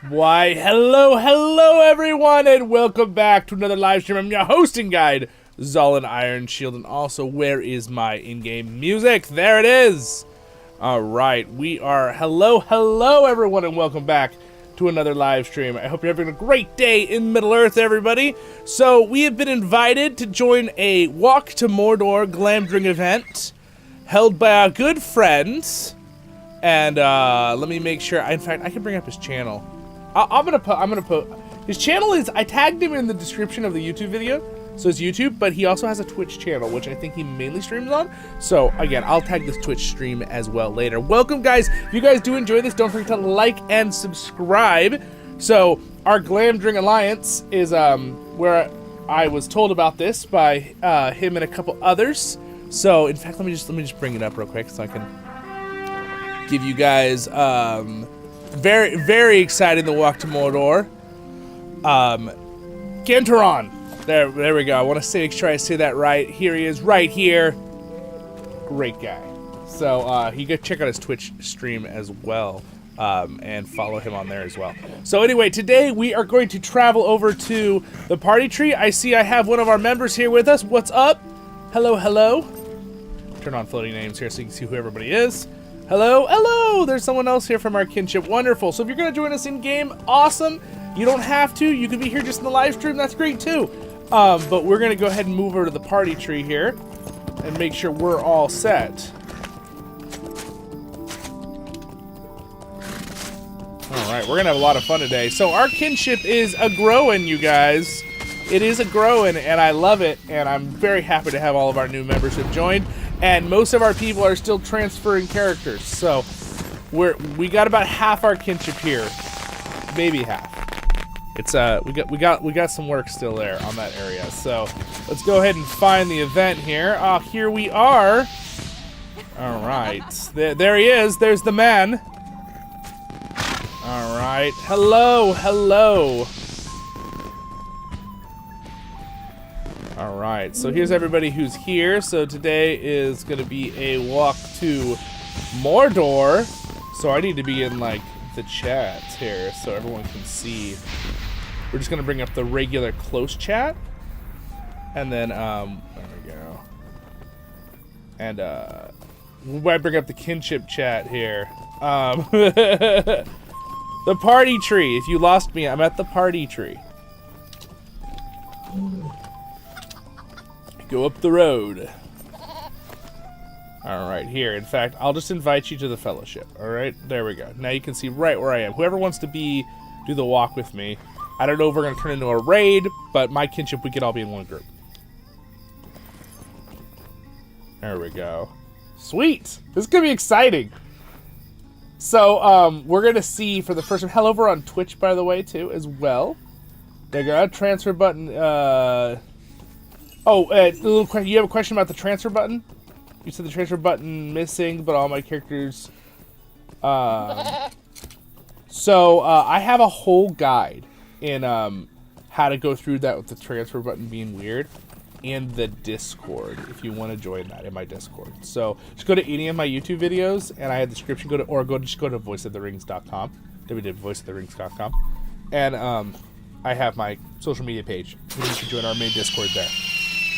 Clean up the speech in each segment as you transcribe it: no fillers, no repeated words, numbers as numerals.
Why, hello everyone, and welcome back to another live stream. I'm your hosting guide, Zollin Ironshield, and also, where is my in-game music? There it is! Alright, we are, hello everyone, and welcome back to another live stream. I hope you're having a great day in Middle-earth, everybody. So, we have been invited to join a Walk to Mordor Glamdring event, held by our good friends, and let me make sure, in fact, I can bring up his channel. I'm gonna put his channel is, I tagged him in the description of the YouTube video, so it's YouTube, but he also has a Twitch channel, which I think he mainly streams on. So again, I'll tag this Twitch stream as well later. Welcome guys, if you guys do enjoy this, don't forget to like and subscribe. So our Glamdring Alliance is where I was told about this by him and a couple others. So in fact, let me just bring it up real quick so I can give you guys very exciting to walk to Mordor. Gantaron. There we go. I want to make sure I say that right. Here he is, right here. Great guy. So you go check out his Twitch stream as well, and follow him on there as well. So anyway, today we are going to travel over to the party tree. I see I have one of our members here with us. What's up? Hello. Turn on floating names here so you can see who everybody is. Hello, there's someone else here from our kinship. Wonderful. So if you're going to join us in game, awesome. You don't have to. You can be here just in the live stream. That's great too. But we're going to go ahead and move over to the party tree here and make sure we're all set. All right, we're going to have a lot of fun today. So our kinship is a-growing, you guys. It is a-growing, and I love it, and I'm very happy to have all of our new members who have joined. And most of our people are still transferring characters, so we got about half our kinship here, maybe half. It's we got some work still there on that area. So let's go ahead and find the event here. Here we are. All right, there he is. There's the man. All right, hello. Alright, so here's everybody who's here. So today is going to be a walk to Mordor. So I need to be in, like, the chat here so everyone can see. We're just going to bring up the regular close chat. And then, there we go. And, we might bring up the kinship chat here. The party tree. If you lost me, I'm at the party tree. Go up the road. Alright, here. In fact, I'll just invite you to the fellowship. Alright, there we go. Now you can see right where I am. Whoever wants to do the walk with me. I don't know if we're going to turn into a raid, but my kinship, we could all be in one group. There we go. Sweet! This is going to be exciting. So, we're going to see for the first time. Hello over on Twitch, by the way, too, as well. There you go. Transfer button, little question. You have a question about the transfer button? You said the transfer button missing, but all my characters. So I have a whole guide in how to go through that with the transfer button being weird in the Discord. If you want to join that in my Discord, so just go to any of my YouTube videos, and I have the description. Just go to voiceoftherings.com, www.voiceoftherings.com, and I have my social media page. You can join our main Discord there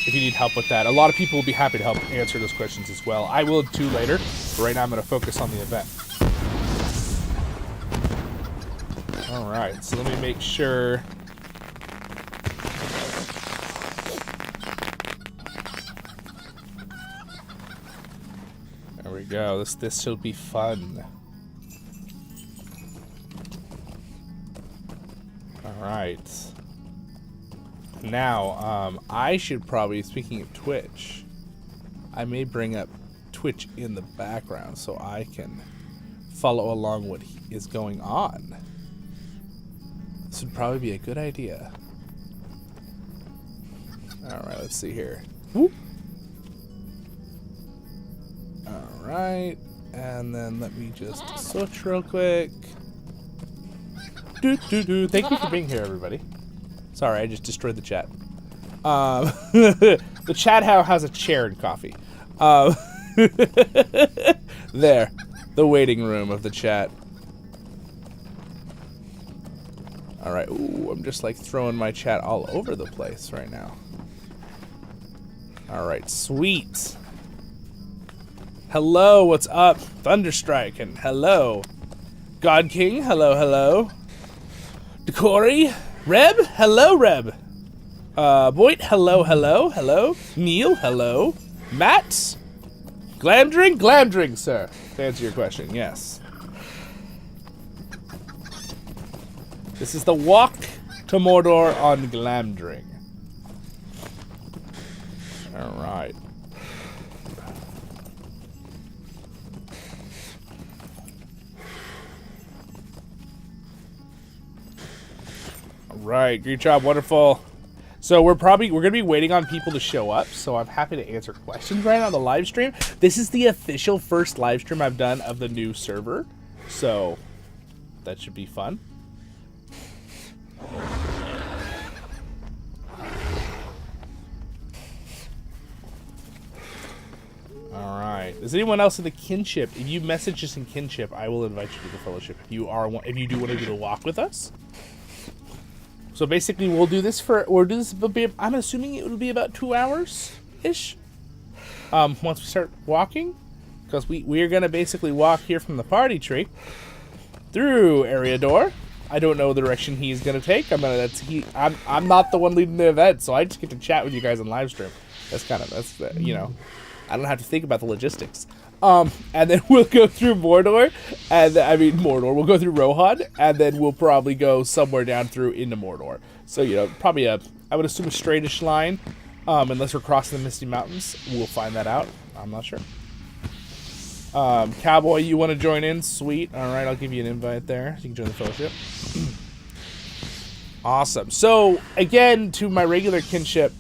if you need help with that. A lot of people will be happy to help answer those questions as well. I will too later, but right now I'm going to focus on the event. Alright, so let me make sure. There we go. This should be fun. Alright. Now, I should probably, speaking of Twitch, I may bring up Twitch in the background so I can follow along what is going on. This would probably be a good idea. Alright, let's see here. Whoop. Alright, and then let me just switch real quick. Thank you for being here, everybody. Sorry, I just destroyed the chat. The chat has a chair and coffee. There. The waiting room of the chat. Alright, ooh, I'm just like throwing my chat all over the place right now. Alright, sweet. Hello, what's up? Thunderstrike, and hello. God King, hello, hello. Decory, Reb, hello, Reb. Boyd, hello, hello, hello. Neil, hello. Matt, Glamdring, Glamdring, sir. To answer your question, yes. This is the walk to Mordor on Glamdring. Alright. Alright, great job, wonderful. So we're gonna be waiting on people to show up, so I'm happy to answer questions right now on the live stream. This is the official first live stream I've done of the new server, so that should be fun. Alright. Is anyone else in the Kinship? If you message us in Kinship, I will invite you to the Fellowship if you do want to do the walk with us. So basically we'll do this I'm assuming it will be about 2 hours-ish. Once we start walking. Because we are gonna basically walk here from the party tree through Elraandor. I don't know the direction he's gonna take. I'm not the one leading the event, so I just get to chat with you guys on live stream. You know, I don't have to think about the logistics. And then we'll go through Mordor, we'll go through Rohan, and then we'll probably go somewhere down through into Mordor. So, you know, probably I would assume a straightish line, unless we're crossing the Misty Mountains. We'll find that out. I'm not sure. Cowboy, you want to join in? Sweet. All right, I'll give you an invite there. You can join the Fellowship. Awesome. So, again, to my regular Kinship,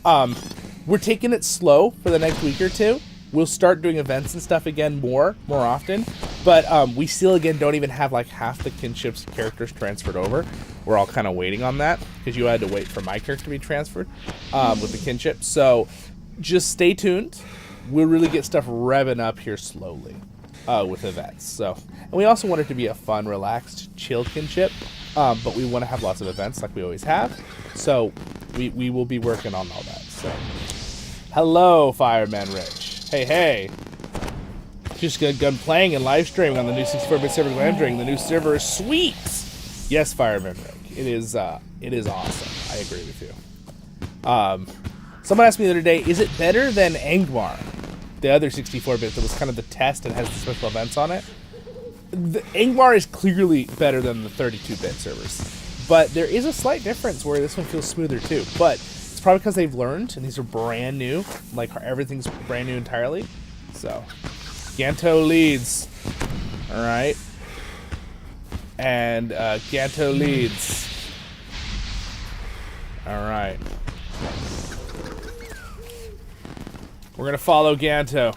we're taking it slow for the next week or two. We'll start doing events and stuff again more often, but we still, again, don't even have like half the Kinship's characters transferred over. We're all kind of waiting on that, because you had to wait for my character to be transferred with the Kinship. So just stay tuned. We'll really get stuff revving up here slowly with events. So, and we also want it to be a fun, relaxed, chill Kinship, but we want to have lots of events like we always have. So we will be working on all that. So hello, Fireman Rich. Hey. Just got done playing and live streaming on the new 64-bit server Glamdring. The new server is sweet. Yes, Fireman Rick. It is awesome. I agree with you. Someone asked me the other day, is it better than Angmar, the other 64-bit that was kind of the test and has the special events on it? The Angmar is clearly better than the 32-bit servers, but there is a slight difference where this one feels smoother too. But it's probably because they've learned, and these are brand new. Like, everything's brand new entirely. So, Ganto leads. All right. And Ganto leads. All right. We're going to follow Ganto.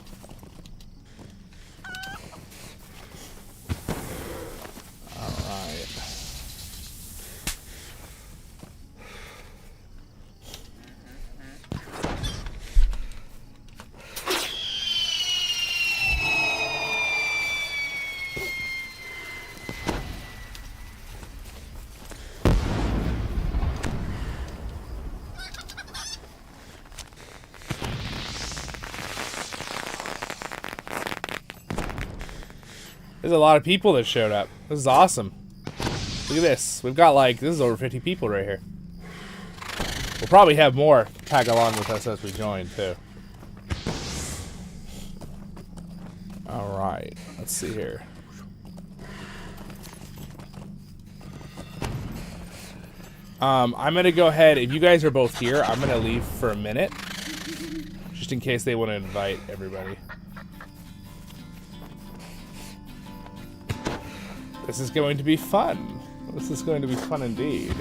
There's a lot of people that showed up. This is awesome. Look at this. We've got like, this is over 50 people right here. We'll probably have more tag along with us as we join too. Alright, let's see here. I'm gonna go ahead, if you guys are both here, I'm gonna leave for a minute. Just in case they want to invite everybody. This is going to be fun. This is going to be fun indeed.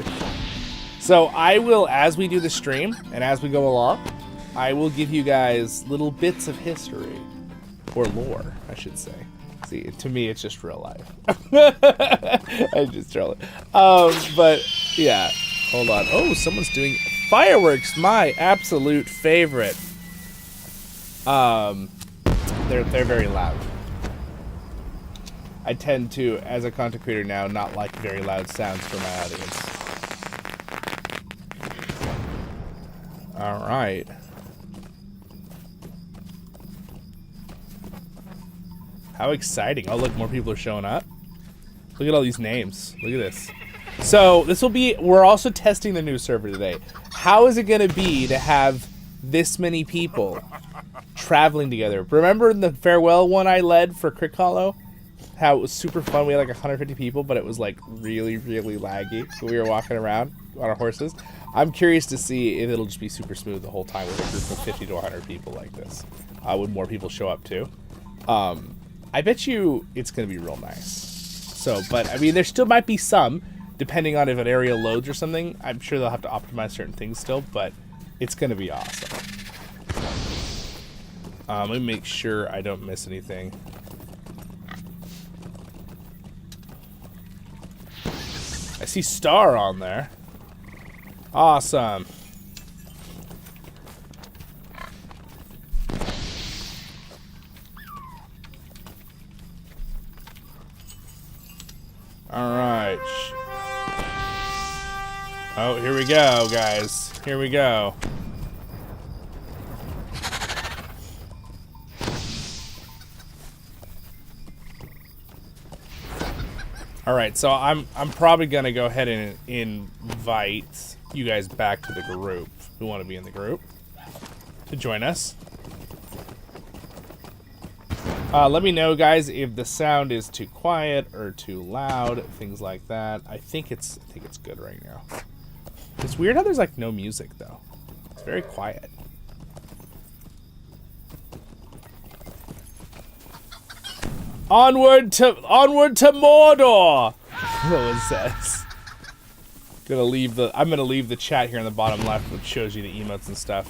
So I will, as we do the stream, and as we go along, I will give you guys little bits of history. Or lore, I should say. See, to me, it's just real life. I'm just trolling. But, yeah. Hold on. Oh, someone's doing fireworks. My absolute favorite. They're very loud. I tend to, as a content creator now, not like very loud sounds for my audience. Alright. How exciting. Oh, look, more people are showing up. Look at all these names. Look at this. So, this will be... We're also testing the new server today. How is it going to be to have this many people traveling together? Remember the farewell one I led for CrickHollow? How it was super fun. We had like 150 people, but it was like really, really laggy. We were walking around on our horses. I'm curious to see if it'll just be super smooth the whole time with a group of 50 to 100 people like this. Would more people show up too? I bet you it's going to be real nice. So, but I mean, there still might be some, depending on if an area loads or something. I'm sure they'll have to optimize certain things still, but it's going to be awesome. Let me make sure I don't miss anything. I see Star on there. Awesome. Alright. Oh, here we go, guys. Here we go. Alright, so I'm probably gonna go ahead and invite you guys back to the group who want to be in the group to join us. Let me know, guys, if the sound is too quiet or too loud, things like that. I think it's good right now. It's weird how there's like no music though. It's very quiet. Onward to Mordor. What it says. I'm gonna leave the chat here in the bottom left, which shows you the emotes and stuff.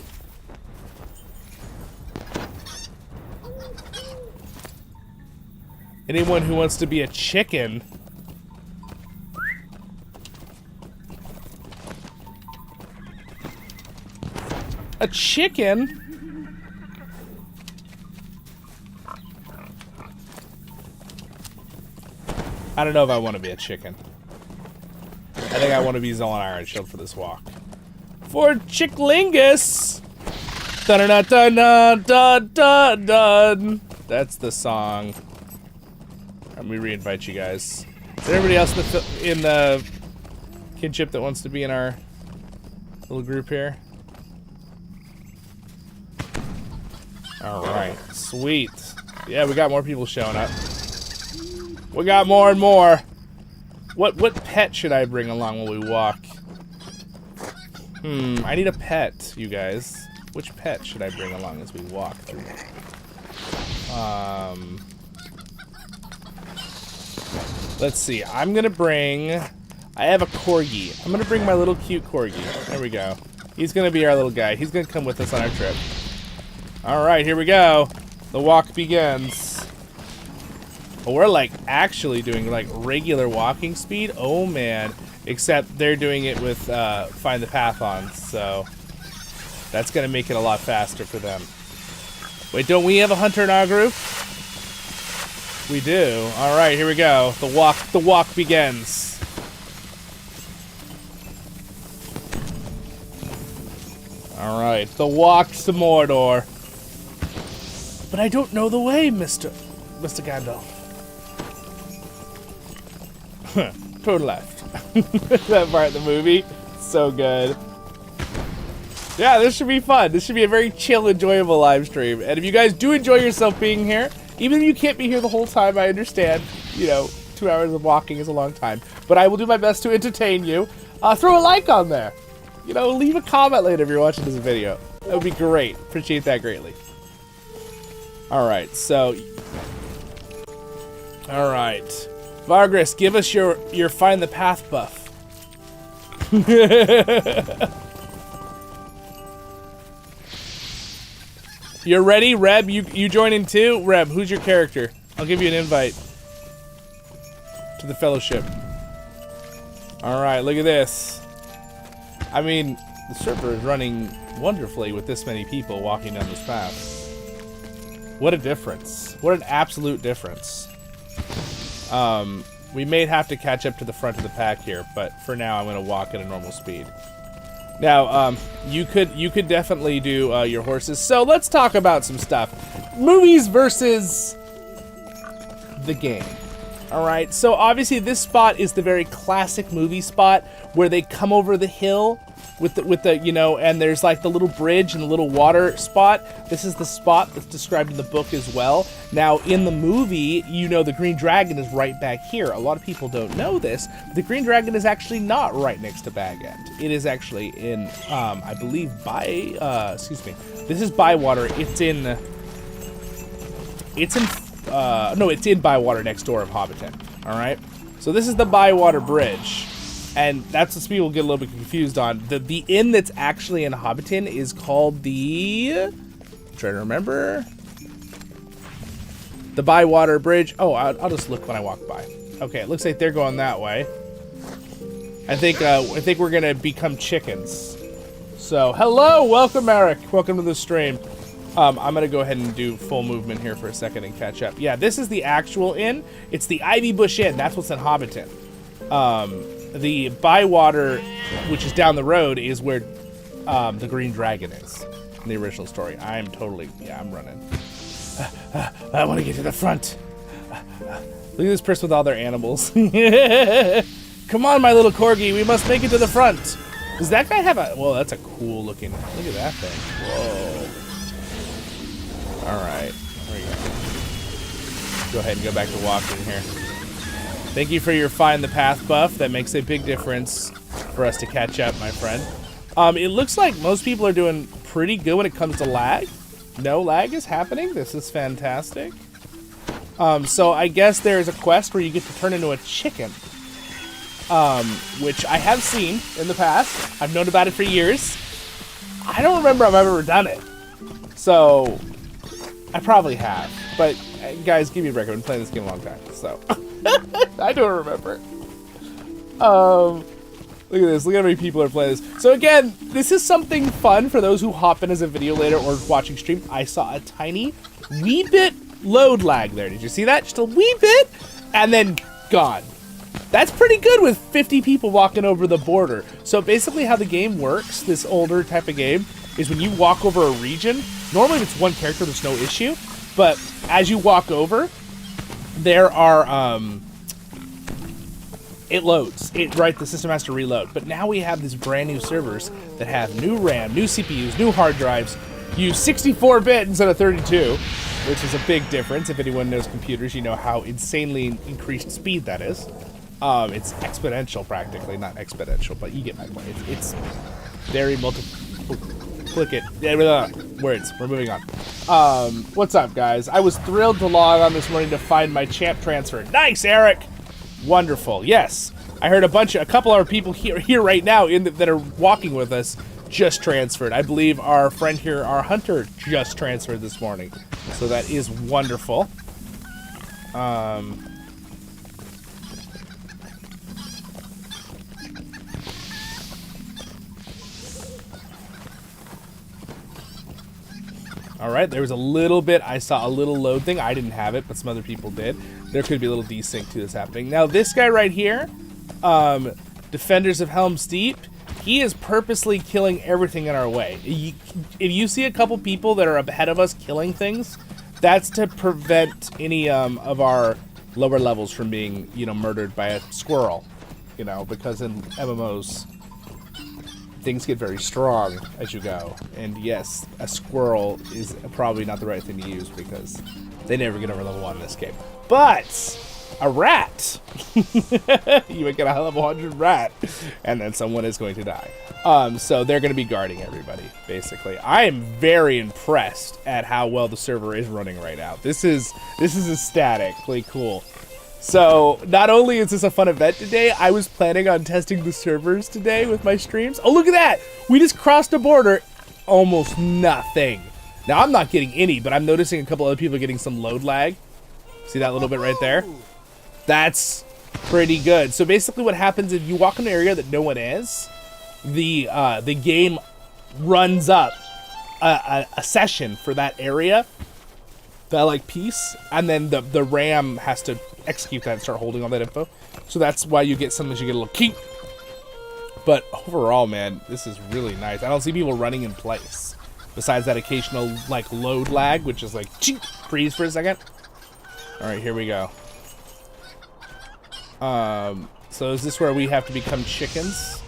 Anyone who wants to be a chicken. A chicken? I don't know if I want to be a chicken. I think I want to be Zollin Ironshield for this walk. For Chicklingus! Dun-dun-dun-dun-dun-dun! That's the song. Let me re-invite you guys. Is there anybody else in the kinship that wants to be in our little group here? Alright, sweet. Yeah, we got more people showing up. We got more and more. What pet should I bring along while we walk? I need a pet, you guys. Which pet should I bring along as we walk through? Let's see. I'm gonna bring... I have a corgi. I'm gonna bring my little cute corgi. There we go. He's gonna be our little guy. He's gonna come with us on our trip. Alright, here we go. The walk begins. Well, we're like actually doing like regular walking speed. Oh man. Except they're doing it with Find the Path on, so that's gonna make it a lot faster for them. Wait, don't we have a hunter in our group? We do. Alright, here we go. The walk begins. Alright, the walk to Mordor. But I don't know the way, Mr. Gandalf. Turn left. That part of the movie, so good. Yeah, this should be fun. This should be a very chill, enjoyable live stream. And if you guys do enjoy yourself being here, even if you can't be here the whole time, I understand. You know, 2 hours of walking is a long time. But I will do my best to entertain you. Throw a like on there. You know, leave a comment later if you're watching this video. That would be great. Appreciate that greatly. Alright, so... Alright. Vargas, give us your Find the Path buff. You're ready? Reb, you join in too? Reb, who's your character? I'll give you an invite to the fellowship. Alright, look at this. I mean, the server is running wonderfully with this many people walking down this path. What a difference. What an absolute difference. We may have to catch up to the front of the pack here, but for now I'm going to walk at a normal speed. Now, you could definitely do your horses. So let's talk about some stuff. Movies versus the game. All right. So obviously this spot is the very classic movie spot where they come over the hill with the you know, and there's like the little bridge and the little water spot. This is the spot that's described in the book as well. Now in the movie, you know, the Green Dragon is right back here. A lot of people don't know this. The Green Dragon is actually not right next to Bag End. It is actually in, I believe excuse me. This is Bywater. It's in Bywater next door of Hobbiton. All right. So this is the Bywater Bridge. And that's what people get a little bit confused on. The inn that's actually in Hobbiton is called I'm trying to remember. The Bywater Bridge. Oh, I'll just look when I walk by. Okay, it looks like they're going that way. I think we're gonna become chickens. So, hello, welcome, Eric. Welcome to the stream. I'm gonna go ahead and do full movement here for a second and catch up. Yeah, this is the actual inn. It's the Ivy Bush Inn. That's what's in Hobbiton. The Bywater, which is down the road, is where the Green Dragon is in the original story. I'm running. I want to get to the front. Look at this person with all their animals. Come on, my little corgi, we must make it to the front. Does that guy have a... Well, that's a cool looking... Look at that thing. Whoa. All right. There we go. Go ahead and go back to walking here. Thank you for your Find the Path buff. That makes a big difference for us to catch up, my friend. It looks like most people are doing pretty good when it comes to lag. No lag is happening. This is fantastic. So I guess there's a quest where you get to turn into a chicken. Which I have seen in the past. I've known about it for years. I don't remember if I've ever done it. So, I probably have. But, guys, give me a break. I've been playing this game a long time, so... I don't remember. Look at this. Look at how many people are playing this. So again, this is something fun for those who hop in as a video later or watching stream. I saw a tiny wee bit load lag there. Did you see that? Just a wee bit, and then gone. That's pretty good with 50 people walking over the border. So basically how the game works, this older type of game, is when you walk over a region, normally if it's one character, there's no issue. But as you walk over, there are, it loads. The system has to reload. But now we have these brand new servers that have new RAM, new CPUs, new hard drives, use 64-bit instead of 32, which is a big difference. If anyone knows computers, you know how insanely increased speed that is. It's exponential practically, not exponential, but you get my point. It's very multiplicate. Words. We're moving on. What's up, guys? I was thrilled to log on this morning to find my champ transfer. Nice, Eric. Wonderful. Yes, I heard a couple of people here right now that are walking with us just transferred. I believe our friend here, our hunter, just transferred this morning. So that is wonderful. All right, there was a little bit, I saw a little load thing. I didn't have it, but some other people did. There could be a little desync to this happening. Now, this guy right here, Defenders of Helm's Deep, he is purposely killing everything in our way. If you see a couple people that are ahead of us killing things, that's to prevent any of our lower levels from being, murdered by a squirrel. Because in MMOs, things get very strong as you go. And yes, a squirrel is probably not the right thing to use because they never get over level 1 in this game. But a rat, you would get a level 100 rat, and then someone is going to die. So they're going to be guarding everybody, basically. I am very impressed at how well the server is running right now. This is ecstatically cool. So, not only is this a fun event today, I was planning on testing the servers today with my streams. Oh, look at that! We just crossed a border. Almost nothing. Now, I'm not getting any, but I'm noticing a couple other people getting some load lag. See that little bit right there? That's pretty good. So, basically what happens if you walk in an area that no one is, the game runs up a session for that area, that piece, and then the RAM has to execute that and start holding all that info. So that's why you get sometimes you get a little keep. But overall, man, this is really nice. I don't see people running in place. Besides that occasional, like, load lag, which is like, chink, freeze for a second. Alright, here we go. So is this where we have to become chickens?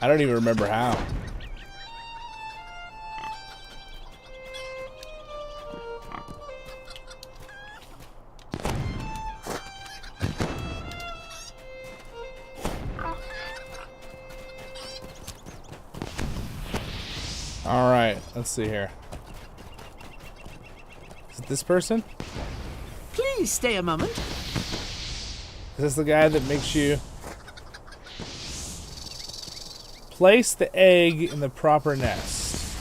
I don't even remember how. Alright, let's see here. Is it this person? Please stay a moment. Is this the guy that makes you place the egg in the proper nest?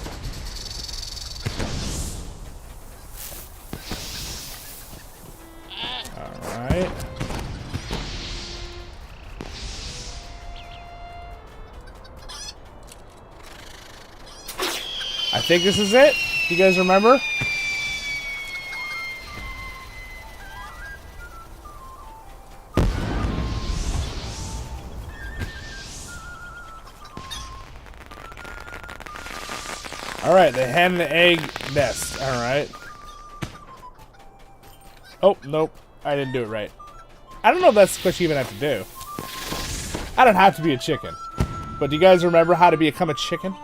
Alright. I think this is it. You guys remember? Alright, the hen and the egg nest. Alright. Oh, nope. I didn't do it right. I don't know if that's what you even have to do. I don't have to be a chicken. But do you guys remember how to become a chicken?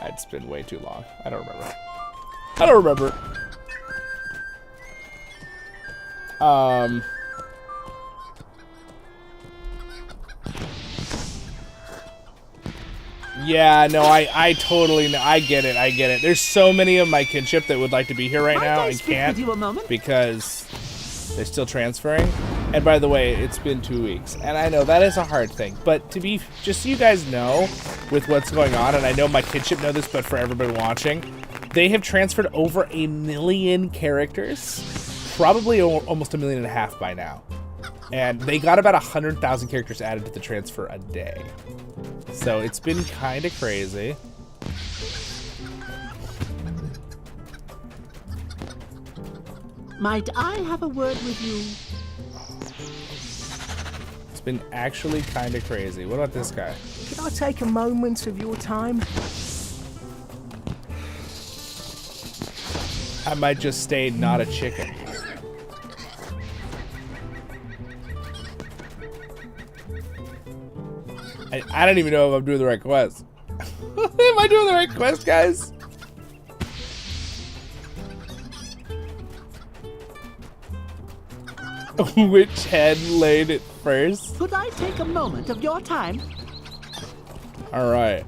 It's been way too long. I don't remember. I don't remember. Yeah, no, I totally know. I get it. I get it. There's so many of my kinship that would like to be here right now and can't because they're still transferring. And by the way, it's been 2 weeks, and I know that is a hard thing. But to be, just so you guys know, with what's going on, and I know my kinship know this, but for everybody watching, they have transferred over 1 million characters, probably almost 1.5 million by now, and they got about 100,000 characters added to the transfer a day. So it's been kind of crazy. Might I have a word with you? It's been actually kind of crazy. What about this guy? Can I take a moment of your time? I might just stay not a chicken. I don't even know if I'm doing the right quest. Am I doing the right quest, guys? Which head laid it first? Could I take a moment of your time? Alright.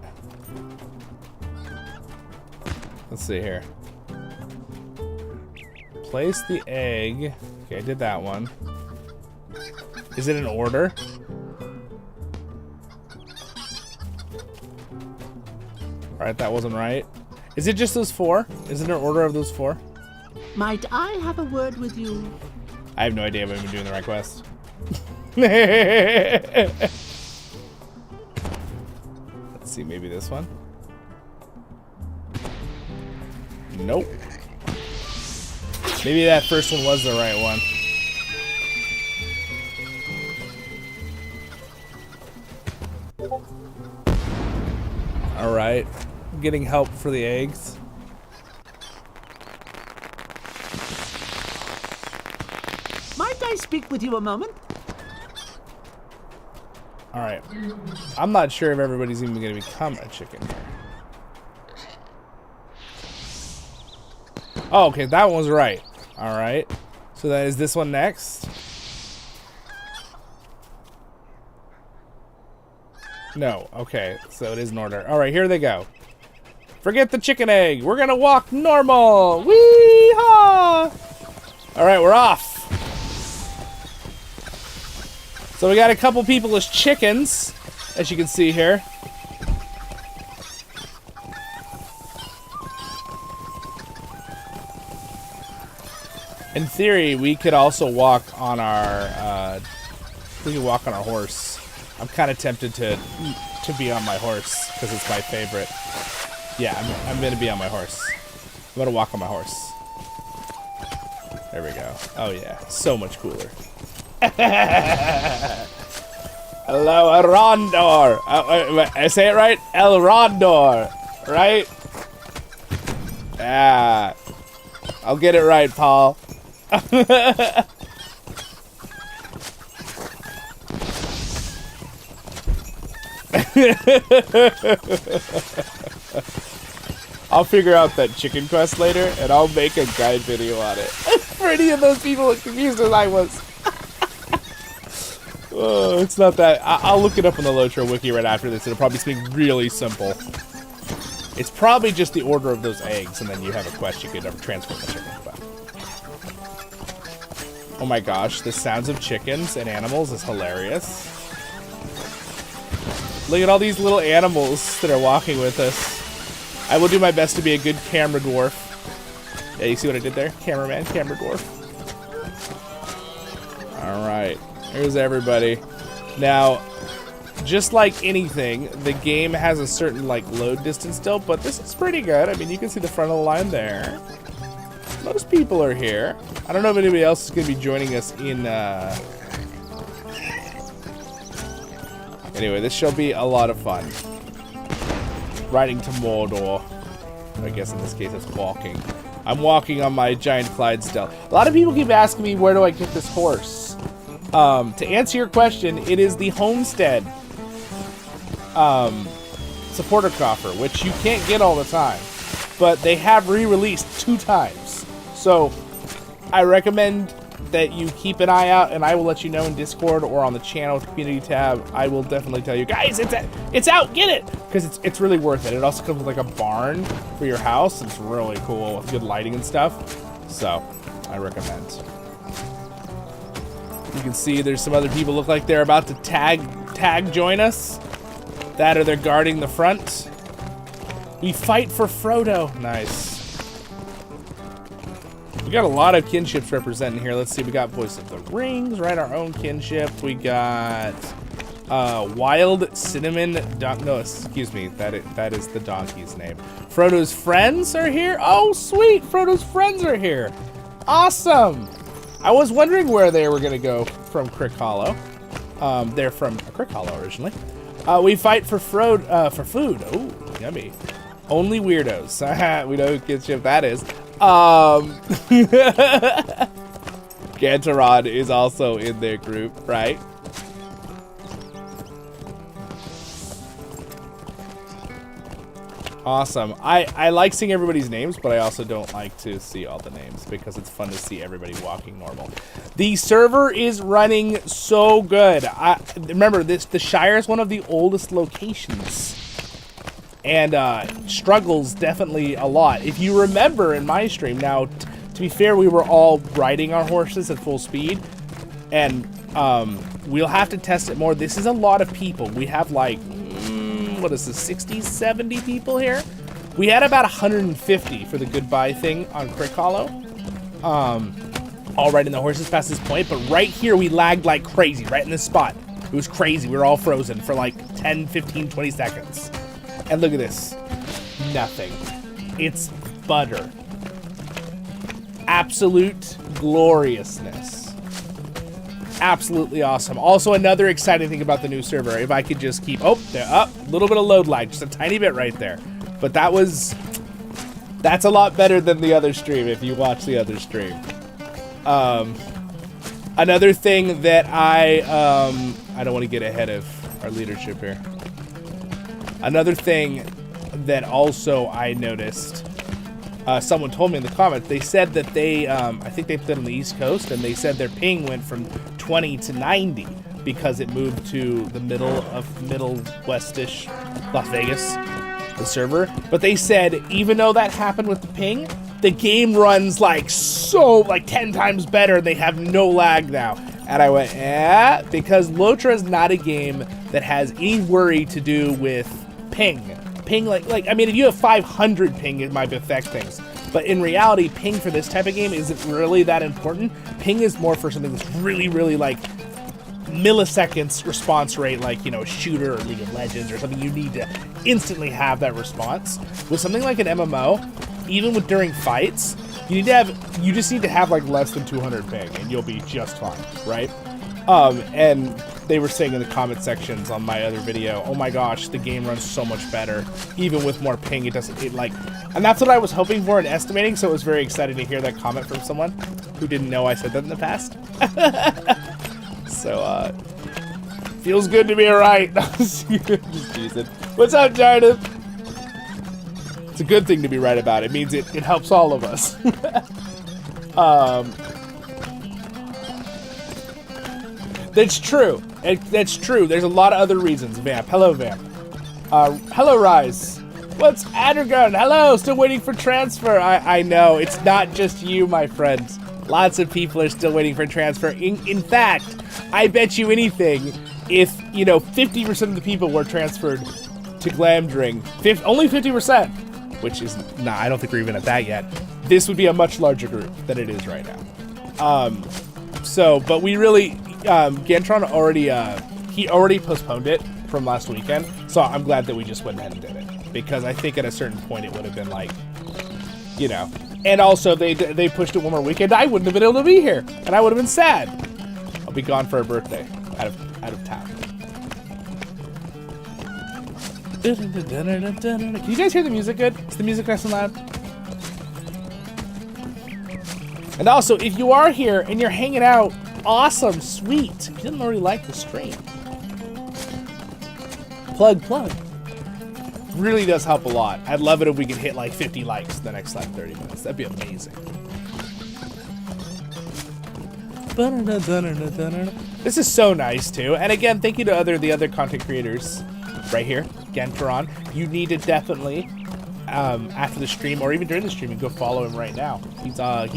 Let's see here. Place the egg. Okay, I did that one. Is it in order? Alright, that wasn't right. Is it just those 4? Is it an order of those 4? Might I have a word with you? I have no idea if I'm doing the right quest. Let's see, maybe this one? Nope. Maybe that first one was the right one. Alright. Getting help for the eggs. Might I speak with you a moment? Alright. I'm not sure if everybody's even going to become a chicken here. Oh, okay, that one was right. Alright. So then is this one next? No. Okay, so it is in order. Alright, here they go. Forget the chicken egg. We're going to walk normal. Wee-haw! Alright, we're off. So we got a couple people as chickens, as you can see here. In theory, we could also walk on our horse. I'm kind of tempted to be on my horse because it's my favorite. Yeah, I'm gonna be on my horse. I'm gonna walk on my horse. There we go. Oh yeah, so much cooler. Hello, Elraandor. I say it right? Elraandor, right? Yeah. I'll get it right, Paul. I'll figure out that chicken quest later, and I'll make a guide video on it. For any of those people as confused as I was. Oh, it's not that. I'll look it up on the LOTRO wiki right after this. It'll probably be really simple. It's probably just the order of those eggs, and then you have a quest you could transform the chicken. But. Oh my gosh, the sounds of chickens and animals is hilarious. Look at all these little animals that are walking with us. I will do my best to be a good camera dwarf. Yeah, you see what I did there? Cameraman, camera dwarf. Alright, here's everybody. Now, just like anything, the game has a certain like load distance still, but this is pretty good. I mean, you can see the front of the line there. Most people are here. I don't know if anybody else is going to be joining us in... Anyway, this shall be a lot of fun. Riding to Mordor. I guess in this case it's walking. I'm walking on my giant Clydesdale. A lot of people keep asking me, where do I get this horse? To answer your question, it is the Homestead supporter coffer, which you can't get all the time. But they have re-released 2 times. So I recommend that you keep an eye out, and I will let you know in Discord or on the channel community tab. I will definitely tell you, guys, it's out, get it! Because it's really worth it. It also comes with like a barn for your house. It's really cool with good lighting and stuff. So, I recommend. You can see there's some other people look like they're about to tag join us. That or they're guarding the front. We fight for Frodo. Nice. We got a lot of kinships representing here. Let's see, we got Voice of the Rings, right? Our own kinship. We got Wild Cinnamon no, excuse me, that is the donkey's name. Frodo's friends are here. Oh, sweet, Frodo's friends are here. Awesome. I was wondering where they were gonna go from CrickHollow. They're from CrickHollow originally. We fight for food. Oh, yummy. Only weirdos. We know who kinship that is. Gantarod is also in their group, right? Awesome. I like seeing everybody's names, but I also don't like to see all the names because it's fun to see everybody walking normal. The server is running so good. Remember, the Shire is one of the oldest locations. And struggles definitely a lot. If you remember in my stream, now, to be fair, we were all riding our horses at full speed. And we'll have to test it more. This is a lot of people. We have like, what is this, 60, 70 people here? We had about 150 for the goodbye thing on CrickHollow. All riding the horses past this point. But right here, we lagged like crazy, right in this spot. It was crazy. We were all frozen for like 10, 15, 20 seconds. And look at this. Nothing. It's butter. Absolute gloriousness. Absolutely awesome. Also, another exciting thing about the new server, if I could just keep... Oh, there, up. A little bit of load lag. Just a tiny bit right there. But that's a lot better than the other stream, if you watch the other stream. Another thing that I don't want to get ahead of our leadership here. Another thing that also I noticed, someone told me in the comments, they said that they, I think they put it on the East Coast, and they said their ping went from 20 to 90 because it moved to the middle west-ish Las Vegas, the server. But they said even though that happened with the ping, the game runs like 10 times better. They have no lag now. And I went, yeah, because LOTRO is not a game that has any worry to do with ping, like I mean, if you have 500 ping, it might affect things, but in reality, ping for this type of game isn't really that important. Ping is more for something that's really, really like milliseconds response rate, like, you know, a shooter or League of Legends or something. You need to instantly have that response. With something like an MMO, even with during fights, You just need to have like less than 200 ping, and you'll be just fine, right? And they were saying in the comment sections on my other video, oh my gosh, the game runs so much better, even with more ping. And that's what I was hoping for and estimating. So it was very exciting to hear that comment from someone who didn't know I said that in the past. So feels good to be right. Just teasing. What's up, Jardim? It's a good thing to be right about. It means it helps all of us. That's true. That's true. There's a lot of other reasons. Vamp. Hello, Vamp. Hello, Rise. What's Addergun? Hello. Still waiting for transfer. I know. It's not just you, my friends. Lots of people are still waiting for transfer. In fact, I bet you anything, if, 50% of the people were transferred to Glamdring, only 50%, which is not, I don't think we're even at that yet, this would be a much larger group than it is right now. But we really, Gantron already postponed it from last weekend, so I'm glad that we just went ahead and did it, because I think at a certain point it would have been like, and also they pushed it one more weekend, I wouldn't have been able to be here, and I would have been sad. I'll be gone for a birthday, out of town. Can you guys hear the music good? Is the music nice and loud? And also, if you are here and you're hanging out, awesome, sweet. If you didn't already like the stream, plug. Really does help a lot. I'd love it if we could hit like 50 likes in the next like 30 minutes. That'd be amazing. This is so nice too. And again, thank you to the other content creators right here. Gantron, you need to definitely after the stream or even during the stream, you go follow him right now. He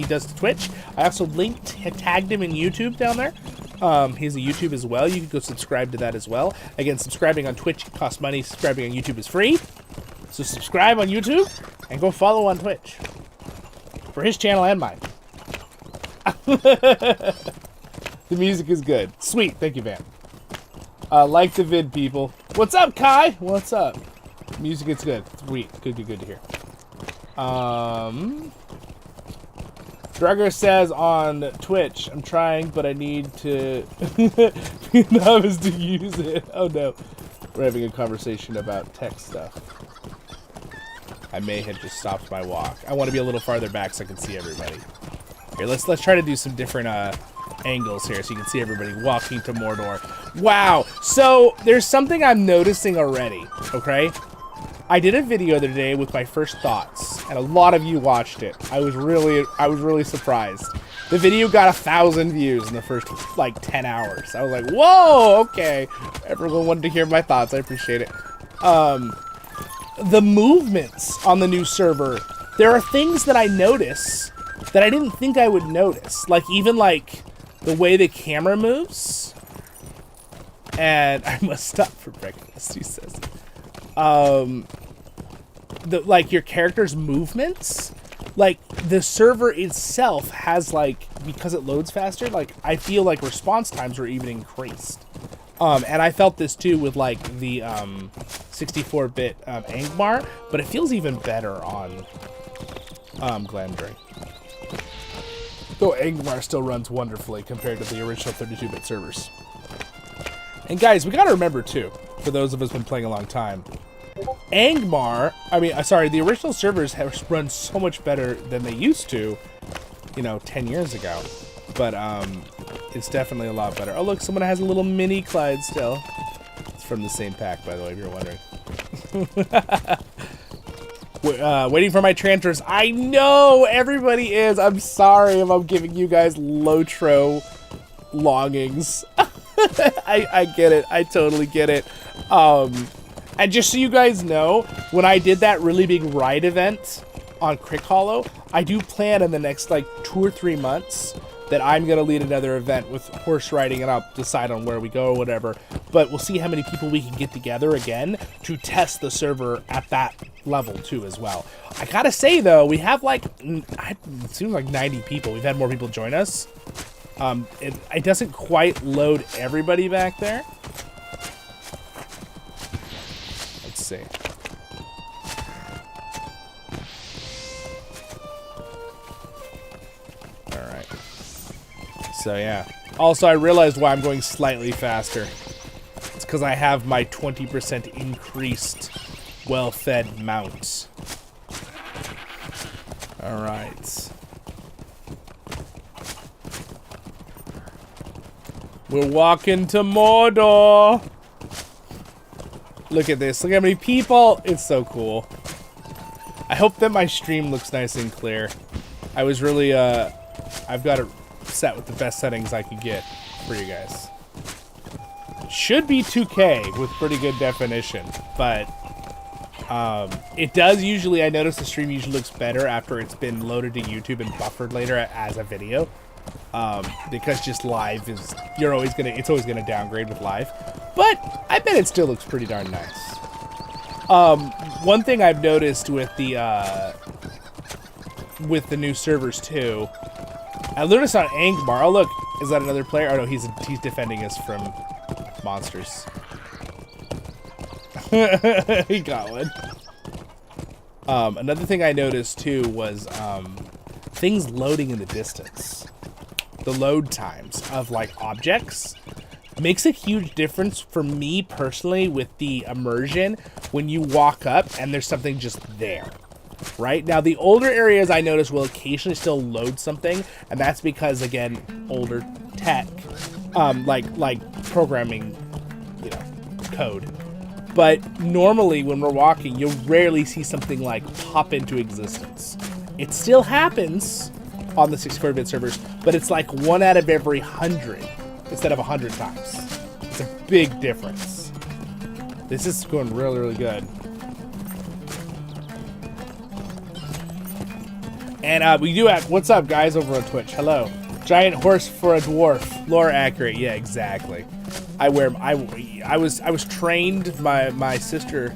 does Twitch. I also tagged him in YouTube down there. He's a YouTube as well. You can go subscribe to that as well. Again, subscribing on Twitch costs money. Subscribing on YouTube is free. So subscribe on YouTube and go follow on Twitch for his channel and mine. The music is good. Sweet. Thank you, Van. Like the vid, people. What's up, Kai? What's up? Music is good. Sweet. Good to hear. Drugger says on Twitch, I'm trying, but I need to be novice to use it. Oh no. We're having a conversation about tech stuff. I may have just stopped my walk. I want to be a little farther back so I can see everybody. Here, let's try to do some different angles here so you can see everybody walking to Mordor. Wow. So there's something I'm noticing already, okay? I did a video the other day with my first thoughts, and a lot of you watched it. I was really surprised. The video got 1,000 views in the first like 10 hours. I was like, whoa, okay. Everyone wanted to hear my thoughts. I appreciate it. The movements on the new server, there are things that I notice that I didn't think I would notice. Like even like the way the camera moves. And I must stop for breakfast, he says. Like your character's movements, like the server itself has like, because it loads faster, like I feel like response times were even increased. And I felt this too with like the 64-bit Angmar, but it feels even better on Glamdring. Though Angmar still runs wonderfully compared to the original 32-bit servers. And guys, we gotta remember too, for those of us who've been playing a long time, the original servers have run so much better than they used to, 10 years ago. But it's definitely a lot better. Oh look, someone has a little mini Clyde still. It's from the same pack, by the way, if you're wondering. Waiting for my transfers. I know everybody is. I'm sorry if I'm giving you guys LOTRO longings. I get it. I totally get it. And just so you guys know, when I did that really big ride event on CrickHollow, I do plan in the next like 2 or 3 months that I'm going to lead another event with horse riding, and I'll decide on where we go or whatever. But we'll see how many people we can get together again to test the server at that level too as well. I gotta say though, we have like, it seems like 90 people. We've had more people join us. It doesn't quite load everybody back there. Let's see. So yeah. Also, I realized why I'm going slightly faster. It's because I have my 20% increased well-fed mount. Alright. We're walking to Mordor. Look at this. Look how many people. It's so cool. I hope that my stream looks nice and clear. I was really, I've got it set with the best settings I could get for you guys. Should be 2K with pretty good definition, but it does usually, I notice the stream usually looks better after it's been loaded to YouTube and buffered later as a video. Because just live is, it's always gonna downgrade with live. But I bet it still looks pretty darn nice. One thing I've noticed with the new servers too, I noticed on Angmar. Oh look, is that another player? Oh no, he's defending us from monsters. He got one. Another thing I noticed too was things loading in the distance. The load times of like objects makes a huge difference for me personally with the immersion when you walk up and there's something just there. Right? Now the older areas I notice will occasionally still load something, and that's because again, older tech, like programming, you know, code. But normally when we're walking, you'll rarely see something like pop into existence. It still happens on the 64-bit servers, but it's like 1 out of every 100 instead of 100 times. It's a big difference. This is going really, really good. And we do have, what's up guys over on Twitch? Hello. Giant horse for a dwarf. Lore accurate. Yeah, exactly. I was trained by my sister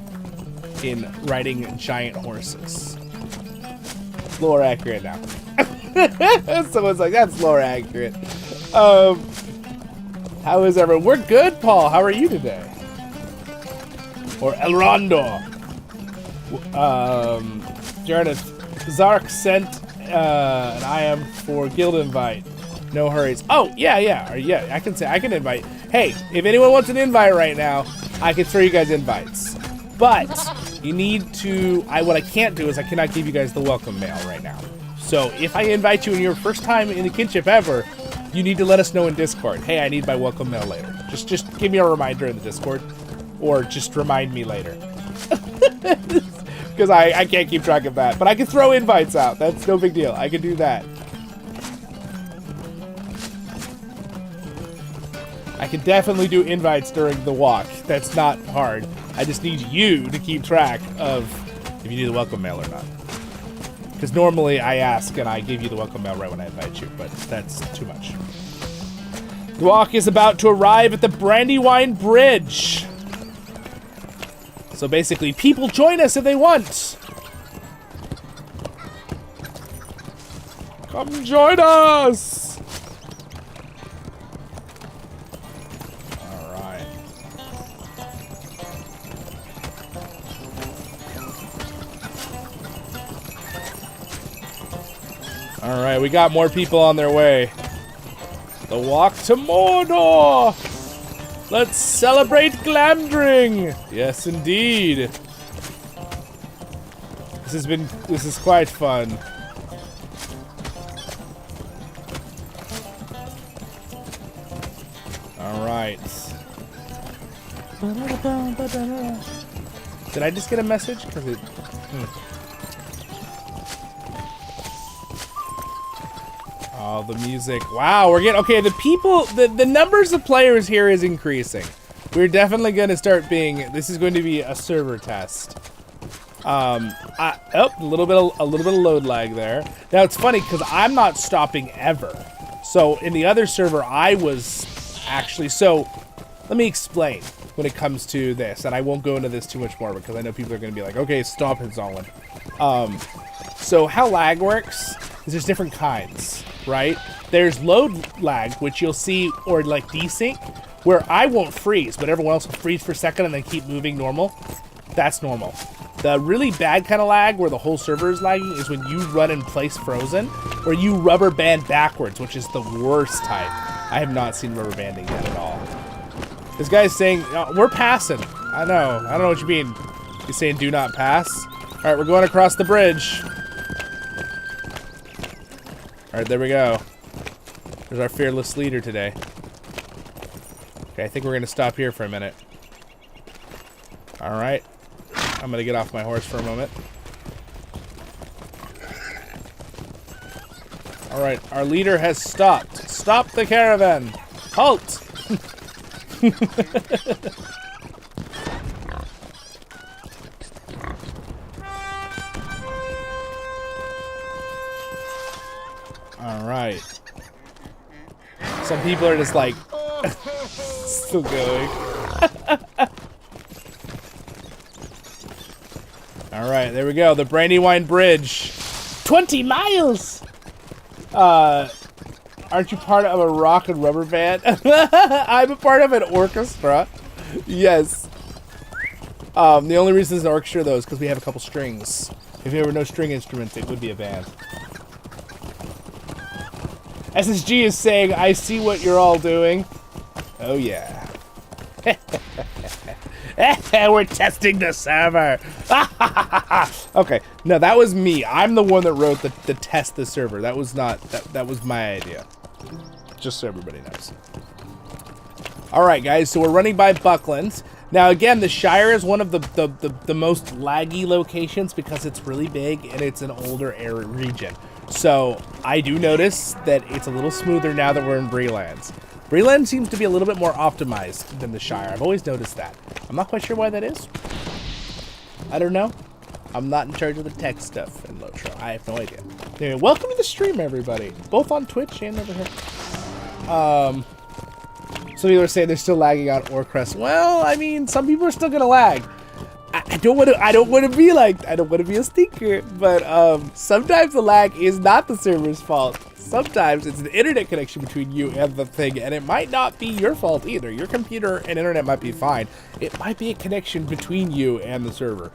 in riding giant horses. Lore accurate now. Someone's like, that's lore accurate. How is everyone? We're good, Paul. How are you today? Or Elraandor. Jarneth. Zark sent an IM for guild invite. No hurries. Oh, yeah, I can invite. Hey, if anyone wants an invite right now, I can throw you guys invites. But you need to, what I can't do is I cannot give you guys the welcome mail right now. So if I invite you in your first time in the kinship ever, you need to let us know in Discord. Hey, I need my welcome mail later. Just give me a reminder in the Discord, or just remind me later. Because I can't keep track of that. But I can throw invites out. That's no big deal. I can do that. I can definitely do invites during the walk. That's not hard. I just need you to keep track of if you need the welcome mail or not. Because normally I ask and I give you the welcome mail right when I invite you, but that's too much. The walk is about to arrive at the Brandywine Bridge. So basically, people join us if they want. Come join us. All right. All right, we got more people on their way. The walk to Mordor. Let's celebrate Glamdring! Yes, indeed. This is quite fun. All right. Did I just get a message? Oh, the music. Wow, we're getting... Okay, the people... The numbers of players here is increasing. We're definitely going to start being... This is going to be a server test. A little bit of load lag there. Now, it's funny, because I'm not stopping ever. So, in the other server, I was actually... So, let me explain when it comes to this. And I won't go into this too much more, because I know people are going to be like, okay, stop it, Zollin. So, how lag works is there's different kinds. Right? There's load lag, which you'll see, or like desync, where I won't freeze, but everyone else will freeze for a second and then keep moving normal. That's normal. The really bad kind of lag where the whole server is lagging is when you run in place frozen, or you rubber band backwards, which is the worst type. I have not seen rubber banding yet at all. This guy's saying, we're passing. I know. I don't know what you mean. He's saying do not pass. All right, we're going across the bridge. All right, there we go. There's our fearless leader today. Okay, I think we're going to stop here for a minute. All right. I'm going to get off my horse for a moment. All right, our leader has stopped. Stop the caravan. Halt. All right. Some people are just like still going. All right, there we go. The Brandywine Bridge. 20 miles. Aren't you part of a rock and rubber band? I'm a part of an orchestra. Yes. The only reason it's an orchestra though is because we have a couple strings. If there were no string instruments, it would be a band. SSG is saying, I see what you're all doing. Oh yeah. We're testing the server. Okay, no, that was me. I'm the one that wrote the test the server. That was not, that was my idea. Just so everybody knows. All right, guys, so we're running by Buckland. Now, again, the Shire is one of the most laggy locations because it's really big and it's an older area region. So I do notice that it's a little smoother now that we're in Breelands. Breeland seems to be a little bit more optimized than the Shire. I've always noticed that. I'm not quite sure why that is. I don't know. I'm not in charge of the tech stuff in LOTRO. I have no idea. Anyway, welcome to the stream, everybody. Both on Twitch and over here. Some people are saying they're still lagging on Orcrest. Well, I mean, some people are still gonna lag. I don't want to be like, I don't want to be a stinker, but sometimes the lag is not the server's fault. Sometimes it's an internet connection between you and the thing, and it might not be your fault either. Your computer and internet might be fine. It might be a connection between you and the server.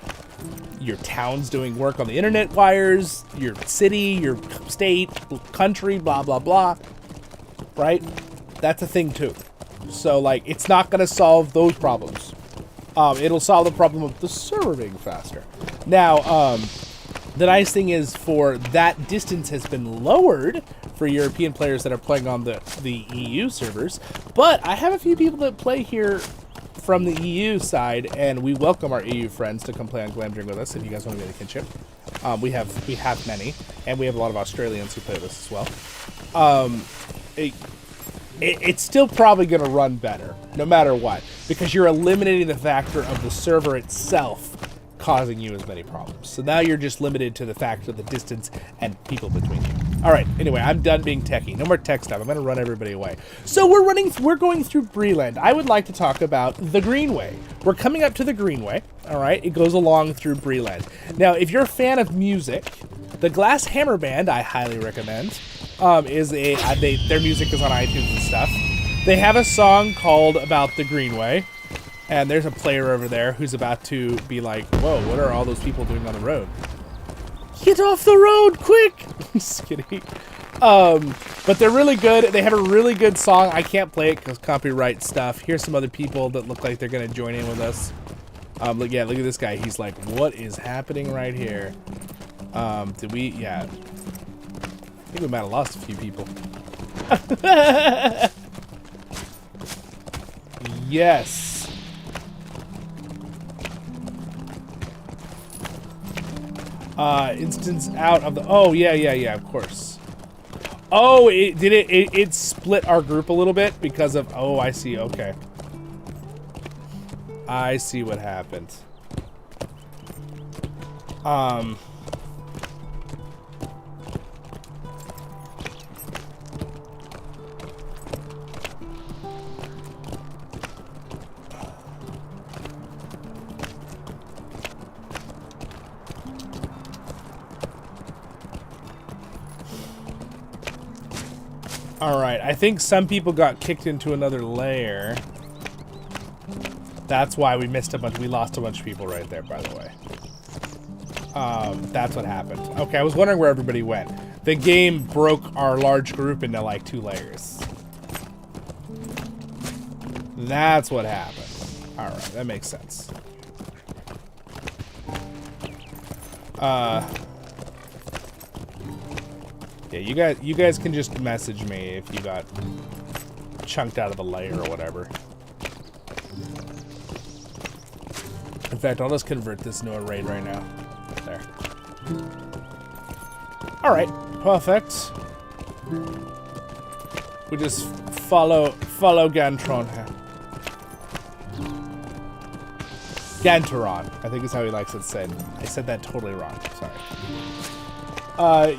Your town's doing work on the internet wires, your city, your state, country, blah, blah, blah, right? That's a thing too. So, like, it's not going to solve those problems. It'll solve the problem of the server being faster. Now, the nice thing is for that distance has been lowered for European players that are playing on the EU servers. But I have a few people that play here from the EU side, and we welcome our EU friends to come play on Glamdring with us if you guys want to get a kinship. We have many, and we have a lot of Australians who play with us as well. It's still probably going to run better, no matter what, because you're eliminating the factor of the server itself causing you as many problems. So now you're just limited to the factor of the distance and people between you. All right, anyway, I'm done being techie. No more tech stuff. I'm going to run everybody away. So we're going through Breeland. I would like to talk about the Greenway. We're coming up to the Greenway, all right? It goes along through Breeland. Now, if you're a fan of music, the Glass Hammer Band, I highly recommend, their music is on iTunes and stuff. They have a song called About the Greenway, and there's a player over there who's about to be like, whoa, what are all those people doing on the road? Get off the road, quick! Just kidding. But they're really good. They have a really good song. I can't play it because copyright stuff. Here's some other people that look like they're going to join in with us. Look at this guy. He's like, what is happening right here? Yeah. I think we might have lost a few people. Yes. Instance out of the... Oh, yeah, of course. Oh, it split our group a little bit because of... Oh, I see, okay. I see what happened. Alright, I think some people got kicked into another layer. That's why we missed a bunch. We lost a bunch of people right there, by the way. That's what happened. Okay, I was wondering where everybody went. The game broke our large group into like 2 layers. That's what happened. All right, that makes sense. Yeah, you guys can just message me if you got chunked out of the layer or whatever. In fact, I'll just convert this into a raid right now. There. All right, perfect. We just follow Gantron here. Gantaron, I think is how he likes it said. I said that totally wrong. Sorry.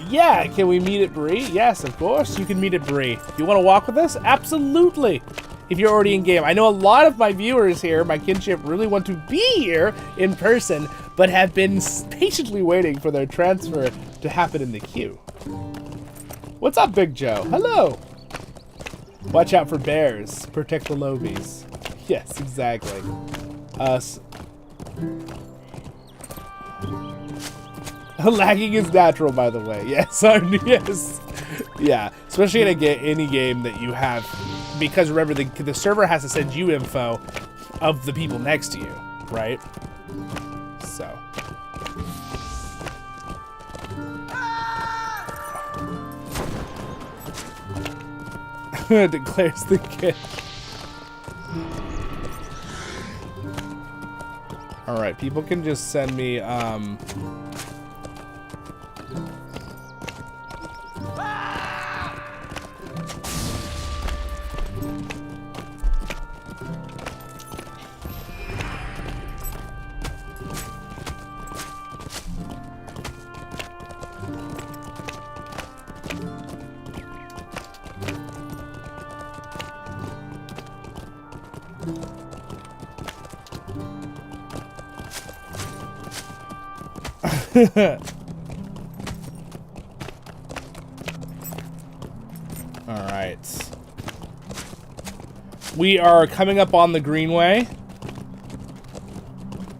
Yeah, can we meet at Bree? Yes, of course, you can meet at Bree. You want to walk with us? Absolutely. If you're already in game. I know a lot of my viewers here, my kinship, really want to be here in person, but have been patiently waiting for their transfer to happen in the queue. What's up, Big Joe? Hello. Watch out for bears. Protect the lobies. Yes, exactly. Lagging is natural, by the way. Yes, yes. Yeah, especially in any game that you have, because remember, the server has to send you info of the people next to you, right? So. Declares the kid. Alright, people can just send me, Alright. We are coming up on the Greenway.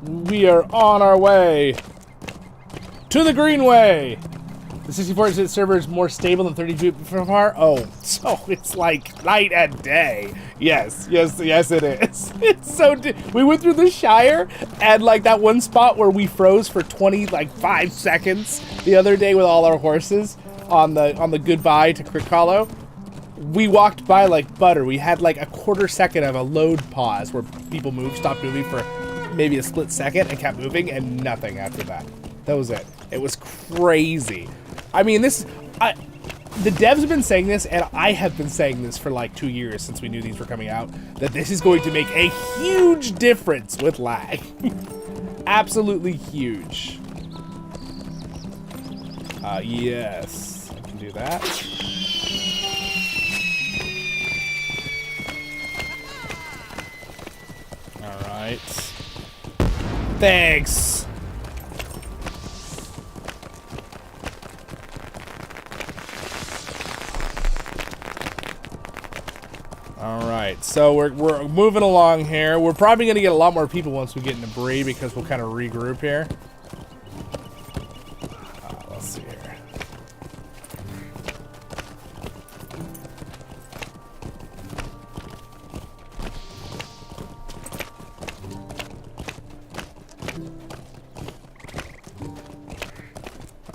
We are on our way to the Greenway. The 64-bit server is more stable than 32-bit from far. Oh, so it's like night and day. Yes, yes, yes, it is. It's so. We went through the Shire, and like that one spot where we froze for 5 seconds the other day with all our horses on the goodbye to CrickHollow. We walked by like butter. We had like a quarter second of a load pause where people stopped moving for maybe a split second and kept moving, and nothing after that. That was it. It was crazy. I mean, the devs have been saying this, and I have been saying this for like 2 years since we knew these were coming out, that this is going to make a huge difference with lag. Absolutely huge. Yes, I can do that. All right. Thanks. Alright, so we're moving along here. We're probably going to get a lot more people once we get into Bree because we'll kind of regroup here. Let's see here.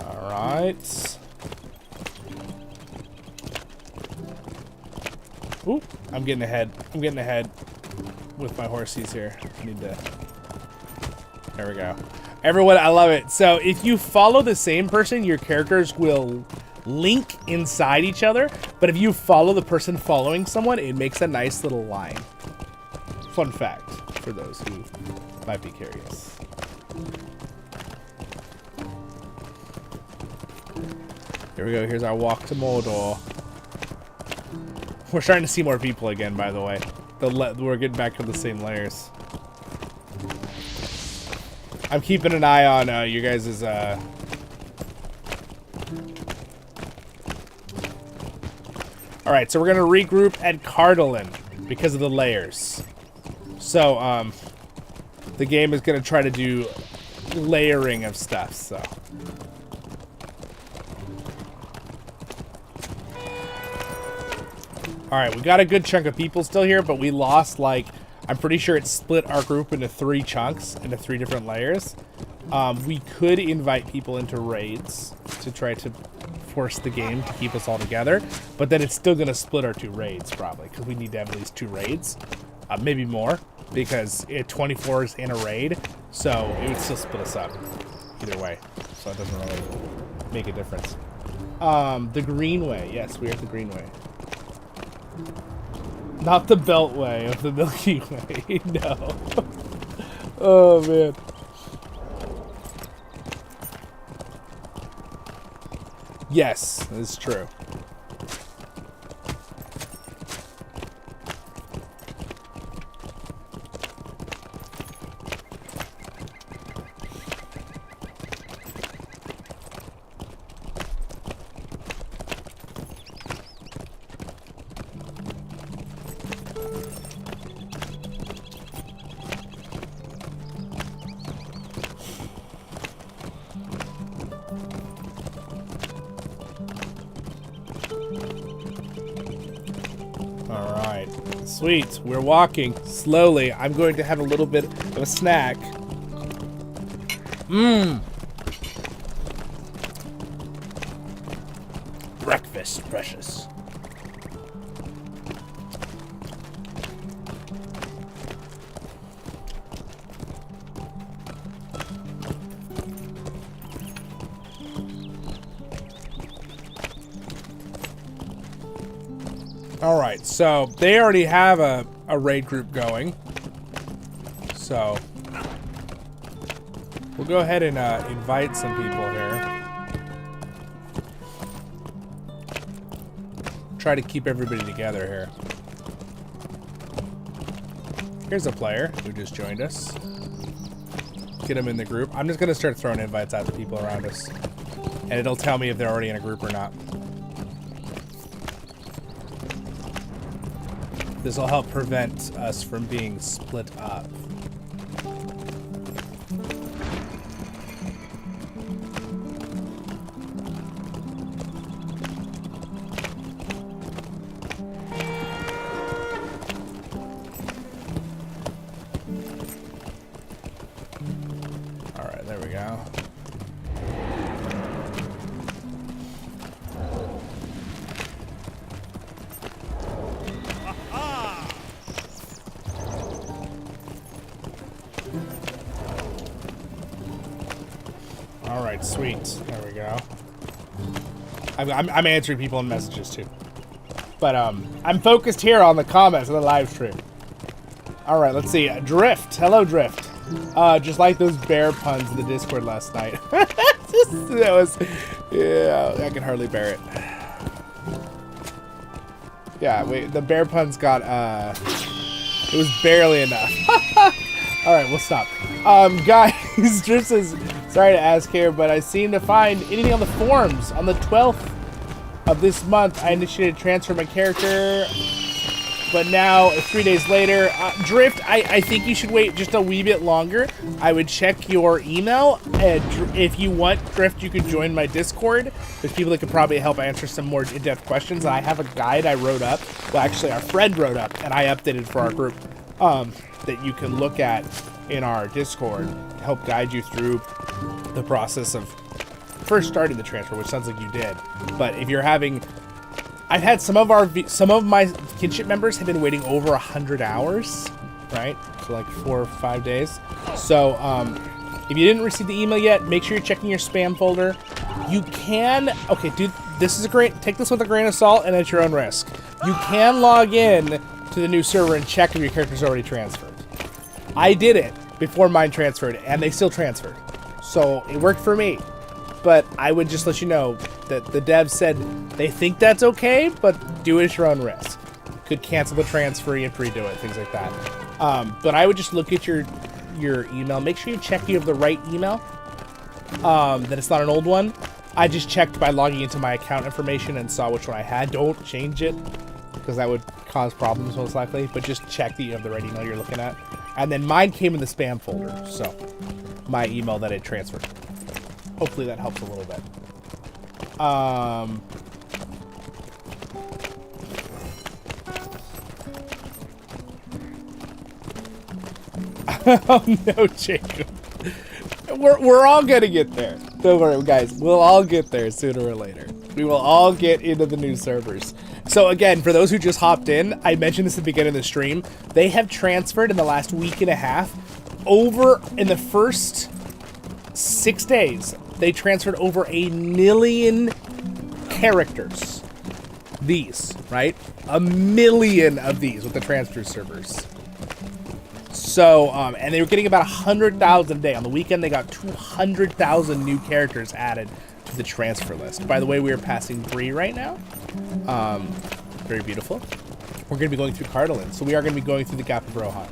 Alright. Ooh, I'm getting ahead. I'm getting ahead with my horsies here. I need to... There we go. Everyone, I love it. So if you follow the same person, your characters will link inside each other. But if you follow the person following someone, it makes a nice little line. Fun fact for those who might be curious. Here we go. Here's our walk to Mordor. We're starting to see more people again, by the way. We're getting back to the same layers. I'm keeping an eye on you guys' Alright, so we're gonna regroup at Cardolan because of the layers. So, the game is gonna try to do layering of stuff, so. Alright, we got a good chunk of people still here, but we lost, like, I'm pretty sure it split our group into 3 chunks, into 3 different layers. We could invite people into raids to try to force the game to keep us all together, but then it's still going to split our 2 raids, probably, because we need to have at least 2 raids. Maybe more, because 24 is in a raid, so it would still split us up either way, so it doesn't really make a difference. The Greenway. Yes, we are at the Greenway. Not the Beltway of the Milky Way, no. Oh, man. Yes, that's true. Sweet, we're walking slowly. I'm going to have a little bit of a snack. Breakfast, precious. Alright, so they already have a raid group going. So we'll go ahead and invite some people here. Try to keep everybody together here. Here's a player who just joined us. Get them in the group. I'm just going to start throwing invites out to people around us. And it'll tell me if they're already in a group or not. This will help prevent us from being split up. All right, there we go. Alright, sweet. There we go. I'm answering people in messages too. But I'm focused here on the comments of the live stream. Alright, let's see. Drift. Hello, Drift. Just like those bear puns in the Discord last night. That was... Yeah, I can hardly bear it. Yeah, wait, the bear puns got... It was barely enough. Alright, we'll stop. Guys, Drift says... Sorry to ask here, but I seem to find anything on the forums. On the 12th of this month, I initiated a transfer of my character, but now, 3 days later, Drift, I think you should wait just a wee bit longer. I would check your email, and if you want, Drift, you could join my Discord. There's people that could probably help answer some more in-depth questions, and I have a guide I wrote up, well, actually, our friend wrote up, and I updated for our group, that you can look at in our Discord to help guide you through the process of first starting the transfer, which sounds like you did. But if you're having, I've had some of my kinship members have been waiting over 100 hours, right? For like 4 or 5 days. So if you didn't receive the email yet, make sure you're checking your spam folder. You can, okay, dude, this is take this with a grain of salt and at your own risk. You can log in to the new server and check if your character's already transferred. I did it before mine transferred, and they still transferred. So it worked for me. But I would just let you know that the devs said they think that's okay, but do it at your own risk. Could cancel the transfer and redo it, things like that. But I would just look at your email. Make sure you check you have the right email, that it's not an old one. I just checked by logging into my account information and saw which one I had. Don't change it, because that would cause problems most likely. But just check that you have the right email you're looking at. And then mine came in the spam folder, so my email that it transferred. Hopefully that helps a little bit. Oh no, Jacob. We're all gonna get there. Don't worry, guys. We'll all get there sooner or later. We will all get into the new servers. So again, for those who just hopped in, I mentioned this at the beginning of the stream. They have transferred in the last week and a half over, in the first 6 days, they transferred over 1 million characters. These, right? 1 million of these with the transfer servers. So, and they were getting about 100,000 a day. On the weekend, they got 200,000 new characters added to the transfer list. By the way, we are passing Bree right now. Very beautiful. We're going to be going through Cardolan, so we are going to be going through the Gap of Rohan.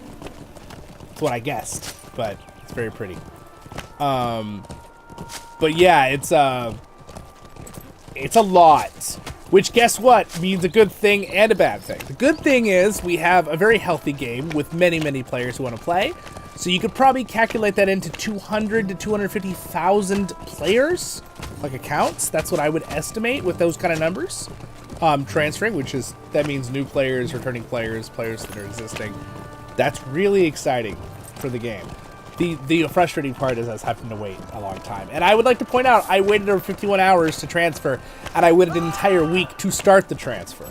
That's what I guessed, but it's very pretty. But yeah, it's a lot. Which, guess what, means a good thing and a bad thing. The good thing is we have a very healthy game with many, many players who want to play. So you could probably calculate that into 200 to 250,000 players, like accounts. That's what I would estimate with those kind of numbers. Transferring, that means new players, returning players, players that are existing. That's really exciting for the game. The frustrating part is us having to wait a long time. And I would like to point out, I waited over 51 hours to transfer, and I waited an entire week to start the transfer.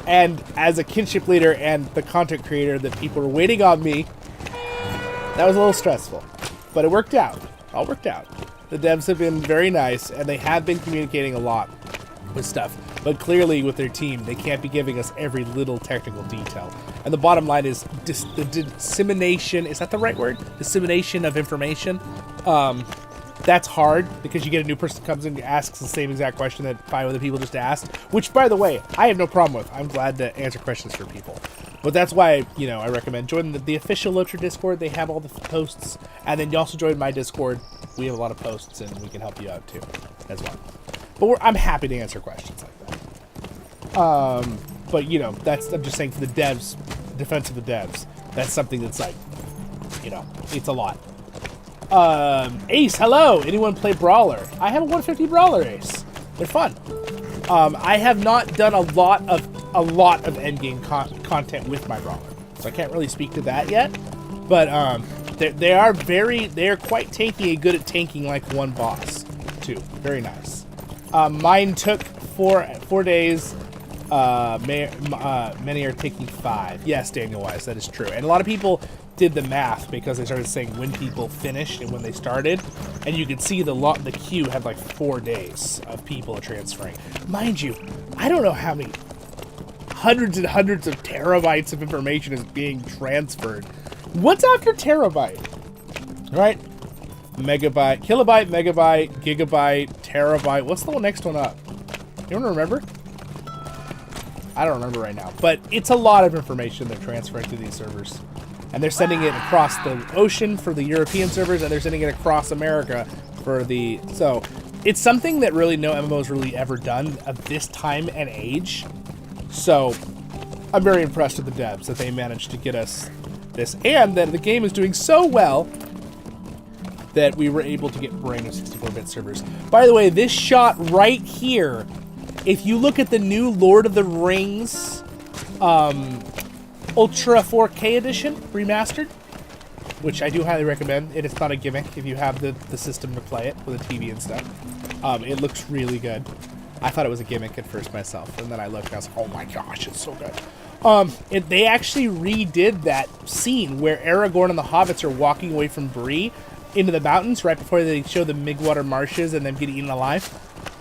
And as a kinship leader and the content creator that people were waiting on me, that was a little stressful. But it worked out. All worked out. The devs have been very nice, and they have been communicating a lot with stuff. But clearly, with their team, they can't be giving us every little technical detail. And the bottom line is the dissemination, is that the right word? Dissemination of information. That's hard, because you get a new person that comes in and asks the same exact question that 5 other people just asked. Which, by the way, I have no problem with. I'm glad to answer questions for people. But that's why, I recommend joining the official LOTRO Discord. They have all the posts. And then you also join my Discord. We have a lot of posts, and we can help you out, too, as well. But I'm happy to answer questions like that. But, I'm just saying for the devs, defense of the devs, that's something that's like, it's a lot. Ace, hello! Anyone play Brawler? I have a 150 Brawler, Ace. They're fun. I have not done a lot of endgame content with my Brawler, so I can't really speak to that yet. But they are quite tanky and good at tanking like one boss, too. Very nice. Mine took 4 days. Many are taking 5. Yes, Daniel Wise, that is true. And a lot of people did the math because they started saying when people finished and when they started, and you could see the queue had like 4 days of people transferring. Mind you, I don't know how many hundreds and hundreds of terabytes of information is being transferred. What's after terabyte? Right? Megabyte, kilobyte, megabyte, gigabyte, terabyte. What's the next one up? Anyone remember? I don't remember right now, but it's a lot of information they're transferring to these servers. And they're sending it across the ocean for the European servers, and they're sending it across America for the... So, it's something that really no MMO's really ever done of this time and age. So, I'm very impressed with the devs that they managed to get us this, and that the game is doing so well that we were able to get brand new 64-bit servers. By the way, this shot right here, if you look at the new Lord of the Rings Ultra 4K edition remastered, which I do highly recommend, and it's not a gimmick if you have the system to play it with a TV and stuff. It looks really good. I thought it was a gimmick at first myself, and then I looked and I was like, oh my gosh, it's so good. They actually redid that scene where Aragorn and the hobbits are walking away from Bree into the mountains right before they show the Migwater marshes and them getting eaten alive.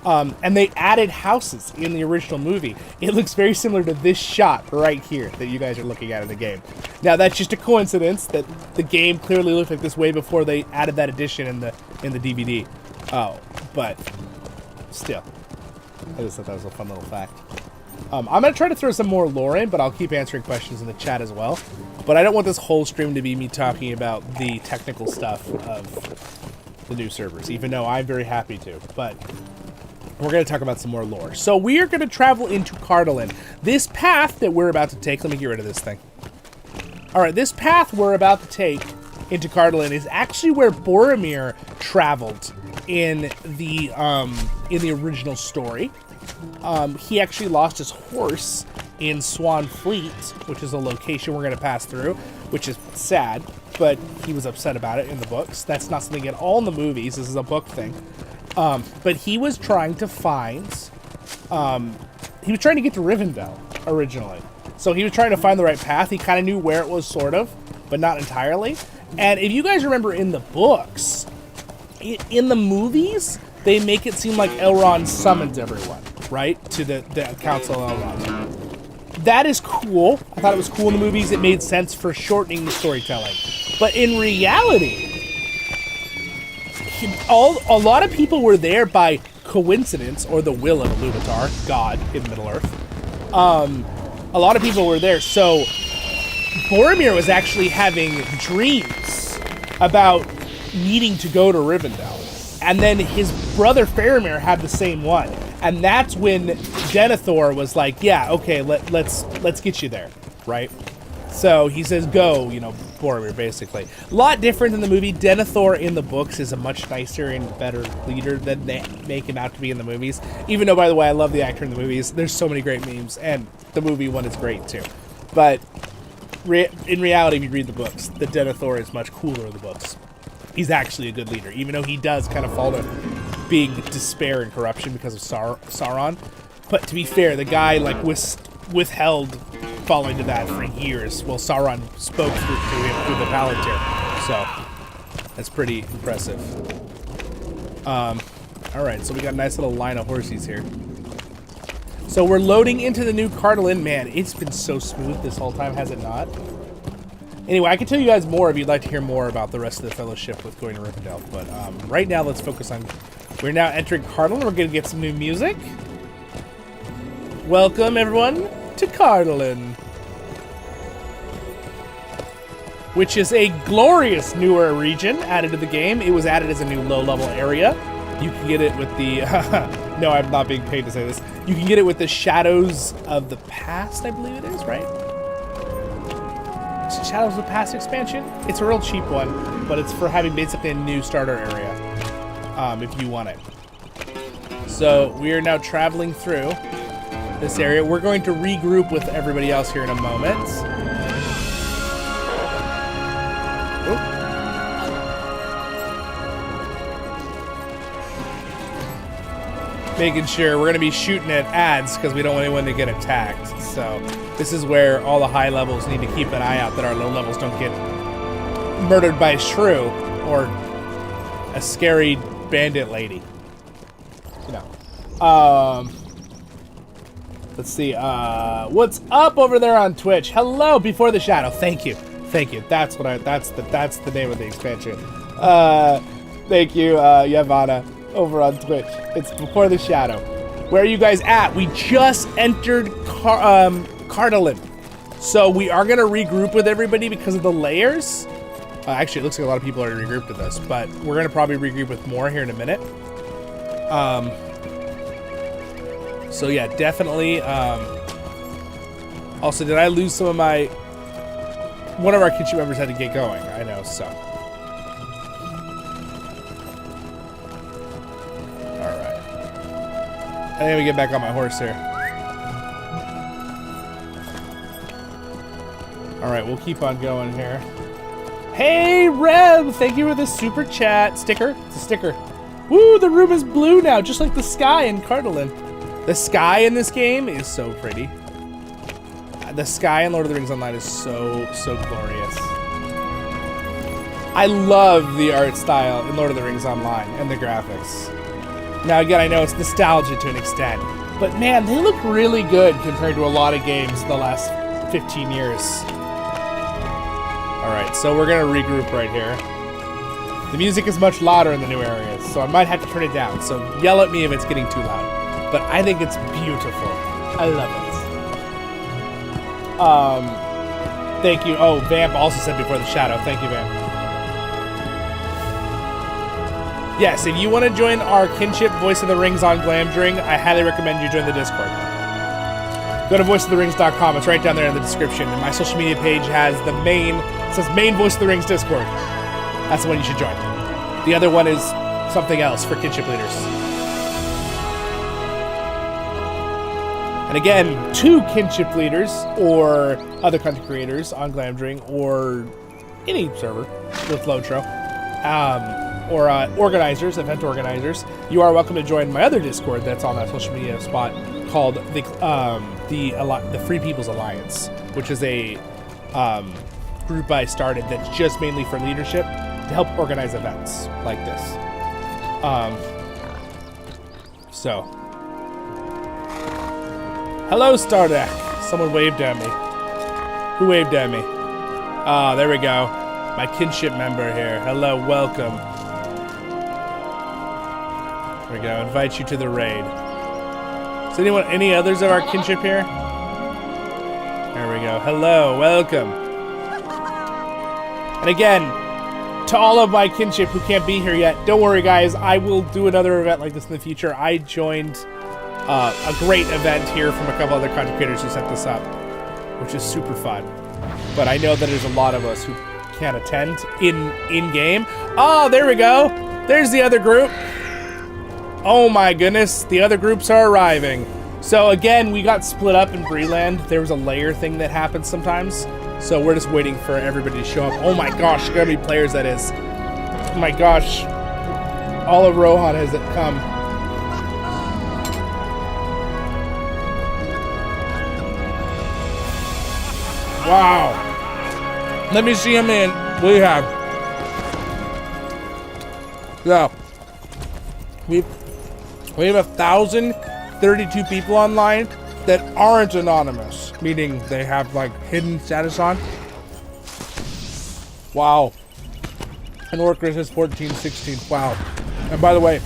And they added houses in the original movie. It looks very similar to this shot right here that you guys are looking at in the game. Now, that's just a coincidence that the game clearly looked like this way before they added that addition in the DVD. Oh, but still. I just thought that was a fun little fact. I'm going to try to throw some more lore in, but I'll keep answering questions in the chat as well. But I don't want this whole stream to be me talking about the technical stuff of the new servers, even though I'm very happy to. But we're going to talk about some more lore. So we are going to travel into Cardolan. This path that we're about to take, let me get rid of this thing. All right, this path we're about to take into Cardolan is actually where Boromir traveled in the original story. He actually lost his horse in Swan Fleet, which is a location we're going to pass through, which is sad, but he was upset about it in the books. That's not something at all in the movies. This is a book thing. But he was trying to find... he was trying to get to Rivendell, originally. So he was trying to find the right path. He kind of knew where it was, sort of, but not entirely. And if you guys remember in the books, in the movies, they make it seem like Elrond summoned everyone, right? To the Council of Elrond. That is cool. I thought it was cool in the movies. It made sense for shortening the storytelling. But in reality, a lot of people were there by coincidence or the will of Ilúvatar, God in Middle-earth. A lot of people were there. So Boromir was actually having dreams about needing to go to Rivendell. And then his brother Faramir had the same one. And that's when Denethor was like, yeah, okay, let's get you there, right? So he says, go, Boromir, basically. A lot different than the movie. Denethor in the books is a much nicer and better leader than they make him out to be in the movies. Even though, by the way, I love the actor in the movies. There's so many great memes, and the movie one is great, too. But in reality, if you read the books, the Denethor is much cooler in the books. He's actually a good leader, even though he does kind of fall to being despair and corruption because of Sauron. But to be fair, the guy withheld falling to that for years while Sauron spoke to him through the Palantir. So that's pretty impressive. Alright, so we got a nice little line of horses here. So we're loading into the new Cardolan. Man, it's been so smooth this whole time, has it not? Anyway, I can tell you guys more if you'd like to hear more about the rest of the Fellowship with going to Rivendell. But right now, let's focus on... We're now entering Cardolan. We're going to get some new music. Welcome, everyone, to Cardolan, which is a glorious newer region added to the game. It was added as a new low-level area. You can get it with the... no, I'm not being paid to say this. You can get it with the Shadows of the Past, I believe it is, right? Shadows of the Past expansion. It's a real cheap one, but it's for having basically a new starter area, if you want it. So we are now traveling through this area. We're going to regroup with everybody else here in a moment. Making sure we're going to be shooting at ads because we don't want anyone to get attacked. So this is where all the high levels need to keep an eye out that our low levels don't get murdered by a shrew or a scary bandit lady. Let's see. What's up over there on Twitch? Hello, Before the Shadow. Thank you. Thank you. That's the name of the expansion. Thank you, Yavanna, over on Twitch. It's Before the Shadow. Where are you guys at? We just entered Cardolan. So we are going to regroup with everybody because of the layers. Actually, it looks like a lot of people are regrouped with us, but we're going to probably regroup with more here in a minute. So yeah, definitely. Also, did I lose some of my... One of our Kinship members had to get going, I know, so. Alright. I think we get back on my horse here. Alright, we'll keep on going here. Hey, Reb! Thank you for the super chat. Sticker? It's a sticker. Woo, the room is blue now, just like the sky in Cardolan. The sky in this game is so pretty. The sky in Lord of the Rings Online is so glorious. I love the art style in Lord of the Rings Online and the graphics. Now again, I know it's nostalgia to an extent, but man, they look really good compared to a lot of games in the last 15 years. Alright, so we're gonna regroup right here. The music is much louder in the new areas, so I might have to turn it down, so yell at me if it's getting too loud. But I think it's beautiful. I love it. Thank you. Oh, Vamp also said Before the Shadow. Thank you, Vamp. Yes, if you want to join our Kinship Voice of the Rings on Glamdring, I highly recommend you join the Discord. go to voiceoftherings.com. It's right down there in the description. And my social media page has the main, it says main Voice of the Rings Discord. That's the one you should join. The other one is something else for kinship leaders. And again, to kinship leaders or other content creators on Glamdring or any server with LOTRO, or organizers, event organizers, you are welcome to join my other Discord that's on that social media spot called the Free People's Alliance, which is a group I started that's just mainly for leadership to help organize events like this. Hello, Stardeck. Someone waved at me. Who waved at me? Ah, there we go. My kinship member here. Hello, welcome. There we go. Invite you to the raid. Is any others of our kinship here? There we go. Hello, welcome. And again, to all of my kinship who can't be here yet, don't worry, guys. I will do another event like this in the future. I joined a great event here from a couple other content creators who set this up, which is super fun. But I know that there's a lot of us who can't attend in-game. Oh, there we go. There's the other group. Oh my goodness, the other groups are arriving. So again, we got split up in Breeland. There was a layer thing that happens sometimes. So we're just waiting for everybody to show up. Oh my gosh, look how many players that is. Oh my gosh. All of Rohan has come. Wow. Let me see how many we have. So, we have 1,032 people online that aren't anonymous, meaning they have like hidden status on. Wow. And Orcris is 14, 16. Wow. And by the way,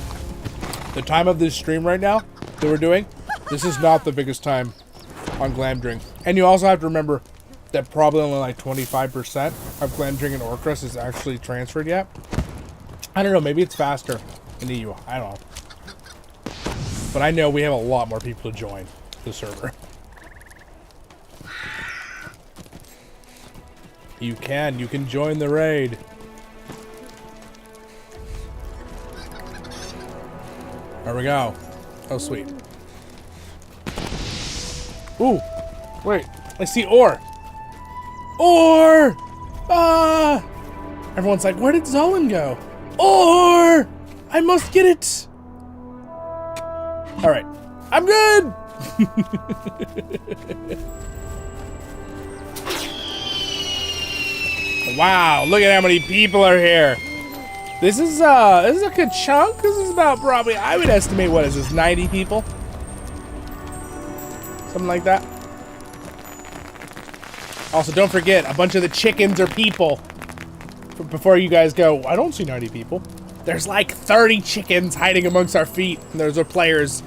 the time of this stream right now that we're doing, this is not the biggest time on Glamdring. And you also have to remember that probably only like 25% of Glamdring and Orcris is actually transferred yet. I don't know, maybe it's faster in the EU. I don't know. But I know we have a lot more people to join the server. You can join the raid. There we go. Oh, sweet. Ooh, wait, I see ore. Ore! Ah! Everyone's like, where did Zollin go? Ore! I must get it! Alright, I'm good! Wow, look at how many people are here. This is a good chunk. This is about probably, I would estimate, what is this, 90 people? Something like that. Also, don't forget, a bunch of the chickens are people. Before you guys go, I don't see 90 people. There's like 30 chickens hiding amongst our feet, and those are players.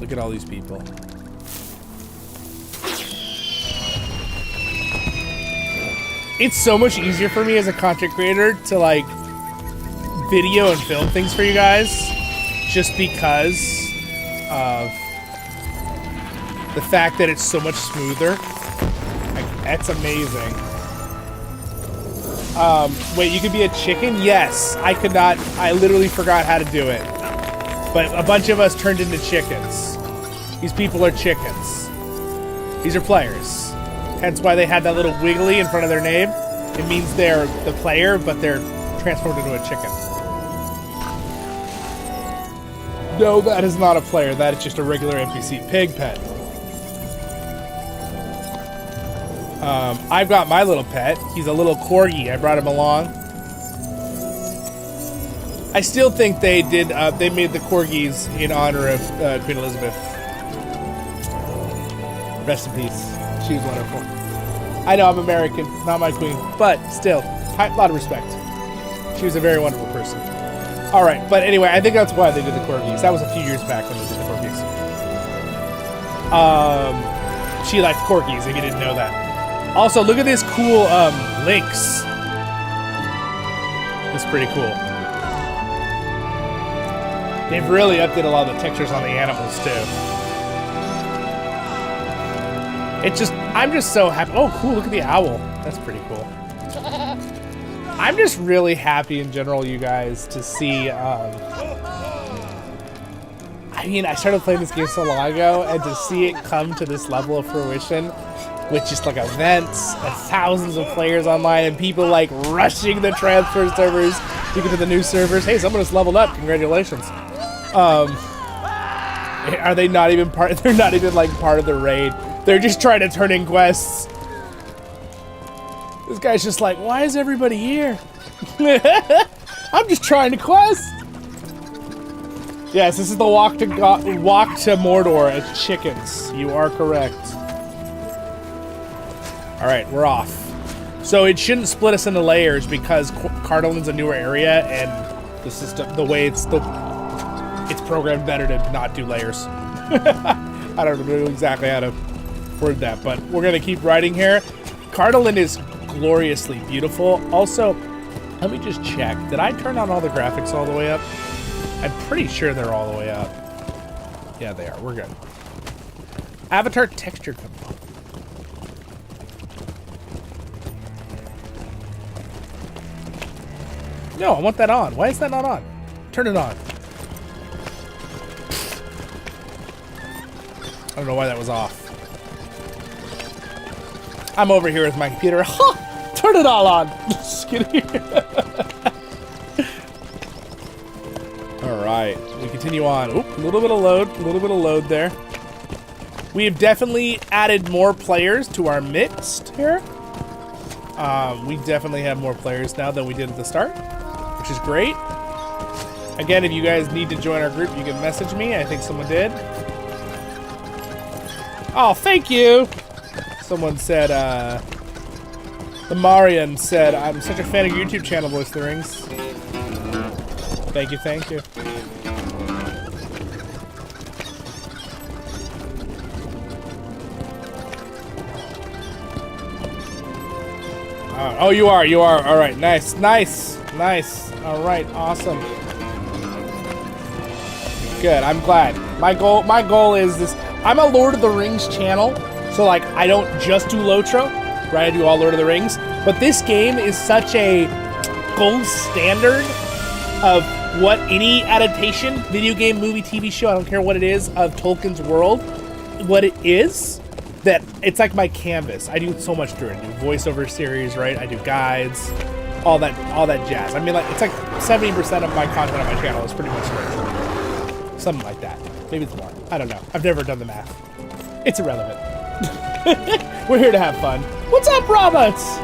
Look at all these people. It's so much easier for me as a content creator to like video and film things for you guys just because of the fact that it's so much smoother. Like, that's amazing. Wait, you could be a chicken? Yes. I could not. I literally forgot how to do it. But a bunch of us turned into chickens. These people are chickens. These are players. Hence why they had that little wiggly in front of their name. It means they're the player, but they're transformed into a chicken. No, that is not a player. That is just a regular NPC pig pet. I've got my little pet. He's a little corgi. I brought him along. I still think they did. They made the corgis in honor of Queen Elizabeth. Rest in peace. She was wonderful. I know I'm American, not my queen, but still, a lot of respect. She was a very wonderful person. All right, but anyway, I think that's why they did the corgis. That was a few years back when they did the corgis. She liked corgis, if you didn't know that. Also, look at this cool links. It's pretty cool. They've really updated a lot of the textures on the animals too. I'm just so happy. Oh, cool, look at the owl. That's pretty cool. I'm just really happy in general, you guys, to see, I mean, I started playing this game so long ago, and to see it come to this level of fruition with just like events and thousands of players online and people like rushing the transfer servers to get to the new servers. Hey, someone just leveled up. Congratulations. Are they not even part? They're not even like part of the raid. They're just trying to turn in quests. This guy's just like, why is everybody here? I'm just trying to quest. Yes, this is the walk to Mordor as chickens. You are correct. All right, we're off. So it shouldn't split us into layers because Cardolan's a newer area, and the system, the way it's programmed better to not do layers. I don't know exactly how to word that, but we're gonna keep riding here. Cardolan is gloriously beautiful. Also, let me just check. Did I turn on all the graphics all the way up? I'm pretty sure they're all the way up. Yeah, they are. We're good. Avatar texture coming on. No, I want that on. Why is that not on? Turn it on. I don't know why that was off. I'm over here with my computer. Turn it all on. Just kidding. All right, we continue on. Oop, a little bit of load there. We have definitely added more players to our mixed here. We definitely have more players now than we did at the start, which is great. Again, if you guys need to join our group, you can message me. I think someone did. Oh, thank you. Someone said, the Marian said, I'm such a fan of your YouTube channel, Voice of the Rings. Thank you, thank you. Oh, you are. All right, nice. All right, awesome. Good, I'm glad. My goal is this. I'm a Lord of the Rings channel, so like I don't just do LOTRO, right? I do all Lord of the Rings, but this game is such a gold standard of what any adaptation, video game, movie, TV show, I don't care what it is, of Tolkien's world, what it is, that it's like my canvas. I do so much through it. I do voiceover series, right? I do guides, all that jazz. I mean, like it's like 70% of my content on my channel is pretty much LOTRO. Something like that. Maybe it's more. I don't know. I've never done the math. It's irrelevant. We're here to have fun. What's up, Robots?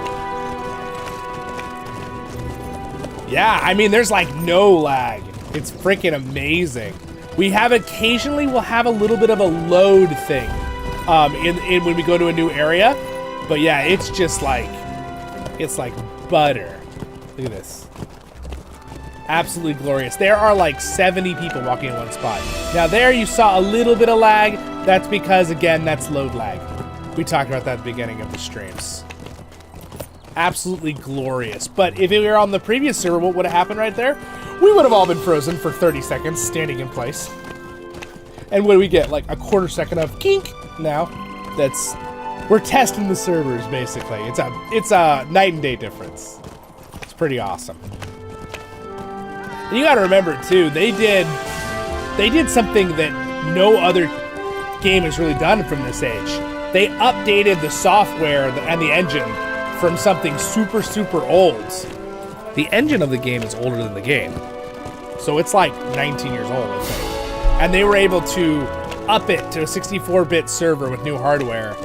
Yeah, I mean, there's like no lag. It's freaking amazing. We have occasionally, we'll have a little bit of a load thing in when we go to a new area. But yeah, it's just like, it's like butter. Look at this. Absolutely glorious. There are like 70 people walking in one spot. Now there you saw a little bit of lag. That's because, again, that's load lag. We talked about that at the beginning of the streams. Absolutely glorious. But if it were on the previous server, what would have happened right there? We would have all been frozen for 30 seconds, standing in place. And what do we get? Like a quarter second of kink now. We're testing the servers, basically. It's a night and day difference. It's pretty awesome. And you gotta remember too, they did something that no other game has really done from this age. They updated the software and the engine from something super, super old. The engine of the game is older than the game. So it's like 19 years old, I think. And they were able to up it to a 64-bit server with new hardware.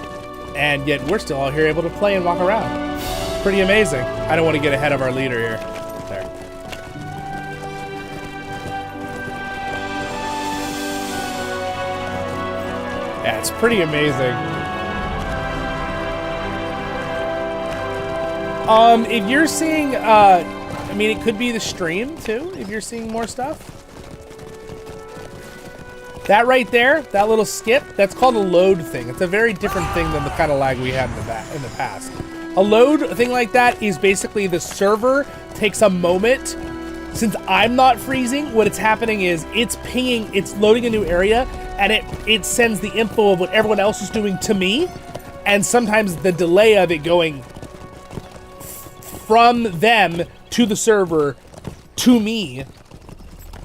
And yet we're still all here able to play and walk around. Pretty amazing. I don't want to get ahead of our leader here. There. Yeah, it's pretty amazing. If you're seeing, I mean, it could be the stream too, if you're seeing more stuff. That right there, that little skip, that's called a load thing. It's a very different thing than the kind of lag we had in the past. A load thing like that is basically the server takes a moment since I'm not freezing, what it's happening is it's pinging, it's loading a new area, and it sends the info of what everyone else is doing to me, and sometimes the delay of it going from them to the server to me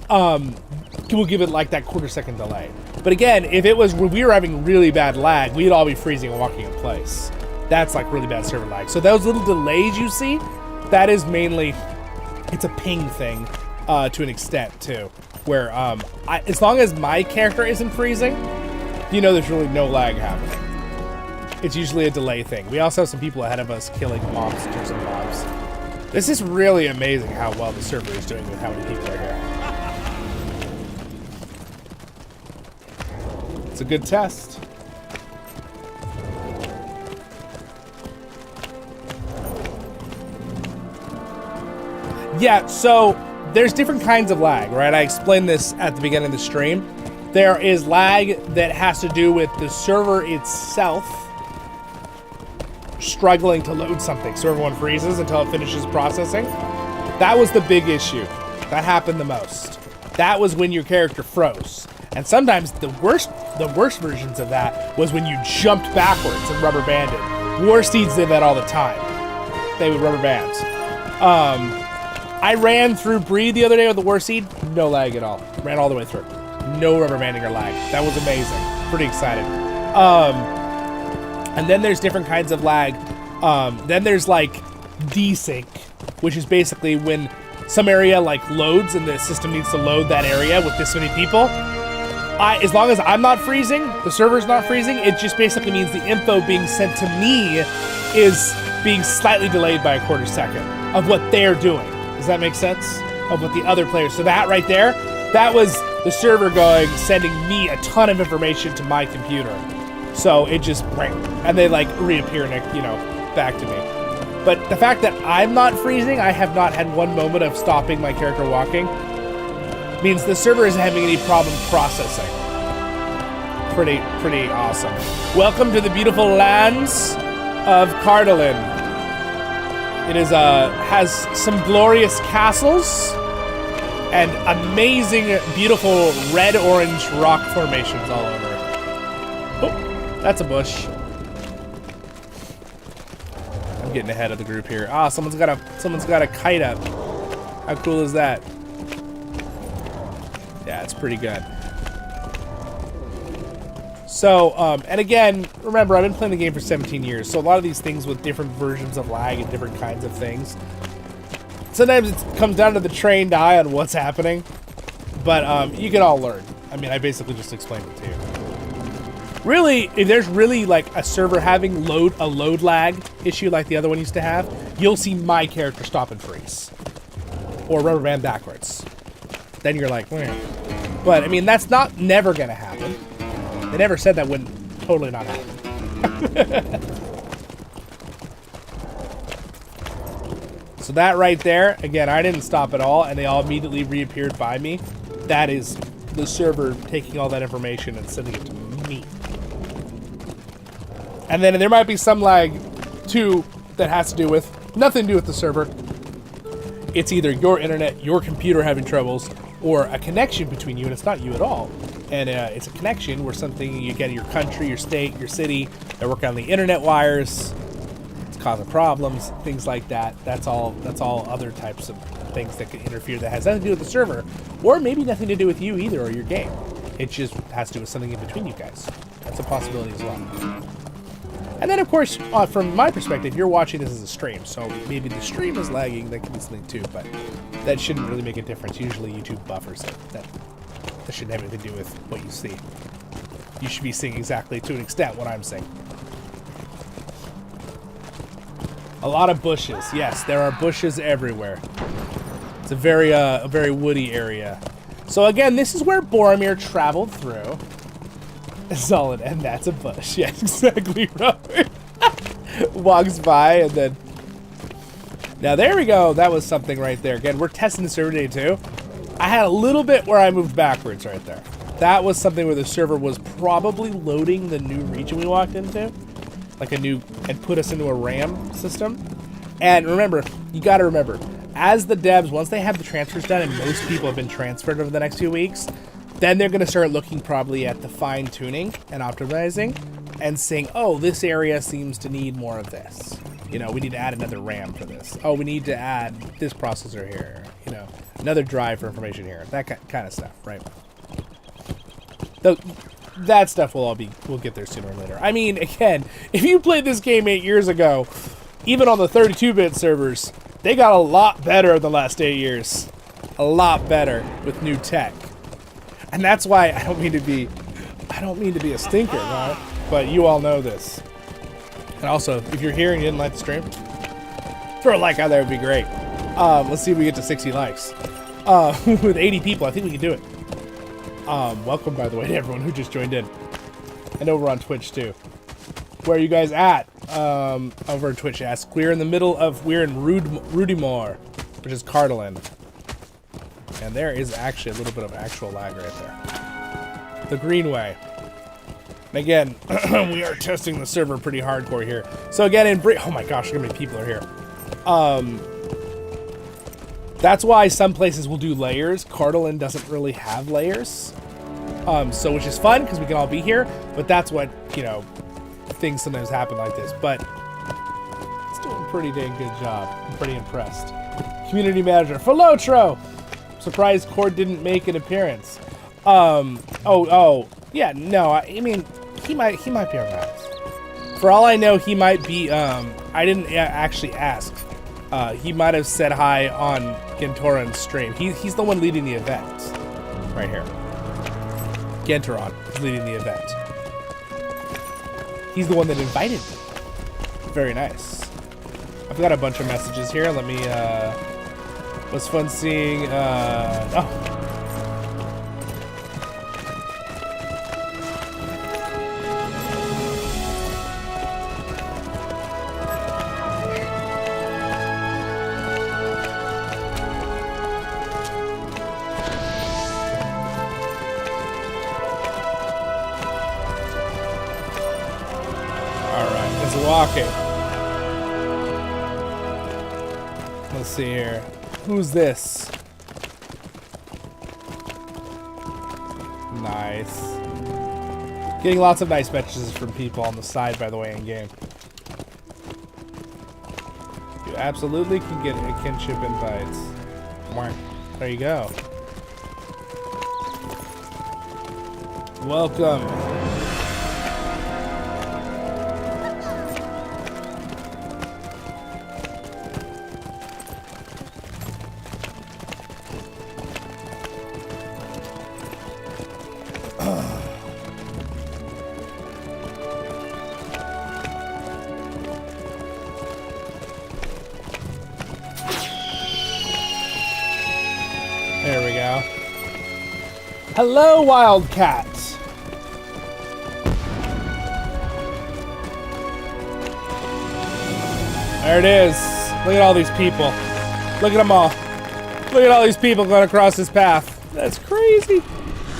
will give it like that quarter-second delay. But again, if it was when we were having really bad lag, we'd all be freezing and walking in place. That's like really bad server lag. So those little delays you see, that is mainly, it's a ping thing to an extent too, where as long as my character isn't freezing, you know there's really no lag happening. It's usually a delay thing. We also have some people ahead of us killing monsters and mobs. This is really amazing how well the server is doing with how many people are here. It's a good test. Yeah, so there's different kinds of lag, right? I explained this at the beginning of the stream. There is lag that has to do with the server itself struggling to load something, so everyone freezes until it finishes processing. That was the big issue. That happened the most. That was when your character froze. And sometimes the worst versions of that was when you jumped backwards and rubber banded. War Steeds did that all the time. They would rubber band. I ran through Bree the other day with the War Steed, no lag at all. Ran all the way through. No rubber banding or lag. That was amazing. Pretty excited. And then there's different kinds of lag. Then there's like desync, which is basically when some area like loads and the system needs to load that area with this many people. As long as I'm not freezing, the server's not freezing, it just basically means the info being sent to me is being slightly delayed by a quarter second of what they're doing. Does that make sense? Of what the other players, so that right there, that was the server sending me a ton of information to my computer. So it just, and they like reappear, back to me. But the fact that I'm not freezing, I have not had one moment of stopping my character walking, means the server isn't having any problem processing. Pretty awesome. Welcome to the beautiful lands of Cardolan. It is has some glorious castles and amazing, beautiful red-orange rock formations all over. Oh, that's a bush. I'm getting ahead of the group here. Ah, someone's got a kite up. How cool is that? Yeah, it's pretty good. So, and again, remember, I've been playing the game for 17 years, so a lot of these things with different versions of lag and different kinds of things, sometimes it comes down to the trained eye on what's happening, but you can all learn. I mean, I basically just explained it to you. Really, if there's really like a server having a load lag issue like the other one used to have, you'll see my character stop and freeze. Or rubber band backwards. Then you're like, meh. But I mean, that's never gonna happen. They never said that wouldn't totally not happen. So that right there, again, I didn't stop at all, and they all immediately reappeared by me. That is the server taking all that information and sending it to me. And then there might be some lag too that has to do with nothing to do with the server. It's either your internet, your computer having troubles, or a connection between you, and it's not you at all. And it's a connection where something you get in your country, your state, your city, they're working on the internet wires, it's causing problems, things like that. That's all other types of things that can interfere that has nothing to do with the server, or maybe nothing to do with you either or your game. It just has to do with something in between you guys. That's a possibility as well. And then, of course, from my perspective, you're watching this as a stream, so maybe the stream is lagging, that can be something too, but that shouldn't really make a difference. Usually YouTube buffers it. That shouldn't have anything to do with what you see. You should be seeing exactly, to an extent, what I'm seeing. A lot of bushes. Yes, there are bushes everywhere. It's a very woody area. So again, this is where Boromir traveled through. Zollin, and that's a bush. Yes, exactly, Robert. Walks by and then... Now there we go. That was something right there. Again, we're testing the server today too. I had a little bit where I moved backwards right there. That was something where the server was probably loading the new region we walked into. Like and put us into a RAM system. And remember, you gotta remember, as the devs, once they have the transfers done, and most people have been transferred over the next few weeks, then they're going to start looking probably at the fine-tuning and optimizing and saying, oh, this area seems to need more of this. You know, we need to add another RAM for this. Oh, we need to add this processor here. You know, another drive for information here. That kind of stuff, right? Though that stuff we'll get there sooner or later. I mean, again, if you played this game 8 years ago, even on the 32-bit servers, they got a lot better in the last 8 years. A lot better with new tech. And that's why I don't mean to be a stinker, right? But you all know this. And also, if you're here and you didn't like the stream, throw a like out there, would be great. Let's see if we get to 60 likes. With 80 people, I think we can do it. Welcome, by the way, to everyone who just joined in. I know we're on Twitch, too. Where are you guys at? Over on Twitch, ask. We're in Rudimore, which is Cardolan. And there is actually a little bit of actual lag right there. The Greenway. And again, we are testing the server pretty hardcore here. So again, in Bree, oh my gosh, look how many people are here. That's why some places will do layers. Cardolan doesn't really have layers. So which is fun because we can all be here, but that's what, you know, things sometimes happen like this. But it's doing a pretty dang good job. I'm pretty impressed. Community manager for LOTRO. Surprised Cord didn't make an appearance. Yeah, no, I mean, he might be around. For all I know, he might be, I didn't actually ask. He might have said hi on Gentoran's stream. He's the one leading the event. Right here. Gentoran is leading the event. He's the one that invited me. Very nice. I've got a bunch of messages here. Let me, was fun seeing, walking. Let's see here. Who's this? Nice. Getting lots of nice messages from people on the side, by the way, in game. You absolutely can get a kinship invites. There you go. Welcome. There we go. Hello, Wildcat. There it is. Look at all these people. Look at them all. Look at all these people going across this path. That's crazy.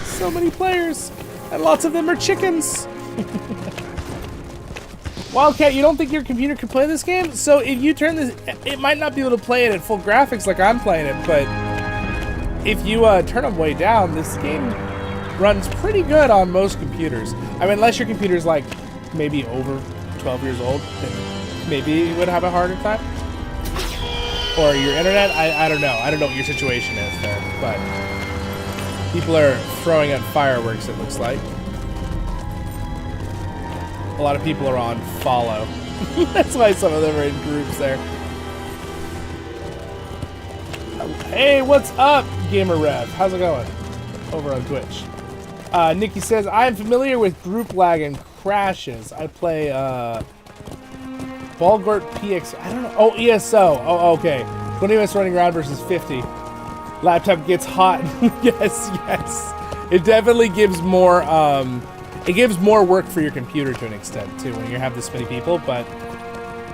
So many players. And lots of them are chickens. Wildcat, you don't think your computer can play this game? So if you turn this, it might not be able to play it at full graphics like I'm playing it, but if you turn them way down, this game runs pretty good on most computers. I mean, unless your computer's like maybe over 12 years old, then maybe you would have a harder time. Or your internet, I don't know. I don't know what your situation is there, but people are throwing out fireworks, it looks like. A lot of people are on follow. That's why some of them are in groups there. Hey, what's up, Gamer Rev? How's it going? Over on Twitch. Nikki says, I am familiar with group lag and crashes. I play Balgort PX. I don't know. Oh, ESO. Oh, okay. 20 minutes running around versus 50. Laptop gets hot. Yes, yes. It definitely gives more. It gives more work for your computer to an extent too when you have this many people. But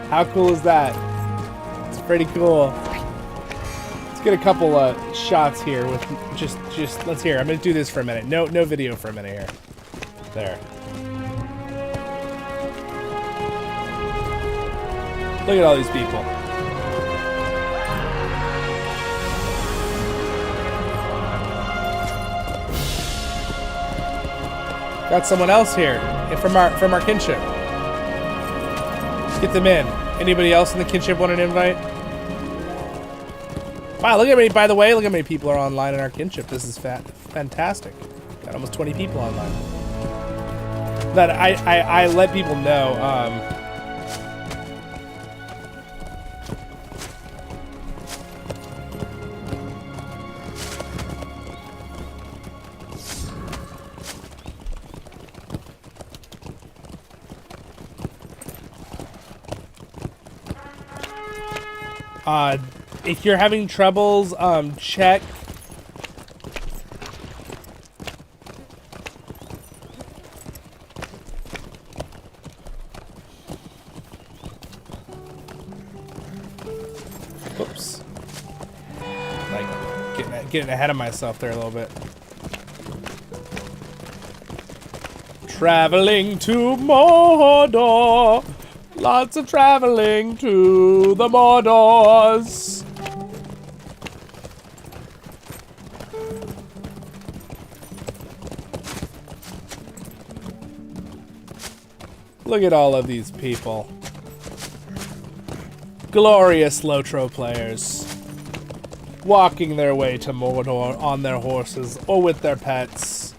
how cool is that? It's pretty cool. Let's get a couple shots here with just let's hear. I'm gonna do this for a minute. No video for a minute here. There. Look at all these people. Got someone else here from our kinship. Get them in. Anybody else in the kinship want an invite? Wow, look at me. By the way, look at how many people are online in our kinship. This is fantastic. Got almost 20 people online. That I let people know. If you're having troubles, check. Oops. Like, getting ahead of myself there a little bit. Traveling to Mordor. Lots of traveling to the Mordors. Look at all of these people. Glorious LOTRO players. Walking their way to Mordor on their horses or with their pets.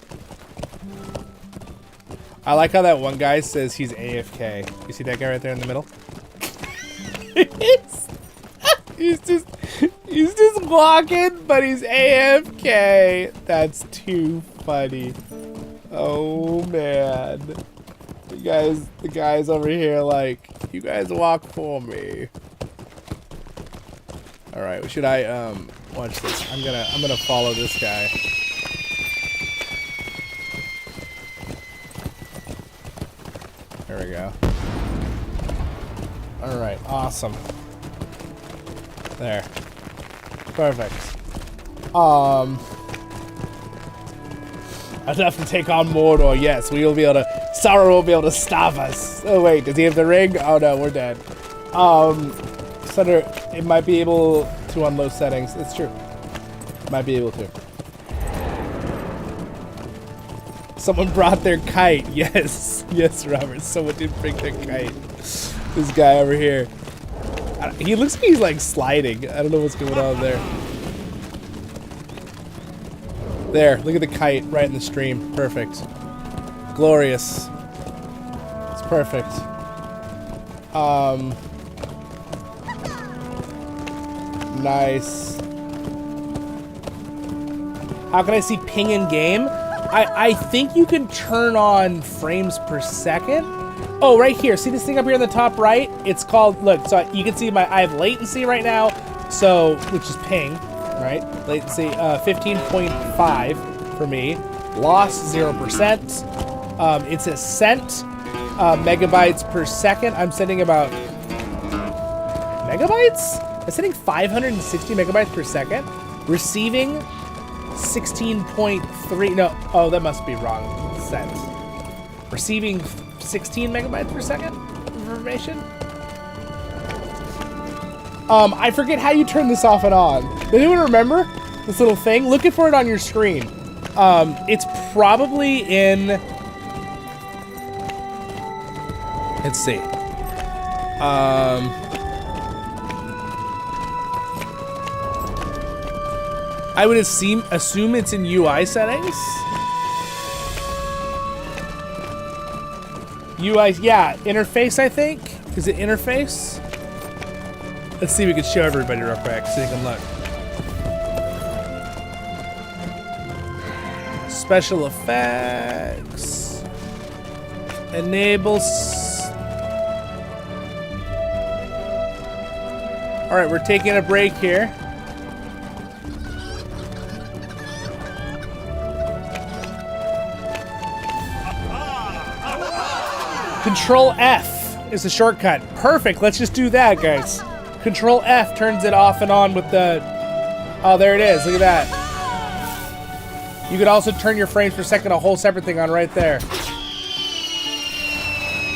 I like how that one guy says he's AFK. You see that guy right there in the middle? he's just walking, but he's AFK. That's too funny. Oh man. The guys over here like, you guys walk for me. All right, should I watch this? I'm gonna follow this guy. There we go. All right, awesome. There. Perfect. Enough to take on Mordor. Yes, we will be able to. Sauron will be able to stop us. Oh wait, does he have the ring? Oh no, we're dead. Sunder, it might be able to unload settings. It's true. Might be able to. Someone brought their kite. Yes, yes, Robert. Someone did bring their kite. This guy over here. He looks like he's like sliding. I don't know what's going on there. There, look at the kite right in the stream. Perfect. Glorious. It's perfect. Nice. How can I see ping in game? I think you can turn on frames per second. Oh, right here. See this thing up here in the top right? It's called, look, so you can see I have latency right now, so, which is ping, right? Latency, 15.5 for me. Loss, 0%. It's a cent, megabytes per second. I'm sending about, megabytes? I'm sending 560 megabytes per second. Receiving 16.3, no, oh, that must be wrong. Cent. Receiving 16 megabytes per second information. I forget how you turn this off and on. Does anyone remember this little thing? Looking for it on your screen. It's probably in, let's see. I would assume it's in UI settings. UI, yeah, interface, I think. Is it interface? Let's see if we can show everybody real quick so you can look. Special effects. Enables. All right, we're taking a break here. Control F is a shortcut. Perfect. Let's just do that, guys. Control F turns it off and on with the... Oh, there it is. Look at that. You could also turn your frames per second, a whole separate thing on right there.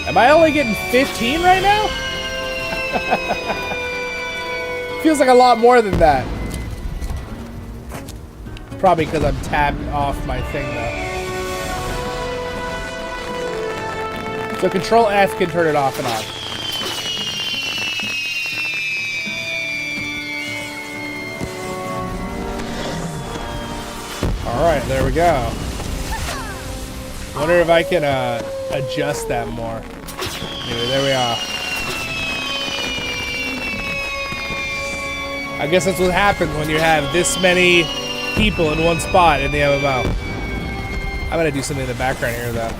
Am I only getting 15 right now? Feels like a lot more than that. Probably because I'm tabbed off my thing, though. So Control F can turn it off and on. Alright, there we go. Wonder if I can adjust that more. Anyway, there we are. I guess that's what happens when you have this many people in one spot in the MMO. I'm gonna do something in the background here though.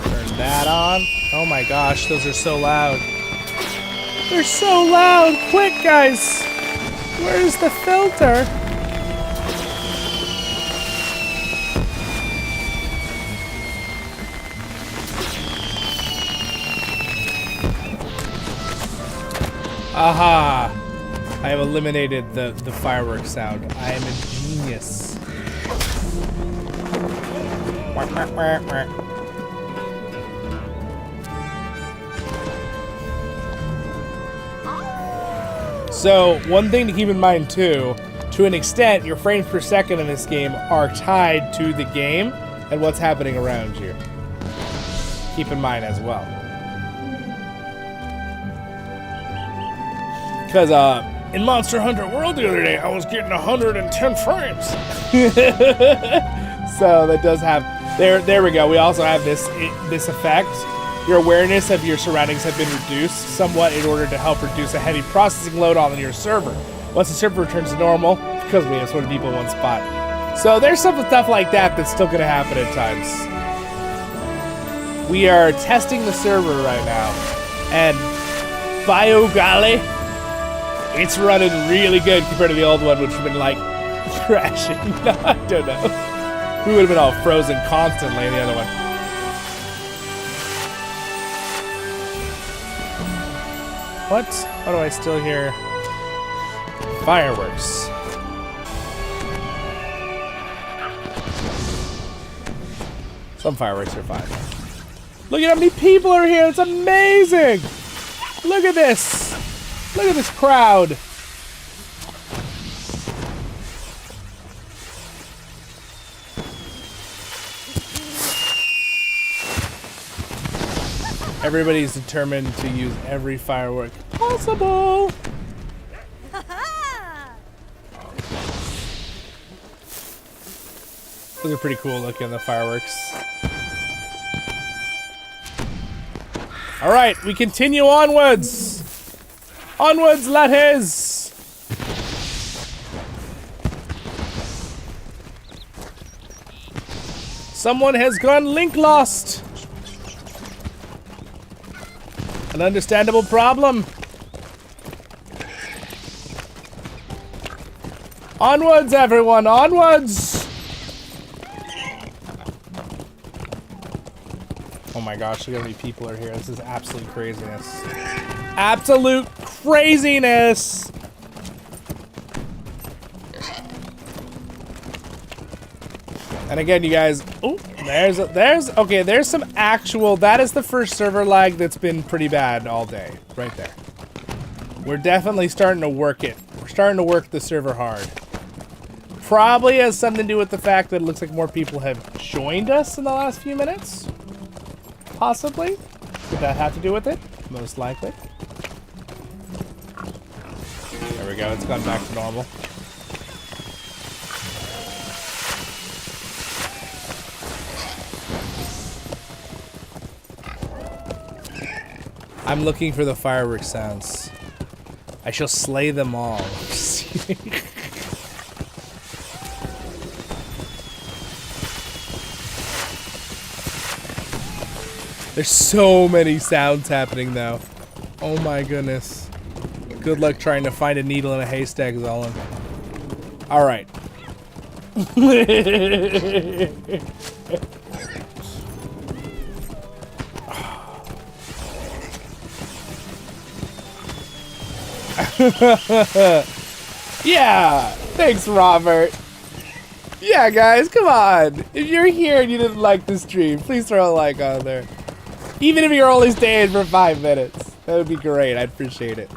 Turn that on. Oh my gosh, those are so loud. They're so loud! Quick, guys! Where's the filter? Aha! I have eliminated the fireworks sound. I am a genius. Quack, quack, quack, quack. So, one thing to keep in mind too, to an extent, your frames per second in this game are tied to the game and what's happening around you. Keep in mind as well. Because in Monster Hunter World the other day, I was getting 110 frames. So that does have, there we go. We also have this effect. Your awareness of your surroundings have been reduced somewhat in order to help reduce a heavy processing load on your server. Once the server returns to normal, because we have so many people in one spot. So there's some stuff like that that's still going to happen at times. We are testing the server right now, and by golly, it's running really good compared to the old one, which has been like crashing. No, I don't know. We would have been all frozen constantly in the other one. What? How do I still hear fireworks? Some fireworks are fine. Look at how many people are here. It's amazing. Look at this. Look at this crowd. Everybody's determined to use every firework possible. Those are pretty cool looking, the fireworks. All right, we continue onwards. Onwards, ladders! Someone has gone link lost. An understandable problem. Onwards, everyone, onwards! Oh my gosh, look how many people are here. This is absolute craziness. Absolute craziness! And again, you guys, oh, there's some actual, that is the first server lag that's been pretty bad all day, right there. We're definitely starting to work it. We're starting to work the server hard. Probably has something to do with the fact that it looks like more people have joined us in the last few minutes. Possibly. Could that have to do with it? Most likely. There we go, it's gone back to normal. I'm looking for the fireworks sounds. I shall slay them all. There's so many sounds happening though. Oh my goodness. Good luck trying to find a needle in a haystack, Zollin. Alright. Yeah! Thanks, Robert. Yeah, guys, come on. If you're here and you didn't like the stream, please throw a like on there. Even if you're only staying for 5 minutes. That would be great. I'd appreciate it.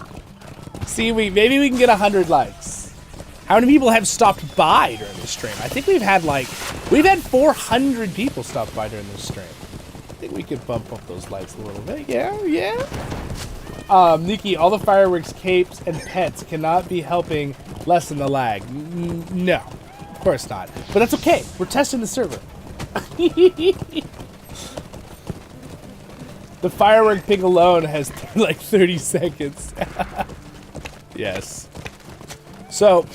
See, maybe we can get 100 likes. How many people have stopped by during this stream? I think we've had 400 people stop by during this stream. I think we could bump up those likes a little bit. Yeah, yeah. Nikki, all the fireworks, capes, and pets cannot be helping lessen the lag. No, of course not. But that's okay. We're testing the server. The firework ping alone has like 30 seconds. Yes. So,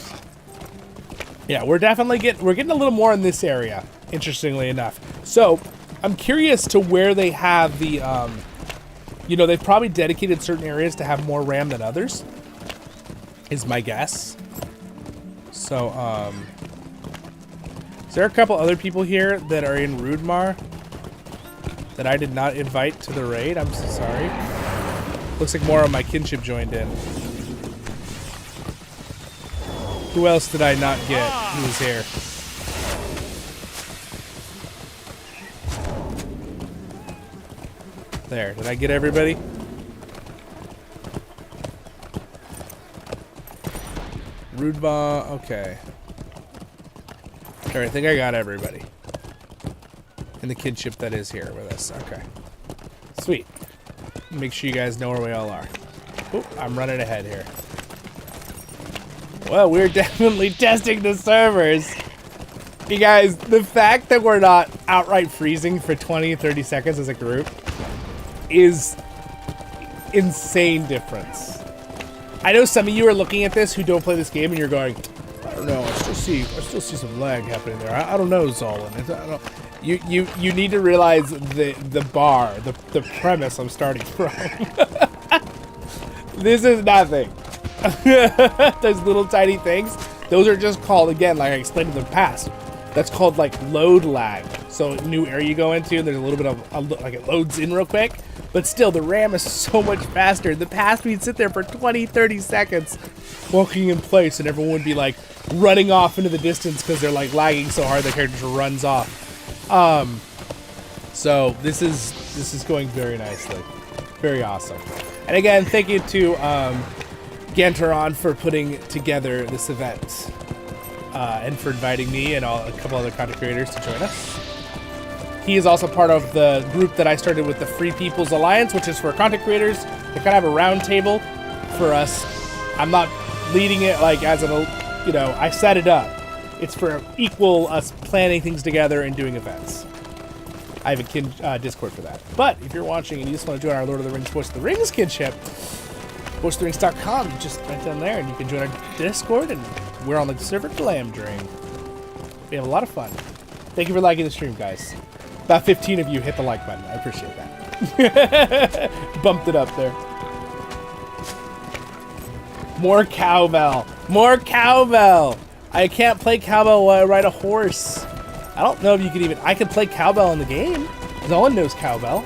yeah, we're definitely getting a little more in this area, interestingly enough. So, I'm curious to where they have the, you know, they've probably dedicated certain areas to have more RAM than others, is my guess. So, is there a couple other people here that are in Rudmar that I did not invite to the raid? I'm so sorry. Looks like more of my kinship joined in. Who else did I not get who was here? There, did I get everybody? Rudba, okay. Alright, I think I got everybody. And the kinship that is here with us, okay. Sweet. Make sure you guys know where we all are. Oop, I'm running ahead here. Well, we're definitely testing the servers. You guys, the fact that we're not outright freezing for 20, 30 seconds as a group is insane difference. I know some of you are looking at this who don't play this game and you're going, I don't know, I still see some lag happening there. I don't know, Zollin. I don't. You need to realize the bar, the premise I'm starting from. This is nothing. Those little tiny things, those are just called, again, like I explained in the past, that's called like load lag. So new area you go into and there's a little bit of like it loads in real quick, but still the RAM is so much faster. In the past we'd sit there for 20, 30 seconds walking in place and everyone would be like running off into the distance because they're like lagging so hard the character just runs off. So this is going very nicely. Very awesome. And again, thank you to Ganteron for putting together this event and for inviting me and a couple other content creators to join us. He is also part of the group that I started with the Free People's Alliance, which is for content creators to kind of have a round table for us. I'm not leading it like as a, you know, I set it up. It's for equal us planning things together and doing events. I have a Discord for that. But if you're watching and you just want to join our Lord of the Rings Voice of the Rings kinship, voiceoftherings.com, just right down there, and you can join our Discord, and we're on the server Glamdring. We have a lot of fun. Thank you for liking the stream, guys. About 15 of you hit the like button. I appreciate that. Bumped it up there. More cowbell. More cowbell. I can't play cowbell while I ride a horse. I don't know if you can even... I can play cowbell in the game. No one knows cowbell.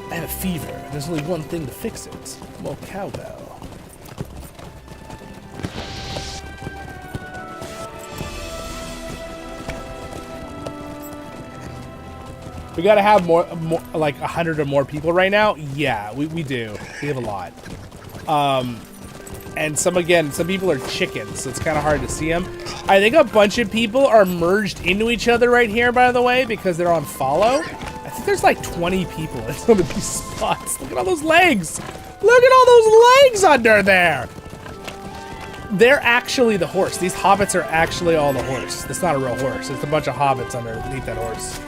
I have a fever. There's only one thing to fix it. More cowbell. We gotta have more like 100 or more people right now. Yeah, we do. We have a lot. And some people are chickens, so it's kind of hard to see them. I think a bunch of people are merged into each other right here, by the way, because they're on follow. I think there's like 20 people in some of these spots. Look at all those legs. Look at all those legs under there. They're actually the horse. These hobbits are actually all the horse. That's not a real horse. It's a bunch of hobbits underneath that horse.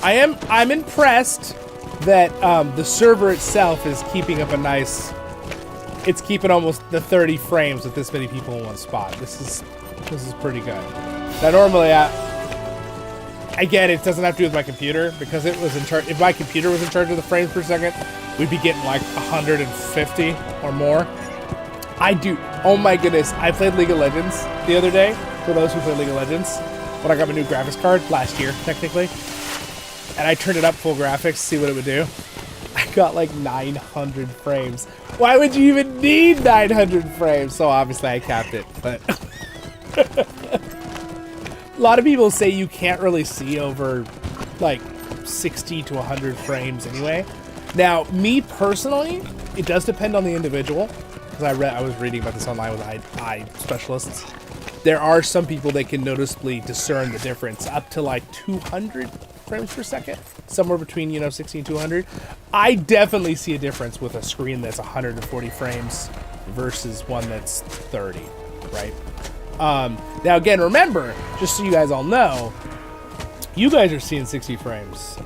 I'm impressed that the server itself is keeping up a nice. It's keeping almost the 30 frames with this many people in one spot. This is pretty good. Now normally, again, it doesn't have to do with my computer because it was in charge. If my computer was in charge of the frames per second, we'd be getting like 150 or more. Oh my goodness, I played League of Legends the other day, for those who play League of Legends, when I got my new graphics card, last year, technically. And I turned it up full graphics to see what it would do. I got like 900 frames. Why would you even need 900 frames? So obviously I capped it, but... A lot of people say you can't really see over like 60 to 100 frames anyway. Now, me personally, it does depend on the individual, because I was reading about this online with eye specialists. There are some people that can noticeably discern the difference up to like 200 frames per second, somewhere between 60 and 200. I definitely see a difference with a screen that's 140 frames versus one that's 30, right? Now again, remember, just so you guys all know, you guys are seeing 60 frames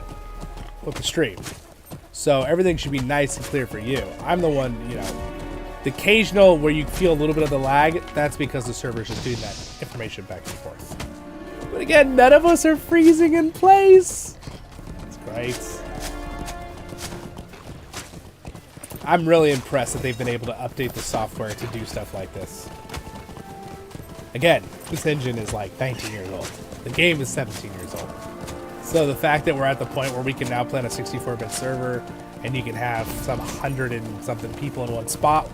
with the stream, so everything should be nice and clear for you. I'm the one, the occasional where you feel a little bit of the lag, that's because the server's just doing that information back and forth. But again, none of us are freezing in place. That's great. I'm really impressed that they've been able to update the software to do stuff like this. Again, this engine is like 19 years old. The game is 17 years old. So the fact that we're at the point where we can now play on a 64-bit server and you can have some 100 and something people in one spot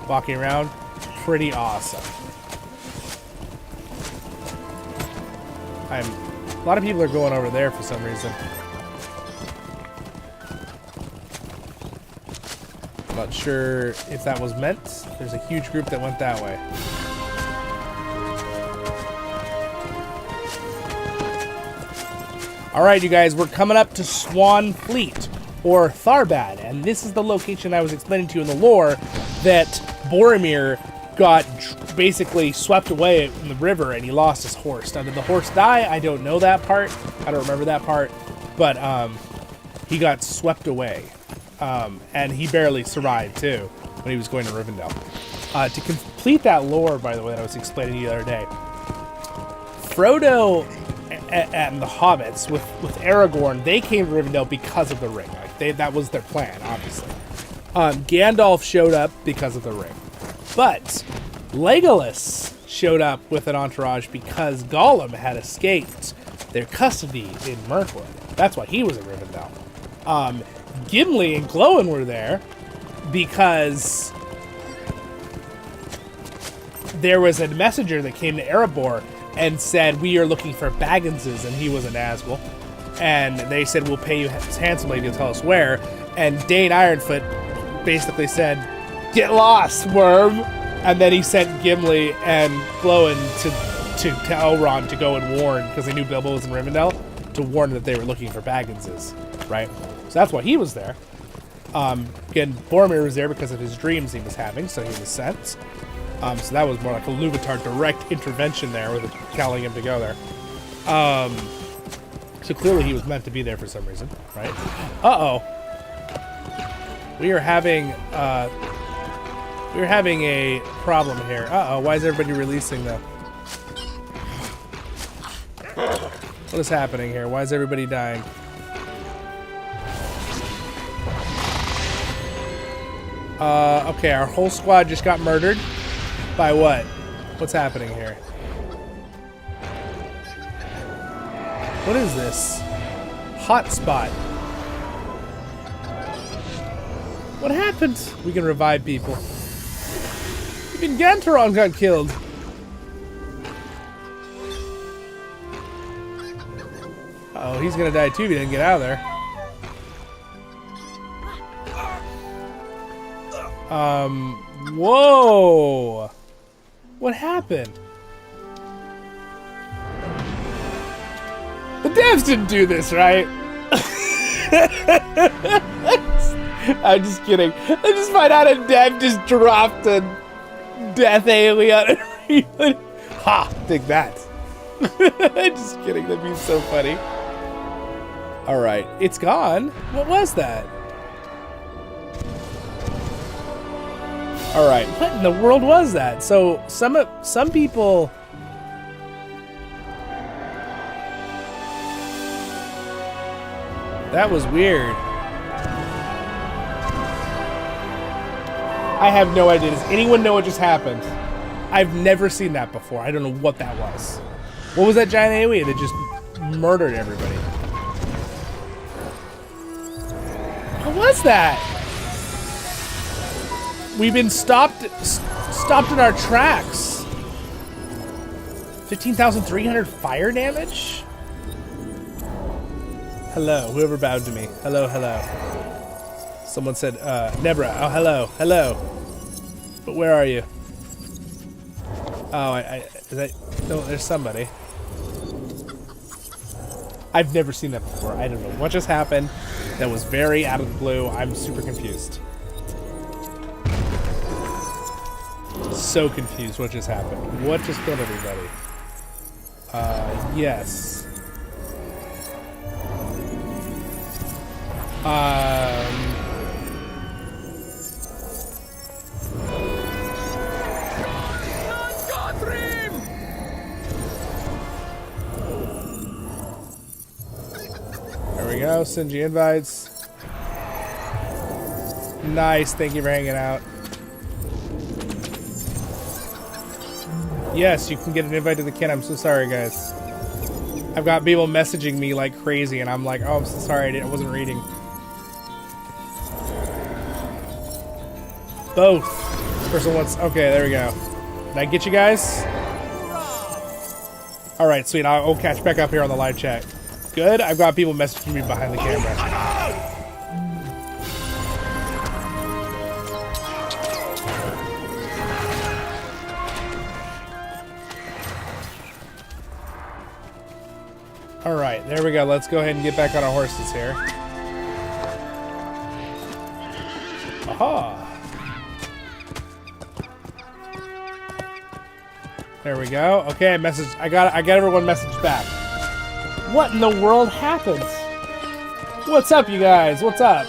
walking around, pretty awesome. A lot of people are going over there for some reason. Not sure if that was meant. There's a huge group that went that way. All right, you guys, we're coming up to Swan Fleet, or Tharbad, and this is the location I was explaining to you in the lore that Boromir got basically swept away in the river and he lost his horse. Now, did the horse die? I don't know that part. I don't remember that part, but he got swept away, and he barely survived, too, when he was going to Rivendell. To complete that lore, by the way, that I was explaining to you the other day, Frodo and the hobbits with Aragorn, they came to Rivendell because of the ring. Like that was their plan, obviously. Gandalf showed up because of the ring, but Legolas showed up with an entourage because Gollum had escaped their custody in Mirkwood. That's why he was in Rivendell. Gimli and Glóin were there because there was a messenger that came to Erebor and said, we are looking for Bagginses, and he was a Nazgul. And they said, we'll pay you handsomely to tell us where. And Dane Ironfoot basically said, get lost, worm. And then he sent Gimli and Glóin to Elrond to go and warn, because they knew Bilbo was in Rivendell, to warn that they were looking for Bagginses, right? So that's why he was there. Again, Boromir was there because of his dreams he was having, so he was sent. So that was more like a Luvatar direct intervention there with telling him to go there. So clearly he was meant to be there for some reason, right? Uh-oh. We are having a problem here. Uh-oh, why is everybody releasing though? What is happening here? Why is everybody dying? Okay, our whole squad just got murdered. By what? What's happening here? What is this? Hotspot. What happened? We can revive people. Even Gantaron got killed. Uh-oh, he's gonna die too if he didn't get out of there. Whoa! What happened? The devs didn't do this, right? I'm just kidding. I just find out a dev just dropped a death alien. Ha! Take that. I'm just kidding. That'd be so funny. Alright, it's gone. What was that? All right, what in the world was that? So some people. That was weird. I have no idea. Does anyone know what just happened? I've never seen that before. I don't know what that was. What was that giant alien that just murdered everybody? What was that? We've been stopped in our tracks. 15,300 fire damage? Hello, whoever bowed to me. Hello, hello. Someone said, Nebra. Oh, hello, hello. But where are you? Oh, no, there's somebody. I've never seen that before. I don't know what just happened. That was very out of the blue. I'm super confused. So confused what just happened. What just killed everybody? Yes. There we go. Send you invites. Nice. Thank you for hanging out. Yes, you can get an invite to the kin. I'm so sorry, guys. I've got people messaging me like crazy, and I'm like, oh, I'm so sorry, I wasn't reading. Both. This person wants... Okay, there we go. Did I get you guys? Alright, sweet. I'll catch back up here on the live chat. Good. I've got people messaging me behind the camera. Alright, there we go. Let's go ahead and get back on our horses here. Aha! There we go. Okay, I got everyone messaged back. What in the world happened? What's up, you guys? What's up?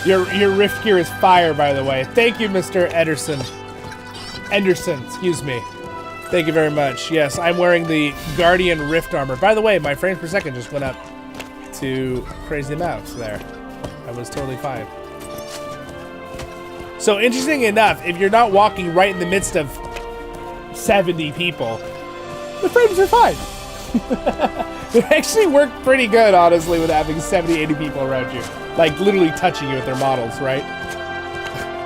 Your rift gear is fire, by the way. Thank you, Mr. Anderson, excuse me. Thank you very much. Yes, I'm wearing the Guardian Rift armor. By the way, my frames per second just went up to crazy amounts there. I was totally fine. So interesting enough, if you're not walking right in the midst of 70 people, the frames are fine. It actually worked pretty good, honestly, with having 70, 80 people around you. Like, literally touching you with their models, right?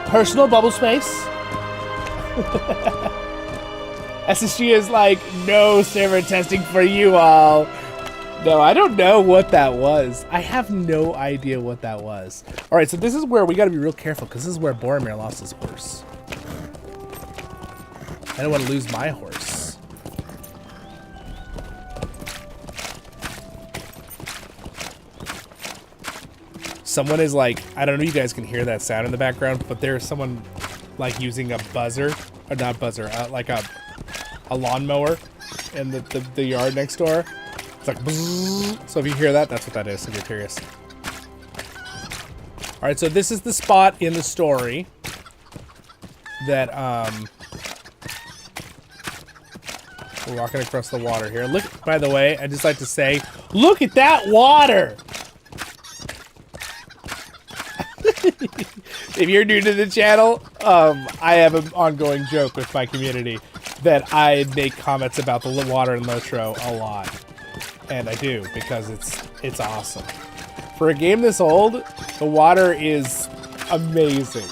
Personal bubble space. SSG is like, no server testing for you all. No, I don't know what that was. I have no idea what that was. All right, so this is where we got to be real careful, because this is where Boromir lost his horse. I don't want to lose my horse. Someone is like, I don't know if you guys can hear that sound in the background, but there's someone like using a buzzer, or not buzzer, like a lawnmower in the yard next door. It's like bzzz. So if you hear that, that's what that is, if you're curious. Alright, so this is the spot in the story that we're walking across the water here. Look, by the way, I'd just like to say, look at that water! If you're new to the channel, I have an ongoing joke with my community that I make comments about the water in LOTRO a lot. And I do, because it's awesome. For a game this old, the water is amazing.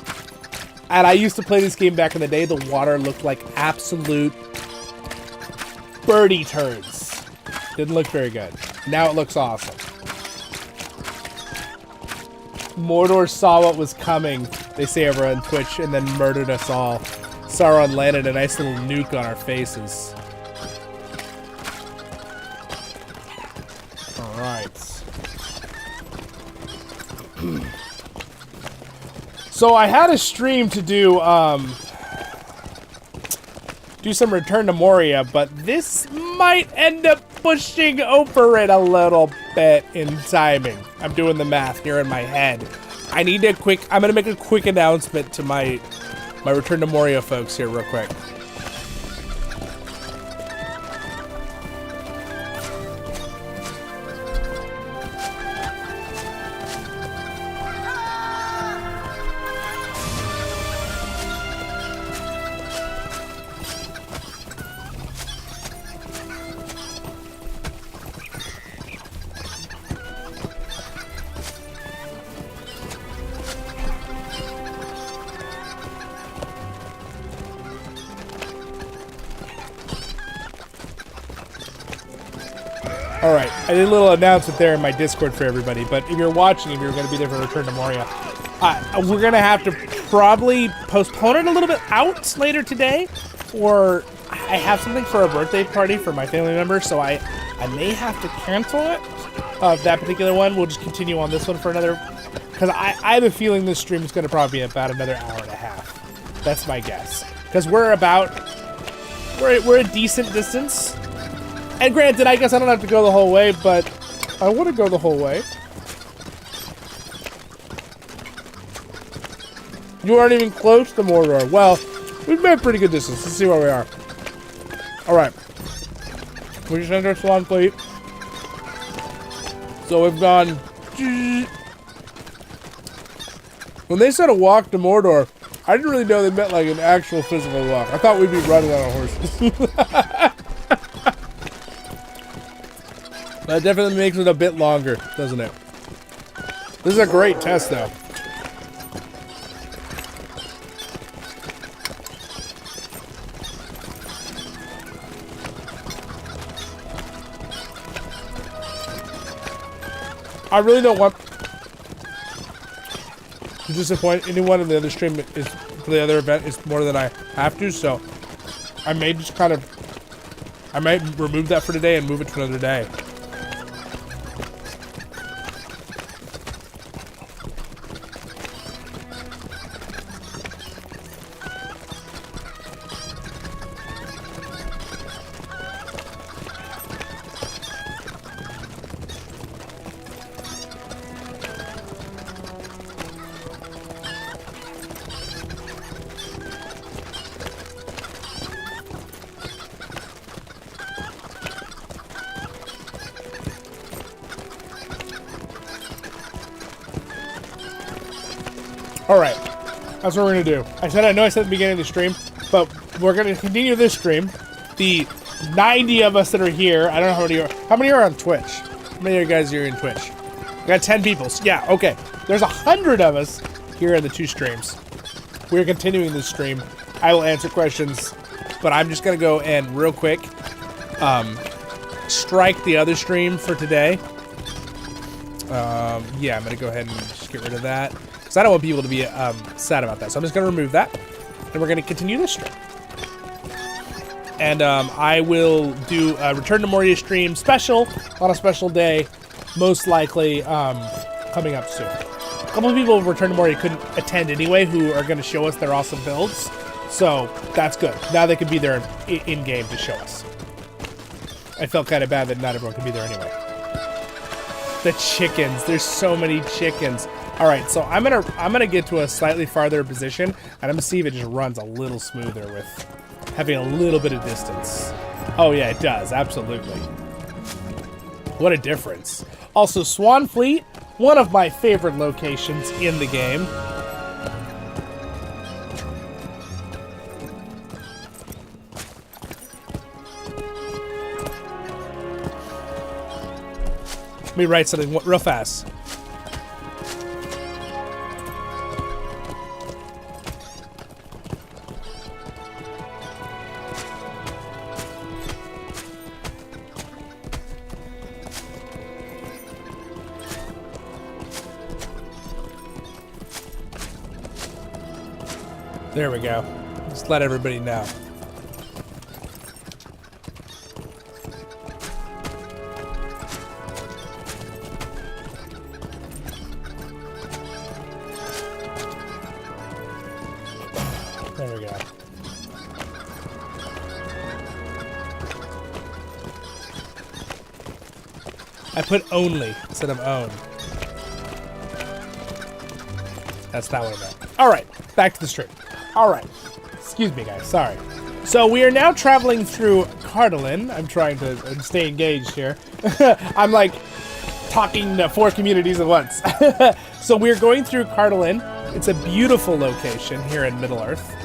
And I used to play this game back in the day. The water looked like absolute birdie turds. Didn't look very good. Now it looks awesome. Mordor saw what was coming, they say over on Twitch, and then murdered us all. Sauron landed a nice little nuke on our faces. Alright. So I had a stream to do some Return to Moria, but this might end up pushing over it a little bit in timing. I'm doing the math here in my head. I'm gonna make a quick announcement to my Return to Moria folks here real quick. All right, I did a little announcement there in my Discord for everybody, but if you're watching, if you're going to be there for Return to Moria, we're going to have to probably postpone it a little bit out later today, or I have something for a birthday party for my family member, so I may have to cancel it. That particular one, we'll just continue on this one for another, because I have a feeling this stream is going to probably be about another hour and a half. That's my guess, because we're a decent distance. And granted, I guess I don't have to go the whole way, but I want to go the whole way. You aren't even close to Mordor. Well, we've made pretty good distance. Let's see where we are. All right. We just entered Swan Fleet. So we've gone... When they said a walk to Mordor, I didn't really know they meant like an actual physical walk. I thought we'd be running on our horses. That definitely makes it a bit longer, doesn't it? This is a great test, though. I really don't want to disappoint anyone in the other stream is for the other event is more than I have to, so I may just I might remove that for today and move it to another day. Alright, that's what we're going to do. I said at the beginning of the stream, but we're going to continue this stream. The 90 of us that are here, I don't know how many are on Twitch? How many of you guys are in Twitch? We got 10 people. So yeah, okay. There's 100 of us here in the two streams. We're continuing this stream. I will answer questions, but I'm just going to go and real quick strike the other stream for today. Yeah, I'm going to go ahead and just get rid of that. I don't want people to be sad about that. So I'm just going to remove that. And we're going to continue this stream. And I will do a Return to Moria stream special on a special day. Most likely coming up soon. A couple of people of Return to Moria couldn't attend anyway who are going to show us their awesome builds. So that's good. Now they can be there in-game to show us. I felt kind of bad that not everyone could be there anyway. The chickens. There's so many chickens. All right, so I'm gonna get to a slightly farther position, and I'm gonna see if it just runs a little smoother with having a little bit of distance. Oh yeah, it does, absolutely. What a difference. Also, Swan Fleet, one of my favorite locations in the game. Let me write something real fast. There we go. Just let everybody know. There we go. I put only instead of own. That's not what I meant. All right, back to the stream. All right, excuse me, guys. Sorry. So we are now traveling through Cardolan. I'm trying to stay engaged here. I'm like talking to 4 communities at once. So we're going through Cardolan. It's a beautiful location here in Middle-earth.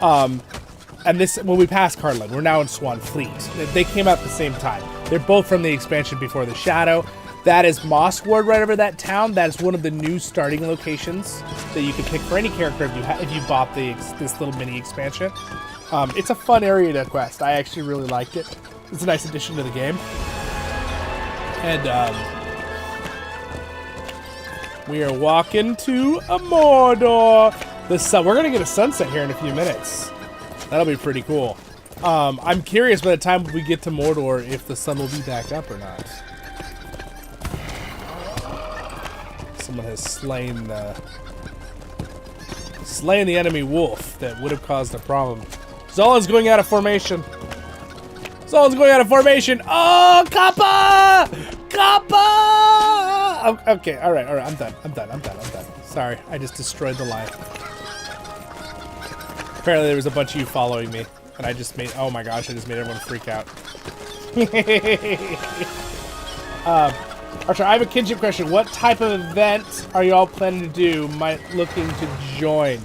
And this, when we pass Cardolan, we're now in Swan Fleet. They came out at the same time. They're both from the expansion Before the Shadow. That is Mossward right over that town. That is one of the new starting locations that you can pick for any character if you bought this little mini expansion. It's a fun area to quest. I actually really liked it. It's a nice addition to the game. And we are walking to a Mordor. We're gonna get a sunset here in a few minutes. That'll be pretty cool. I'm curious by the time we get to Mordor if the sun will be back up or not. Someone has slain the enemy wolf that would have caused a problem. Zollin's going out of formation. Zollin's going out of formation. Oh, Kappa! Kappa! Oh, okay, all right. I'm done. Sorry, I just destroyed the line. Apparently there was a bunch of you following me, and I just made, oh my gosh, I just made everyone freak out. Archer, I have a kinship question. What type of event are you all planning to do? Looking to join?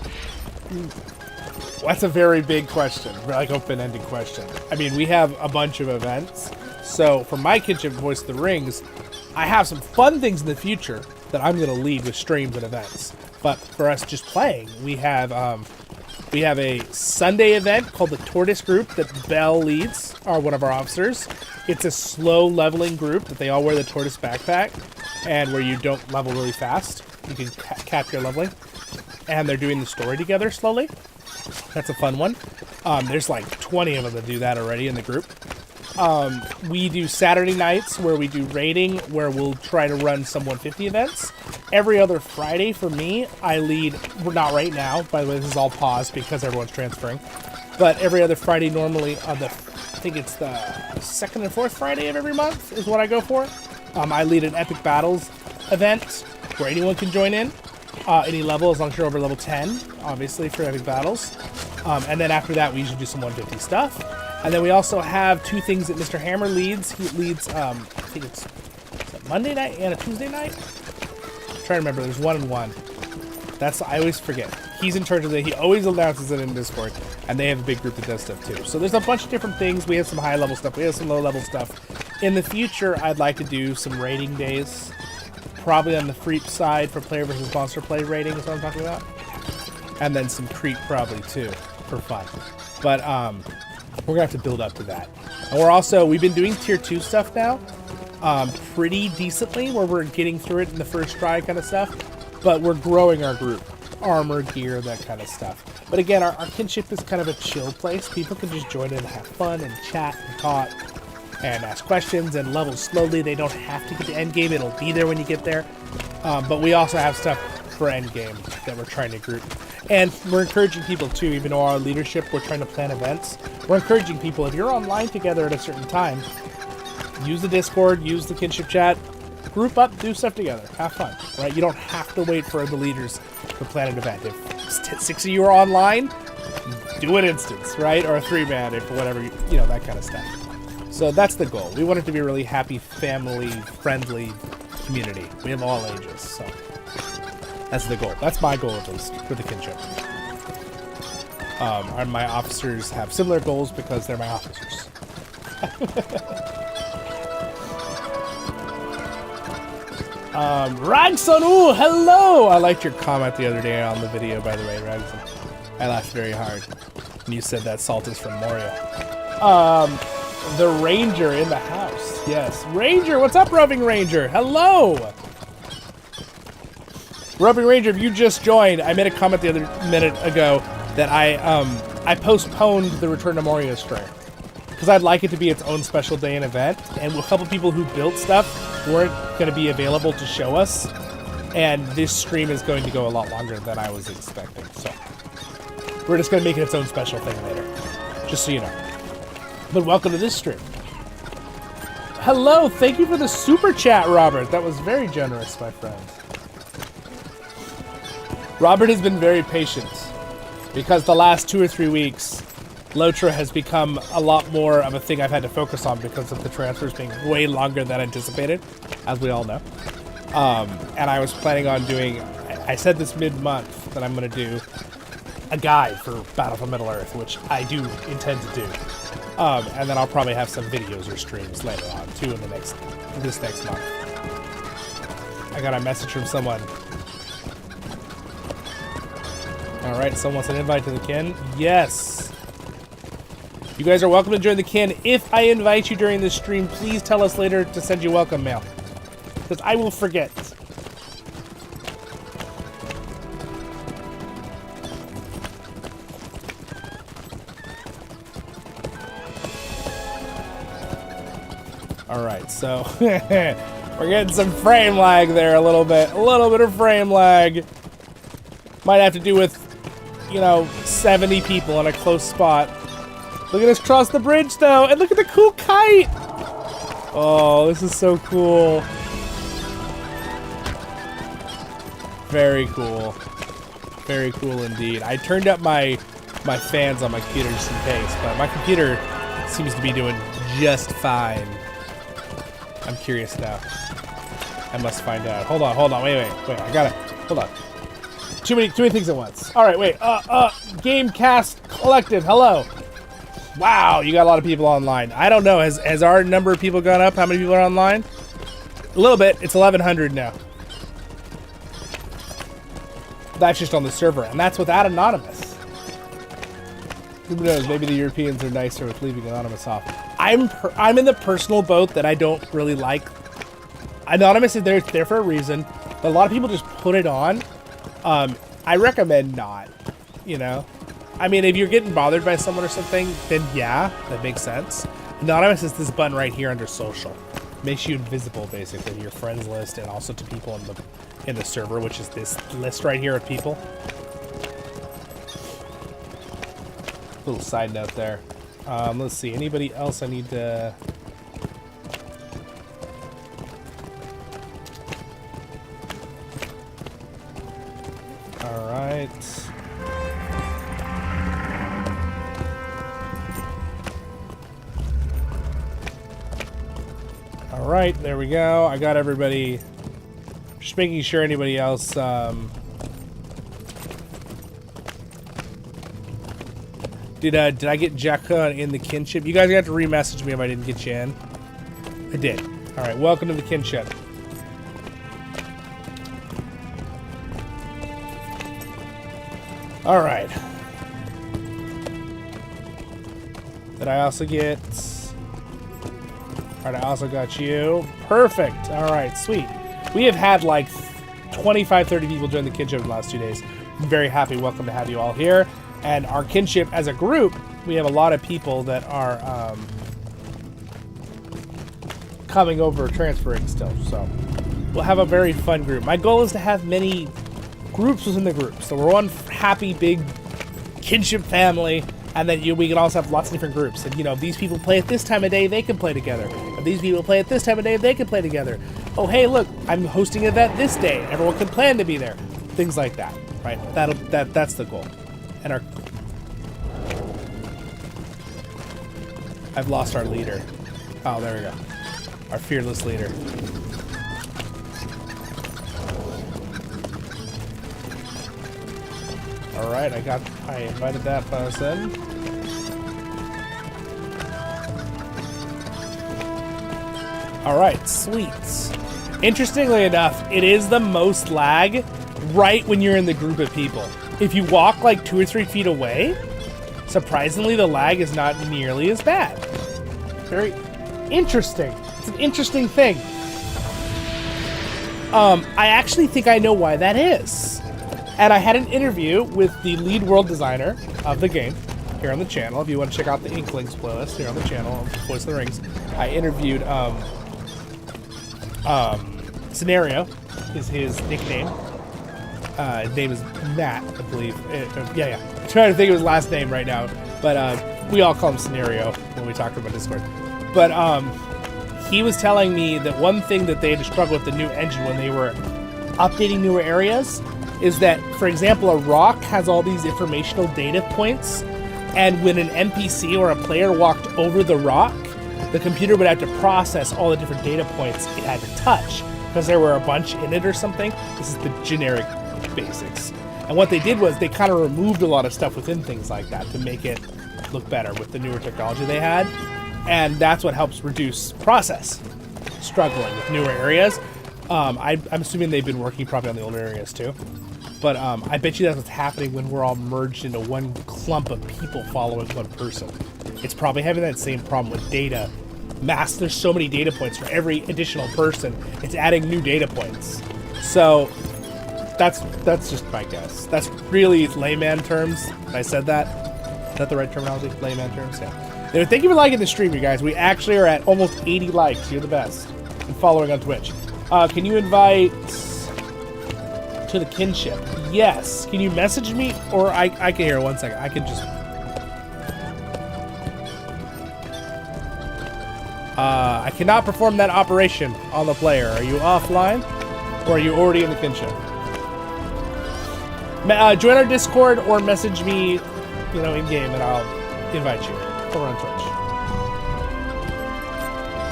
That's a very big question, like open-ended question. I mean, we have a bunch of events. So for my Kinship Voice of the Rings, I have some fun things in the future that I'm going to lead with streams and events. But for us just playing, we have a Sunday event called the Tortoise Group that Belle leads, one of our officers. It's a slow leveling group that they all wear the tortoise backpack, and where you don't level really fast. You can cap your leveling. And they're doing the story together slowly. That's a fun one. There's like 20 of them that do that already in the group. We do Saturday nights where we do raiding, where we'll try to run some 150 events. Every other Friday for me, I lead, not right now, by the way, this is all paused because everyone's transferring, but every other Friday normally on I think it's the second and fourth Friday of every month is what I go for. I lead an Epic Battles event where anyone can join in, any level, as long as you're over level 10, obviously, for Epic Battles. And then after that, we usually do some 150 stuff. And then we also have two things that Mr. Hammer leads. He leads, I think it's a Monday night and a Tuesday night? I'm trying to remember, there's 1 and 1. I always forget. He's in charge of it. He always announces it in Discord, and they have a big group that does stuff too. So there's a bunch of different things. We have some high level stuff. We have some low level stuff. In the future, I'd like to do some raiding days. Probably on the Freep side for player versus monster play raiding is what I'm talking about. And then some creep probably too, for fun. But we're gonna have to build up to that. And we've been doing tier 2 stuff now, pretty decently, where we're getting through it in the first try kind of stuff. But we're growing our group, armor, gear, that kind of stuff. But again, our kinship is kind of a chill place. People can just join in and have fun and chat and talk and ask questions and level slowly. They don't have to get to endgame. It'll be there when you get there. But we also have stuff for endgame that we're trying to group. And we're encouraging people too, even though our leadership, we're trying to plan events. We're encouraging people, if you're online together at a certain time, use the Discord, use the kinship chat, group up, do stuff together, have fun, right? You don't have to wait for the leaders to plan an event. If 6 of you are online, do an instance, right? Or a 3-man, if whatever, that kind of stuff. So that's the goal. We want it to be a really happy, family-friendly community. We have all ages, so that's the goal. That's my goal, at least, for the kinship. My officers have similar goals because they're my officers. Ragson, ooh, hello! I liked your comment the other day on the video, by the way, Ragson. I laughed very hard when you said that salt is from Moria. The Ranger in the house. Yes. Ranger, what's up, Roving Ranger? Hello! Roving Ranger, if you just joined, I made a comment the other minute ago that I postponed the Return to Moria stream. Because I'd like it to be its own special day and event. And a couple people who built stuff weren't going to be available to show us. And this stream is going to go a lot longer than I was expecting. So we're just going to make it its own special thing later. Just so you know. But welcome to this stream. Hello, thank you for the super chat, Robert. That was very generous, my friend. Robert has been very patient because the last 2 or 3 weeks, LOTRO has become a lot more of a thing I've had to focus on because of the transfers being way longer than anticipated, as we all know. And I was planning on doing, I said this mid-month that I'm going to do a guide for Battle for Middle-earth, which I do intend to do. And then I'll probably have some videos or streams later on, too, in this next month. I got a message from someone. Alright, someone wants an invite to the kin? Yes! You guys are welcome to join the kin. If I invite you during this stream, please tell us later to send you welcome mail, because I will forget. All right, so we're getting some frame lag there a little bit of frame lag. Might have to do with, you know, 70 people in a close spot. Look at us cross the bridge though, and look at the cool kite. Oh, this is so cool. Very cool. Very cool indeed. I turned up my fans on my computer just in case, but my computer seems to be doing just fine. I'm curious now. I must find out. Hold on, wait, I gotta, hold on. Too many things at once. All right, wait, Gamecast Collective, hello. Wow, you got a lot of people online. I don't know, has our number of people gone up? How many people are online? A little bit, it's 1,100 now. That's just on the server, and that's without Anonymous. Who knows, maybe the Europeans are nicer with leaving Anonymous off. I'm in the personal boat that I don't really like. Anonymous is there for a reason, but a lot of people just put it on. I recommend not, you know? I mean, if you're getting bothered by someone or something, then yeah, that makes sense. Anonymous is this button right here under social. Makes you invisible, basically, to your friends list and also to people in the server, which is this list right here of people. Little side note there. Let's see, anybody else I need to... Alright. Alright, there we go. I got everybody. Just making sure anybody else... Did I get Jacka in the kinship? You guys got to re-message me if I didn't get you in. I did. Alright, welcome to the kinship. Alright. Did I also get... Alright, I also got you. Perfect. Alright, sweet. We have had like 25, 30 people join the kinship in the last 2 days. I'm very happy. Welcome to have you all here. And our kinship as a group, we have a lot of people that are coming over, transferring still. So we'll have a very fun group. My goal is to have many groups within the group. So we're one happy, big kinship family. And then we can also have lots of different groups. And, you know, if these people play at this time of day, they can play together. If these people play at this time of day, they can play together. Oh, hey, look, I'm hosting an event this day. Everyone can plan to be there. Things like that, right? That's the goal. And I've lost our leader. Oh, there we go. Our fearless leader. Alright, I invited that person. Alright, sweet. Interestingly enough, it is the most lag right when you're in the group of people. If you walk like 2 or 3 feet away, surprisingly the lag is not nearly as bad. Very interesting. It's an interesting thing. I actually think I know why that is. And I had an interview with the lead world designer of the game here on the channel. If you want to check out the Inklings playlist here on the channel, Voice of the Rings, I interviewed Scenario is his nickname. His name is Matt, I believe. Yeah. I'm trying to think of his last name right now, but we all call him Scenario when we talk about Discord. But he was telling me that one thing that they had to struggle with the new engine when they were updating newer areas is that, for example, a rock has all these informational data points, and when an NPC or a player walked over the rock, the computer would have to process all the different data points it had to touch, because there were a bunch in it or something. This is the generic basics. And what they did was they kind of removed a lot of stuff within things like that to make it look better with the newer technology they had. And that's what helps reduce process struggling with newer areas. I'm assuming they've been working probably on the older areas too. But I bet you that's what's happening when we're all merged into one clump of people following one person. It's probably having that same problem with data. There's so many data points for every additional person. It's adding new data points. So that's just my guess. That's really layman terms. I said that. Is that the right terminology? Layman terms? Yeah. Anyway, thank you for liking the stream, you guys. We actually are at almost 80 likes. You're the best. And following on Twitch. Can you invite to the kinship? Yes. Can you message me? Or I can hear 1 second. I can just... I cannot perform that operation on the player. Are you offline? Or are you already in the kinship? Join our Discord or message me, you know, in-game, and I'll invite you over on Twitch.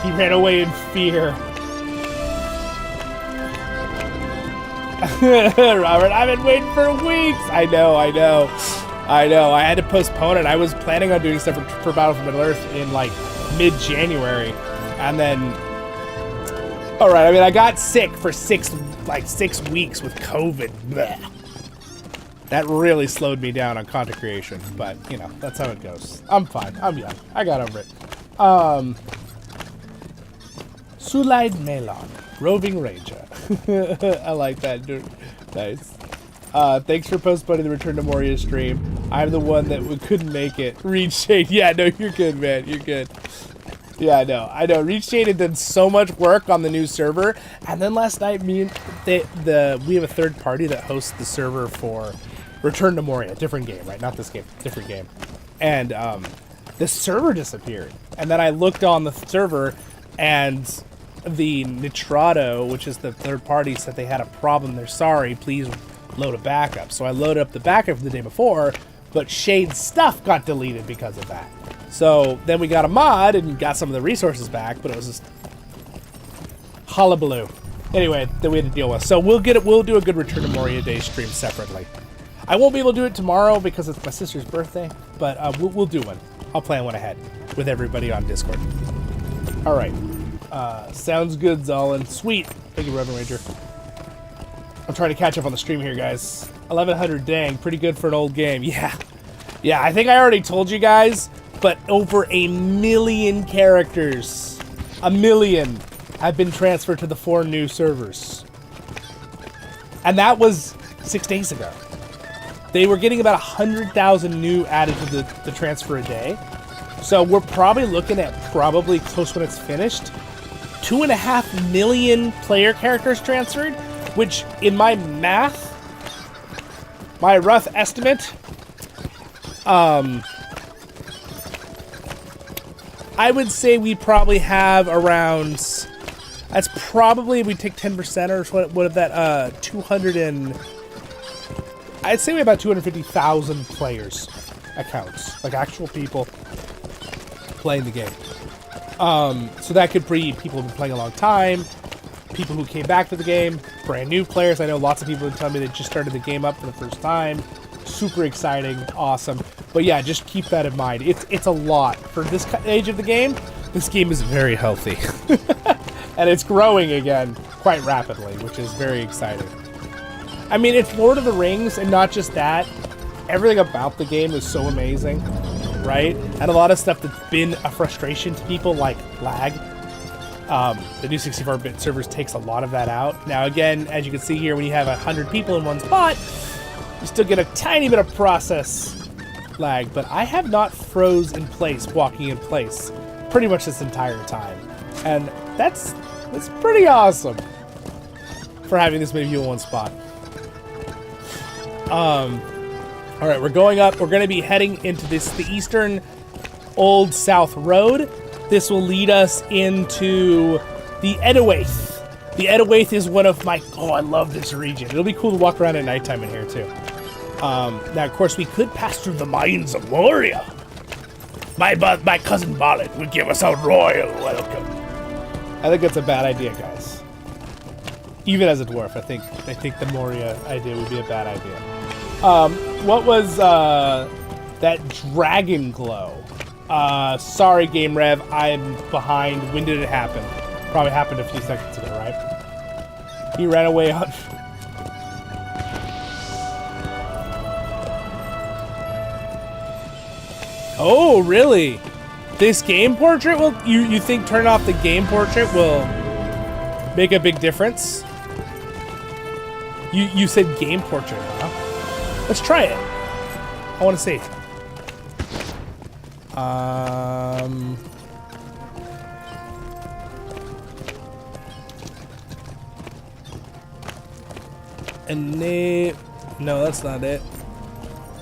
He ran away in fear. Robert, I've been waiting for weeks. I know. I had to postpone it. I was planning on doing stuff for Battle for Middle-earth in, like, mid-January, and then... Alright, I mean, I got sick for 6 weeks with COVID. Blech. That really slowed me down on content creation, but, you know, that's how it goes. I'm fine. I'm young. I got over it. Sulaid Melon, Roving Ranger. I like that, dude. Nice. Thanks for postponing the Return to Moria stream. I'm the one that couldn't make it. Reed Shade. Yeah, no, you're good, man. You're good. Yeah, I know. Reed Shade had done so much work on the new server, and then last night, we have a third party that hosts the server for Return to Moria, different game, right? Not this game, different game. And the server disappeared, and then I looked on the server, and the Nitrado, which is the third party, said they had a problem. They're sorry. Please load a backup. So I loaded up the backup from the day before, but Shade's stuff got deleted because of that. So then we got a mod and got some of the resources back, but it was just hullabaloo. Anyway, that we had to deal with. So we'll do a good Return to Moria Day stream separately. I won't be able to do it tomorrow because it's my sister's birthday, but we'll do one. I'll plan one ahead with everybody on Discord. All right. Sounds good, Zollin. Sweet. Thank you, Dwarven Ranger. I'm trying to catch up on the stream here, guys. 1100, dang. Pretty good for an old game. Yeah. Yeah, I think I already told you guys, but over 1 million characters, 1 million, have been transferred to the 4 new servers. And that was 6 days ago. They were getting about 100,000 new added to the transfer a day. So we're probably looking at close when it's finished, 2.5 million player characters transferred, which in my math, my rough estimate, I would say we probably have around, that's probably, we take 10% or what of that, I'd say we have about 250,000 players, accounts, like actual people playing the game. So that could be people who've been playing a long time, people who came back to the game, brand new players. I know lots of people who tell me they just started the game up for the first time. Super exciting, awesome. But yeah, just keep that in mind. It's a lot. For this age of the game, this game is very healthy. And it's growing again quite rapidly, which is very exciting. I mean, it's Lord of the Rings, and not just that. Everything about the game is so amazing, right? And a lot of stuff that's been a frustration to people, like lag. The new 64-bit servers takes a lot of that out. Now, again, as you can see here, when you have 100 people in one spot, you still get a tiny bit of process lag, but I have not froze in place, walking in place, pretty much this entire time. And that's pretty awesome for having this many people in one spot. All right, we're going up. We're going to be heading into the eastern Old South Road. This will lead us into the Edawaith. The Edawaith is one of my... Oh, I love this region. It'll be cool to walk around at nighttime in here, too. Now, of course, we could pass through the mines of Moria. My cousin Balin would give us a royal welcome. I think that's a bad idea, guys. Even as a dwarf, I think the Moria idea would be a bad idea. What was that dragon glow? Sorry, Game Rev, I'm behind. When did it happen? Probably happened a few seconds ago, right? He ran away on... Oh, really? This game portrait will, you think turning off the game portrait will make a big difference? You said game portrait, huh? Let's try it. I want to see. No, that's not it.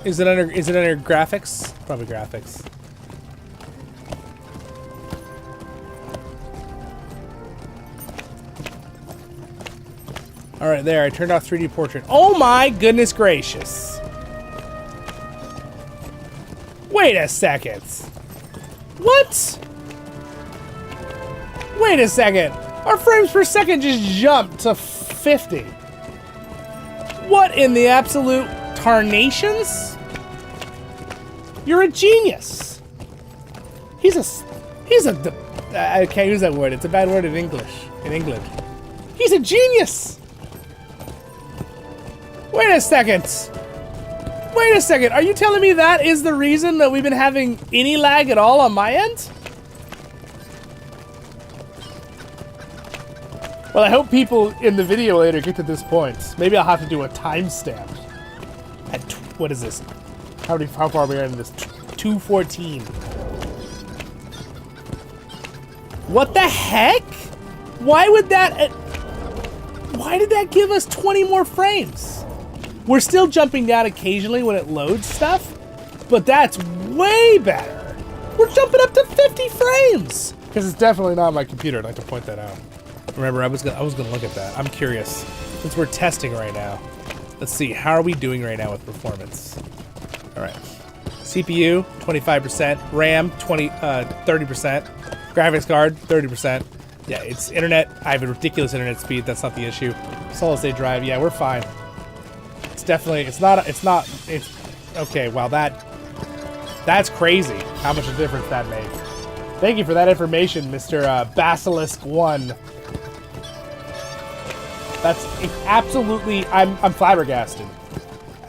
Is it under graphics? Probably graphics. All right, there. I turned off 3D portrait. Oh my goodness gracious! Wait a second. What? Wait a second. Our frames per second just jumped to 50. What in the absolute tarnations? You're a genius. He's a. I can't use that word. It's a bad word in English. In England. He's a genius. Wait a second. Wait a second. Are you telling me that is the reason that we've been having any lag at all on my end? Well, I hope people in the video later get to this point. Maybe I'll have to do a timestamp. At what is this? How far are we in this? 2:14. What the heck? Why would that? Why did that give us 20 more frames? We're still jumping down occasionally when it loads stuff, but that's way better. We're jumping up to 50 frames because it's definitely not my computer. I'd like to point that out. Remember, I was gonna look at that. I'm curious since we're testing right now. Let's see, how are we doing right now with performance? All right, CPU 25%, RAM 30%, graphics card 30%. Yeah, it's internet. I have a ridiculous internet speed. That's not the issue. Solid state drive. Yeah, we're fine. It's definitely. It's okay. Wow, that's crazy. How much a difference that made. Thank you for that information, Mr. Basilisk 1. That's absolutely, I'm flabbergasted.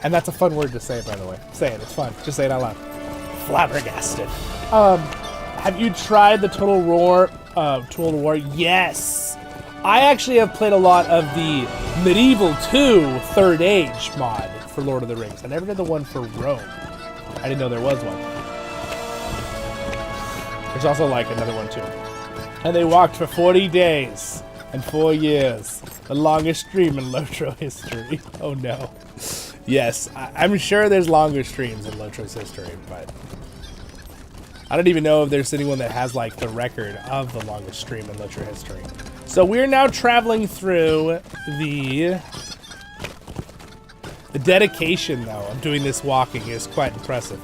And that's a fun word to say, by the way. Say it, it's fun. Just say it out loud. Flabbergasted. Have you tried the Total War? Yes. I actually have played a lot of the Medieval 2 Third Age mod for Lord of the Rings. I never did the one for Rome. I didn't know there was one. There's also like another one too. And they walked for 40 days and 4 years. The longest stream in LOTRO history. Oh no. Yes, I'm sure there's longer streams in LOTRO's history, but I don't even know if there's anyone that has like the record of the longest stream in LOTRO history. So we're now traveling through the dedication though of doing this walking is quite impressive.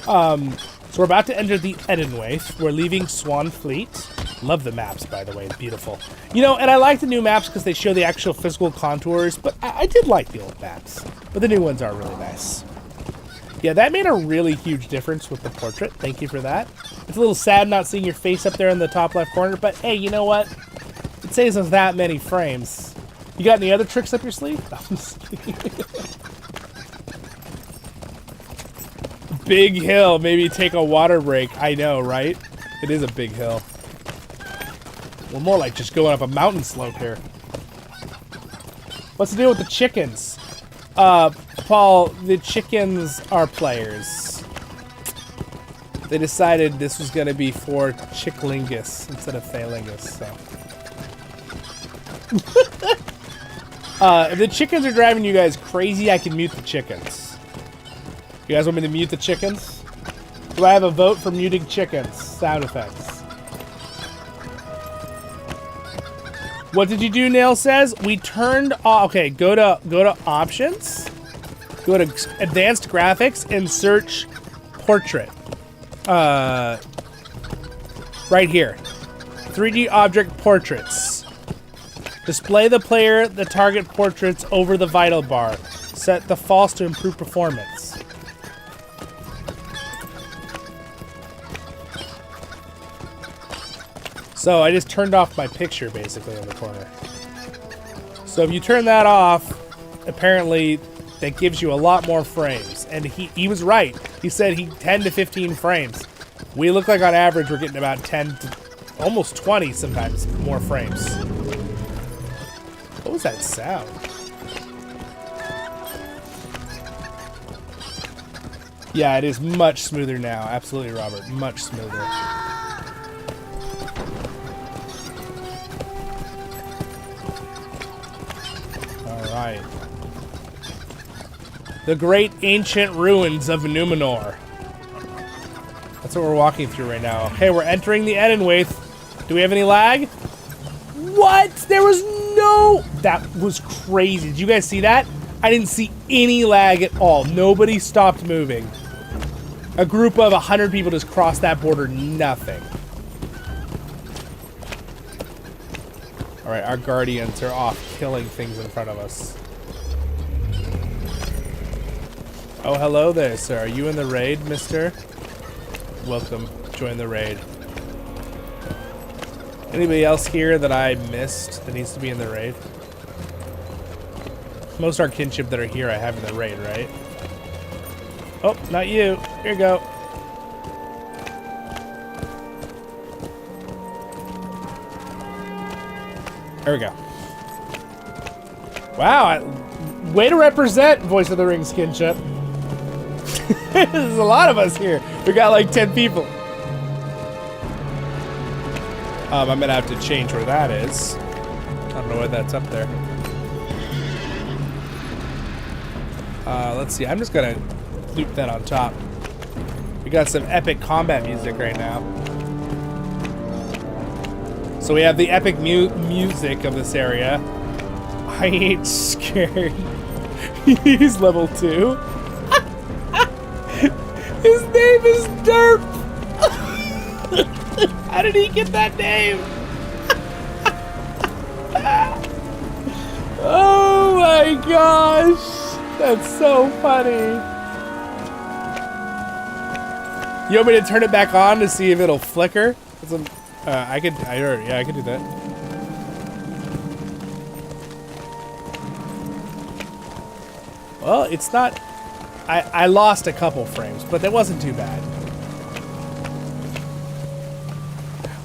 So we're about to enter the Edenwaith. We're leaving Swanfleet. Love the maps, by the way. Beautiful. You know, and I like the new maps because they show the actual physical contours, but I did like the old maps. But the new ones are really nice. Yeah, that made a really huge difference with the portrait. Thank you for that. It's a little sad not seeing your face up there in the top left corner, but hey, you know what? It saves us that many frames. You got any other tricks up your sleeve? Big hill. Maybe take a water break. I know, right? It is a big hill. We're more like just going up a mountain slope here. What's the deal with the chickens? Paul, the chickens are players. They decided this was going to be for Chicklingus instead of Phalingus, so. If the chickens are driving you guys crazy, I can mute the chickens. You guys want me to mute the chickens? Do I have a vote for muting chickens? Sound effects. What did you do, Nail says? We turned off, okay, go to options. Go to advanced graphics and search portrait. Right here. 3D object portraits. Display the player the target portraits over the vital bar. Set the false to improve performance. So I just turned off my picture basically in the corner. So if you turn that off, apparently that gives you a lot more frames. And he was right. He said 10 to 15 frames. We look like on average we're getting about 10 to almost 20 sometimes more frames. What was that sound? Yeah, it is much smoother now. Absolutely, Robert. Much smoother. Alright. The great ancient ruins of Numenor. That's what we're walking through right now. Okay, we're entering the Edenwaith. Do we have any lag? What? There was no... That was crazy. Did you guys see that? I didn't see any lag at all. Nobody stopped moving. A group of 100 people just crossed that border. Nothing. Alright, our guardians are off killing things in front of us. Oh, hello there, sir. Are you in the raid, mister? Welcome. Join the raid. Anybody else here that I missed that needs to be in the raid? Most of our kinship that are here I have in the raid, right? Oh, not you. Here you go. There we go. Wow, way to represent Voice of the Rings kinship. There's a lot of us here. We got like 10 people. I'm gonna have to change where that is. I don't know why that's up there. Let's see. I'm just gonna loop that on top. We got some epic combat music right now. So we have the epic music of this area. I ain't scared. He's level 2. His name is Derp. How did he get that name? Oh my gosh. That's so funny. You want me to turn it back on to see if it'll flicker? I could do that. Well, it's not... I lost a couple frames, but that wasn't too bad.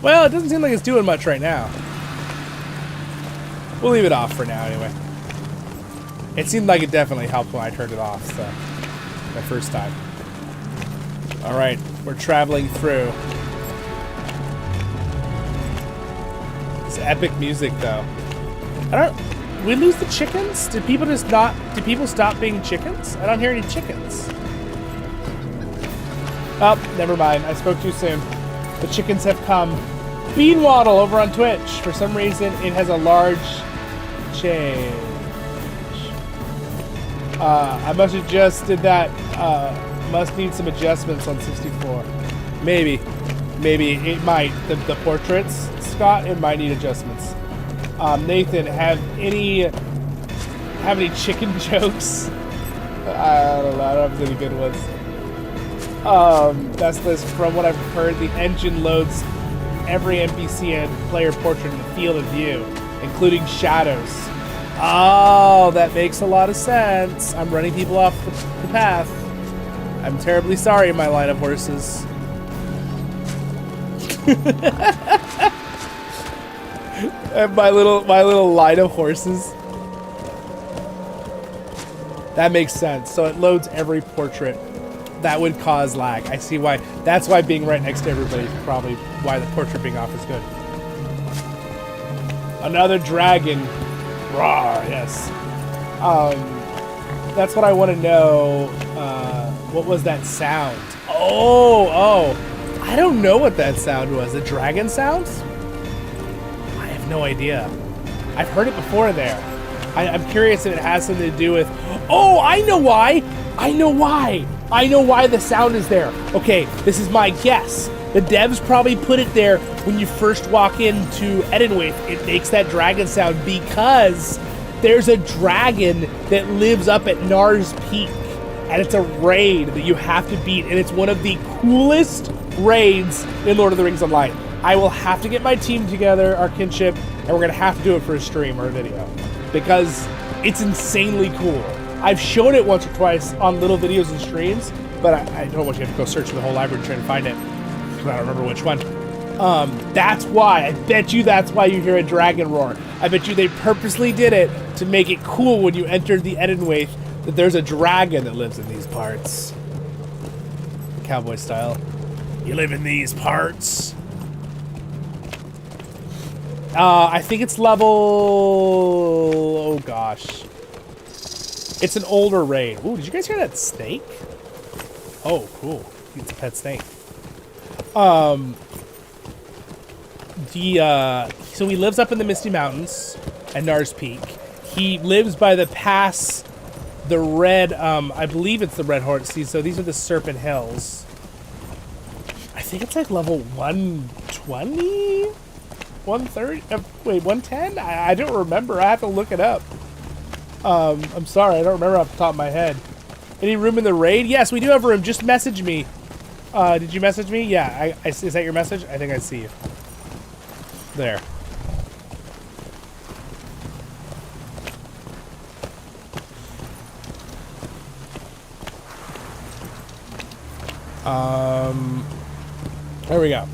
Well, it doesn't seem like it's doing much right now. We'll leave it off for now, anyway. It seemed like it definitely helped when I turned it off, so... My first time. Alright, we're traveling through. It's epic music, though. We lose the chickens? Did people stop being chickens? I don't hear any chickens. Oh, never mind. I spoke too soon. The chickens have come. Beanwaddle over on Twitch. For some reason, it has a large change. I must have just did that. Must need some adjustments on 64. Maybe it might. The portraits, Scott, it might need adjustments. Nathan, have any chicken jokes? I don't know. I don't have any good ones. That's this. From what I've heard, the engine loads every NPC and player portrait in the field of view, including shadows. Oh, that makes a lot of sense. I'm running people off the path. I'm terribly sorry, my line of horses. And my little line of horses. That makes sense. So it loads every portrait. That would cause lag. I see why. That's why being right next to everybody is probably why the portrait being off is good. Another dragon. Rawr, yes. That's what I want to know. What was that sound? Oh. I don't know what that sound was. A dragon sound? I have no idea. I've heard it before there. I'm curious if it has something to do with... Oh, I know why! I know why the sound is there. Okay, this is my guess. The devs probably put it there when you first walk into Edenwaith. It makes that dragon sound because there's a dragon that lives up at Nar's Peak. And it's a raid that you have to beat. And it's one of the coolest raids in Lord of the Rings Online. I will have to get my team together, our kinship, and we're going to have to do it for a stream or a video. Because it's insanely cool. I've shown it once or twice on little videos and streams, but I don't want you to have to go search the whole library to try and find it. I don't remember which one. That's why. I bet you that's why you hear a dragon roar. I bet you they purposely did it to make it cool when you enter the Edenwaith that there's a dragon that lives in these parts. Cowboy style. You live in these parts? I think it's level... Oh, gosh. It's an older raid. Ooh, did you guys hear that snake? Oh, cool. It's a pet snake. So he lives up in the Misty Mountains at Nars Peak. He lives by the pass, the red, I believe it's the Red Horse Sea, so these are the Serpent Hills. I think it's like level 120? 130? Wait, 110? I don't remember. I have to look it up. I'm sorry, I don't remember off the top of my head. Any room in the raid? Yes, we do have room. Just message me. Did you message me? Yeah, is that your message? I think I see you. There. There we go.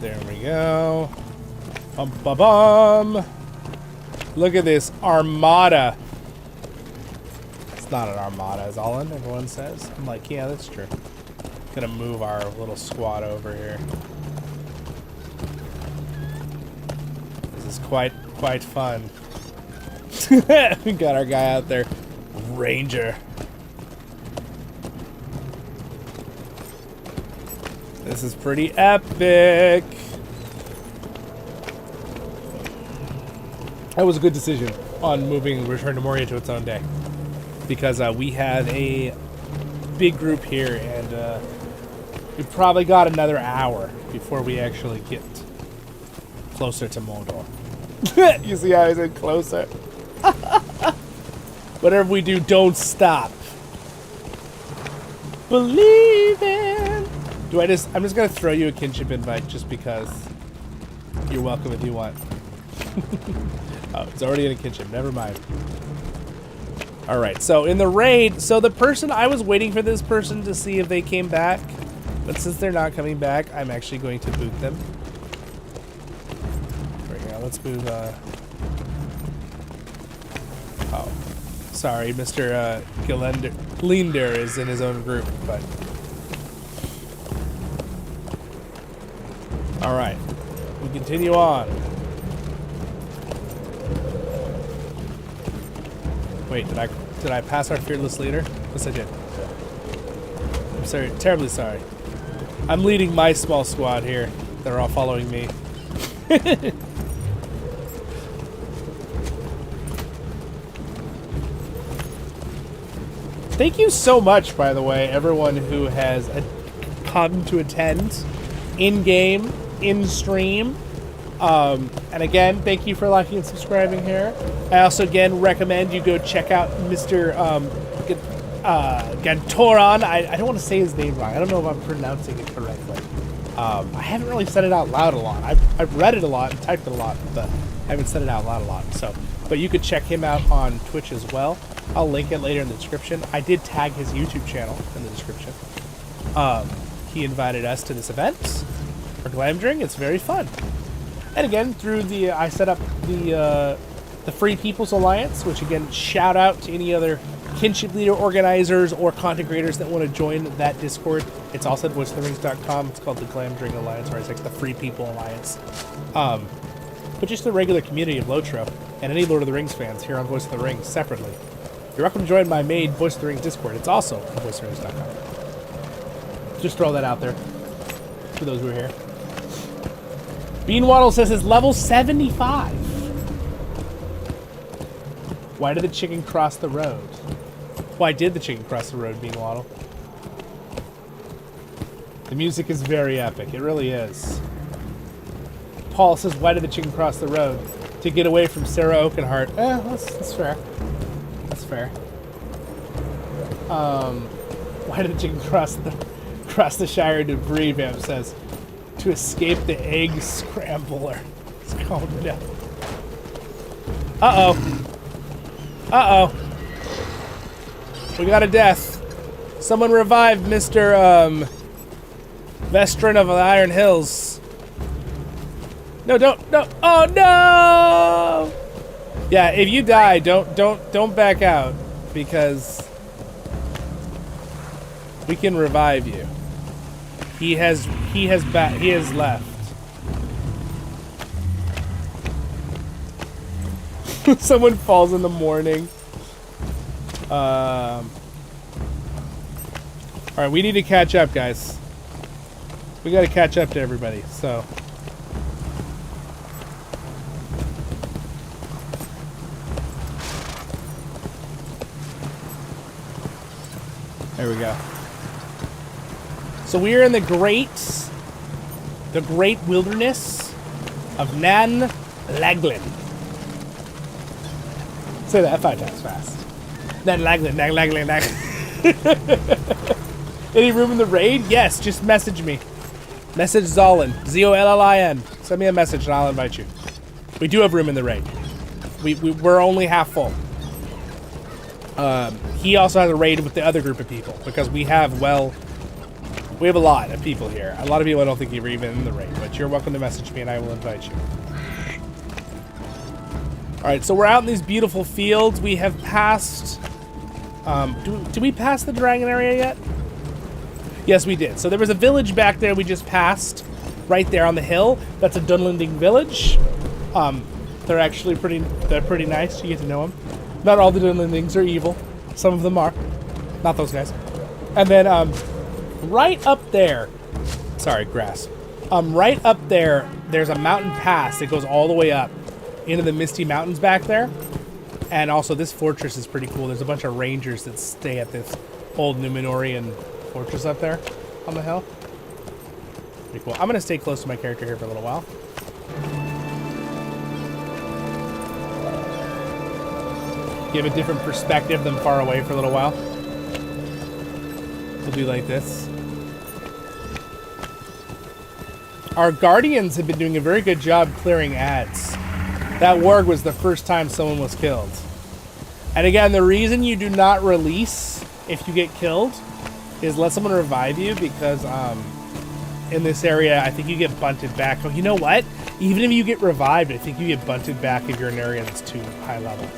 There we go. Bum ba bum. Look at this armada. It's not an armada, Zollin, everyone says. I'm like, yeah, that's true. Gonna move our little squad over here. This is quite fun. We got our guy out there. Ranger. This is pretty epic. That was a good decision on moving Return to Moria to its own day. Because we have a big group here, and we've probably got another hour before we actually get closer to Mordor. You see how I said closer? Whatever we do, don't stop. Believe in. I'm just gonna throw you a kinship invite just because. You're welcome if you want. Oh, it's already in a kinship. Never mind. All right. So in the raid, so the person I was waiting for this person to see if they came back, but since they're not coming back, I'm actually going to boot them. There we go. Let's move. Oh, sorry, Mr. Glamdring is in his own group, but. All right. We continue on. Wait, did I pass our fearless leader? Yes, I did. I'm sorry, terribly sorry. I'm leading my small squad here. They're all following me. Thank you so much, by the way, everyone who has come to attend in-game, in-stream. And again, thank you for liking and subscribing here. I also, again, recommend you go check out Mr. Gantoran. I don't want to say his name wrong. I don't know if I'm pronouncing it correctly. I haven't really said it out loud a lot. I've read it a lot and typed it a lot, but I haven't said it out loud a lot. So, but you could check him out on Twitch as well. I'll link it later in the description. I did tag his YouTube channel in the description. He invited us to this event for Glamdring. It's very fun. And again, through I set up the Free People's Alliance, which again, shout out to any other kinship leader organizers or content creators that want to join that Discord. It's also at voiceoftherings.com. It's called the Glamdring Alliance, or it's like the Free People Alliance. But just the regular community of LOTRO and any Lord of the Rings fans here on Voice of the Rings separately. You're welcome to join my main Voice of the Rings Discord. It's also at voiceoftherings.com. Just throw that out there for those who are here. Beanwaddle says it's level 75. Why did the chicken cross the road? Why did the chicken cross the road, Beanwaddle? The music is very epic. It really is. Paul says, why did the chicken cross the road? To get away from Sarah Oakenheart. That's fair. That's fair. Why did the chicken cross the Shire to Bree, Vamp says? To escape the egg scrambler. It's called no. Uh-oh. Uh-oh. We got a death. Someone revive Mr. Veteran of the Iron Hills. No, don't, no. Oh, no! Yeah, if you die, don't back out, because we can revive you. He has left. Someone falls in the morning. All right, we need to catch up, guys. We got to catch up to everybody. So. There we go. So we are in the great wilderness of Nan Laglin. Say that 5 times fast. Nan Laglin, Nan Laglin, Nan. Any room in the raid? Yes, just message me. Message Zollin, Zollin. Send me a message and I'll invite you. We do have room in the raid. We're only half full. He also has a raid with the other group of people because we have a lot of people here. A lot of people I don't think you're even in the raid, but you're welcome to message me and I will invite you. All right, so we're out in these beautiful fields. We have passed. Do we pass the dragon area yet? Yes, we did. So there was a village back there we just passed, right there on the hill. That's a Dunlanding village. They're actually pretty nice. You get to know them. Not all the Dunlandings are evil. Some of them are. Not those guys. And then right up there, sorry, grass. Right up there, there's a mountain pass that goes all the way up into the Misty Mountains back there. And also this fortress is pretty cool. There's a bunch of rangers that stay at this old Numenorian fortress up there on the hill. Pretty cool. I'm going to stay close to my character here for a little while. Give a different perspective than far away for a little while. We'll do like this. Our guardians have been doing a very good job clearing ads. That warg was the first time someone was killed. And again, the reason you do not release if you get killed is let someone revive you, because in this area, I think you get bunted back. Oh, you know what? Even if you get revived, I think you get bunted back if you're in an area that's too high level.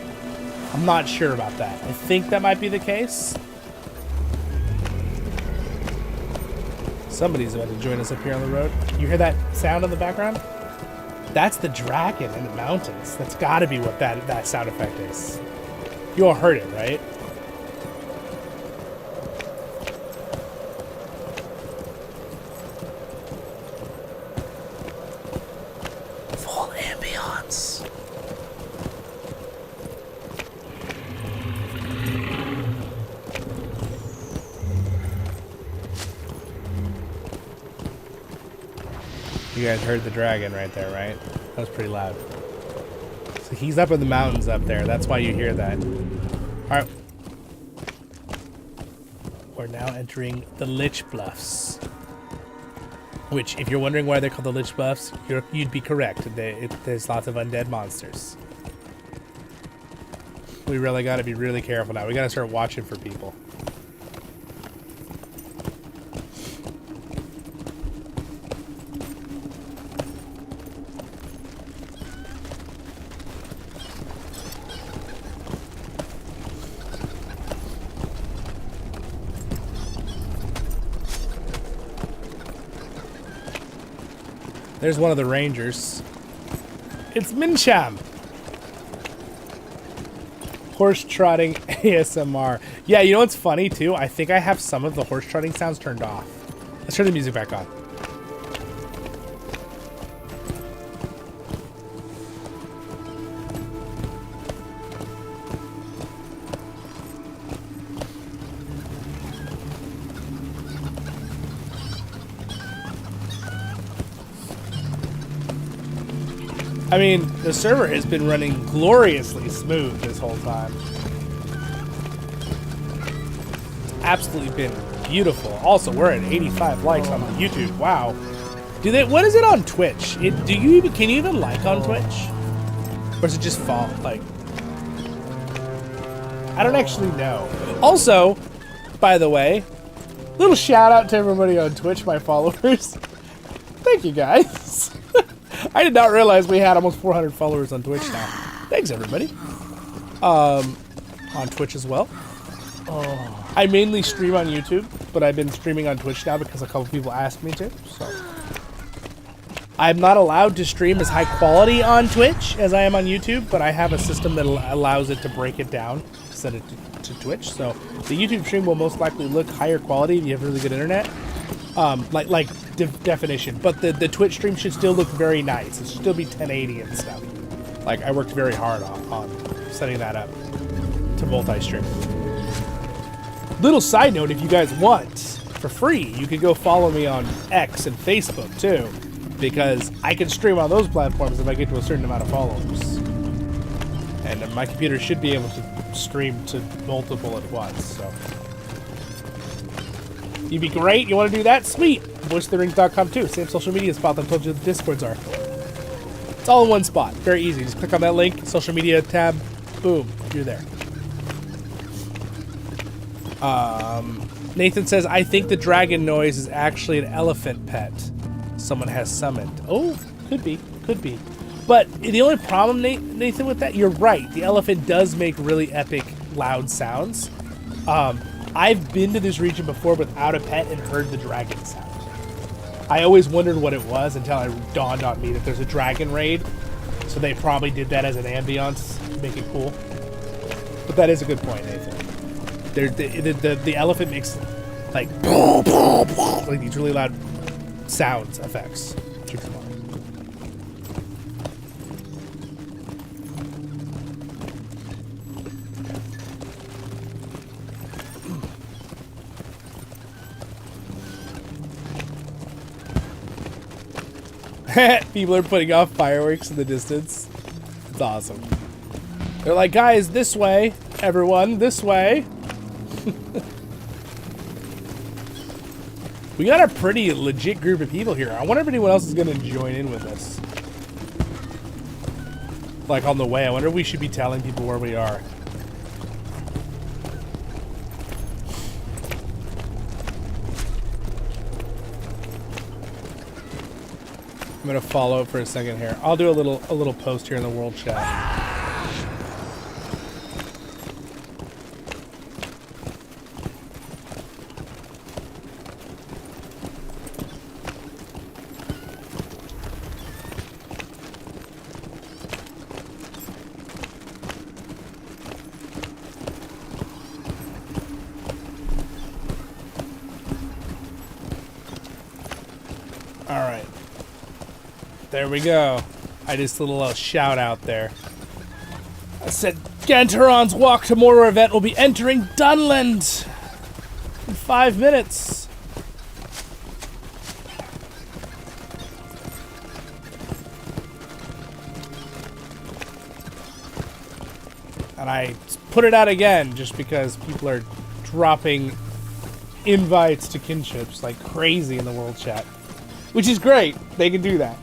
I'm not sure about that. I think that might be the case. Somebody's about to join us up here on the road. You hear that sound in the background? That's the dragon in the mountains. That's got to be what that sound effect is. You all heard it, right? Full ambiance. You guys heard the dragon right there, right? That was pretty loud. So he's up in the mountains up there. That's why you hear that. All right. We're now entering the Lich Bluffs. Which, if you're wondering why they're called the Lich Bluffs, you'd be correct. There's lots of undead monsters. We really got to be really careful now. We got to start watching for people. There's one of the rangers. It's Mincham. Horse trotting ASMR. Yeah, you know what's funny too? I think I have some of the horse trotting sounds turned off. Let's turn the music back on. I mean, the server has been running gloriously smooth this whole time. It's absolutely been beautiful. Also, we're at 85 likes on YouTube. Wow. What is it on Twitch? Can you even like on Twitch? Or does it just fall? Like, I don't actually know. Also, by the way, little shout out to everybody on Twitch, my followers. Thank you guys. I did not realize we had almost 400 followers on Twitch now. Thanks everybody. On Twitch as well. I mainly stream on YouTube, but I've been streaming on Twitch now because a couple people asked me to. So I'm not allowed to stream as high quality on Twitch as I am on YouTube, but I have a system that allows it to break it down, set it to Twitch. So the YouTube stream will most likely look higher quality if you have really good internet, definition. But the Twitch stream should still look very nice. It should still be 1080 and stuff. Like, I worked very hard on setting that up to multi-stream. Little side note, if you guys want, for free, you can go follow me on X and Facebook too, because I can stream on those platforms if I get to a certain amount of followers. And my computer should be able to stream to multiple at once, so. You'd be great, you want to do that? Sweet! VoiceTheRing.com too, same social media spot that I told you the Discords are. It's all in one spot, very easy. Just click on that link, social media tab, boom, you're there. Nathan says, I think the dragon noise is actually an elephant pet someone has summoned. Oh, could be, could be. But the only problem, Nathan, with that, you're right. The elephant does make really epic, loud sounds. I've been to this region before without a pet and heard the dragon sound. I always wondered what it was until it dawned on me that there's a dragon raid. So they probably did that as an ambiance to make it cool. But that is a good point, Nathan. The elephant makes like these really loud sounds effects. People are putting off fireworks in the distance. It's awesome. They're like, guys, this way, everyone, this way. We got a pretty legit group of people here. I wonder if anyone else is going to join in with us. Like on the way, I wonder if we should be telling people where we are. I'm going to follow for a second here. I'll do a little post here in the world chat. There we go. I just did a little shout out there. I said, Gantaron's Walk to Mordor event will be entering Dunland in 5 minutes. And I put it out again just because people are dropping invites to kinships like crazy in the world chat. Which is great. They can do that.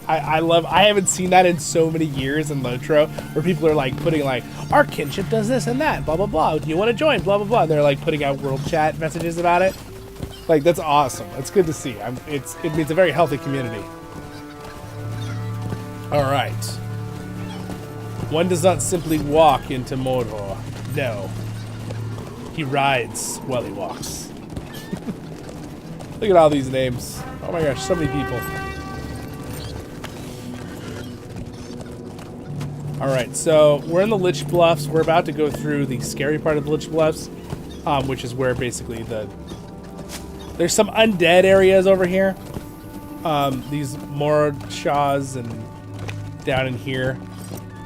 I haven't seen that in so many years in LOTRO, where people are like putting like, our kinship does this and that, blah, blah, blah. Do you want to join? Blah, blah, blah. And they're like putting out world chat messages about it. Like, that's awesome. It's good to see. It's a very healthy community. All right. One does not simply walk into Mordor. No. He rides while he walks. Look at all these names. Oh my gosh, so many people. Alright, so we're in the Lich Bluffs. We're about to go through the scary part of the Lich Bluffs, which is where basically there's some undead areas over here. These Mordshaws and down in here.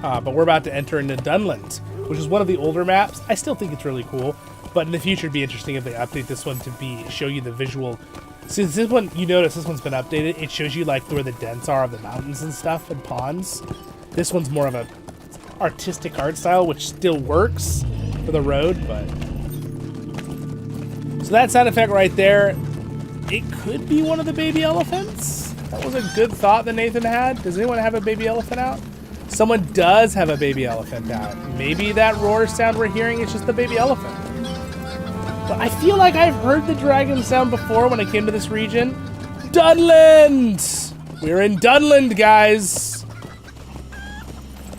But we're about to enter into Dunland, which is one of the older maps. I still think it's really cool, but in the future it'd be interesting if they update this one to show you the visual. Since this one, you notice this one's been updated, it shows you like where the dents are of the mountains and stuff and ponds. This one's more of a artistic art style, which still works for the road, but... So that sound effect right there, it could be one of the baby elephants. That was a good thought that Nathan had. Does anyone have a baby elephant out? Someone does have a baby elephant out. Maybe that roar sound we're hearing is just the baby elephant. But I feel like I've heard the dragon sound before when I came to this region. Dunland! We're in Dunland, guys.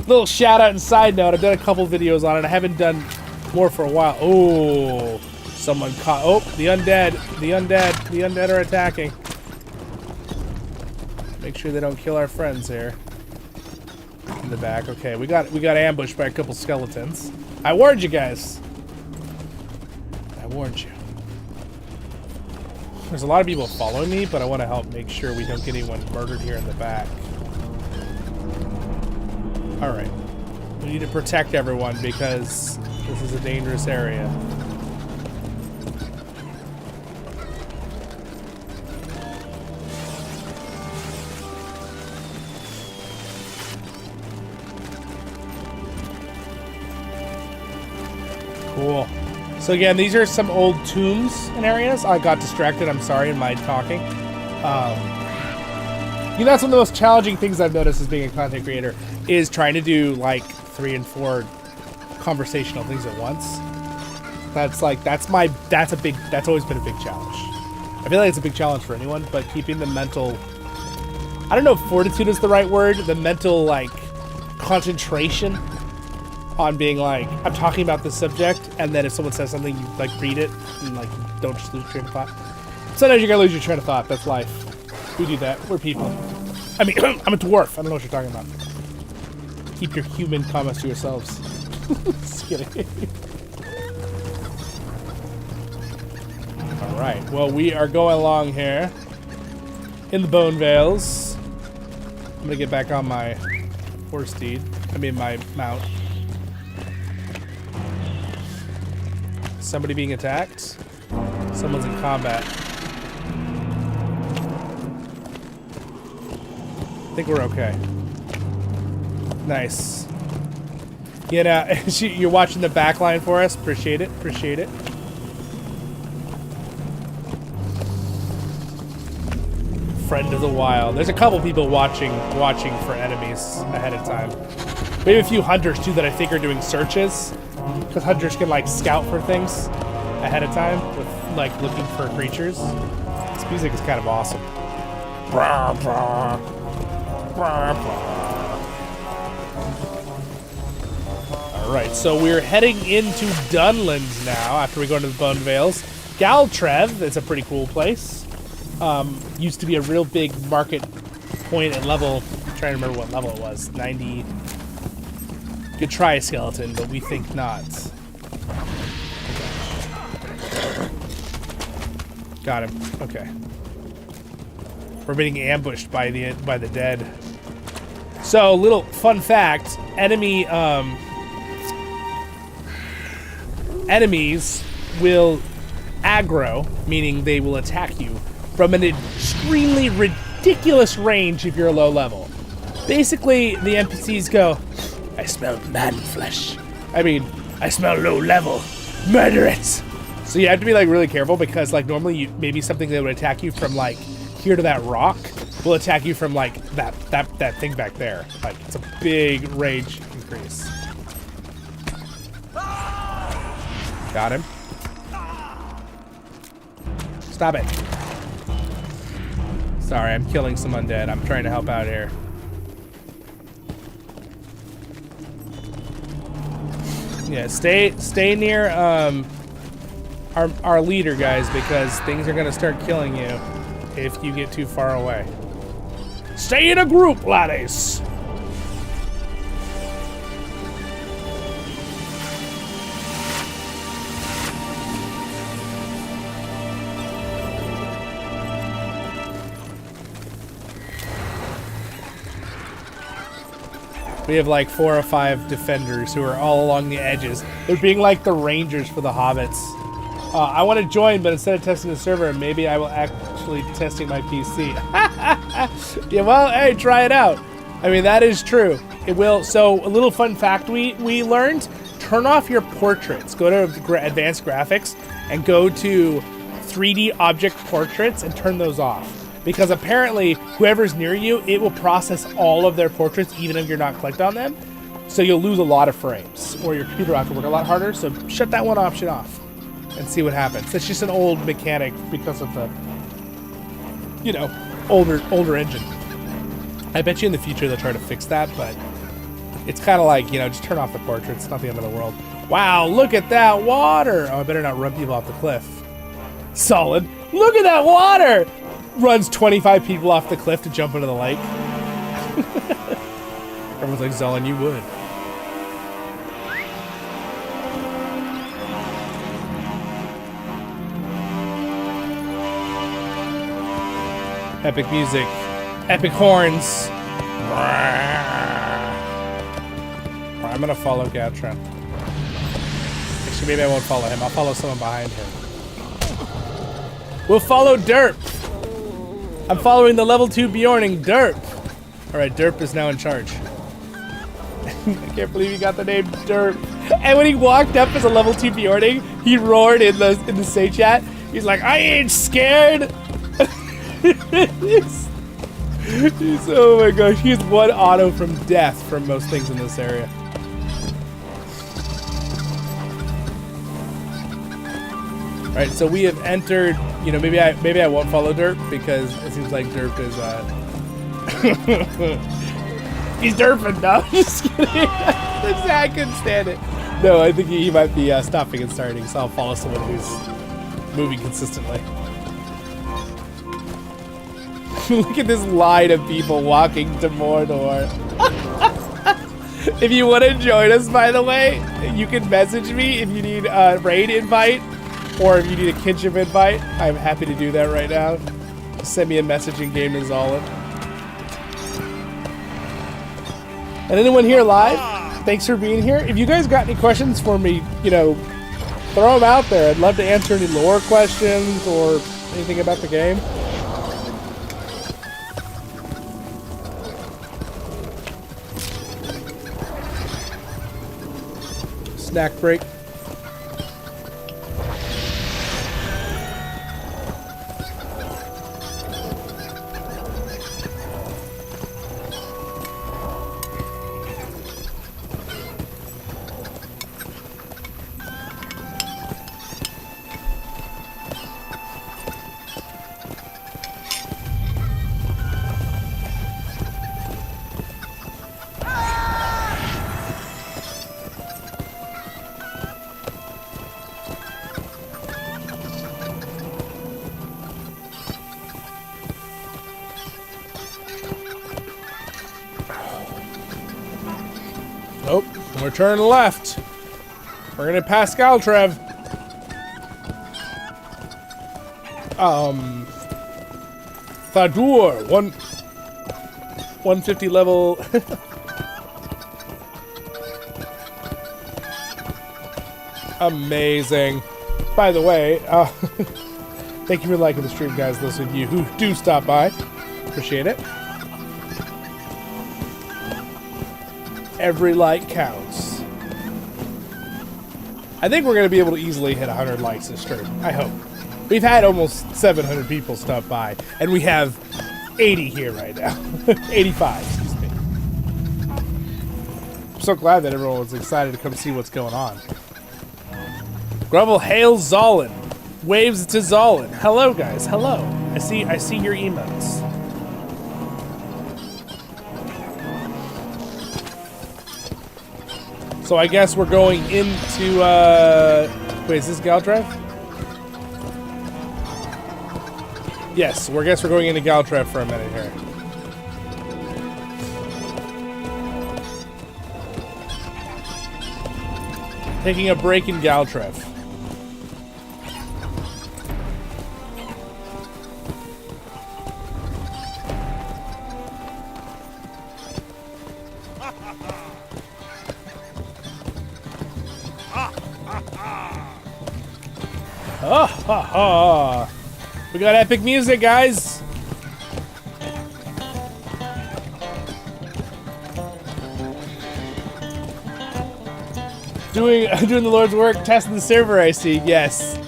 Little shout out and side note, I've done a couple videos on it. I haven't done more for a while. Oh, someone caught. Oh, the undead. The undead are attacking. Make sure they don't kill our friends here. In the back. Okay, we got ambushed by a couple skeletons. I warned you guys. I warned you. There's a lot of people following me, but I want to help make sure we don't get anyone murdered here in the back. Alright. We need to protect everyone because this is a dangerous area. Cool. So again, these are some old tombs and areas. I got distracted, I'm sorry, in my talking. You know, that's one of the most challenging things I've noticed as being a content creator, is trying to do like 3 and 4 conversational things at once. That's always been a big challenge. I feel like it's a big challenge for anyone, but keeping the mental, I don't know if fortitude is the right word, the mental like concentration on being like, I'm talking about this subject, and then if someone says something, you like read it and like don't just lose your train of thought. Sometimes you're gonna lose your train of thought. That's life. We do that. We're people. I mean, I'm a dwarf. I don't know what you're talking about. Keep your human comments to yourselves. Just kidding. All right. Well, we are going along here in the Bone Vales. I'm gonna get back on my horse steed. I mean, my mount. Somebody being attacked. Someone's in combat. I think we're okay. Nice. You know, you're watching the back line for us. Appreciate it. Appreciate it. Friend of the wild. There's a couple people watching for enemies ahead of time. We have a few hunters too that I think are doing searches, because hunters can like scout for things ahead of time with like looking for creatures. This music is kind of awesome. Brah, brah. Alright, so we're heading into Dunland now after we go into the Bone Vales. Galtrev is a pretty cool place. Used to be a real big market point at level, I'm trying to remember what level it was, 90. Could try a skeleton, but we think not. Got him. Okay. We're being ambushed by the dead. So, little fun fact: enemies will aggro, meaning they will attack you from an extremely ridiculous range if you're a low level. Basically, the NPCs go, "I smell man flesh. I mean, I smell low level. Murder it!" So you have to be like really careful because like normally maybe something that would attack you from like here to that rock will attack you from like that thing back there. Like it's a big range increase. Got him. Stop it. Sorry, I'm killing some undead. I'm trying to help out here. Yeah, stay near our leader, guys, because things are gonna start killing you if you get too far away. Stay in a group, laddies. We have like 4 or 5 defenders who are all along the edges. They're being like the Rangers for the hobbits. I want to join, but instead of testing the server, maybe I will actually testing my PC. Yeah, well, hey, try it out. I mean, that is true. It will. So, a little fun fact we learned: turn off your portraits. Go to advanced graphics and go to 3D object portraits and turn those off. because apparently whoever's near you, it will process all of their portraits even if you're not clicked on them. So you'll lose a lot of frames, or your computer will have to work a lot harder. So shut that one option off and see what happens. It's just an old mechanic because of the, you know, older engine. I bet you in the future they'll try to fix that, but it's kind of like, you know, just turn off the portraits. It's not the end of the world. Wow, look at that water. Oh, I better not run people off the cliff. Solid. Look at that water. Runs 25 people off the cliff to jump into the lake. Everyone's like, Zollin, you would. Epic music. Epic horns. I'm gonna follow Gatron. Actually, maybe I won't follow him. I'll follow someone behind him. We'll follow Derp. I'm following the level 2 Bjorning, Derp. Alright, Derp is now in charge. I can't believe he got the name Derp. And when he walked up as a level 2 Bjorning, he roared in the say chat. He's like, I ain't scared. he's, oh my gosh, he's one auto from death from most things in this area. Alright, so we have entered, you know, maybe I won't follow Derp because it seems like Derp is he's derping. No, I'm just kidding. I couldn't stand it. No, I think he might be stopping and starting, so I'll follow someone who's moving consistently. Look at this line of people walking to Mordor. If you want to join us, by the way, you can message me if you need a raid invite or if you need a kinship invite. I'm happy to do that right now. Just send me a message in game to Zollin. And anyone here live, thanks for being here. If you guys got any questions for me, you know, throw them out there. I'd love to answer any lore questions or anything about the game. Snack break. Nope, we're turning left. We're gonna pass Galtrev. Thadur, 150 level. Amazing. By the way, thank you for liking the stream, guys. Those of you who do stop by, appreciate it. Every like counts. I think we're going to be able to easily hit 100 likes this stream. I hope. We've had almost 700 people stop by, and we have 80 here right now. 85, excuse me. I'm so glad that everyone was excited to come see what's going on. Grubble hails Zollin. Waves to Zollin. Hello, guys. Hello. I see your emotes. So I guess we're going into, wait, is this Galdrev? Yes, I guess we're going into Galdrev for a minute here. Taking a break in Galdrev. Oh, ha, ha. We got epic music, guys. Doing the Lord's work, testing the server. I see. Yes,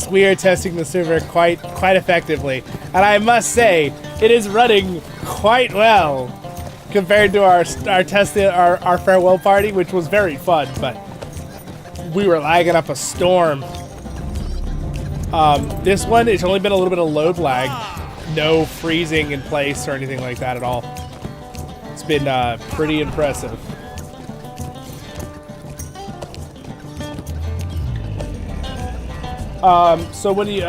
we are testing the server quite effectively. And I must say, it is running quite well compared to our farewell party, which was very fun, but we were lagging up a storm. This one, it's only been a little bit of load lag. No freezing in place or anything like that at all. It's been pretty impressive. So what do you,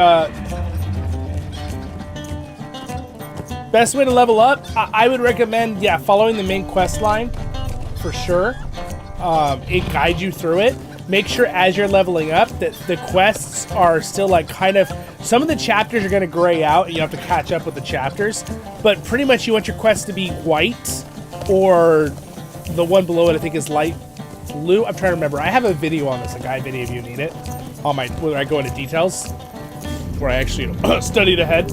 best way to level up? I would recommend, yeah, following the main quest line for sure. It guides you through it. Make sure as you're leveling up that the quests are still like kind of, some of the chapters are going to gray out and you have to catch up with the chapters, but pretty much you want your quests to be white, or the one below it I think is light blue. I'm trying to remember. I have a video on this, a guide video if you need it, on my, where I go into details, where I actually studied ahead.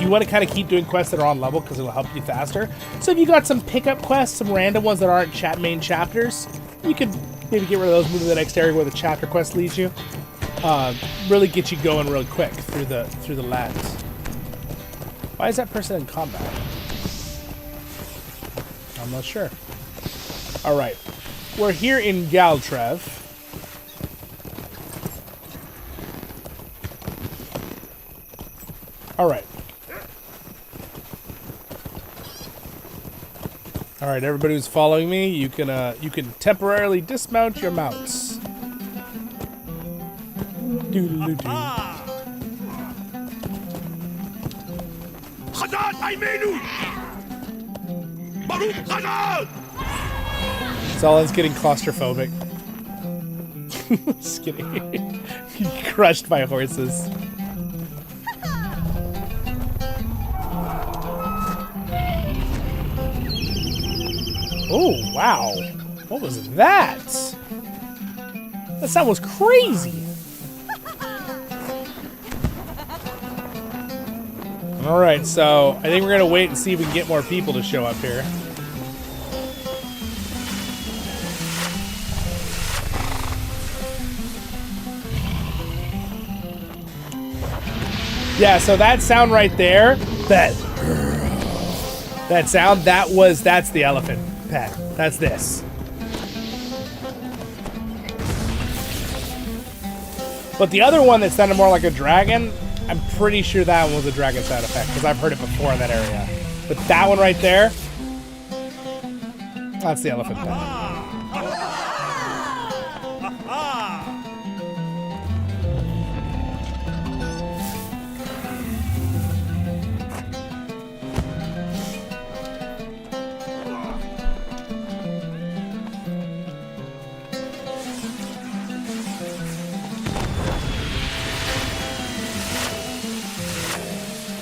You want to kind of keep doing quests that are on level because it'll help you faster. So if you got some pickup quests, some random ones that aren't main chapters, you could maybe get rid of those, move to the next area where the chapter quest leads you. Really get you going real quick through the lands. Why is that person in combat? I'm not sure. All right, we're here in Galtrev. All right. All right, everybody who's following me, you can temporarily dismount your mounts. Zollin's getting claustrophobic. Just kidding. Crushed by horses. Oh, wow. What was that? That sound was crazy. Alright, so I think we're going to wait and see if we can get more people to show up here. Yeah, so that sound right there, that sound, that's the elephant pet. That's this. But the other one that sounded more like a dragon, I'm pretty sure that one was a dragon sound effect because I've heard it before in that area. But that one right there, that's the elephant pet.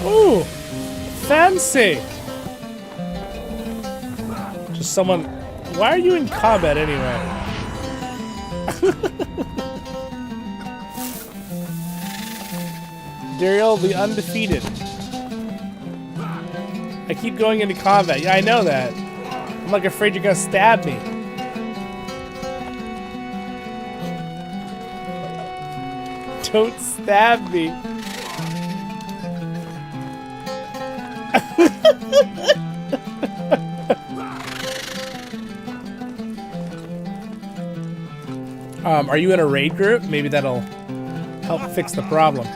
Ooh, fancy. Just someone. Why are you in combat anyway? Dariel the undefeated. I keep going into combat. Yeah, I know that. I'm like afraid you're gonna stab me. Don't stab me. Are you in a raid group? Maybe that'll help fix the problem.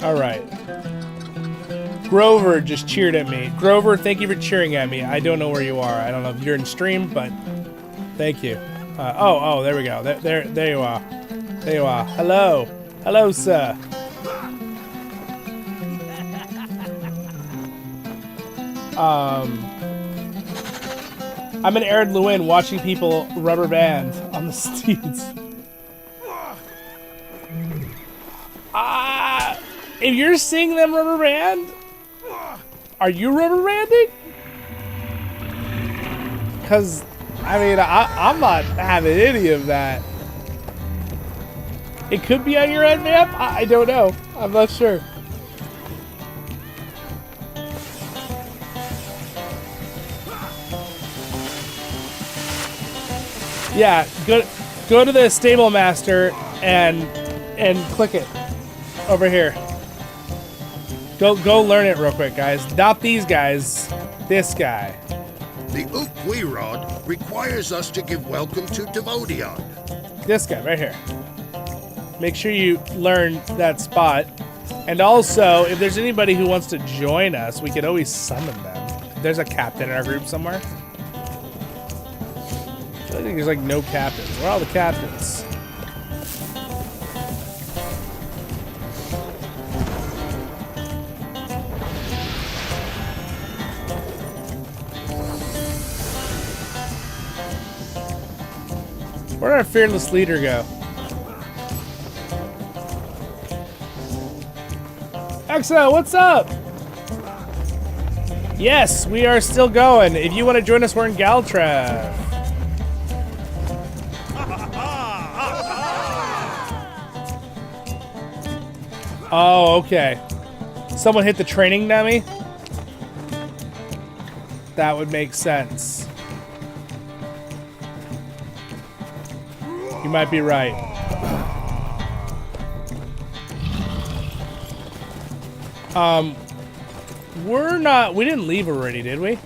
All right. Grover just cheered at me. Grover, thank you for cheering at me. I don't know where you are. I don't know if you're in stream, but thank you. Oh, there we go. There you are. There you are. Hello. Hello, sir. I'm in Aaron Lewin watching people rubber band on the steeds. If you're seeing them rubber band, are you rubber banding? Because, I mean, I'm not having any of that. It could be on your end map. I don't know. I'm not sure. Yeah, go to the stable master and click it over here. Go learn it real quick, guys. Not these guys. This guy. The Ukwirod requires us to give welcome to Devodion. This guy right here. Make sure you learn that spot. And also, if there's anybody who wants to join us, we could always summon them. There's a captain in our group somewhere. I think there's like no captains. Where are all the captains? Where did our fearless leader go? Exo, what's up? Yes, we are still going. If you want to join us, we're in Galtrav. Oh, okay. Someone hit the training dummy? That would make sense. You might be right. We didn't leave already, did we?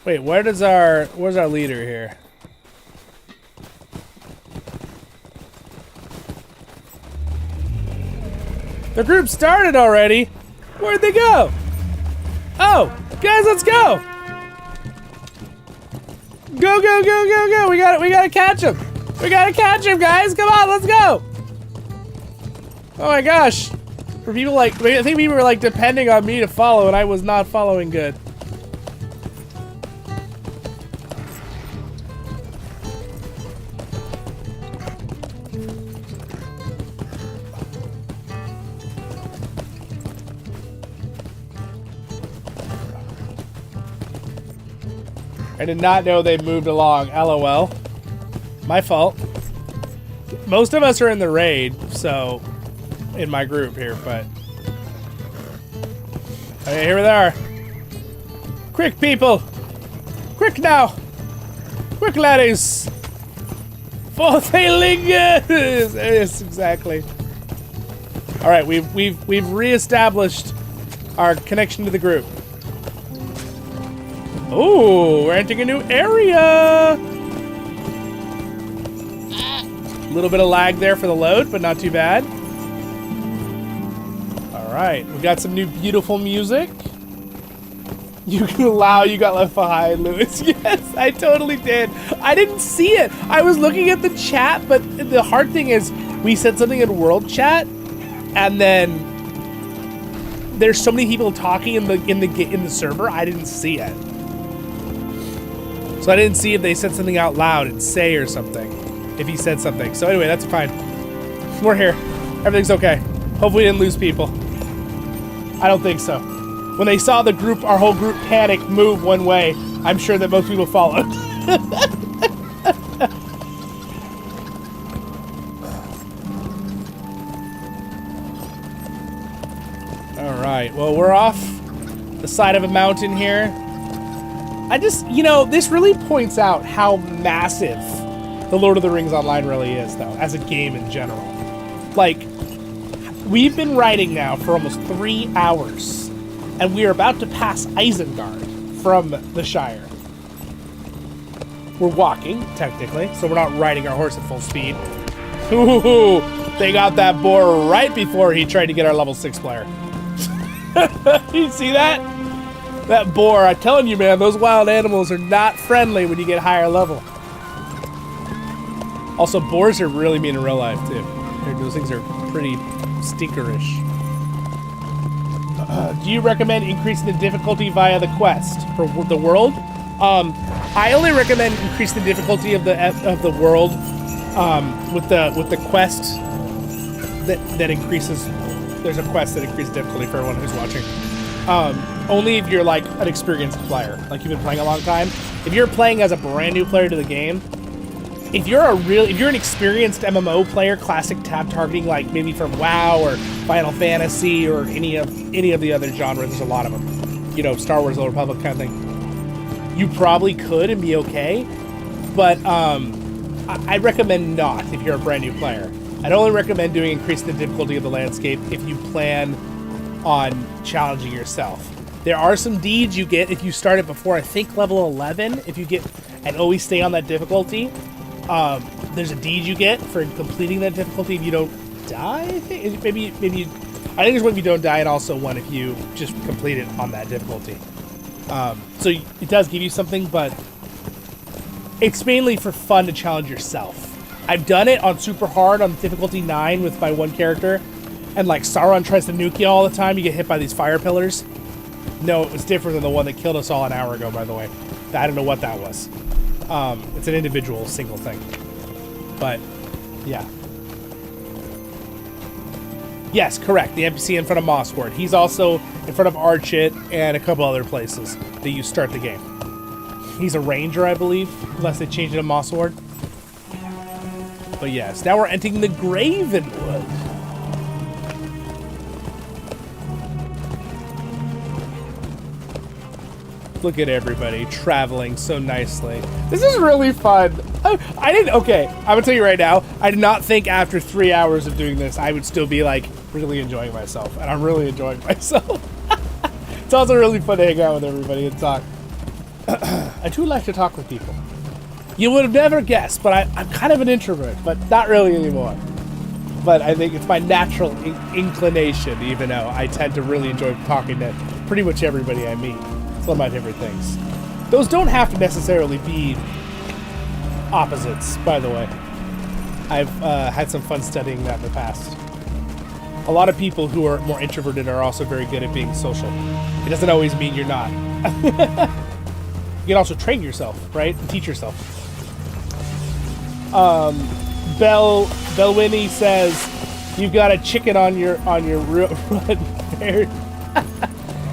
Wait, where's our leader here? The group started already. Where'd they go? Oh, guys, let's go. Go, go, go, go, go. We gotta catch him. We gotta catch him, guys. Come on, let's go. Oh my gosh. For people like, I think people were like depending on me to follow and I was not following good. I did not know they moved along. LOL. My fault. Most of us are in the raid, so in my group here, but okay, here they are. Quick, people! Quick now! Quick, laddies! For the lingers! Yes, exactly. All right, we've reestablished our connection to the group. Ooh, we're entering a new area. A little bit of lag there for the load, but not too bad. All right, we got some new beautiful music. You can allow you got left behind, Lewis. Yes, I totally did. I didn't see it. I was looking at the chat, but the hard thing is we said something in world chat, and then there's so many people talking in the server. I didn't see it. So I didn't see if they said something out loud and say or something. If he said something. So anyway, that's fine. We're here. Everything's okay. Hopefully we didn't lose people. I don't think so. When they saw the group, our whole group panic move one way, I'm sure that most people followed. All right, well, we're off the side of a mountain here. I just, you know, this really points out how massive the Lord of the Rings Online really is, though, as a game in general. Like, we've been riding now for almost 3 hours, and we are about to pass Isengard from the Shire. We're walking, technically, so we're not riding our horse at full speed. Ooh, they got that boar right before he tried to get our level 6 player. You see that? That boar, I'm telling you, man, those wild animals are not friendly when you get higher level. Also, boars are really mean in real life, too. Those things are pretty stinkerish. Do you recommend increasing the difficulty via the quest for the world? I only recommend increasing the difficulty of the world with the quest that increases. There's a quest that increases difficulty for everyone who's watching. Only if you're like an experienced player, like you've been playing a long time. If you're playing as a brand new player to the game, if you're an experienced MMO player, classic tab targeting, like maybe from WoW or Final Fantasy or any of the other genres, there's a lot of them. You know, Star Wars: Old Republic kind of thing. You probably could and be okay, but I recommend not if you're a brand new player. I'd only recommend doing increasing the difficulty of the landscape if you plan on challenging yourself. There are some deeds you get if you start it before, I think, level 11. If you get and always stay on that difficulty, there's a deed you get for completing that difficulty if you don't die. I think there's one if you don't die, and also one if you just complete it on that difficulty. So it does give you something, but it's mainly for fun to challenge yourself. I've done it on super hard on difficulty 9 with my one character, and like Sauron tries to nuke you all the time. You get hit by these fire pillars. No, it was different than the one that killed us all an hour ago, by the way. I don't know what that was. It's an individual single thing. But, yeah. Yes, correct. The NPC in front of Mossward. He's also in front of Archit and a couple other places that you start the game. He's a ranger, I believe, unless they change it to Mossward. But yes, now we're entering the Gravenwood. Look at everybody traveling so nicely. This is really fun. Okay, I'm gonna tell you right now, I did not think after 3 hours of doing this, I would still be like really enjoying myself. And I'm really enjoying myself. It's also really fun to hang out with everybody and talk. I do like to talk with people. You would have never guessed, but I'm kind of an introvert, but not really anymore. But I think it's my natural inclination, even though I tend to really enjoy talking to pretty much everybody I meet. It's one of my favorite things. Those don't have to necessarily be opposites, by the way. I've had some fun studying that in the past. A lot of people who are more introverted are also very good at being social. It doesn't always mean you're not. You can also train yourself, right? And teach yourself. Belwinnie says, "You've got a chicken on your run."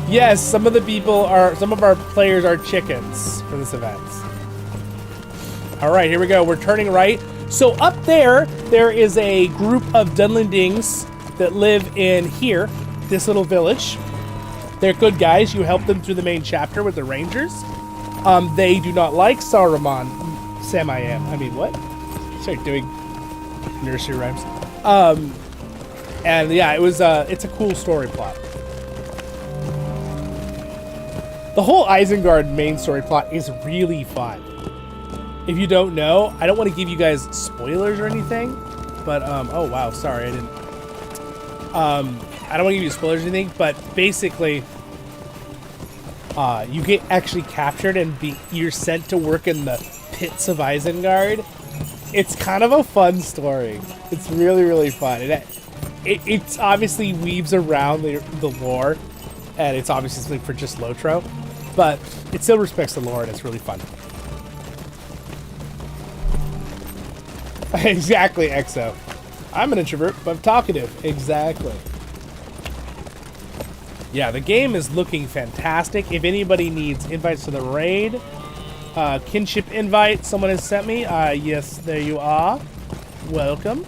Yes, some of our players are chickens for this event. All right, here we go. We're turning right. So up there is a group of Dunlandings that live in here, this little village. They're good guys. You help them through the main chapter with the Rangers. They do not like Saruman. I mean, what? Start doing nursery rhymes. And yeah, it's a cool story plot. The whole Isengard main story plot is really fun. If you don't know, I don't want to give you guys spoilers or anything, but oh wow, sorry, I didn't. I don't want to give you spoilers or anything, but basically, you get actually captured and you're sent to work in the pits of Isengard. It's kind of a fun story. It's really, really fun. It's obviously weaves around the lore, and it's obviously something for just LOTRO, but it still respects the lore, and it's really fun. Exactly, Exo. I'm an introvert, but I'm talkative. Exactly. Yeah, the game is looking fantastic. If anybody needs invites to the raid, kinship invite someone has sent me. Yes, there you are. Welcome.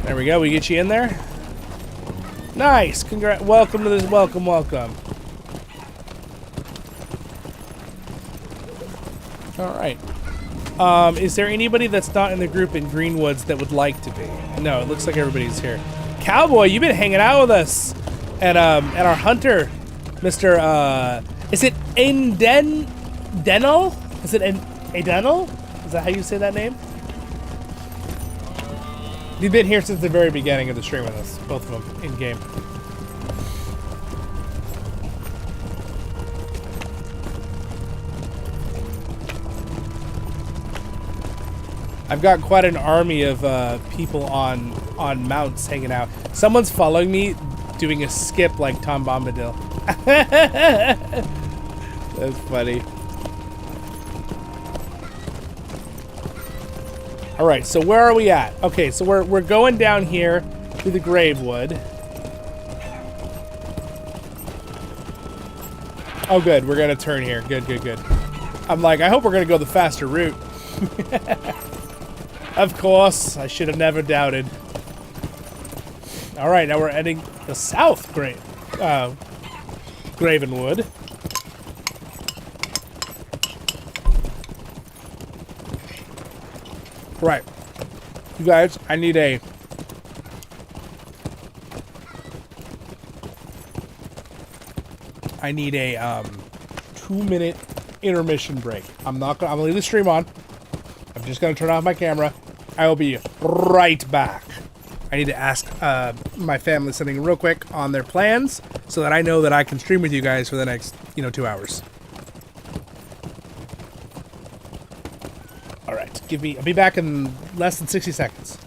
There we go. We get you in there. Nice. Welcome to this. Welcome. All right. Is there anybody that's not in the group in Greenwoods that would like to be? No, it looks like everybody's here. Cowboy, you've been hanging out with us, and our hunter, Mr. Is it Denel? Is it Edenel? Is that how you say that name? You've been here since the very beginning of the stream with us, both of them in game. I've got quite an army of people on mounts hanging out. Someone's following me, doing a skip like Tom Bombadil. That's funny. All right, so where are we at? Okay, so we're going down here through the Gravewood. Oh, good. We're going to turn here. Good, good, good. I'm like, I hope we're going to go the faster route. Of course. I should have never doubted. All right, now we're heading the south, Gravenwood. Right. You guys, I need a... I need a 2-minute intermission break. I'm gonna leave the stream on. I'm just gonna turn off my camera. I will be right back. I need to ask my family something real quick on their plans so that I know that I can stream with you guys for the next, 2 hours. All right, I'll be back in less than 60 seconds.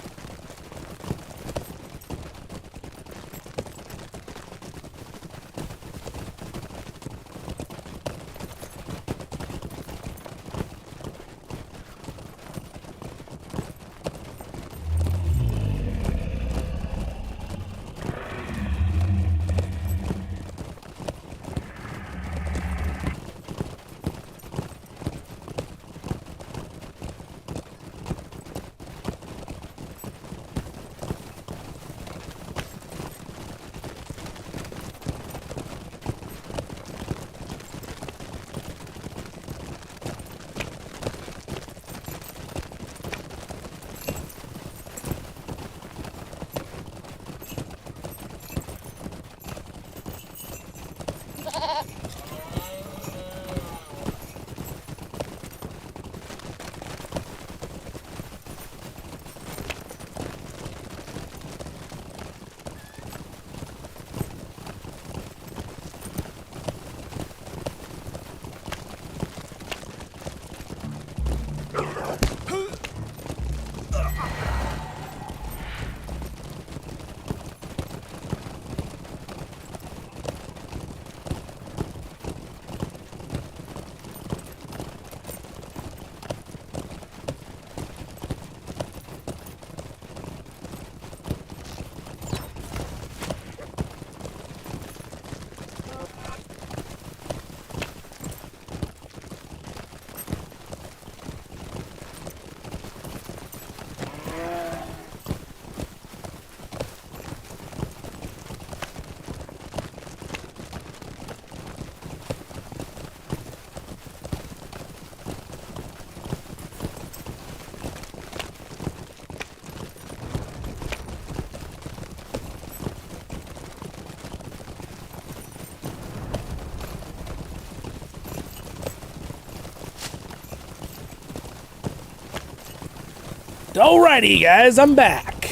Alrighty, guys, I'm back.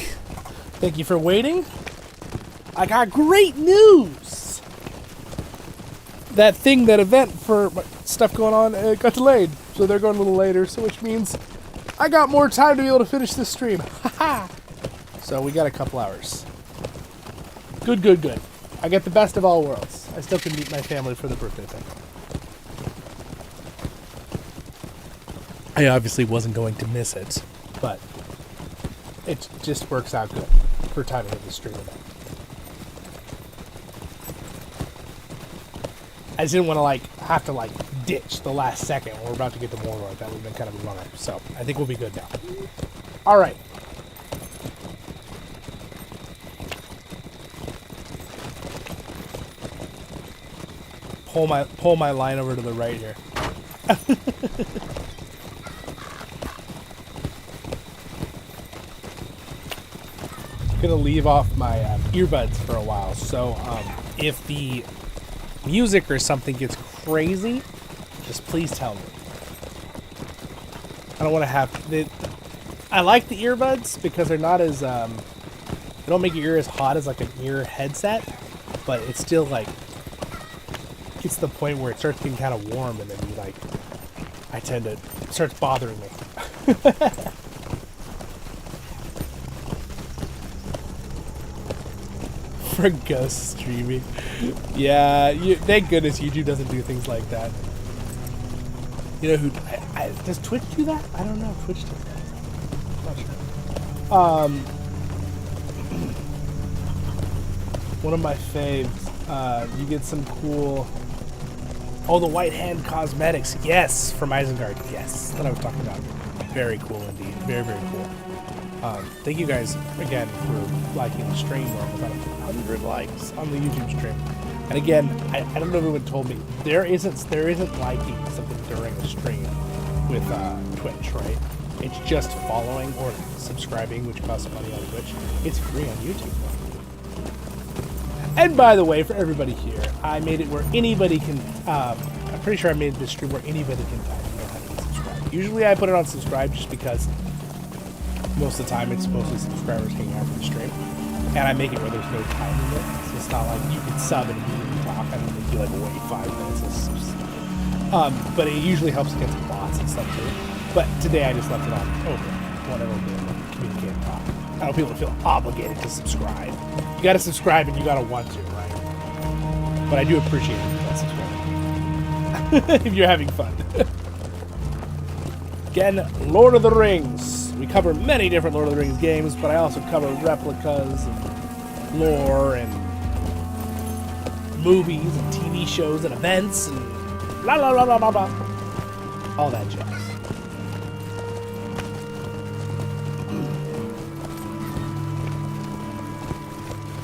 Thank you for waiting. I got great news. That event for stuff going on, it got delayed. So they're going a little later, so which means I got more time to be able to finish this stream. Haha. So we got a couple hours. Good, good, good. I get the best of all worlds. I still can meet my family for the birthday thing. I obviously wasn't going to miss it, but it just works out good for timing of the stream event. I just didn't want to have to ditch the last second when we're about to get to Mordor. That would have been kind of a runner. So I think we'll be good now. All right. Pull my line over to the right here. Gonna leave off my earbuds for a while, so if the music or something gets crazy, just please tell me. I don't want to have I like the earbuds because they're not as they don't make your ear as hot as an ear headset, but it's still gets to the point where it starts getting kind of warm, and then I tend to it starts bothering me. For ghost streaming. Yeah, thank goodness YouTube doesn't do things like that. You know who... does Twitch do that? I don't know if Twitch does that. I'm not sure. One of my faves, you get some cool Oh, the White Hand Cosmetics. Yes, from Isengard. Yes, that I was talking about. Very cool indeed. Very, very cool. Thank you guys again for liking the stream. We're almost at 100 likes on the YouTube stream. And again, I don't know if anyone told me, there isn't liking something during the stream with Twitch, right? It's just following or subscribing, which costs money on Twitch. It's free on YouTube. And by the way, for everybody here, I made it where anybody can, I'm pretty sure I made this stream where anybody can type and know how to get subscribed. Usually I put it on subscribe just because most of the time it's mostly subscribers hanging out for the stream. And I make it where there's no time limit. So it's not like you can sub and immediately talk. I don't make you like wait 5 minutes. But it usually helps against bots and stuff too. But today I just left it on open. Whatever we're doing, communicate and talk. I don't want people to feel obligated to subscribe. You gotta subscribe and you gotta want to, right? But I do appreciate it if you subscribe. If you're having fun. Again, Lord of the Rings. We cover many different Lord of the Rings games, but I also cover replicas and lore and movies and TV shows and events and blah blah blah blah blah blah. All that jazz.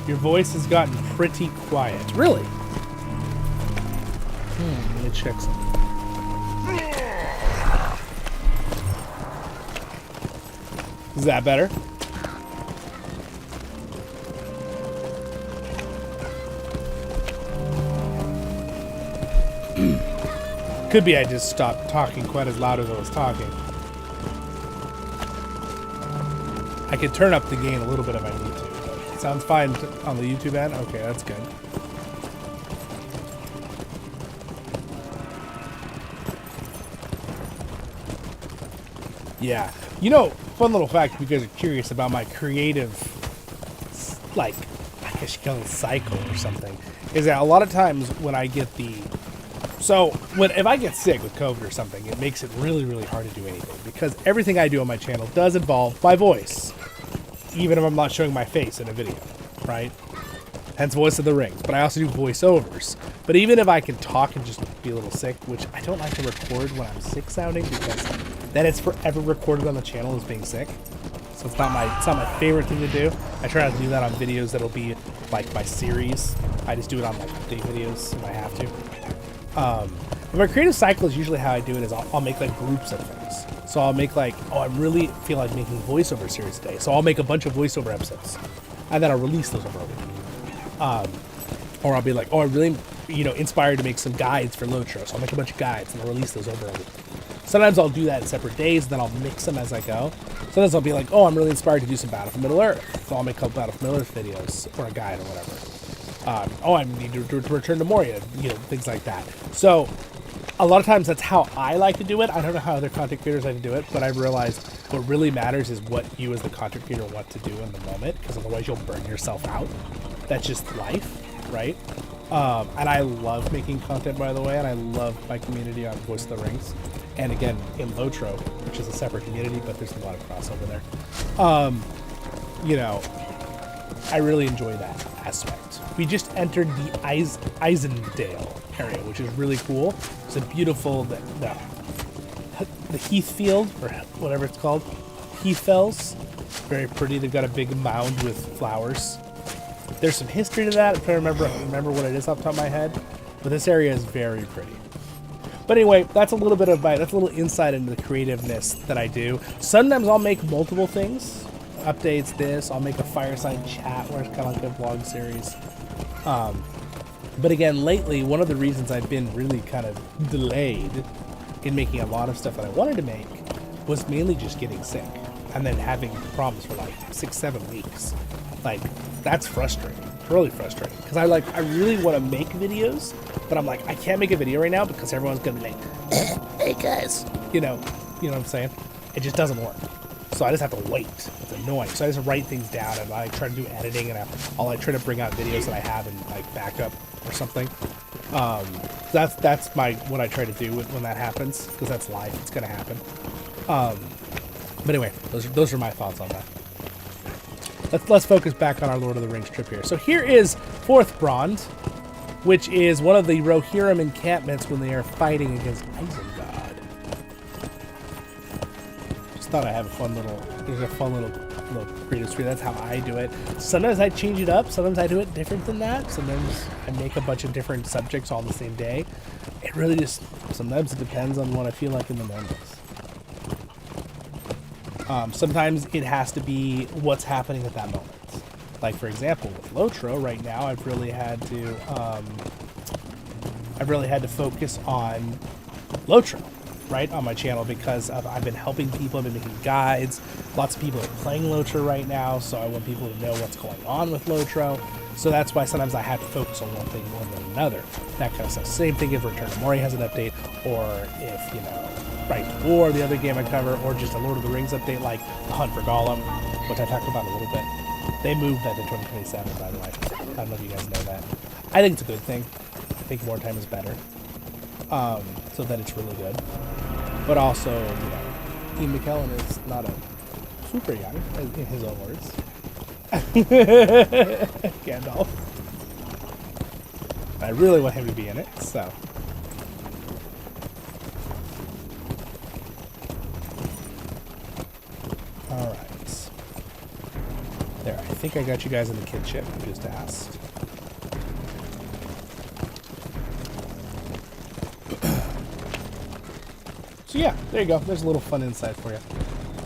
Your voice has gotten pretty quiet. Really? Let me check something. Is that better? Could be I just stopped talking quite as loud as I was talking. I could turn up the gain a little bit if I need to. Sounds fine on the YouTube end? Okay, that's good. Yeah. You know, fun little fact, if you guys are curious about my creative, like, I guess you call it cycle or something, is that a lot of times when I get the... So, if I get sick with COVID or something, it makes it really, really hard to do anything. Because everything I do on my channel does involve my voice. Even if I'm not showing my face in a video, right? Hence Voice of the Rings. But I also do voiceovers. But even if I can talk and just be a little sick, which I don't like to record when I'm sick sounding because then it's forever recorded on the channel as being sick. So it's not my favorite thing to do. I try not to do that on videos that'll be like my series. I just do it on like update videos if I have to. But my creative cycle is usually how I do it is I'll make like groups of things. So I'll make like, oh, I really feel like making a voiceover series today. So I'll make a bunch of voiceover episodes. And then I'll release those over a week. Or I'll be like, oh, I'm really, inspired to make some guides for LOTRO. So I'll make a bunch of guides and I'll release those over a week. Sometimes I'll do that in separate days, then I'll mix them as I go. Sometimes I'll be like, oh, I'm really inspired to do some Battle for Middle-earth. So I'll make a couple Battle for Middle-earth videos or a guide or whatever. Oh, I need to return to Moria, things like that. So a lot of times that's how I like to do it. I don't know how other content creators like to do it, but I've realized what really matters is what you as the content creator want to do in the moment, because otherwise you'll burn yourself out. That's just life, right? And I love making content, by the way, and I love my community on Voice of the Rings. And again, in LOTRO, which is a separate community, but there's a lot of crossover there. I really enjoy that aspect. We just entered the Isendale area, which is really cool. It's a beautiful, the Heathfield, or whatever it's called, Heathfells. Very pretty. They've got a big mound with flowers. There's some history to that. I'm trying to remember what it is off the top of my head. But this area is very pretty. But anyway, that's a little bit of that's a little insight into the creativeness that I do. Sometimes I'll make multiple things. Updates this. I'll make a fireside chat where it's kind of like a vlog series. But again, lately, one of the reasons I've been really kind of delayed in making a lot of stuff that I wanted to make was mainly just getting sick and then having problems for like 6-7 weeks. Like, that's frustrating. It's really frustrating. Because I really want to make videos, but I'm like, I can't make a video right now because everyone's going to be like, hey guys. You know what I'm saying? It just doesn't work. So I just have to wait. It's annoying. So I just write things down and I try to do editing and I'll try to bring out videos that I have in like backup or something. That's what I try to do when that happens, because that's life. It's gonna happen. But anyway, those are my thoughts on that. Let's focus back on our Lord of the Rings trip here. So here is Fourth Brond. which is one of the Rohirrim encampments when they are fighting against Isengard. Just thought I have a fun little, there's a fun little creative screen. That's how I do it. Sometimes I change it up. Sometimes I do it different than that. Sometimes I make a bunch of different subjects all the same day. It really just, sometimes it depends on what I feel like in the moment. Sometimes it has to be what's happening at that moment. Like, for example, with LOTRO right now, I've really had to focus on LOTRO, right, on my channel, because I've been helping people. I've been making guides. Lots of people are playing LOTRO right now, so I want people to know what's going on with LOTRO. So that's why sometimes I have to focus on one thing more than another. That kind of stuff. Same thing if Return to Mori has an update, or if, you know, Right to War, the other game I cover, or just a Lord of the Rings update like The Hunt for Gollum, which I talked about a little bit. They moved that to 2027, by the way. I don't know if you guys know that. I think it's a good thing. I think more time is better. So that it's really good. But also, you know, Ian McKellen is not a super young, in his own words. Gandalf. I really want him to be in it, so. Alright. There, I think I got you guys in the kinship, I just asked. So yeah, there you go. There's a little fun insight for you.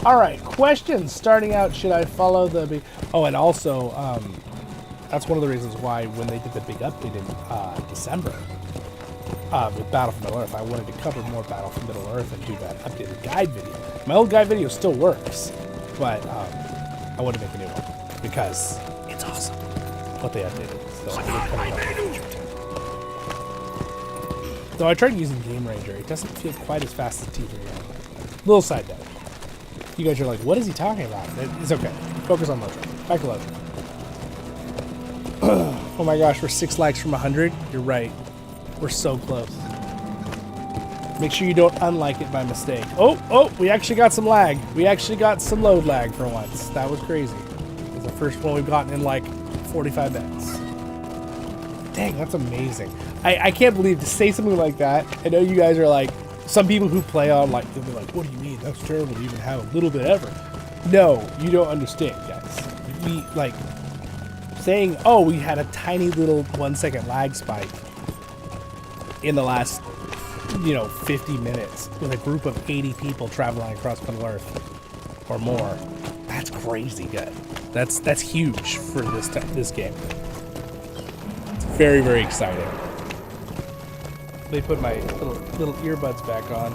Alright, questions. Starting out, should I follow the big... Oh, and also, that's one of the reasons why when they did the big update in December with Battle for Middle-earth, I wanted to cover more Battle for Middle-earth and do that updated guide video. My old guide video still works, but I want to make a new one because it's awesome what they updated. So I tried using Game Ranger. It doesn't feel quite as fast as T3. Little side note. You guys are like, what is he talking about? It's okay. Focus on LOTRO. Back to LOTRO. Oh my gosh, we're 6 likes from 100. You're right. We're so close. Make sure you don't unlike it by mistake. Oh, we actually got some lag. We actually got some load lag for once. That was crazy. It was the first one we've gotten in like 45 minutes. Dang, that's amazing. I can't believe to say something like that. I know you guys are like, some people who play on, like, they'll be like, what do you mean? That's terrible to even have a little bit ever. No, you don't understand, guys. We, like, saying, oh, we had a tiny little 1 second lag spike in the last, 50 minutes with a group of 80 people traveling across Middle-earth or more. That's crazy good. That's huge for this game. It's very, very exciting. Let me put my little earbuds back on.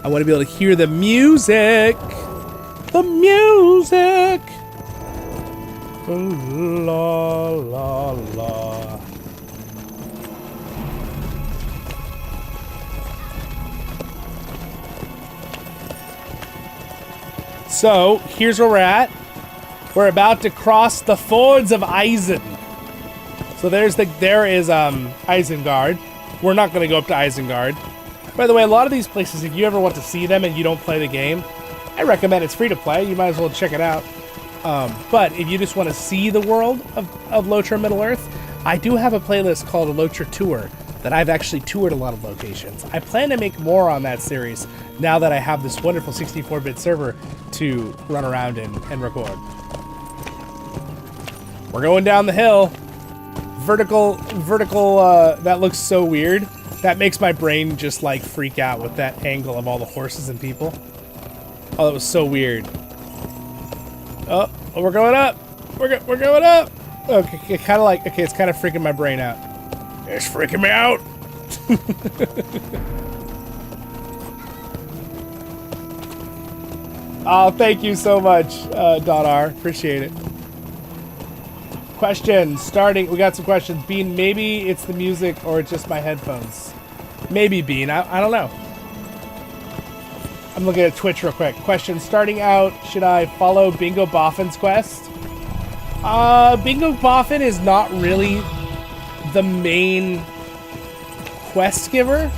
I want to be able to hear the music. The music. La la la. So here's where we're at. We're about to cross the fords of Eisen. So there is Isengard. We're not going to go up to Isengard. By the way, a lot of these places, if you ever want to see them and you don't play the game, I recommend it's free to play. You might as well check it out. But if you just want to see the world of LOTRO Middle-earth, I do have a playlist called a LOTRO Tour that I've actually toured a lot of locations. I plan to make more on that series now that I have this wonderful 64-bit server to run around and record. We're going down the hill. Vertical, that looks so weird. That makes my brain just like freak out with that angle of all the horses and people. Oh, that was so weird. Oh, we're going up. We're going up. Okay, it's kind of freaking my brain out. It's freaking me out. Oh, thank you so much, .r. Appreciate it. Questions starting. We got some questions. Bean, maybe it's the music or it's just my headphones. Maybe Bean. I don't know. I'm looking at Twitch real quick. Question starting out. Should I follow Bingo Boffin's quest? Bingo Boffin is not really the main quest giver,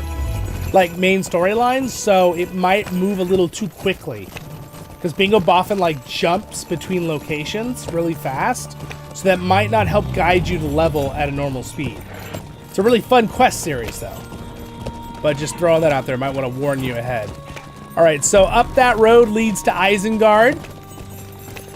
like main storylines, so it might move a little too quickly. Because Bingo Boffin like jumps between locations really fast. So that might not help guide you to level at a normal speed. It's a really fun quest series, though. But just throwing that out there, might want to warn you ahead. All right, so up that road leads to Isengard.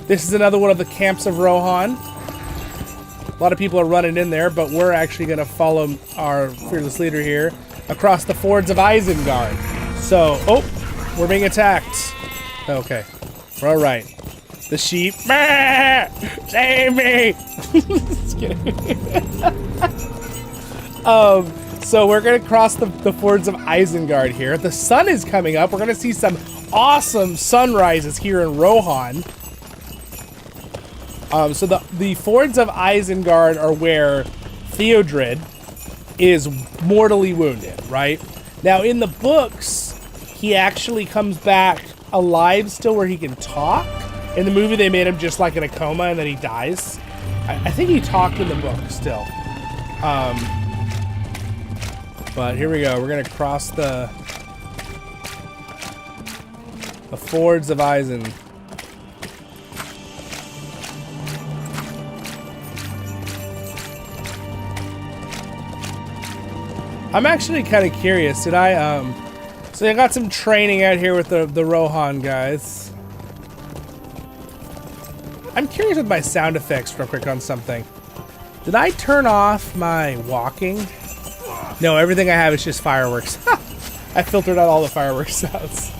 This is another one of the camps of Rohan. A lot of people are running in there, but we're actually going to follow our fearless leader here across the fords of Isengard. So, oh, we're being attacked. Okay, we're all right. The sheep, save me! Just kidding. So we're gonna cross the fords of Isengard here. The sun is coming up. We're gonna see some awesome sunrises here in Rohan. So the fords of Isengard are where Theodred is mortally wounded, right? Now in the books, he actually comes back alive still where he can talk. In the movie, they made him just like in a coma and then he dies. I think he talked in the book still. But here we go. We're gonna cross the fords of Isen. I'm actually kind of curious. Did I so I got some training out here with the Rohan guys. I'm curious with my sound effects real quick on something. Did I turn off my walking? No, everything I have is just fireworks. I filtered out all the fireworks sounds.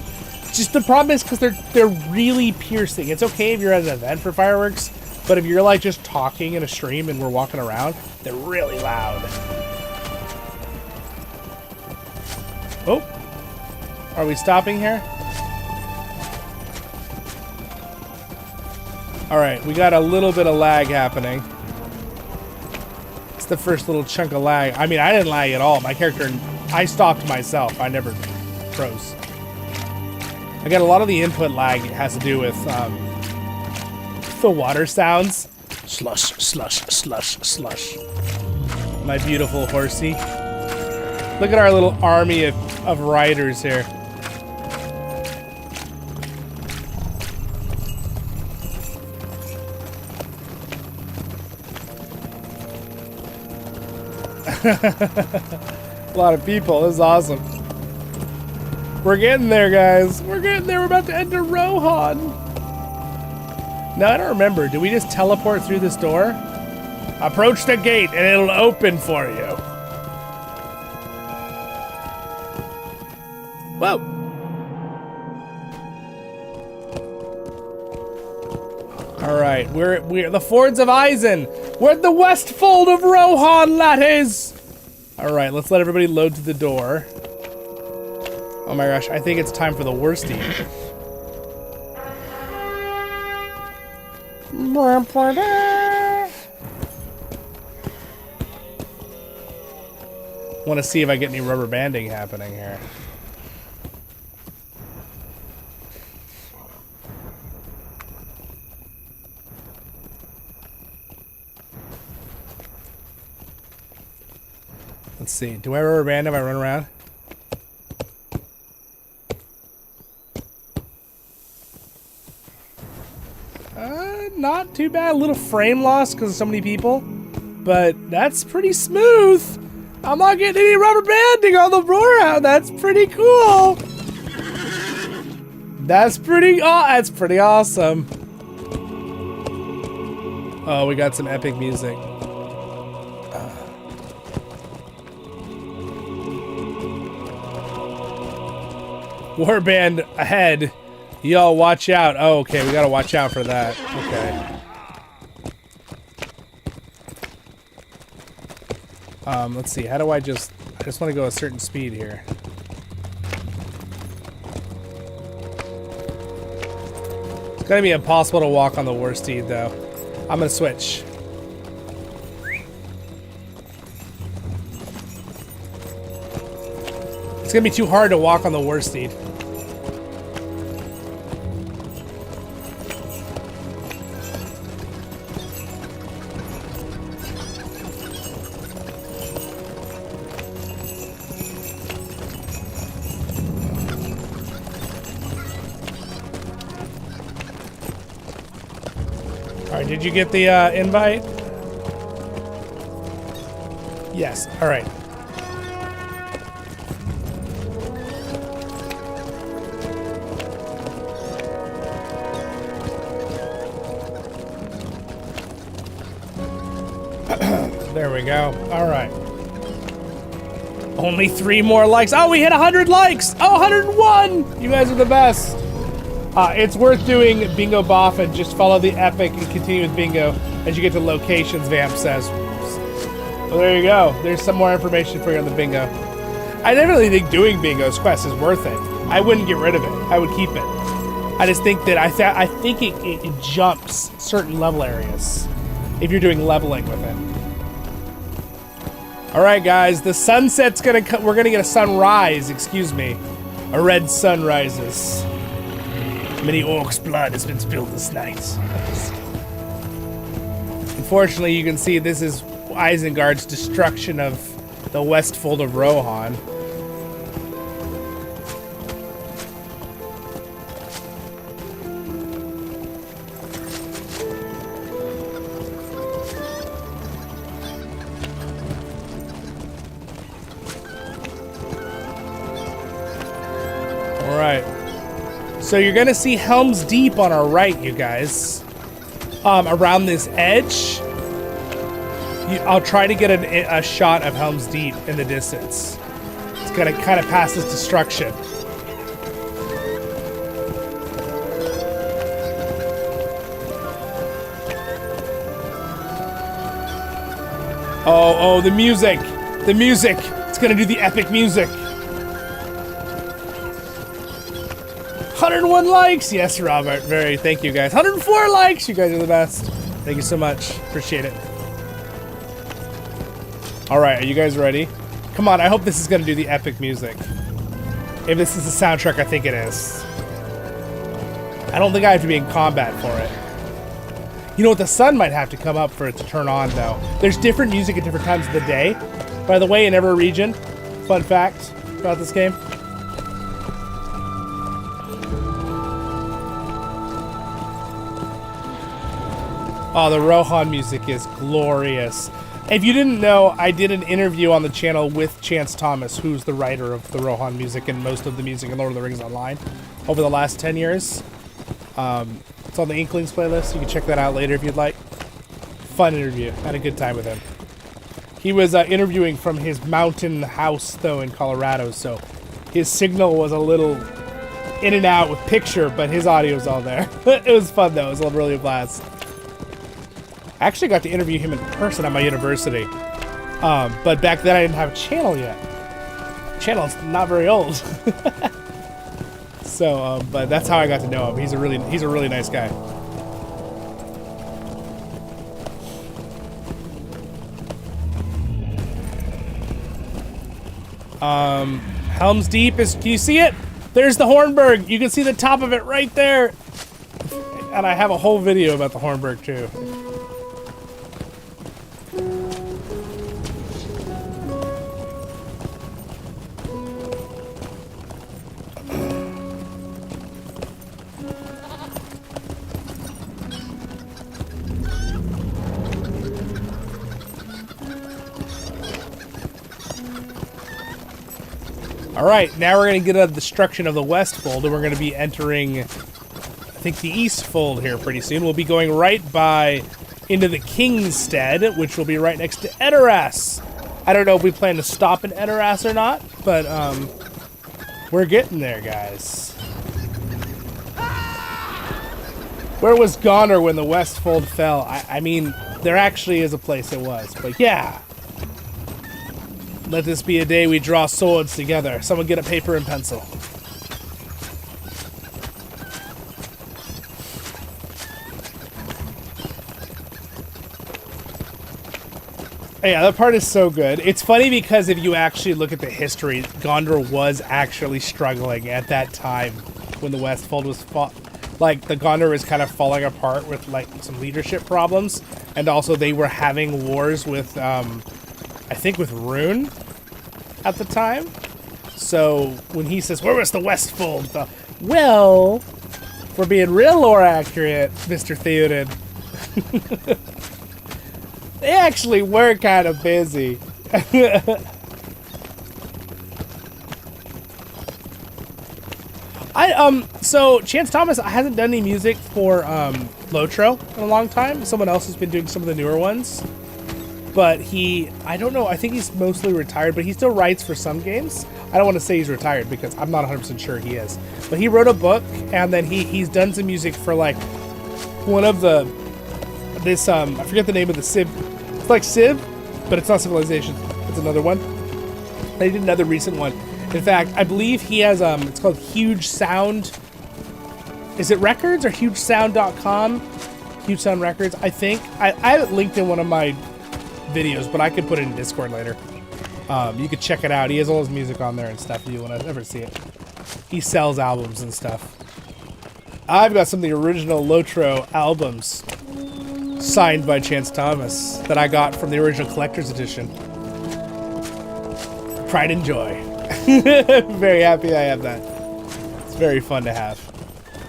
Just the problem is because they're really piercing. It's okay if you're at an event for fireworks, but if you're like just talking in a stream and we're walking around, they're really loud. Oh, are we stopping here? All right, we got a little bit of lag happening. It's the first little chunk of lag. I mean, I didn't lag at all. My character, I stopped myself. I never froze. Again, a lot of the input lag has to do with the water sounds. Slush, slush, slush, slush. My beautiful horsey. Look at our little army of riders here. A lot of people. This is awesome. We're getting there, guys. We're getting there. We're about to enter Rohan. Now, I don't remember. Did we just teleport through this door? Approach the gate and it'll open for you. Whoa. All right, we're the fords of Isen. We're at the west fold of Rohan, laddies. All right, let's let everybody load to the door. Oh my gosh, I think it's time for the worsty. Want to see if I get any rubber banding happening here. Let's see. Do I rubber band if I run around? Not too bad. A little frame loss because of so many people, but that's pretty smooth. I'm not getting any rubber banding on the Rohan. That's pretty cool. That's pretty awesome. Oh, we got some epic music. Warband ahead. Y'all watch out. Oh, okay, we gotta watch out for that. Okay. Let's see. How do I just want to go a certain speed here. It's gonna be impossible to walk on the worsted though. I'm gonna switch. It's gonna be too hard to walk on the worsted. All right, did you get the invite? Yes, all right. There we go. All right. Only 3 more likes. Oh, we hit 100 likes. Oh, 101. You guys are the best. It's worth doing bingo boff and just follow the epic and continue with bingo as you get to locations, Vamp says. Well, there you go. There's some more information for you on the bingo. I never really think doing bingo's quest is worth it. I wouldn't get rid of it. I would keep it. I just think that I think it jumps certain level areas if you're doing leveling with it. All right, guys, the sunset's gonna we're gonna get a sunrise, excuse me. A red sun rises. Many orcs' blood has been spilled this night. Unfortunately, you can see this is Isengard's destruction of the Westfold of Rohan. So you're gonna see Helm's Deep on our right, you guys. Around this edge. I'll try to get a shot of Helm's Deep in the distance. It's gonna kind of pass this destruction. Oh, the music. The music. It's gonna do the epic music. 101 likes! Yes, Robert. Thank you guys. 104 likes! You guys are the best. Thank you so much. Appreciate it. Alright, are you guys ready? Come on, I hope this is gonna do the epic music. If this is the soundtrack, I think it is. I don't think I have to be in combat for it. You know what? The sun might have to come up for it to turn on, though. There's different music at different times of the day. By the way, in every region. Fun fact about this game. Oh, the Rohan music is glorious. If you didn't know, I did an interview on the channel with Chance Thomas, who's the writer of the Rohan music and most of the music in Lord of the Rings Online over the last 10 years. It's on the Inklings playlist. You can check that out later if you'd like. Fun interview. Had a good time with him. He was interviewing from his mountain house, though, in Colorado, so his signal was a little in and out with picture, but his audio was all there. It was fun, though. It was really a blast. I actually got to interview him in person at my university. But back then I didn't have a channel yet. Channel's not very old. So, but that's how I got to know him. He's a really nice guy. Helm's Deep is, can you see it? There's the Hornburg. You can see the top of it right there. And I have a whole video about the Hornburg too. Alright, now we're going to get a destruction of the Westfold, and we're going to be entering, I think, the Eastfold here pretty soon. We'll be going right by into the Kingstead, which will be right next to Ederas. I don't know if we plan to stop in Ederas or not, but we're getting there, guys. Where was Gondor when the Westfold fell? I mean, there actually is a place it was, but yeah. Let this be a day we draw swords together. Someone get a paper and pencil. Yeah, that part is so good. It's funny because if you actually look at the history, Gondor was actually struggling at that time when the Westfold was fought. Like, the Gondor was kind of falling apart with, like, some leadership problems. And also they were having wars with, I think with Rune at the time. So when he says, where was the Westfold? Well, we're being real lore accurate, Mr. Theoden. They actually were kind of busy. So Chance Thomas hasn't done any music for LOTRO in a long time. Someone else has been doing some of the newer ones. But I don't know, I think he's mostly retired, but he still writes for some games. I don't want to say he's retired because I'm not 100% sure he is. But he wrote a book, and then he's done some music for like one of I forget the name of the Civ. It's like Civ, but it's not Civilization. It's another one. They did another recent one. In fact, I believe he has, it's called Huge Sound. Is it Records or HugeSound.com? Huge Sound Records, I think. I have it linked in one of my videos, but I could put it in Discord later. You could check it out. He has all his music on there and stuff if you want to ever see it. He sells albums and stuff. I've got some of the original LOTRO albums signed by Chance Thomas that I got from the original collector's edition. Pride and joy. Very happy I have that. It's very fun to have.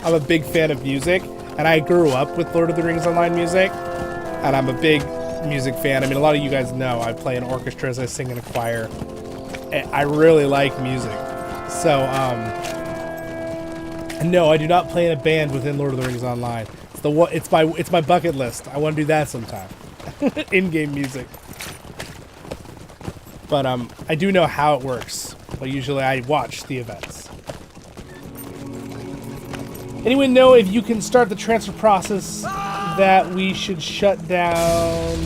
I'm a big fan of music, and I grew up with Lord of the Rings Online music, and I'm a big music fan. I mean, a lot of you guys know I play in orchestras, I sing in a choir. I really like music. So, no, I do not play in a band within Lord of the Rings Online. It's my bucket list. I want to do that sometime. In-game music. But I do know how it works. But usually I watch the events. Anyone know if you can start the transfer process that we should shut down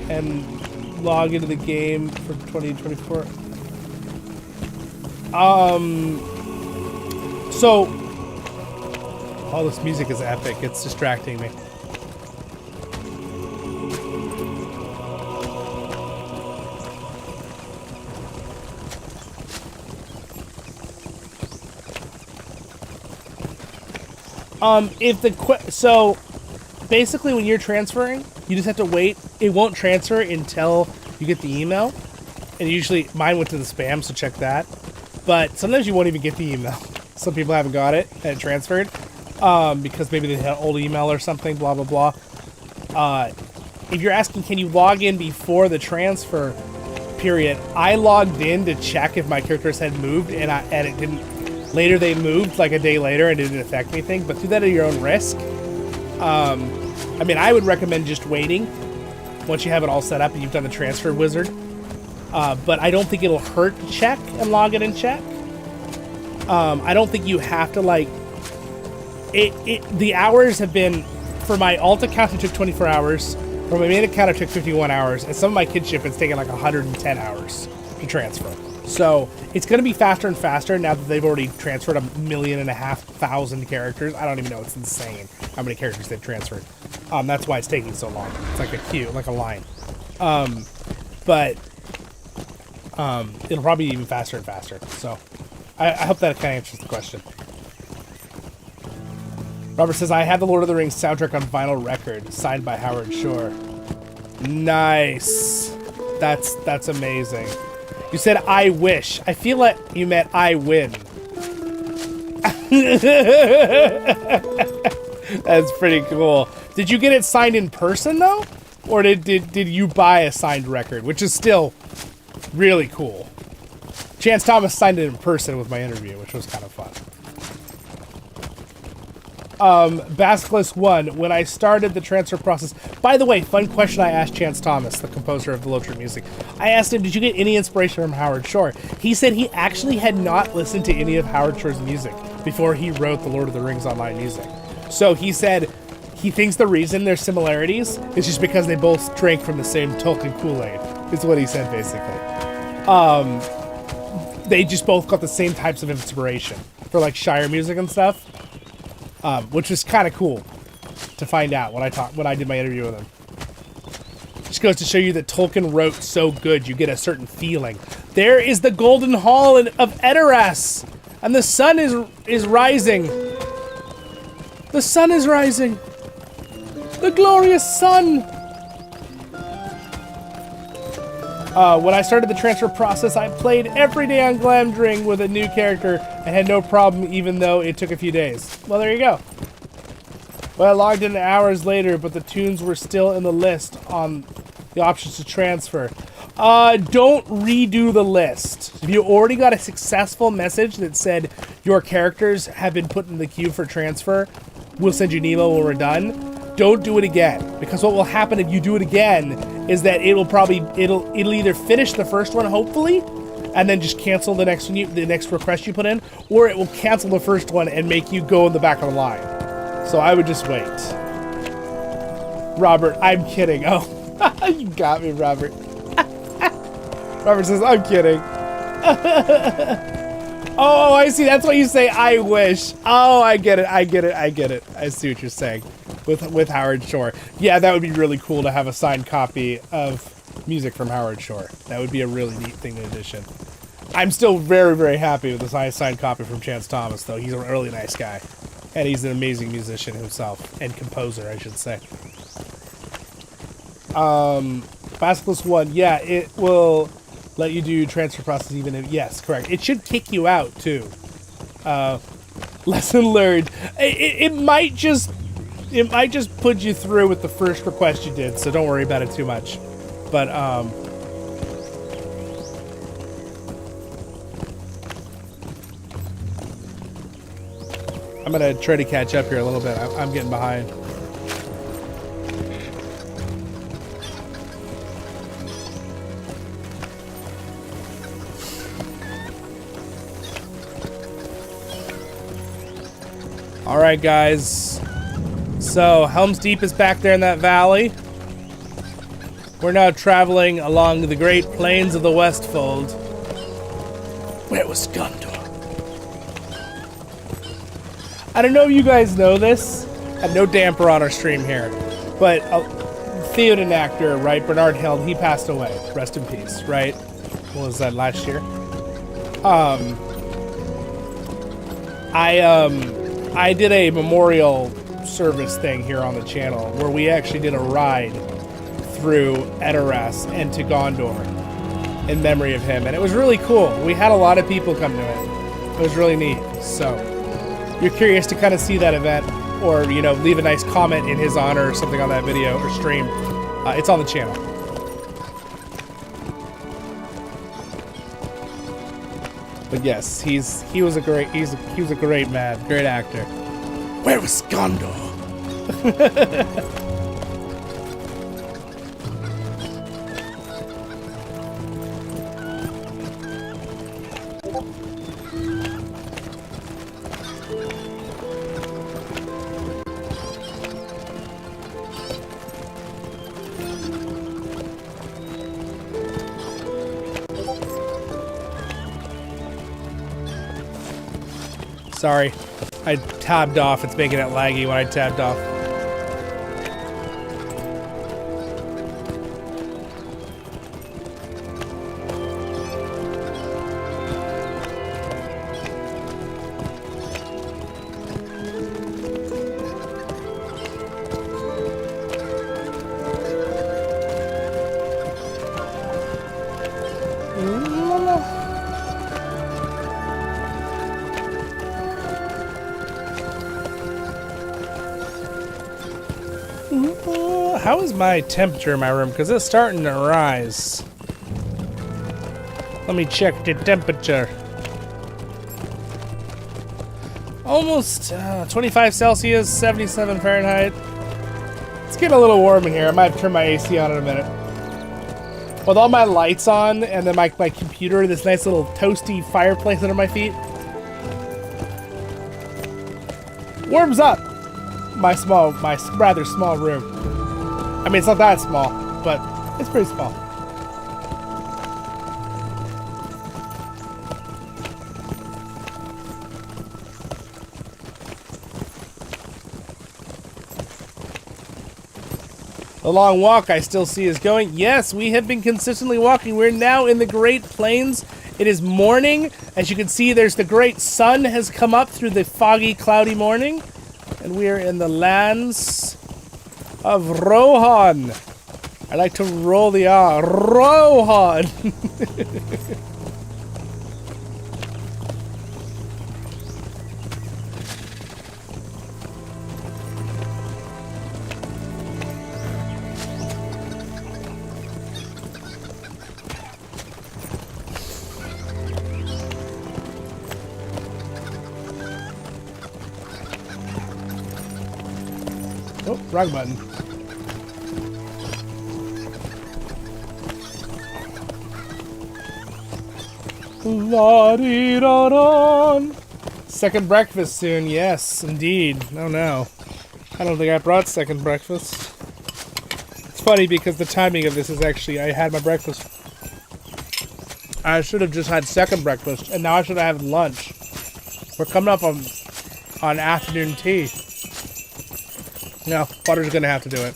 and log into the game for 2024? So, all this music is epic. It's distracting me. So basically when you're transferring, you just have to wait. It won't transfer until you get the email. And usually mine went to the spam, so check that. But sometimes you won't even get the email. Some people haven't got it and it transferred because maybe they had an old email or something, blah, blah, blah. If you're asking, can you log in before the transfer period? I logged in to check if my characters had moved and it didn't. Later they moved, like a day later, and it didn't affect anything, but do that at your own risk. I mean, I would recommend just waiting once you have it all set up and you've done the transfer wizard. But I don't think it'll hurt to check and log in and check. I don't think you have to, like... The hours have been... For my alt account, it took 24 hours. For my main account, it took 51 hours. And some of my kinship, it's taken like 110 hours to transfer. So it's going to be faster and faster now that they've already transferred 1.5 million characters. I don't even know. It's insane how many characters they've transferred. That's why it's taking so long. It's like a queue, like a line. But it'll probably be even faster and faster. So I hope that kind of answers the question. Robert says, I have the Lord of the Rings soundtrack on vinyl record, signed by Howard Shore. Nice. That's amazing. You said, I wish. I feel like you meant I win. That's pretty cool. Did you get it signed in person, though? Or did you buy a signed record? Which is still really cool. Chance Thomas signed it in person with my interview, which was kind of fun. Basilisk 1, when I started the transfer process... By the way, fun question I asked Chance Thomas, the composer of the LOTR music. I asked him, did you get any inspiration from Howard Shore? He said he actually had not listened to any of Howard Shore's music before he wrote the Lord of the Rings Online music. So he said he thinks the reason there's similarities is just because they both drank from the same Tolkien Kool-Aid, is what he said, basically. They just both got the same types of inspiration for, like, Shire music and stuff. Which was kind of cool to find out when I did my interview with him. Just goes to show you that Tolkien wrote so good, you get a certain feeling. There is the Golden Hall of Ederas, and the sun is rising. The sun is rising. The glorious sun. When I started the transfer process, I played every day on Glamdring with a new character and had no problem, even though it took a few days. Well, there you go. Well, I logged in hours later, but the tunes were still in the list on the options to transfer. Don't redo the list. If you already got a successful message that said your characters have been put in the queue for transfer, we'll send you an email when we're done. Don't do it again, because what will happen if you do it again is that it'll either finish the first one, hopefully, and then just cancel the next one, the next request you put in, or it will cancel the first one and make you go in the back of the line. So I would just wait. Robert, I'm kidding. Oh, you got me, Robert. Robert says, I'm kidding. Oh, I see. That's why you say, I wish. Oh, I get it. I get it. I get it. I see what you're saying with Howard Shore. Yeah, that would be really cool to have a signed copy of music from Howard Shore. That would be a really neat thing in addition. I'm still very, very happy with the signed copy from Chance Thomas, though. He's a really nice guy. And he's an amazing musician himself. And composer, I should say. Basilisk 1, yeah, it will let you do transfer process even if, yes, correct. It should kick you out, too. Lesson learned. It might just put you through with the first request you did, so don't worry about it too much. But, I'm gonna try to catch up here a little bit. I'm getting behind. All right, guys. So Helm's Deep is back there in that valley. We're now traveling along the great plains of the Westfold. Where was Gondor? I don't know if you guys know this. And no damper on our stream here. But Theoden actor, right, Bernard Held, he passed away. Rest in peace, right? What was that, last year? I did a memorial service thing here on the channel where we actually did a ride through Ederas and to Gondor in memory of him, and it was really cool. We had a lot of people come to it. It was really neat. So if you're curious to kind of see that event, or you know, leave a nice comment in his honor or something on that video or stream, it's on the channel. But yes, he was a great man, great actor. Where was Gondor? Sorry, I tabbed off. It's making it laggy when I tabbed off. How is my temperature in my room? Because it's starting to rise. Let me check the temperature. Almost 25 Celsius, 77 Fahrenheit. It's getting a little warm in here. I might turn my AC on in a minute. With all my lights on and then my computer, this nice little toasty fireplace under my feet. Warms up my rather small room. I mean, it's not that small, but it's pretty small. The long walk I still see is going. Yes, we have been consistently walking. We're now in the Great Plains. It is morning. As you can see, there's the great sun has come up through the foggy, cloudy morning. And we are in the lands of Rohan. I like to roll the R. Rohan. Oh, wrong button. La-dee-da-don. Second breakfast soon, yes, indeed. Oh no. I don't think I brought second breakfast. It's funny because the timing of this is actually, I had my breakfast. I should have just had second breakfast, and now I should have lunch. We're coming up on afternoon tea. No, Butter's gonna have to do it.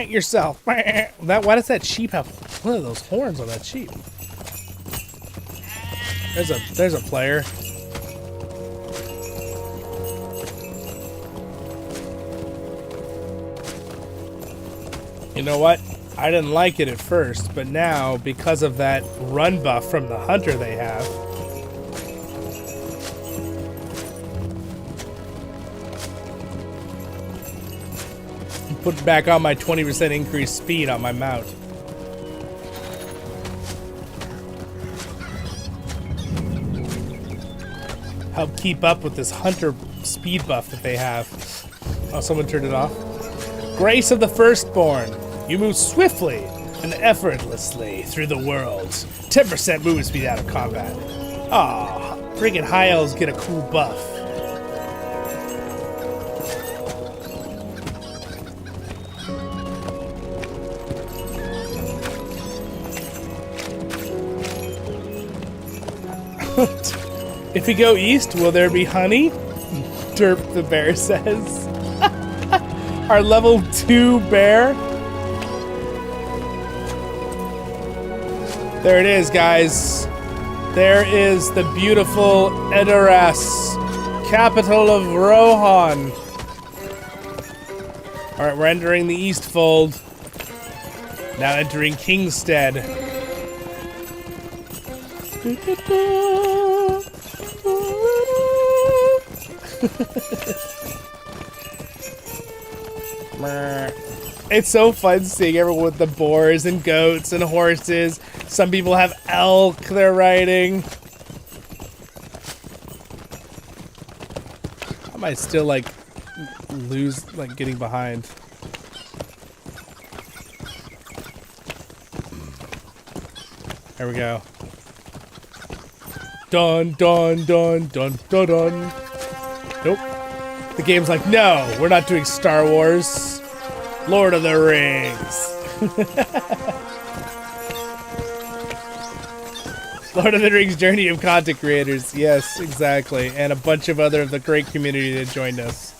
Yourself. Why does that sheep have one of those horns on that sheep? There's a player. You know what? I didn't like it at first, but now, because of that run buff from the hunter they have, put back on my 20% increased speed on my mount. Help keep up with this hunter speed buff that they have. Oh, someone turned it off. Grace of the Firstborn. You move swiftly and effortlessly through the world. 10% movement speed out of combat. Aw, freaking high elves get a cool buff. If we go east, will there be honey? Derp the bear says. Our level 2 bear. There it is, guys. There is the beautiful Ederas, capital of Rohan. Alright, we're entering the East Fold. Now entering Kingstead. It's so fun seeing everyone with the boars and goats and horses. Some people have elk they're riding. I might still like lose getting behind. There we go. Dun dun dun dun dun dun. Nope. The game's like, no, we're not doing Star Wars. Lord of the Rings. Lord of the Rings Journey of Content Creators. Yes, exactly. And a bunch of other of the great community that joined us.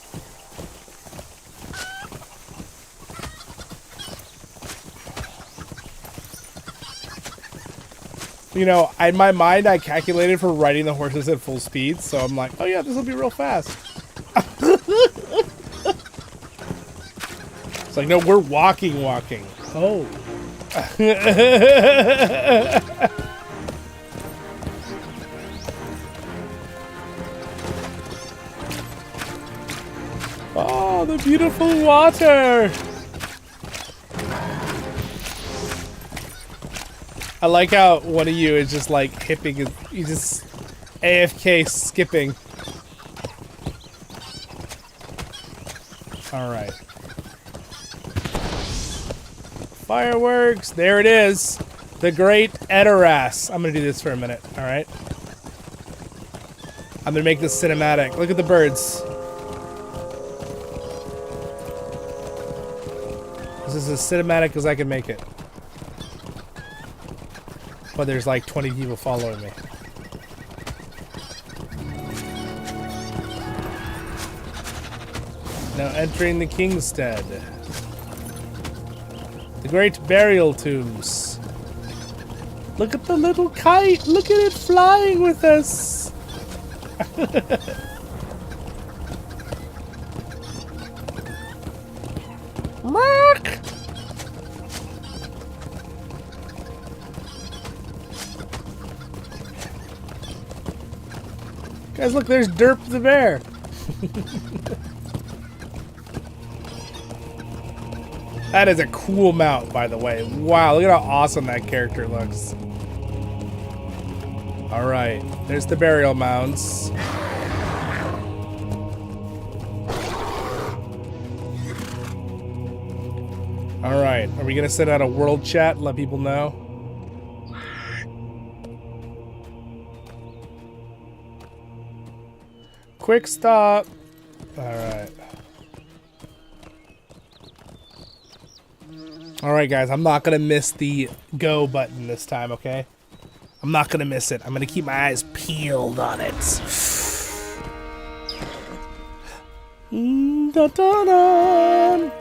You know, in my mind, I calculated for riding the horses at full speed, so I'm like, oh yeah, this will be real fast. It's like, no, we're walking. Oh. Oh, the beautiful water. I like how one of you is just like hipping, you just AFK skipping. All right. Fireworks, there it is. The great Ederas. I'm gonna do this for a minute, all right? I'm gonna make this cinematic. Look at the birds. This is as cinematic as I can make it. But there's like 20 people following me. Now entering the Kingstead. The great burial tombs. Look at the little kite. Look at it flying with us. Mark. Guys, look, there's Derp the bear. That is a cool mount, by the way. Wow, look at how awesome that character looks. Alright, there's the burial mounds. Alright, are we gonna send out a world chat and let people know? Quick stop. Alright. Alright guys, I'm not gonna miss the go button this time, okay? I'm not gonna miss it. I'm gonna keep my eyes peeled on it. Dun, dun, dun.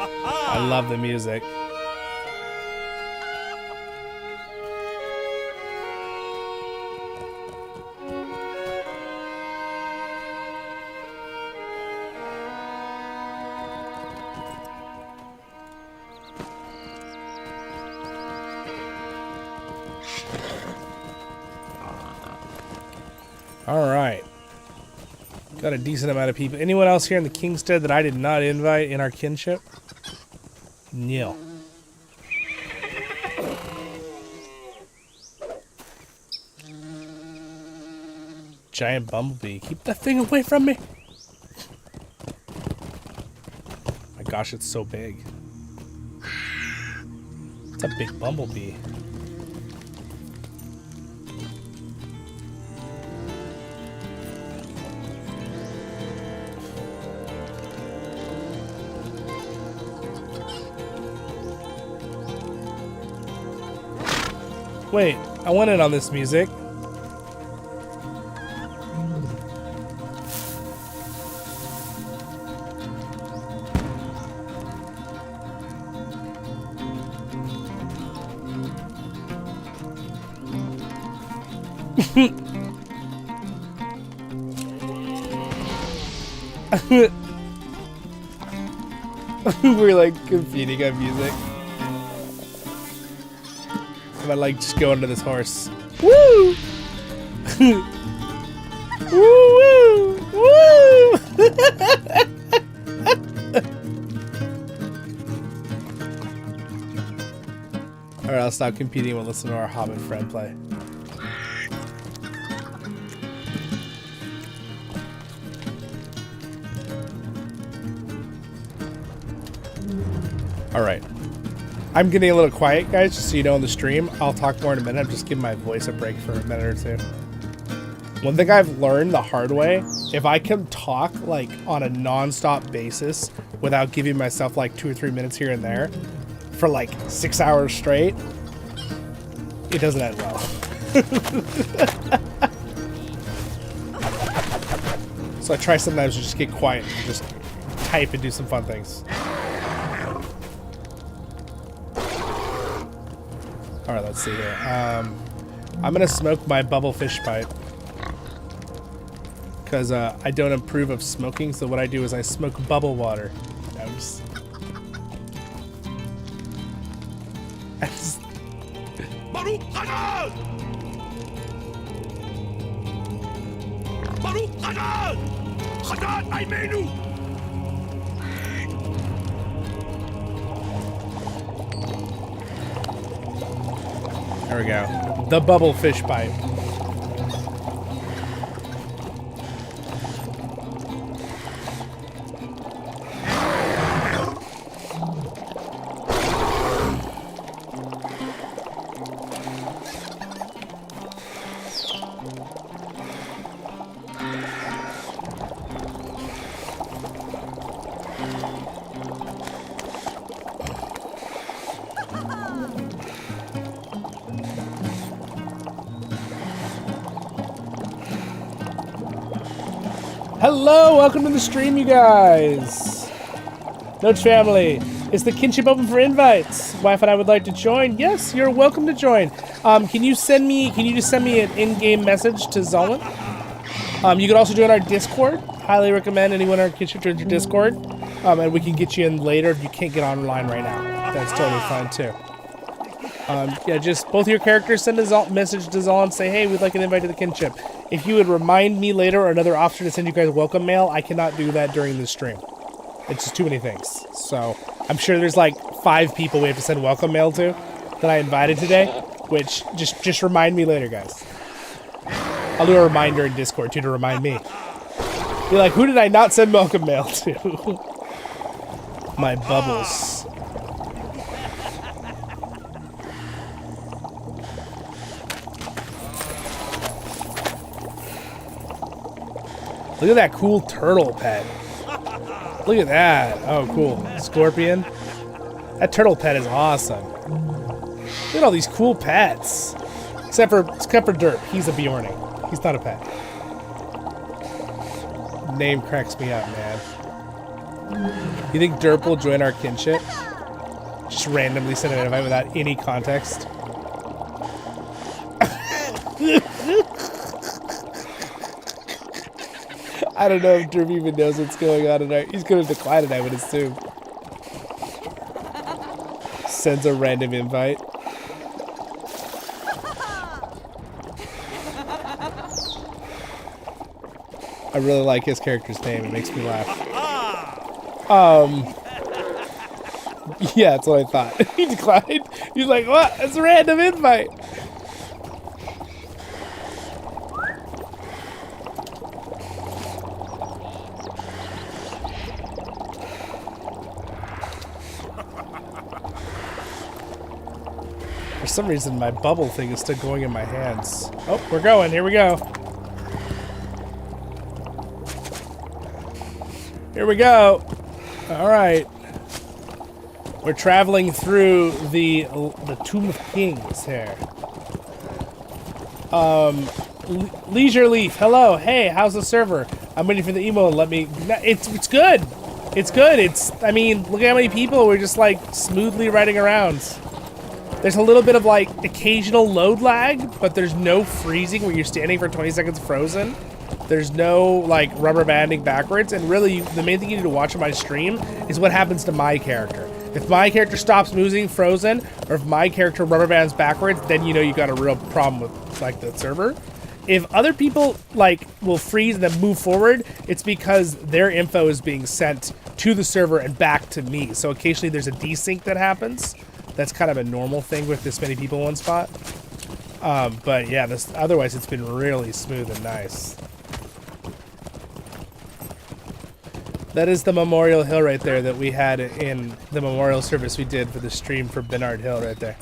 I love the music. All right. Got a decent amount of people. Anyone else here in the Kingstead that I did not invite in our kinship? Nil. Giant bumblebee. Keep that thing away from me. My gosh, it's so big. It's a big bumblebee. Wait, I want in on this music. We're like competing on music. I like just go under this horse. Woo! Woo woo! Woo! Alright, I'll stop competing and we'll listen to our Hobbit friend play. Alright. I'm getting a little quiet, guys, just so you know on the stream. I'll talk more in a minute. I'm just giving my voice a break for a minute or two. One thing I've learned the hard way, if I can talk like on a non-stop basis without giving myself like 2 or 3 minutes here and there for like 6 hours straight, it doesn't end well. So I try sometimes to just get quiet and just type and do some fun things. All right, let's see here. I'm gonna smoke my bubble fish pipe because I don't approve of smoking. So what I do is I smoke bubble water. I'm just There we go. The bubble fish pipe. Hello, welcome to the stream, you guys. Notes family, is the kinship open for invites? Wife and I would like to join. Yes, you're welcome to join. Can you just send me an in-game message to Zollin? You can also join our Discord. Highly recommend anyone on our kinship joins your Discord. And we can get you in later if you can't get online right now. That's totally fine too. Yeah, just both your characters send a message to Zollin, say, hey, we'd like an invite to the kinship. If you would remind me later or another officer to send you guys welcome mail, I cannot do that during the stream. It's just too many things. So I'm sure there's like 5 people we have to send welcome mail to that I invited today, which just remind me later, guys. I'll do a reminder in Discord too to remind me. Be like, who did I not send welcome mail to? My bubbles. Look at that cool turtle pet. Look at that. Oh, cool. Scorpion. That turtle pet is awesome. Look at all these cool pets. Except for Derp. He's a Bjorning. He's not a pet. Name cracks me up, man. You think Derp will join our kinship? Just randomly send an invite without any context. I don't know if Derp even knows what's going on tonight. He's going to decline it, I would assume. Sends a random invite. I really like his character's name. It makes me laugh. Yeah, that's what I thought. He declined. He's like, what? It's a random invite. For some reason, my bubble thing is still going in my hands. Oh, we're going. Here we go. Here we go. All right. We're traveling through the Tomb of Kings here. Leisure Leaf, hello. Hey, how's the server? I'm waiting for the email. Let me. It's good. It's good. I mean, look at how many people we're just like smoothly riding around. There's a little bit of like occasional load lag, but there's no freezing where you're standing for 20 seconds frozen. There's no like rubber banding backwards, and really the main thing you need to watch on my stream is what happens to my character. If my character stops moving frozen, or if my character rubber bands backwards, then you know you got a real problem with like the server. If other people like will freeze and then move forward, it's because their info is being sent to the server and back to me. So occasionally there's a desync that happens. That's kind of a normal thing with this many people in one spot. But yeah, otherwise it's been really smooth and nice. That is the Memorial Hill right there that we had in the memorial service we did for the stream for Bernard Hill right there.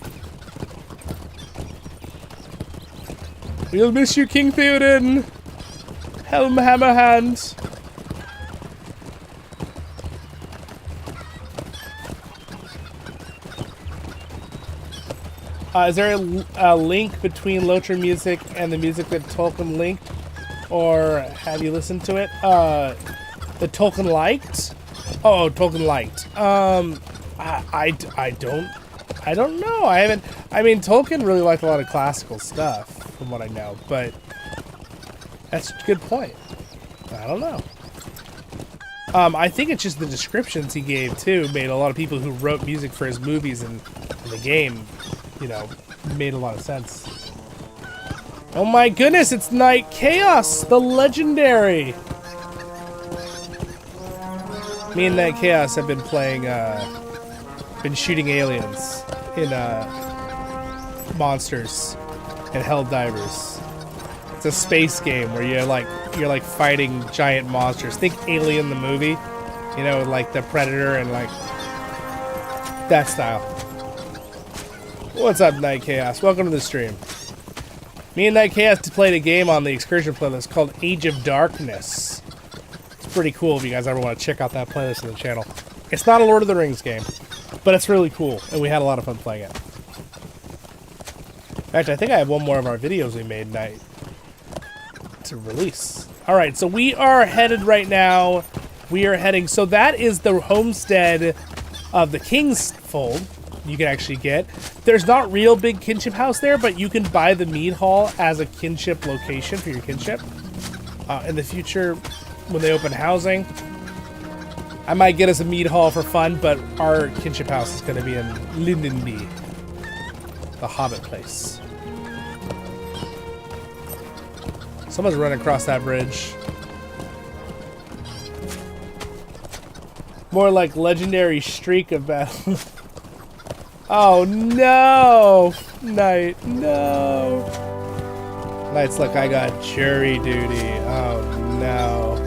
We'll miss you, King Theoden! Helm Hammerhand! Is there a link between LOTRO music and the music that Tolkien linked? Or have you listened to it? The Tolkien liked? Oh, Tolkien liked. I don't know. I haven't. I mean, Tolkien really liked a lot of classical stuff, from what I know. But that's a good point. I don't know. I think it's just the descriptions he gave too made a lot of people who wrote music for his movies and the game, you know, made a lot of sense. Oh my goodness! It's Night Chaos, the legendary. Me and Night Chaos have been playing, been shooting aliens in, monsters and Helldivers. It's a space game where you're like fighting giant monsters. Think Alien the movie, you know, like the Predator and like that style. What's up, Night Chaos? Welcome to the stream. Me and Night Chaos played a game on the Excursion playlist called Age of Darkness. Pretty cool if you guys ever want to check out that playlist on the channel. It's not a Lord of the Rings game, but it's really cool, and we had a lot of fun playing it. In fact, I think I have one more of our videos we made tonight to release. Alright, so we are headed right now. We are heading, so that is the homestead of the King's Fold you can actually get. There's not real big kinship house there, but you can buy the mead hall as a kinship location for your kinship. In the future, when they open housing, I might get us a mead hall for fun, but our kinship house is going to be in Lindenby, the Hobbit place. Someone's running across that bridge. More like legendary streak of battle. Oh no! Knight, no! Knight's like, I got jury duty. Oh no.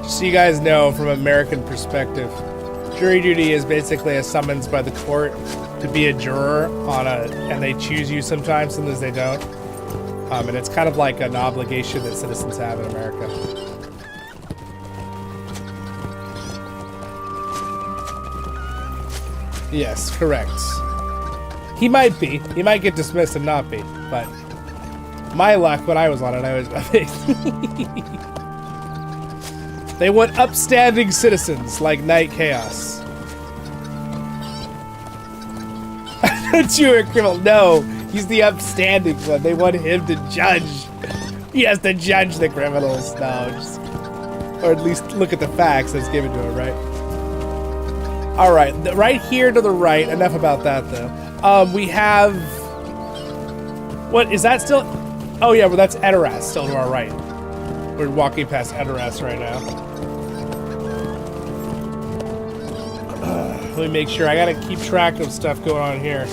Just so you guys know, from American perspective, jury duty is basically a summons by the court to be a juror on and they choose you sometimes they don't. And it's kind of like an obligation that citizens have in America. Yes, correct. He might be. He might get dismissed and not be, but my luck when I was on it, I was... They want upstanding citizens like Knight Chaos. Don't you a criminal? No, he's the upstanding one. They want him to judge. He has to judge the criminals. No, just... Or at least look at the facts that's given to him, right? Alright, right here to the right, enough about that though. We have... What, is that still... Oh yeah, well that's Ederas, still to our right. We're walking past Ederas right now. Let me make sure, I gotta keep track of stuff going on here.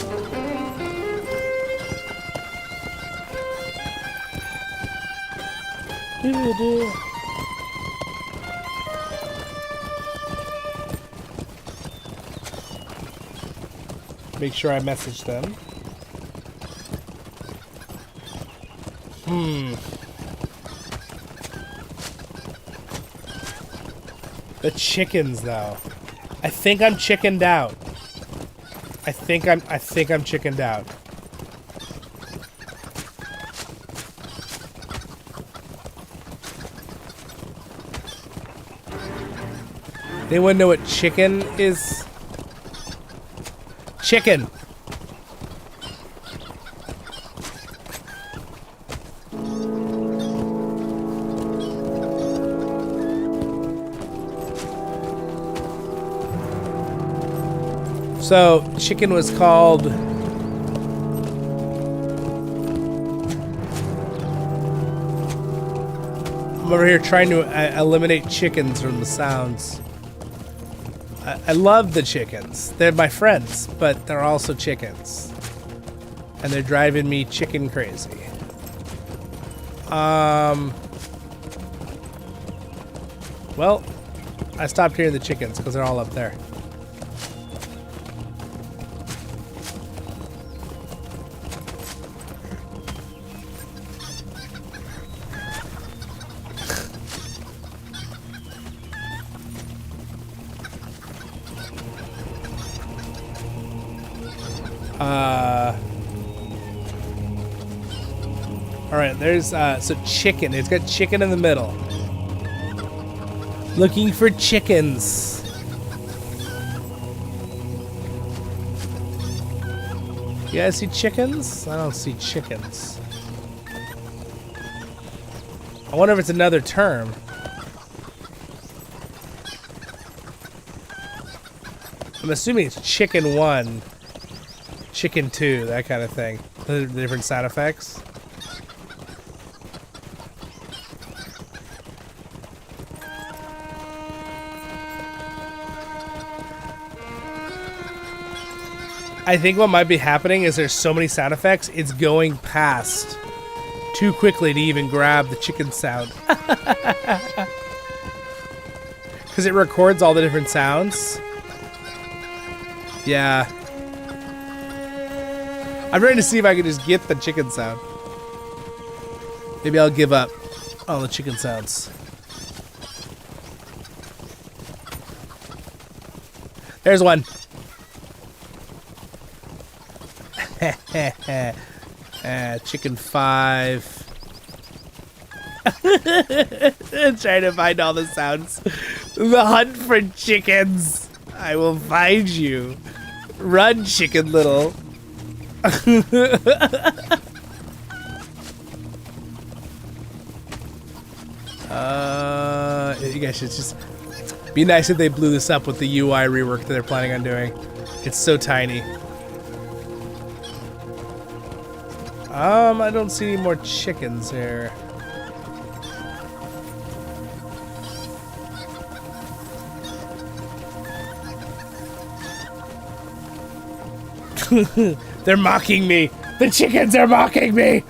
Make sure I message them. The chickens, though. I think I'm chickened out. I think I'm chickened out. Anyone know what chicken is? Chicken. So, chicken was called... I'm over here trying to eliminate chickens from the sounds. I love the chickens. They're my friends, but they're also chickens. And they're driving me chicken crazy. Well, I stopped hearing the chickens because they're all up there. Alright, there's, so chicken. It's got chicken in the middle. Looking for chickens. You guys see chickens? I don't see chickens. I wonder if it's another term. I'm assuming it's chicken 1, chicken 2, that kind of thing. The different sound effects. I think what might be happening is there's so many sound effects, it's going past too quickly to even grab the chicken sound. Because it records all the different sounds. Yeah. I'm ready to see if I can just get the chicken sound. Maybe I'll give up on the chicken sounds. There's one. Chicken 5. Trying to find all the sounds. The hunt for chickens. I will find you. Run, chicken little. You guys should just be nice if they blew this up with the UI rework that they're planning on doing. It's so tiny. I don't see any more chickens here. They're mocking me. The chickens are mocking me.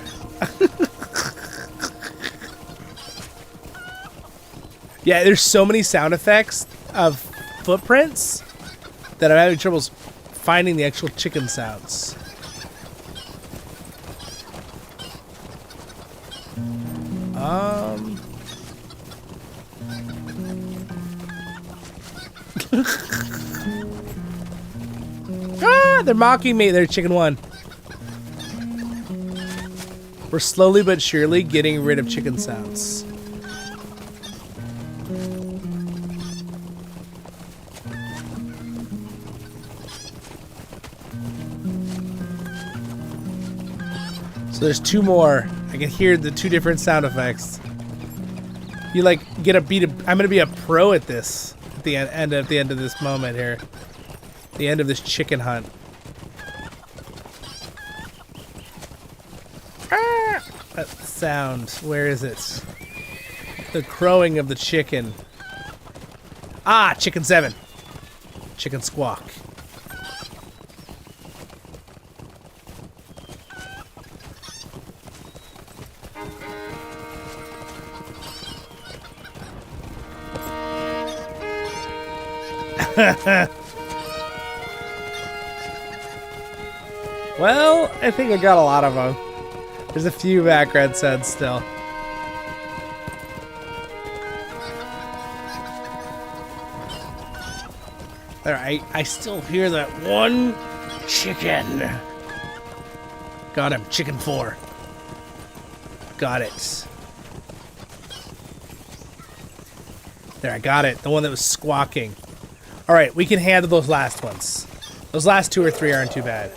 Yeah, there's so many sound effects of footprints that I'm having trouble finding the actual chicken sounds. They're mocking me. They're chicken one. We're slowly but surely getting rid of chicken sounds. So there's two more. I can hear the two different sound effects. You like get a beat. I'm gonna be a pro at this at the end of this moment here. The end of this chicken hunt. Ah! That sound. Where is it? The crowing of the chicken. Ah, chicken 7. Chicken squawk. Well, I think I got a lot of them. There's a few background sounds still. Alright, I still hear that one chicken. Got him, chicken 4. Got it. There, I got it. The one that was squawking. Alright, we can handle those last ones. Those last 2 or 3 aren't too bad.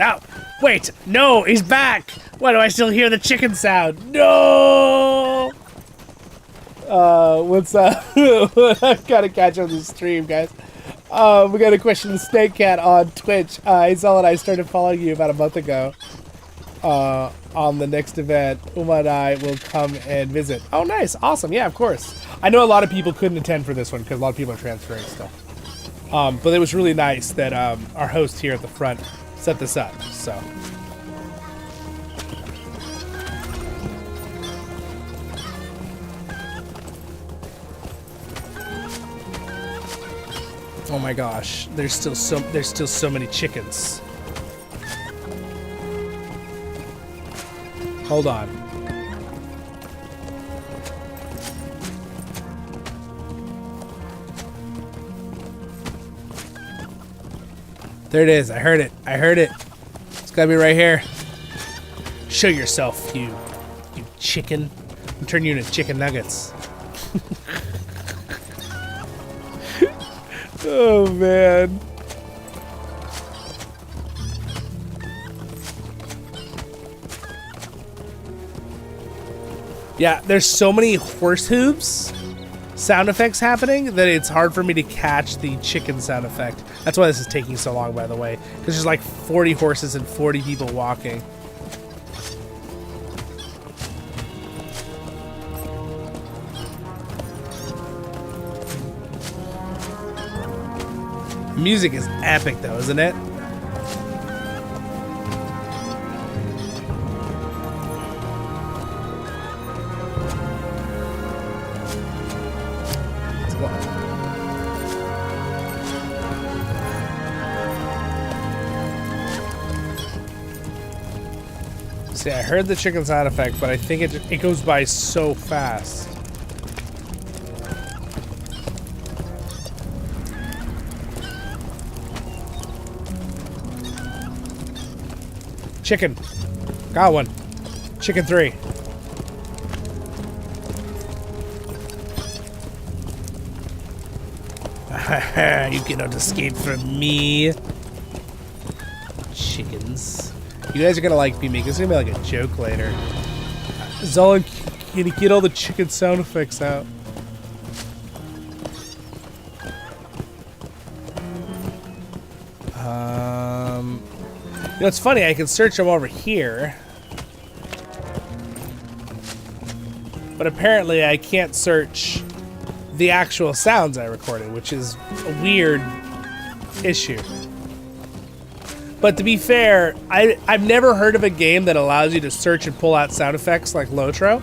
Oh, wait, no, he's back. Why do I still hear the chicken sound? No. What's up? I've got to catch on the stream, guys. We got a question from Snake Cat on Twitch. Zollin and I started following you about a month ago. On the next event, Uma and I will come and visit. Oh, nice, awesome, yeah, of course. I know a lot of people couldn't attend for this one because a lot of people are transferring still. But it was really nice that our host here at the front set this up, so. Oh my gosh, there's still so many chickens. Hold on. There it is. I heard it. I heard it. It's gotta be right here. Show yourself, you chicken. I'll turn you into chicken nuggets. Oh man. Yeah, there's so many horse hooves sound effects happening that it's hard for me to catch the chicken sound effect. That's why this is taking so long, by the way, because there's like 40 horses and 40 people walking. Music is epic though, isn't it? See, I heard the chicken sound effect, but I think it goes by so fast. Chicken. Got one. Chicken 3. You cannot escape from me. Chickens. You guys are gonna like be making this. It's gonna be like a joke later. Zollin, can you get all the chicken sound effects out? You know, it's funny, I can search them over here. But apparently I can't search the actual sounds I recorded, which is a weird issue. But to be fair, I've never heard of a game that allows you to search and pull out sound effects like LOTRO.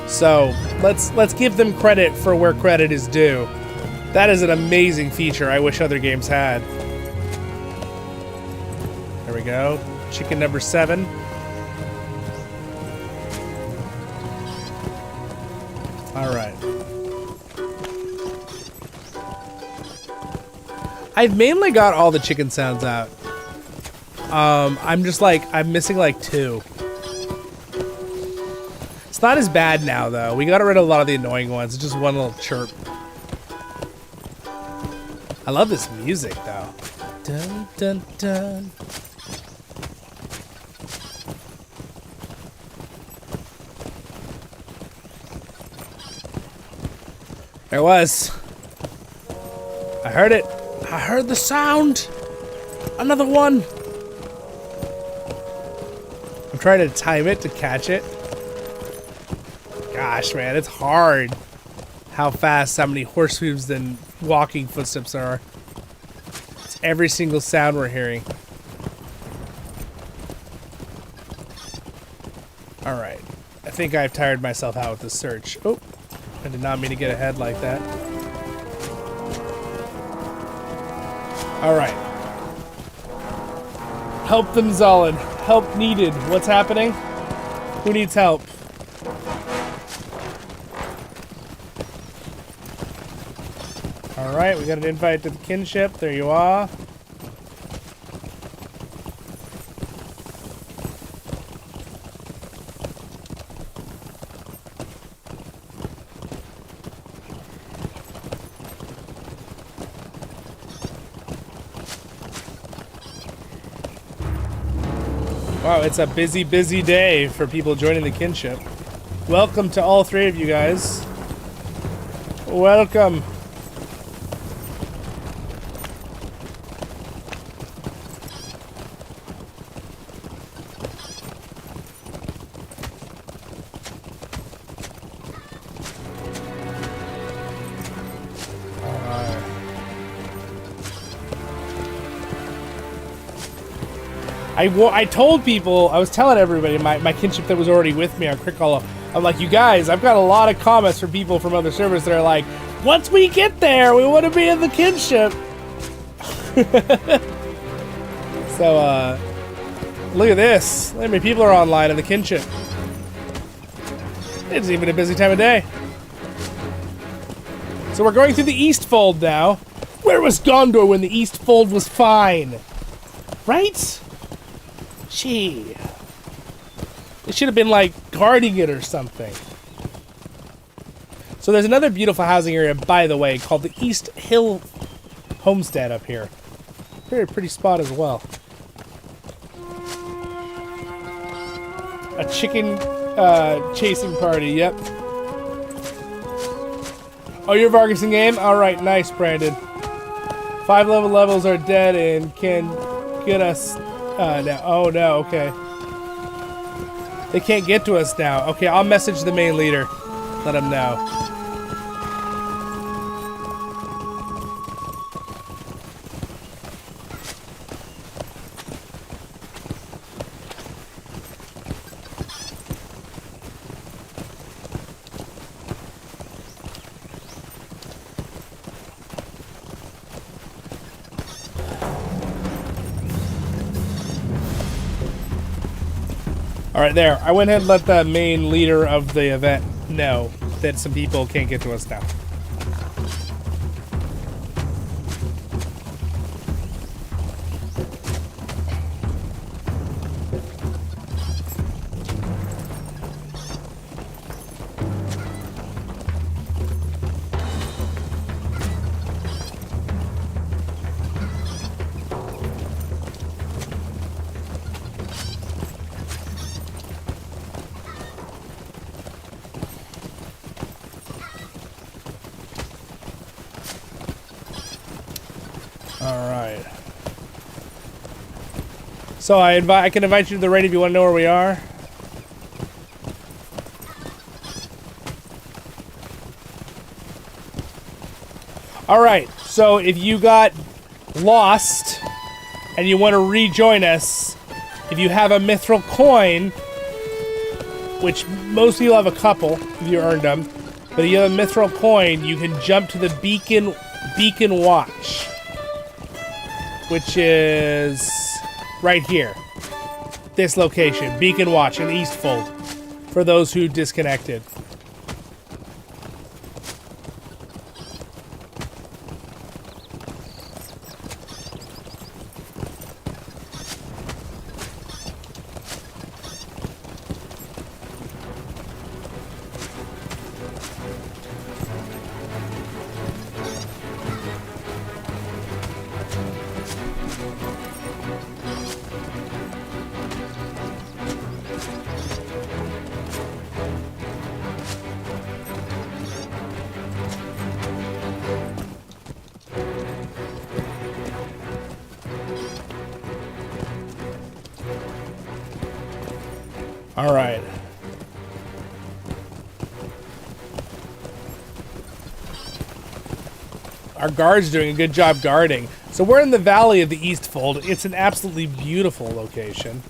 So let's give them credit for where credit is due. That is an amazing feature I wish other games had. There we go. Chicken number 7. All right. I've mainly got all the chicken sounds out. I'm missing like 2. It's not as bad now though. We got rid of a lot of the annoying ones. It's just one little chirp. I love this music though. Dun dun dun. There it was. I heard it. I heard the sound. Another one. I'm trying to time it to catch it. Gosh, man, it's hard how fast, how many horse hooves and walking footsteps there are. It's every single sound we're hearing. All right. I think I've tired myself out with this search. Oh, I did not mean to get ahead like that. All right. Help them, Zollin. Help needed. What's happening? Who needs help? All right, we got an invite to the kinship. There you are. Wow, it's a busy, busy day for people joining the kinship. Welcome to all 3 of you guys. Welcome. I told people, I was telling everybody, my kinship that was already with me on CrickHollow, I'm like, you guys, I've got a lot of comments from people from other servers that are like, once we get there, we want to be in the kinship. So, look at this. How many people are online in the kinship? It's even a busy time of day. So we're going through the East Fold now. Where was Gondor when the East Fold was fine? Right? Gee. They should have been, like, guarding it or something. So there's another beautiful housing area, by the way, called the East Hill Homestead up here. Very pretty spot as well. A chicken chasing party, yep. Oh, you're Vargas in game? Alright, nice, Brandon. 5 levels are dead and can get us now. Oh no, okay. They can't get to us now. Okay, I'll message the main leader. Let him know. Alright, there. I went ahead and let the main leader of the event know that some people can't get to us now. Alright. So I can invite you to the raid if you want to know where we are. Alright, so if you got lost and you want to rejoin us, if you have a mithril coin, which most people have a couple if you earned them, but if you have a mithril coin, you can jump to the beacon watch, which is right here. This location, Beacon Watch in Eastfold, for those who disconnected. All right. Our guard's doing a good job guarding. So we're in the Valley of the Eastfold. It's an absolutely beautiful location.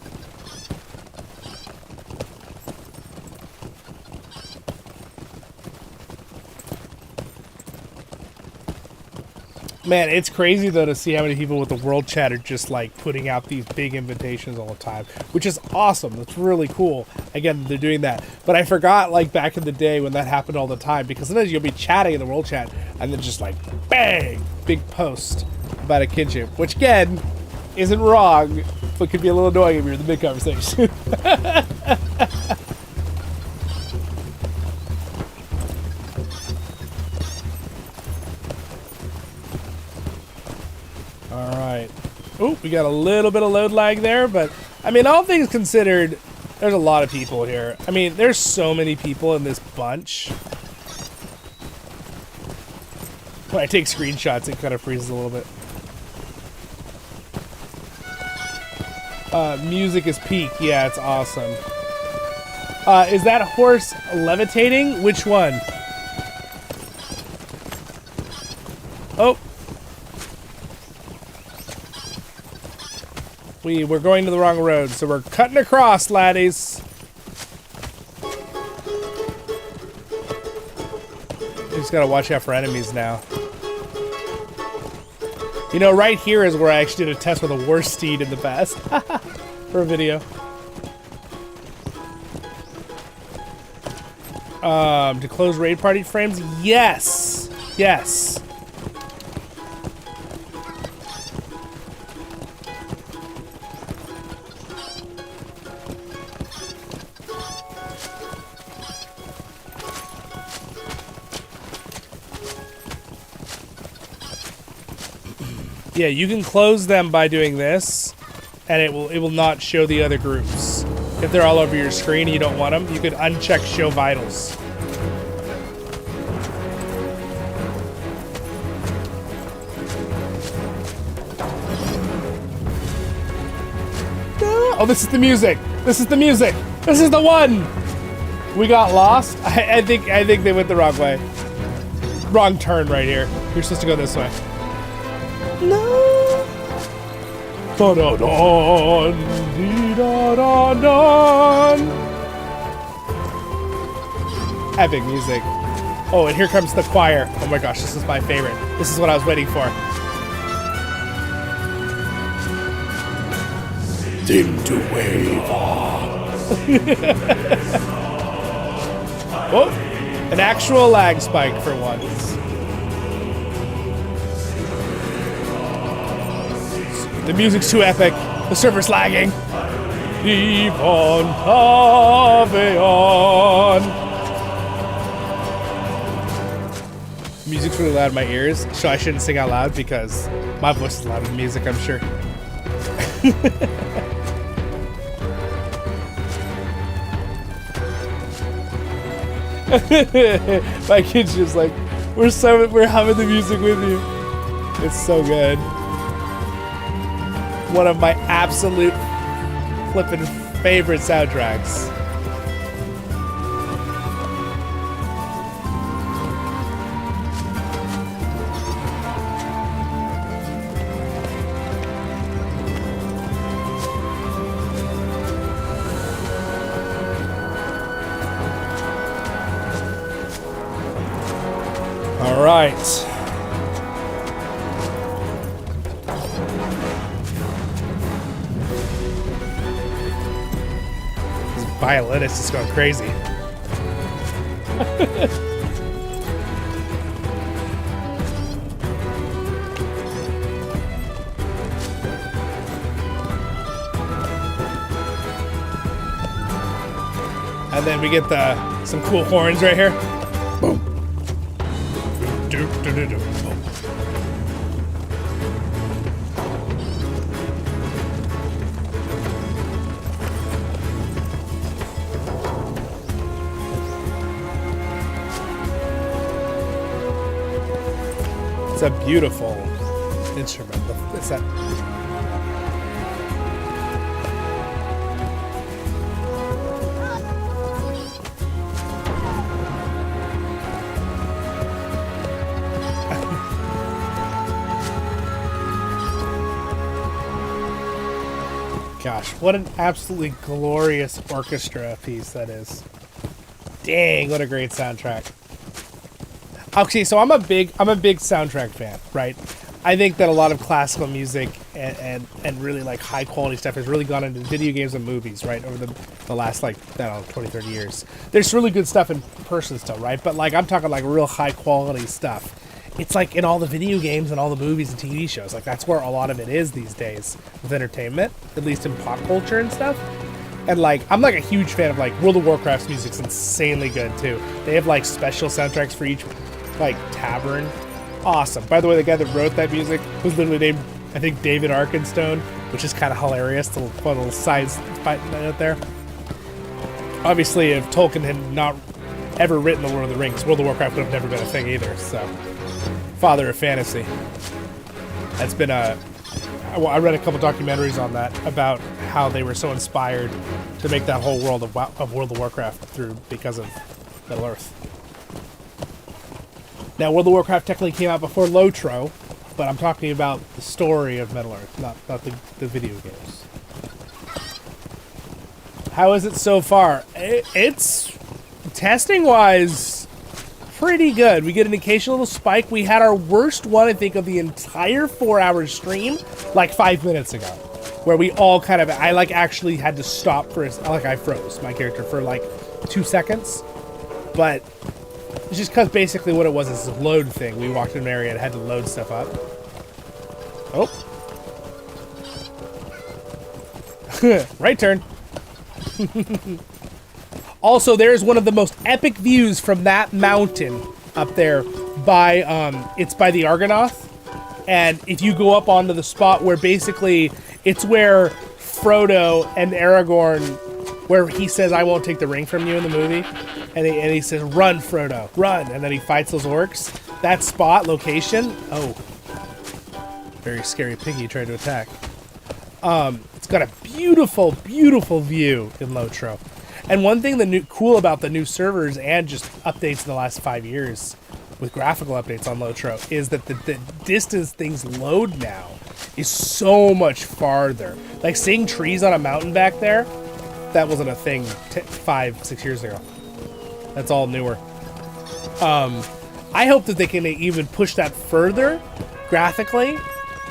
Man, it's crazy, though, to see how many people with the world chat are just, like, putting out these big invitations all the time, which is awesome. That's really cool. Again, they're doing that. But I forgot, like, back in the day when that happened all the time, because sometimes you'll be chatting in the world chat, and then just, like, bang! Big post about a kinship, which, again, isn't wrong, but could be a little annoying if you're in the mid-conversation. Alright. Oh, we got a little bit of load lag there, but, I mean, all things considered, there's a lot of people here. I mean, there's so many people in this bunch. When I take screenshots, it kind of freezes a little bit. Music is peak. Yeah, it's awesome. Is that horse levitating? Which one? Oh. We're going to the wrong road, so we're cutting across, laddies. We just gotta watch out for enemies now. You know, right here is where I actually did a test with a worse steed in the past. For a video. To close raid party frames? Yes! Yes. Yeah, you can close them by doing this, and it will not show the other groups. If they're all over your screen and you don't want them, you could uncheck Show Vitals. Oh, this is the music. This is the music. This is the one. We got lost. I think they went the wrong way. Wrong turn right here. You're supposed to go this way. No. Da da da da da da. Epic music. Oh, and here comes the choir. Oh my gosh, this is my favorite. This is what I was waiting for. Dim to wave on. Whoa, an actual lag spike for once. The music's too epic. The server's lagging. Devon Pavion. Music's really loud in my ears, so I shouldn't sing out loud because my voice is louder than music, I'm sure. My kid's just like, we're humming the music with you. It's so good. One of my absolute flippin' favorite soundtracks. All right. This violinist is going crazy. And then we get some cool horns right here. Boom. Do, do, do, do. Boom. It's a beautiful instrument. It's that. Gosh, what an absolutely glorious orchestra piece that is. Dang, what a great soundtrack. Okay, so I'm a big soundtrack fan, right? I think that a lot of classical music and really like high quality stuff has really gone into video games and movies, right? Over the last like, I don't know, 20, 30 years. There's really good stuff in person still, right? But like I'm talking like real high quality stuff. It's like in all the video games and all the movies and TV shows. Like that's where a lot of it is these days with entertainment, at least in pop culture and stuff. And like I'm like a huge fan of like World of Warcraft's music's insanely good too. They have like special soundtracks for each like tavern. Awesome. By the way, the guy that wrote that music was literally named, I think, David Arkenstone, which is kind of hilarious. The fun little side fight out there. Obviously, if Tolkien had not ever written the Lord of the Rings, World of Warcraft would have never been a thing either. So, father of fantasy. That's been I read a couple documentaries on that about how they were so inspired to make that whole world of World of Warcraft because of Middle Earth. Now, World of Warcraft technically came out before LOTRO, but I'm talking about the story of Middle Earth, not the video games. How is it so far? It's, testing-wise, pretty good. We get an occasional little spike. We had our worst one, I think, of the entire 4-hour stream, like 5 minutes ago, where we all kind of, I like actually had to stop for, I froze my character for like 2 seconds, but it's just because basically what it was is a load thing. We walked in an area and had to load stuff up. Oh. Right turn. Also, there's one of the most epic views from that mountain up there by, it's by the Argonath. And if you go up onto the spot where basically it's where Frodo and Aragorn, where he says, I won't take the ring from you in the movie. And he says, run, Frodo, run. And then he fights those orcs. That spot, location, oh. Very scary piggy tried to attack. It's got a beautiful, beautiful view in LOTRO. And one thing cool about the new servers and just updates in the last 5 years with graphical updates on LOTRO is that the distance things load now is so much farther. Like seeing trees on a mountain back there, that wasn't a thing 5-6 years ago. That's all newer. I hope that they can even push that further graphically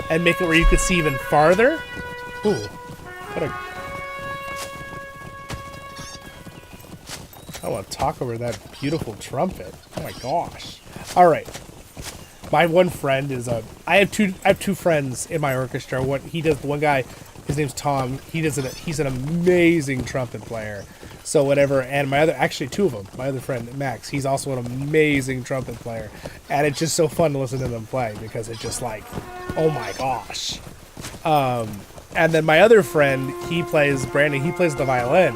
and make it where you could see even farther. Ooh, what a... I want to talk over that beautiful trumpet. Oh my gosh. All right. My one friend is I have two friends in my orchestra. One guy, his name's Tom. He's an amazing trumpet player. So whatever, and actually two of them. My other friend, Max, he's also an amazing trumpet player. And it's just so fun to listen to them play because it's just like, oh my gosh. And then my other friend, Brandon, he plays the violin.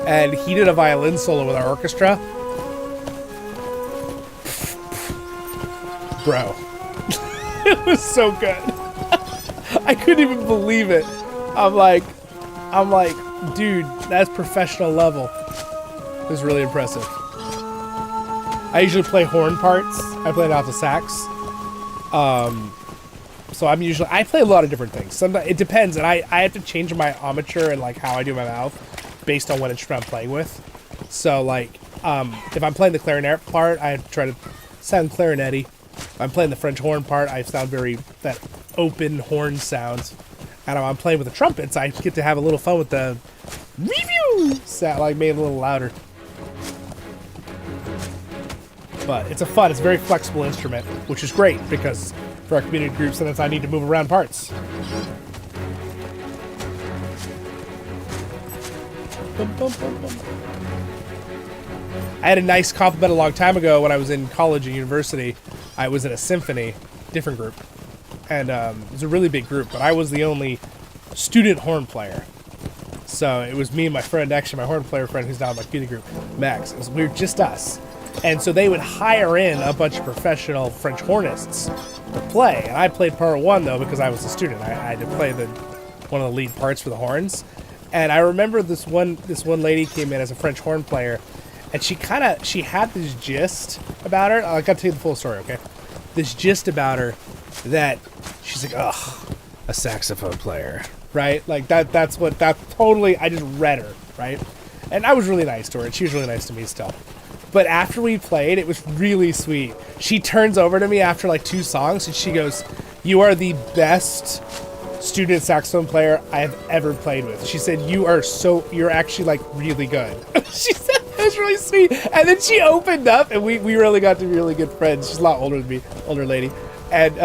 And he did a violin solo with our orchestra. Bro. It was so good. I couldn't even believe it. I'm like, dude, that's professional level. It was really impressive. I usually play horn parts. I play it off the sax. So I play a lot of different things. Sometimes it depends, and I have to change my armature and like how I do my mouth based on what instrument I'm playing with. So like, if I'm playing the clarinet part, I have to try to sound clarinety. I'm playing the French horn part. I sound that open horn sound. And I'm playing with the trumpets. I get to have a little fun with the review sound, like made a little louder. But it's a very flexible instrument, which is great because for our community groups, sometimes I need to move around parts. I had a nice compliment a long time ago when I was in college and university. I was in a symphony, different group, and it was a really big group, but I was the only student horn player. So it was me and my friend, actually my horn player friend who's now in my community group, Max. We were just us. And so they would hire in a bunch of professional French hornists to play. And I played part one, though, because I was a student. I had to play one of the lead parts for the horns. And I remember this one lady came in as a French horn player, and she had this gist about her. I got to tell you the full story, okay? This gist about her that she's like, ugh, a saxophone player, right? Like that totally, I just read her, right? And I was really nice to her, and she was really nice to me still. But after we played, it was really sweet. She turns over to me after like 2 songs, and she goes, "You are the best student saxophone player I have ever played with." She said, you're actually like really good. She said it was really sweet. And then she opened up, and we really got to be really good friends. She's a lot older than me, older lady. And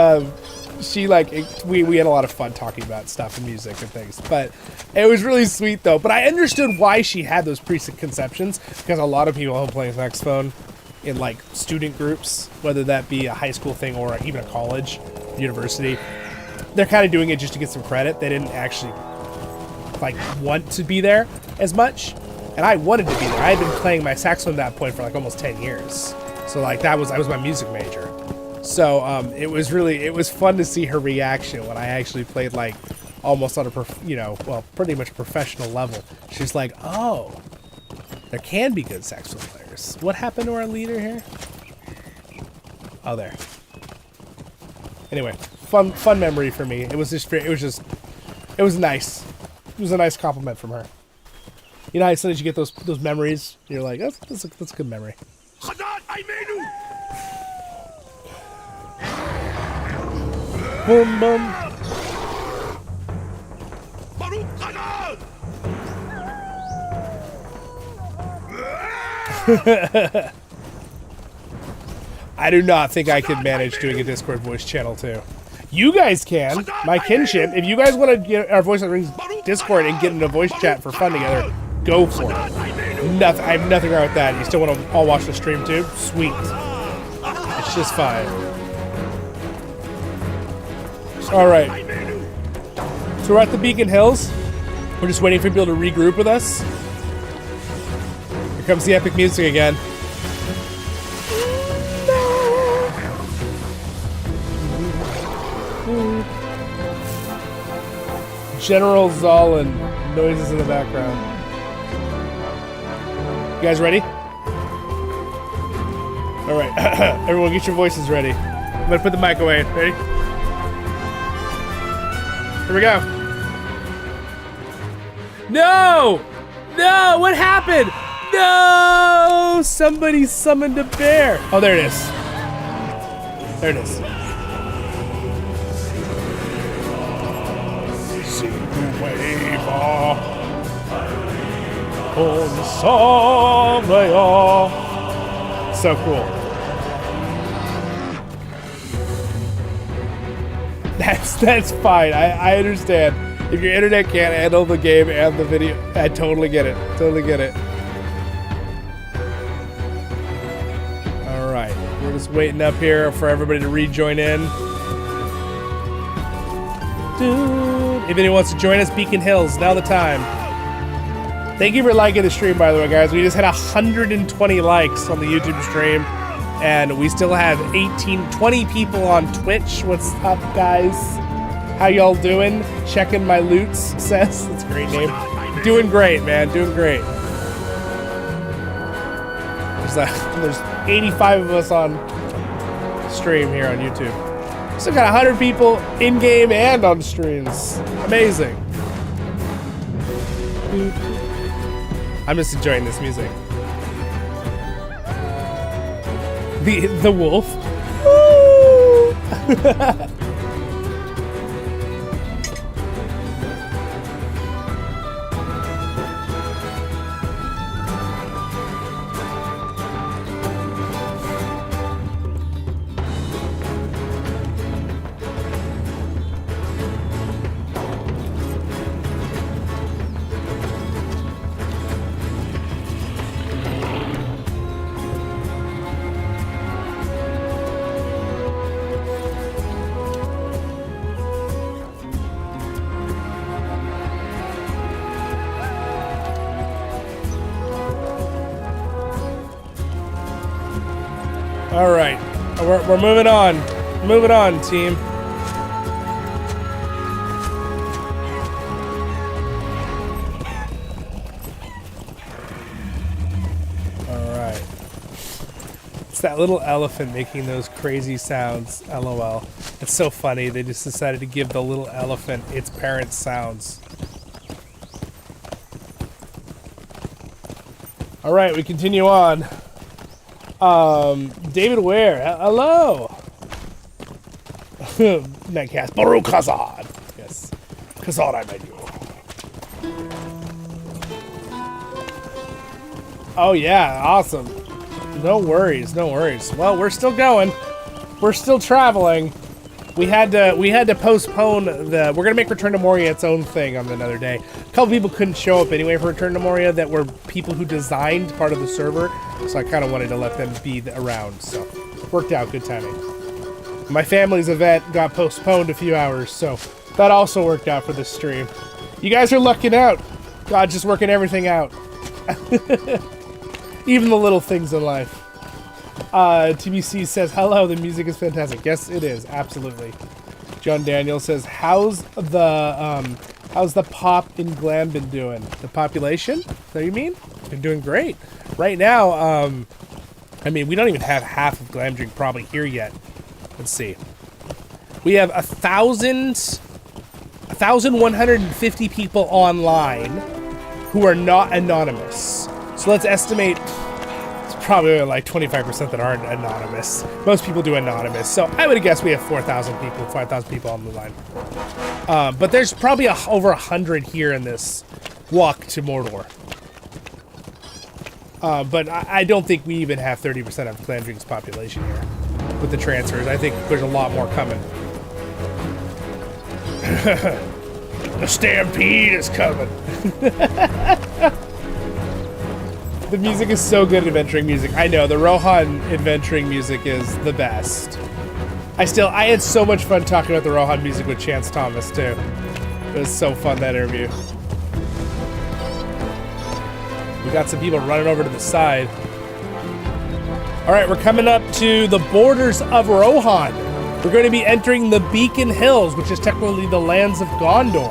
we had a lot of fun talking about stuff and music and things. But it was really sweet, though. But I understood why she had those preconceptions, because a lot of people who play saxophone in like student groups, whether that be a high school thing or even a college, university, they're kind of doing it just to get some credit. They didn't actually like want to be there as much, and I wanted to be there. I had been playing my saxophone at that point for like almost 10 years, so like I was my music major. So it was fun to see her reaction when I actually played like almost on a pretty much professional level. She's like, oh, there can be good saxophone players. What happened to our leader here? Oh, there. Anyway, fun memory for me. It was nice. It was a nice compliment from her. You know how sometimes you get those memories, you're like, that's a good memory. Boom, boom. I do not think I could manage doing a Discord voice channel too. You guys can. My kinship. If you guys want to get our voice on Rings Discord and get into a voice chat for fun together, go for it. I have nothing wrong with that. You still want to all watch the stream too? Sweet. It's just fine. All right. So we're at the Beacon Hills. We're just waiting for people to regroup with us. Here comes the epic music again. General Zollin. Noises in the background. You guys ready? All right. Everyone get your voices ready. I'm going to put the mic away. Ready? Here we go. No! No! What happened? No! Somebody summoned a bear. Oh, there it is. There it is. So cool. That's fine. I understand. If your internet can't handle the game and the video, I totally get it. Totally get it. All right. We're just waiting up here for everybody to rejoin in. Dude. If anyone wants to join us, Beacon Hills, now the time. Thank you for liking the stream, by the way, guys. We just had 120 likes on the YouTube stream, and we still have 20 people on Twitch. What's up, guys? How y'all doing? Checking my loots, says. That's a great name. Doing great, man. Doing great. There's 85 of us on stream here on YouTube. Still got 100 people in-game and on streams. Amazing. I'm just enjoying this music. The wolf. Woo! All right, we're moving on. Moving on, team. All right. It's that little elephant making those crazy sounds. LOL. It's so funny. They just decided to give the little elephant its parent sounds. All right, we continue on. David Ware, hello. Nightcast, Baruch Khazad. Yes, Khazad, I made you. Oh yeah, awesome. No worries, no worries. Well, we're still going. We're still traveling. We had to postpone the. We're gonna make Return to Moria its own thing on another day. A couple people couldn't show up anyway for Return to Moria that were people who designed part of the server, so I kind of wanted to let them be around. So worked out, good timing. My family's event got postponed a few hours, so that also worked out for this stream. You guys are lucking out. God's just working everything out. Even the little things in life. TBC says, hello, the music is fantastic. Yes, it is, absolutely. John Daniel says, how's the pop in Glam been doing? The population? Is that what you mean? Been doing great. Right now, I mean, we don't even have half of Glamdring probably here yet. Let's see. We have 1,150 people online who are not anonymous. So let's estimate it's probably like 25% that aren't anonymous. Most people do anonymous. So I would guess we have 4,000 people, 5,000 people on the line. But there's probably over 100 here in this walk to Mordor. But I don't think we even have 30% of Glamdring's population here with the transfers. I think there's a lot more coming. The stampede is coming. The music is so good at adventuring music. I know, the Rohan adventuring music is the best. I had so much fun talking about the Rohan music with Chance Thomas, too. It was so fun, that interview. We got some people running over to the side. All right, we're coming up to the borders of Rohan. We're going to be entering the Beacon Hills, which is technically the lands of Gondor.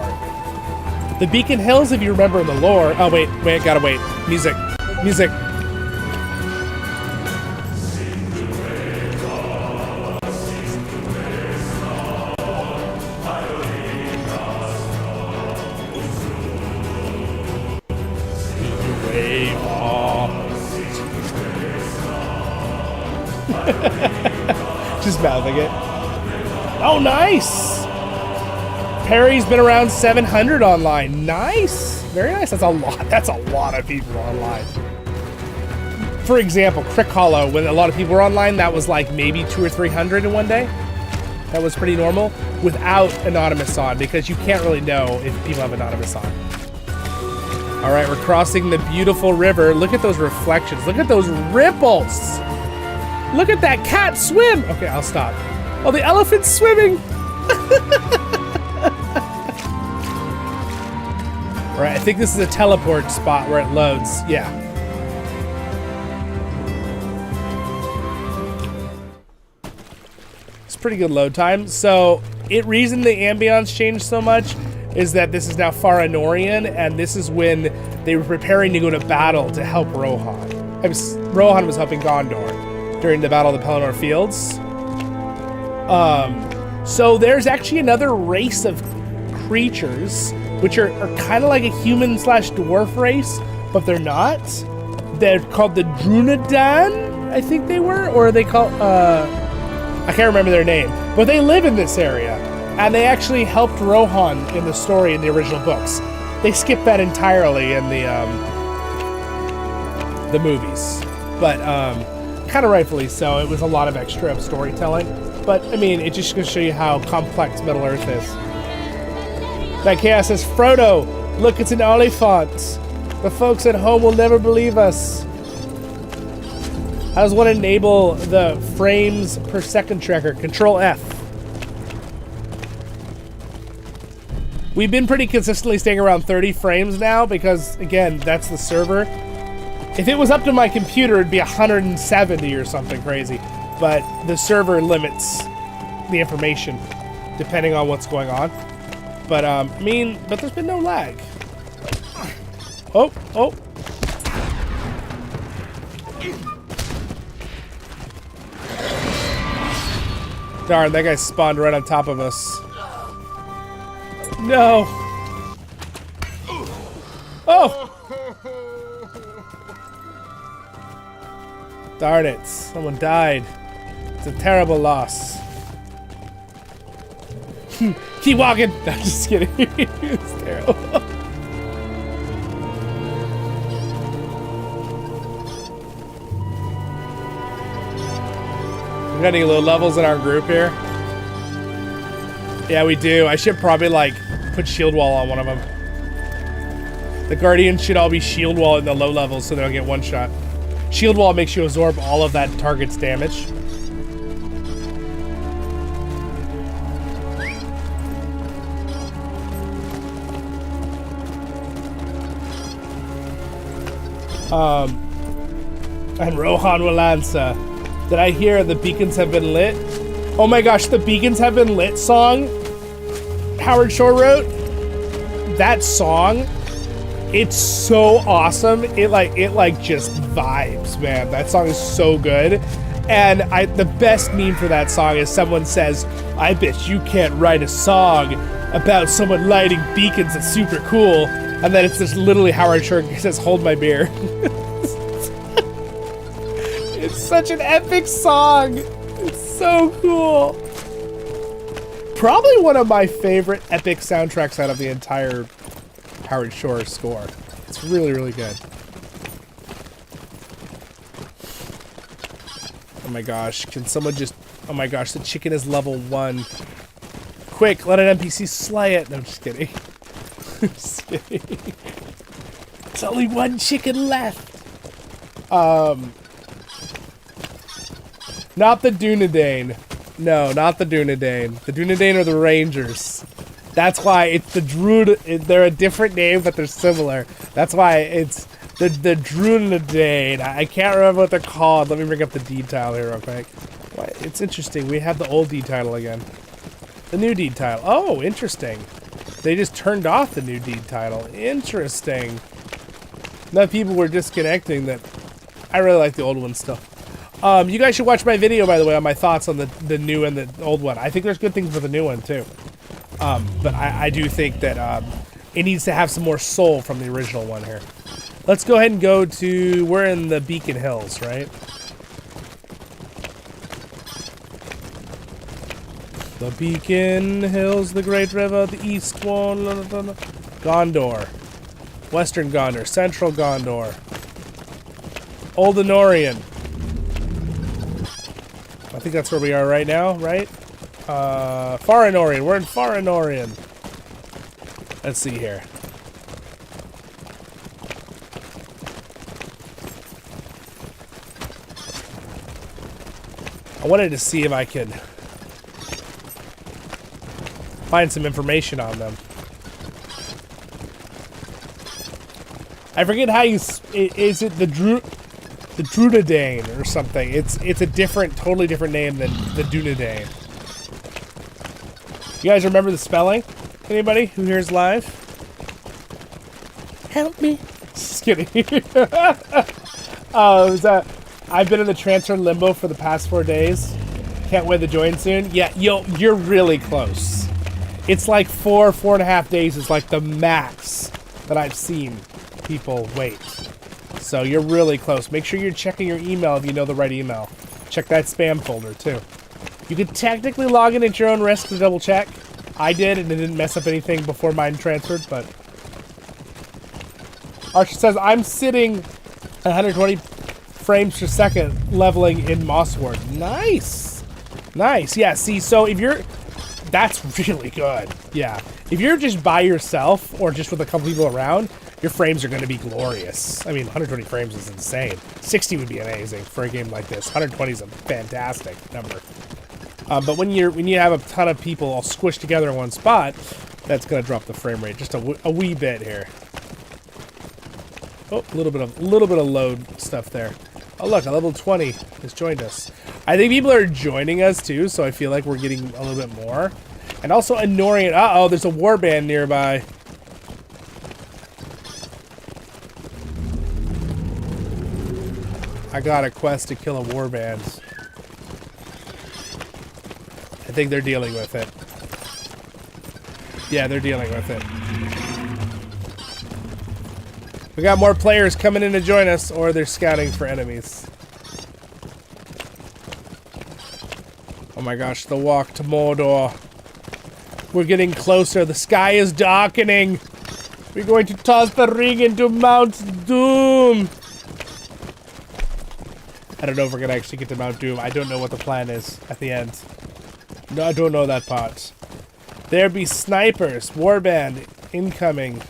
The Beacon Hills, if you remember in the lore... Oh, wait, gotta wait. Music. Music. Just mouthing it. Oh, nice! Perry's been around 700 online. Nice! Very nice. That's a lot. That's a lot of people online. For example, CrickHollow, when a lot of people were online, that was like maybe 200 or 300 in one day. That was pretty normal without Anonymous on, because you can't really know if people have Anonymous on. All right, we're crossing the beautiful river. Look at those reflections. Look at those ripples. Look at that cat swim. Okay, I'll stop. Oh, the elephant's swimming. All right, I think this is a teleport spot where it loads. Yeah. It's pretty good load time. So, reason the ambience changed so much is that this is now Faranorian, and this is when they were preparing to go to battle to help Rohan. Rohan was helping Gondor during the Battle of the Pelennor Fields. So there's actually another race of creatures, which are kind of like a human/dwarf race, but they're not. They're called the Drunadan. I think they were, or they call, I can't remember their name, but they live in this area, and they actually helped Rohan in the story in the original books. They skipped that entirely in the movies, but kind of rightfully so. It was a lot of extra storytelling, but I mean, it just going to show you how complex Middle Earth is. That Chaos says, Frodo, look, it's an Oliphant. The folks at home will never believe us. How does one enable the frames per second tracker? Control F. We've been pretty consistently staying around 30 frames now because, again, that's the server. If it was up to my computer, it'd be 170 or something crazy. But the server limits the information depending on what's going on. But, I mean, but there's been no lag. Oh, oh. Darn, that guy spawned right on top of us. No. Oh! Darn it, someone died. It's a terrible loss. Keep walking! No, I'm just kidding. It's terrible. We got any low levels in our group here? Yeah, we do. I should probably, like, put shield wall on one of them. The Guardians should all be shield wall in the low levels so they don't get one shot. Shield wall makes you absorb all of that target's damage. And Rohan will answer. Did I hear the beacons have been lit? Oh my gosh, the beacons have been lit song Howard Shore wrote. That song, it's so awesome. It like just vibes, man. That song is so good. And the best meme for that song is someone says, I bet you can't write a song about someone lighting beacons that's super cool. And then it's just literally Howard Shore says, hold my beer. It's such an epic song. It's so cool. Probably one of my favorite epic soundtracks out of the entire Howard Shore score. It's really, really good. Oh my gosh, can someone just... Oh my gosh, the chicken is level 1. Quick, let an NPC slay it. No, I'm just kidding. I'm just kidding. There's only one chicken left. Not the Dunedain. No, not the Dunedain. The Dunedain are the Rangers. That's why it's the Druid. They're a different name, but they're similar. That's why it's the Dunedain. I can't remember what they're called. Let me bring up the D tile here real quick. It's interesting. We have the old D title again. The new D title. Oh, interesting. They just turned off the new D title. Interesting. Enough people were disconnecting that I really like the old one still. You guys should watch my video, by the way, on my thoughts on the new and the old one. I think there's good things for the new one, too. But I do think that it needs to have some more soul from the original one here. Let's go ahead and go to... We're in the Beacon Hills, right? The Beacon Hills, the Great River, the East one, Gondor. Western Gondor, Central Gondor. Old Anorian. I think that's where we are right now, right? Far Anorian. We're in Far Anorian. Let's see here. I wanted to see if I could find some information on them. I forget how you... Is it the Dunedain or something? It's a different, totally different name than the Dunedain. You guys remember the spelling? Anybody who hears live? Help me. Just kidding. I've been in the transfer limbo for the past 4 days. Can't wait to join soon. Yeah, you're really close. It's like 4.5 days is like the max that I've seen people wait. So you're really close. Make sure you're checking your email if you know the right email. Check that spam folder too. You could technically log in at your own risk to double check. I did, and it didn't mess up anything before mine transferred, but... Archer says, I'm sitting at 120 frames per second leveling in Mossward. Nice! Nice, yeah, see, so if you're... That's really good, yeah. If you're just by yourself, or just with a couple people around, your frames are going to be glorious. I mean, 120 frames is insane. 60 would be amazing for a game like this. 120 is a fantastic number. But when you have a ton of people all squished together in one spot, that's going to drop the frame rate just a wee bit here. Oh, a little bit of load stuff there. Oh look, a level 20 has joined us. I think people are joining us too, so I feel like we're getting a little bit more. And also ignoring. Uh-oh, there's a warband nearby. I got a quest to kill a warband. I think they're dealing with it. Yeah, they're dealing with it. We got more players coming in to join us, or they're scouting for enemies. Oh my gosh, the walk to Mordor. We're getting closer. The sky is darkening. We're going to toss the ring into Mount Doom. I don't know if we're going to actually get to Mount Doom. I don't know what the plan is at the end. No, I don't know that part. There be snipers. Warband incoming.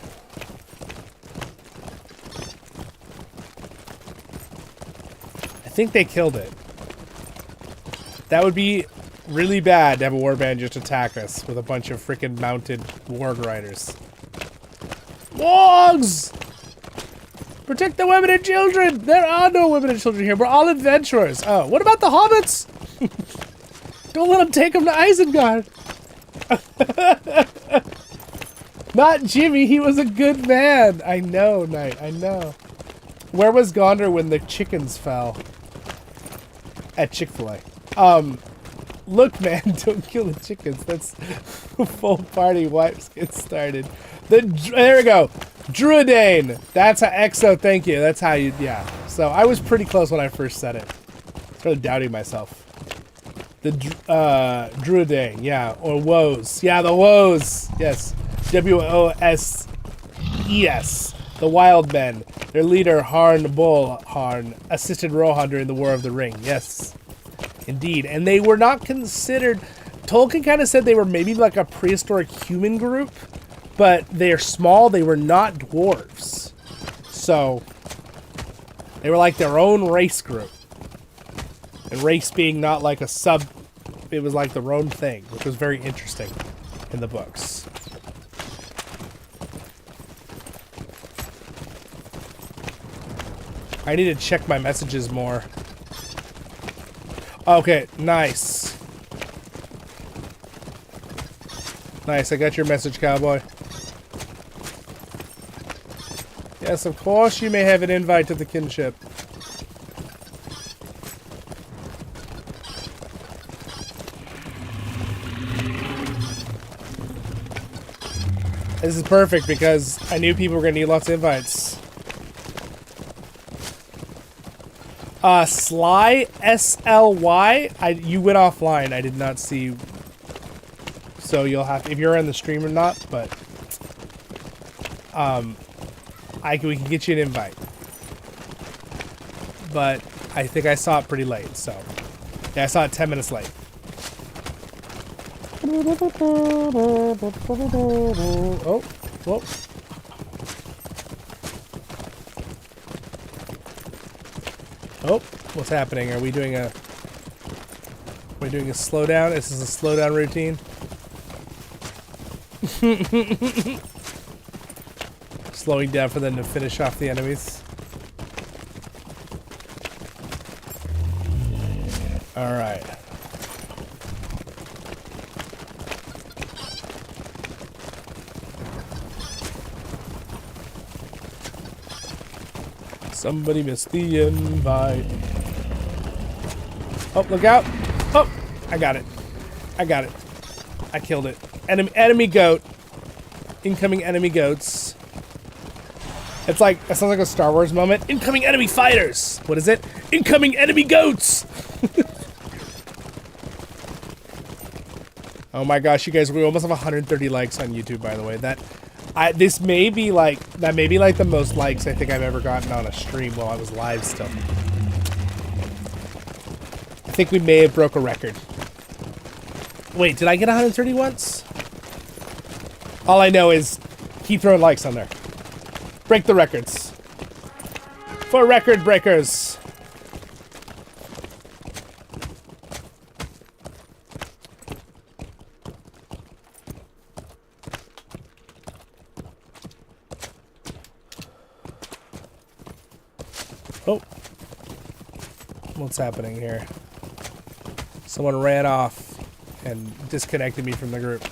I think they killed it. That would be really bad to have a warband just attack us with a bunch of freaking mounted warg riders. Wargs! Protect the women and children! There are no women and children here. We're all adventurers. Oh, what about the hobbits? Don't let them take them to Isengard. Not Jimmy. He was a good man. I know, Knight. I know. Where was Gondor when the chickens fell? At Chick-fil-A. Look, man, don't kill the chickens. That's full party wipes get started. There we go. Druidane. That's how Exo. Thank you. That's how you. Yeah. So I was pretty close when I first said it. Started doubting myself. The Druidane. Yeah. Or Woes. Yeah, the Woes. Yes. W-O-S-E-S. The Wild Men. Their leader, Harn Bullharn, assisted Rohan during the War of the Ring. Yes. Indeed. And they were not considered... Tolkien kind of said they were maybe like a prehistoric human group, but they're small. They were not dwarves. So, they were like their own race group. And race being not like a sub... It was like their own thing, which was very interesting in the books. I need to check my messages more. Okay, nice. Nice, I got your message, cowboy. Yes, of course you may have an invite to the kinship. This is perfect because I knew people were going to need lots of invites. Sly, S-L-Y, you went offline. I did not see. So you'll have to, if you're on the stream or not, but, we can get you an invite. But I think I saw it pretty late, so. Yeah, I saw it 10 minutes late. Oh, whoa. Oh, what's happening? Are we doing a slowdown? This is a slowdown routine. Slowing down for them to finish off the enemies. All right. Somebody missed the invite. Oh, look out. Oh, I got it. I got it. I killed it. Enemy goat. Incoming enemy goats. It's like, it sounds like a Star Wars moment. Incoming enemy fighters! What is it? Incoming enemy goats! Oh my gosh, you guys, we almost have 130 likes on YouTube, by the way. This may be like, that may be like the most likes I think I've ever gotten on a stream while I was live still. I think we may have broke a record. Wait, did I get 130 once? All I know is keep throwing likes on there. Break the records. For record breakers. Oh. What's happening here? Someone ran off and disconnected me from the group.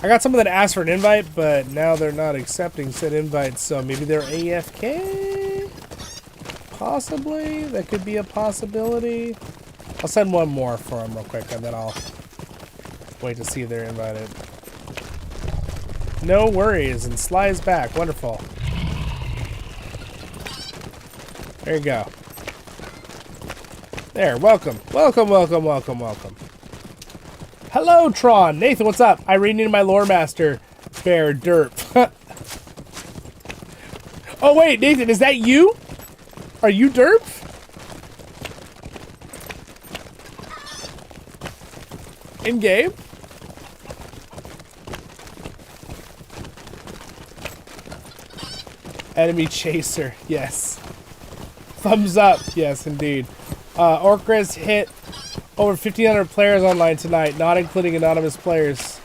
I got someone that asked for an invite, but now they're not accepting said invite, so maybe they're AFK? Possibly? That could be a possibility. I'll send one more for them real quick, and then I'll wait to see if they're invited. No worries, and Sly is back. Wonderful. There you go. There, welcome. Welcome, welcome, welcome, welcome. Hello, Tron. Nathan, what's up? I renamed my lore master, Bear Derp. Oh, wait, Nathan, is that you? Are you Derp? In-game? Enemy chaser, yes. Thumbs up, yes, indeed. Orcris hit over 1,500 players online tonight, not including anonymous players.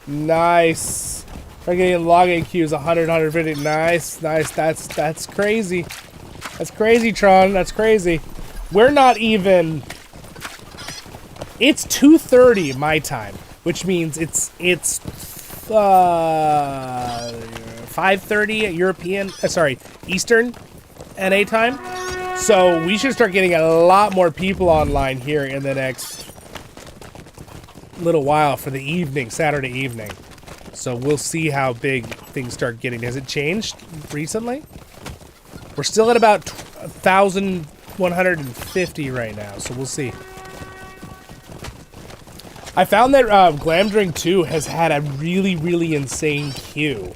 Nice. We're getting login queues 100, 150. Nice, nice. That's crazy. That's crazy, Tron. That's crazy. We're not even. It's 2:30 my time, which means it's 5:30 European. Sorry, Eastern NA time. So we should start getting a lot more people online here in the next little while for the evening, Saturday evening. So we'll see how big things start getting. Has it changed recently? We're still at about 1,150 right now, so we'll see. I found that Glamdring 2 has had a really, really insane queue.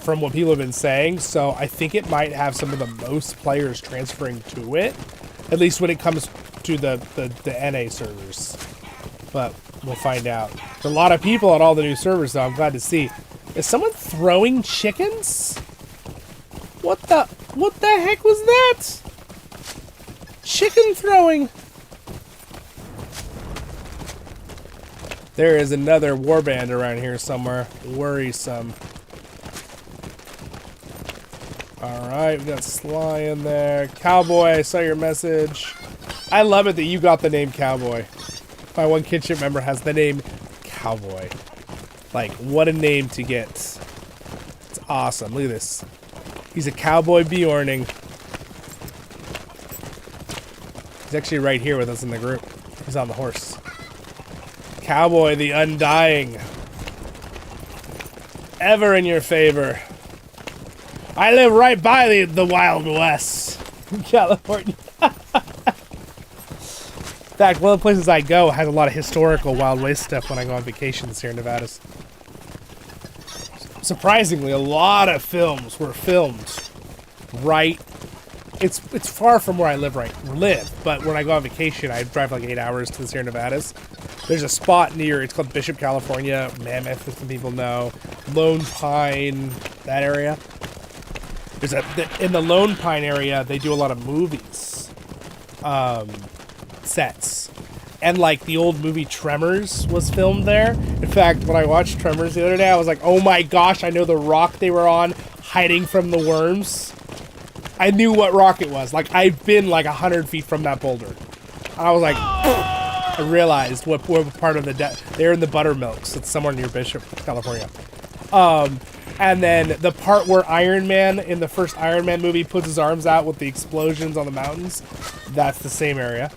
From what people have been saying, so I think it might have some of the most players transferring to it, at least when it comes to the NA servers. But we'll find out. There's a lot of people on all the new servers, though. I'm glad to see. Is someone throwing chickens? What the heck was that? Chicken throwing. There is another warband around here somewhere. Worrisome. Alright, we got Sly in there. Cowboy, I saw your message. I love it that you got the name Cowboy. My one kinship member has the name Cowboy. Like, what a name to get. It's awesome. Look at this. He's a cowboy Bjorning. He's actually right here with us in the group. He's on the horse. Cowboy the Undying. Ever in your favor. I live right by the Wild West in California. In fact, one of the places I go has a lot of historical Wild West stuff when I go on vacations here in Nevada. Surprisingly, a lot of films were filmed right. It's far from where I live, but when I go on vacation, I drive like 8 hours to the Sierra Nevadas. There's a spot near, it's called Bishop, California, Mammoth, if some people know, Lone Pine, that area. In the Lone Pine area, they do a lot of movies, sets. And like the old movie Tremors was filmed there. In fact, when I watched Tremors the other day, I was like, oh my gosh, I know the rock they were on, hiding from the worms. I knew what rock it was. Like, I've been like 100 feet from that boulder. I was like, I realized what part of they're in the Buttermilks. It's somewhere near Bishop, California. And then the part where Iron Man in the first Iron Man movie puts his arms out with the explosions on the mountains, that's the same area,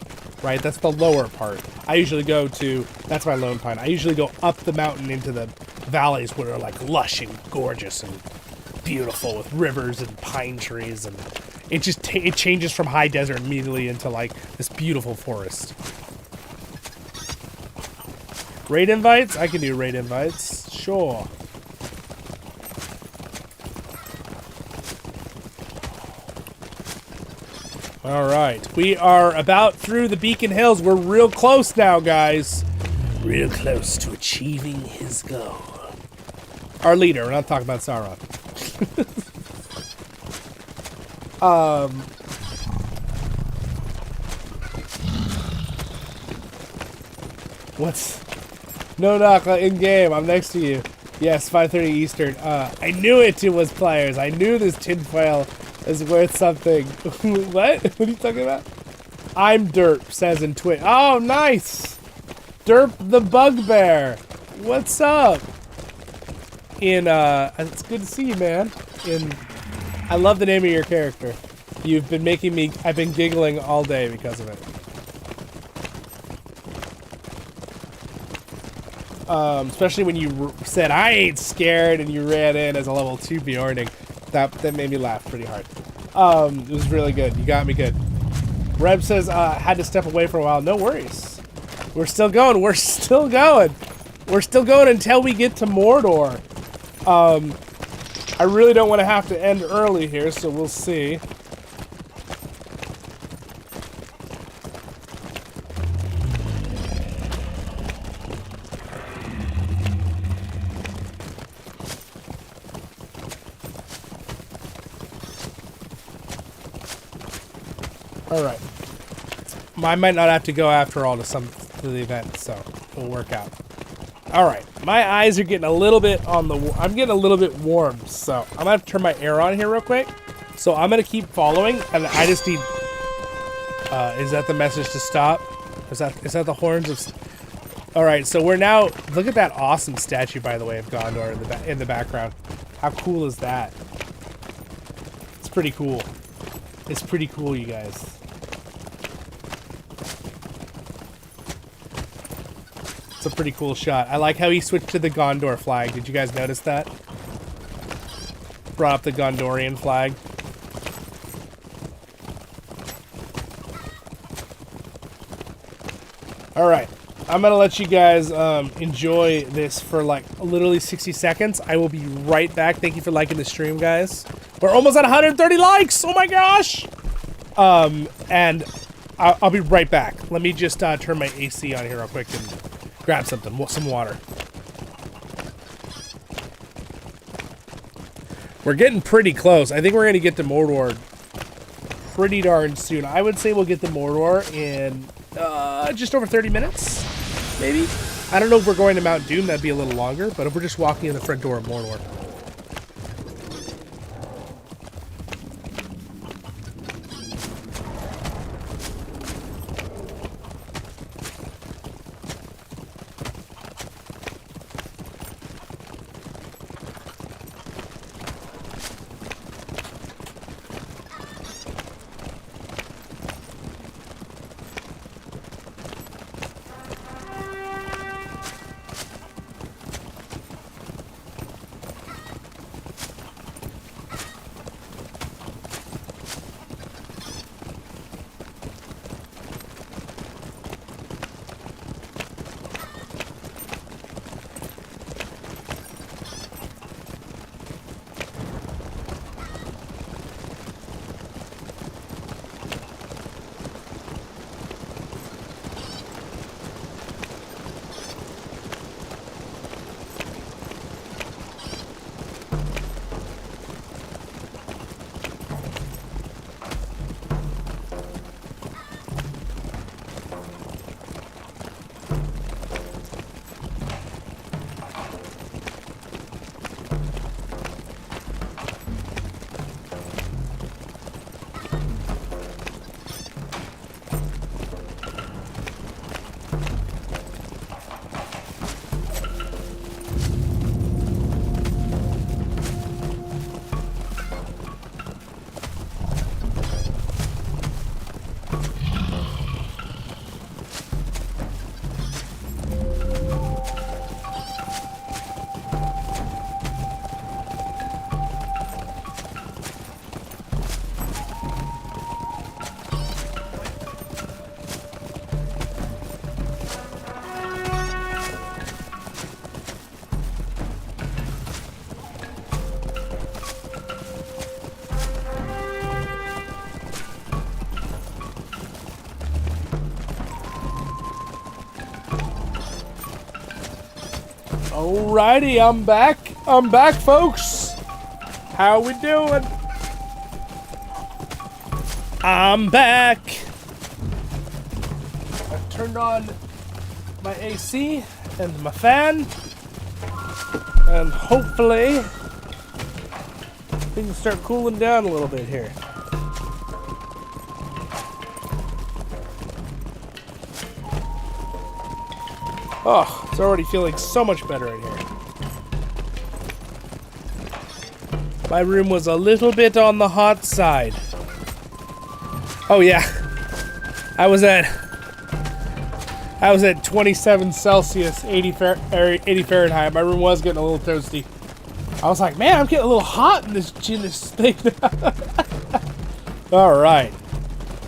right? That's the lower part. I usually go to, that's my Lone Pine. I usually go up the mountain into the valleys where they're like lush and gorgeous and beautiful with rivers and pine trees, and it just it changes from high desert immediately into like this beautiful forest. Raid invites? I can do raid invites. Sure. All right. We are about through the Beacon Hills. We're real close now, guys. Real close to achieving his goal. Our leader. We're not talking about Sauron. What's... No knock in game. I'm next to you. Yes, 5:30 Eastern. I knew it was players. I knew this tinfoil is worth something. What? What are you talking about? I'm Derp, says in Twitch. Oh, nice! Derp the Bugbear. What's up? It's good to see you, man. I love the name of your character. You've been making me... I've been giggling all day because of it. Especially when you said, I ain't scared, and you ran in as a level 2 Bjorning. That made me laugh pretty hard. It was really good. You got me good. Reb says, had to step away for a while. No worries. We're still going. We're still going. We're still going until we get to Mordor. I really don't want to have to end early here, so we'll see. Alright. I might not have to go after all to the event, so it'll work out. Alright. My eyes are getting a little bit on the... I'm getting a little bit warm, so I'm gonna have to turn my air on here real quick. So I'm gonna keep following, and I just need... is that the message to stop? Is that the horns of... Alright, so we're now... Look at that awesome statue, by the way, of Gondor in the background. How cool is that? It's pretty cool. It's pretty cool, you guys. It's a pretty cool shot. I like how he switched to the Gondor flag. Did you guys notice that? Brought up the Gondorian flag. Alright. I'm gonna let you guys enjoy this for like literally 60 seconds. I will be right back. Thank you for liking the stream, guys. We're almost at 130 likes! Oh my gosh! And I'll be right back. Let me just turn my AC on here real quick and grab something, some water. We're getting pretty close. I think we're gonna get to Mordor pretty darn soon. I would say we'll get to Mordor in just over 30 minutes, maybe? I don't know if we're going to Mount Doom, that'd be a little longer, but if we're just walking in the front door of Mordor. Alrighty, I'm back. I'm back, folks. How we doing? I'm back. I've turned on my AC and my fan, and hopefully things start cooling down a little bit here. Oh, it's already feeling so much better in here. My room was a little bit on the hot side. Oh yeah, I was at 27 Celsius, 80 Fahrenheit. My room was getting a little toasty. I was like, man, I'm getting a little hot in this thing. All right.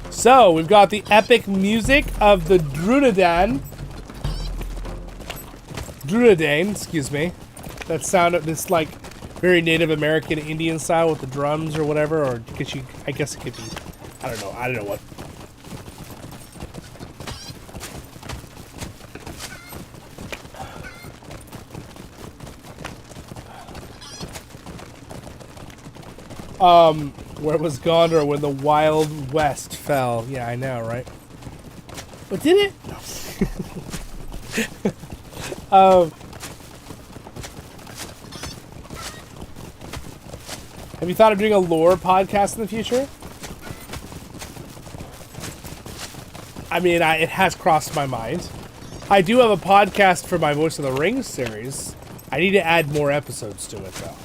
So we've got the epic music of the Druidain, excuse me. That sound of this like very Native American Indian style with the drums or whatever, or I guess it could be. I don't know what. Where was Gondor when the Wild West fell? Yeah, I know, right? But did it? Have you thought of doing a lore podcast in the future? I mean, it has crossed my mind. I do have a podcast for my Voice of the Rings series. I need to add more episodes to it, though.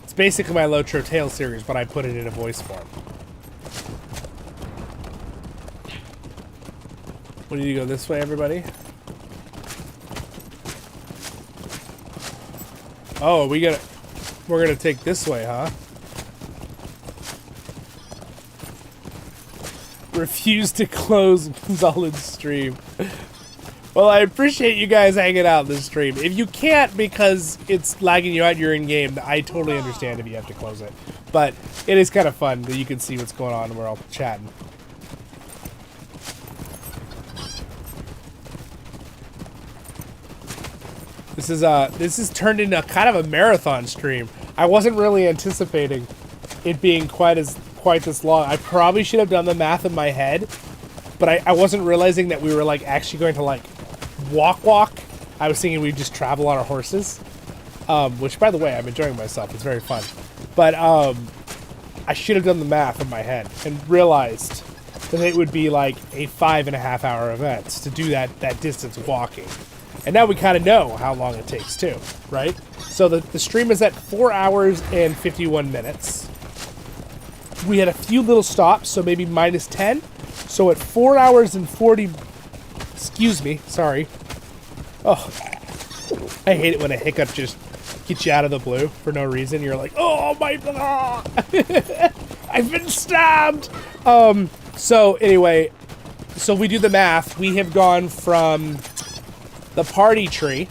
It's basically my LOTRO Tale series, but I put it in a voice form. What do you go this way, everybody? Oh, we're gonna take this way, huh? Refuse to close Zollin's stream. Well, I appreciate you guys hanging out this stream. If you can't because it's lagging you out, you're in game, I totally understand if you have to close it. But it is kind of fun that you can see what's going on and we're all chatting. This is turned into kind of a marathon stream. I wasn't really anticipating it being quite this long. I probably should have done the math in my head, but I wasn't realizing that we were like actually going to like walk. I was thinking we'd just travel on our horses, which by the way, I'm enjoying myself. It's very fun, but I should have done the math in my head and realized that it would be like a 5.5 hour event to do that distance walking. And now we kind of know how long it takes too, right? So the stream is at 4 hours and 51 minutes. We had a few little stops, so maybe minus 10. So at 4 hours and 40... Excuse me, sorry. Oh, I hate it when a hiccup just gets you out of the blue for no reason. You're like, oh my... I've been stabbed! So anyway, so we do the math. We have gone from the party tree,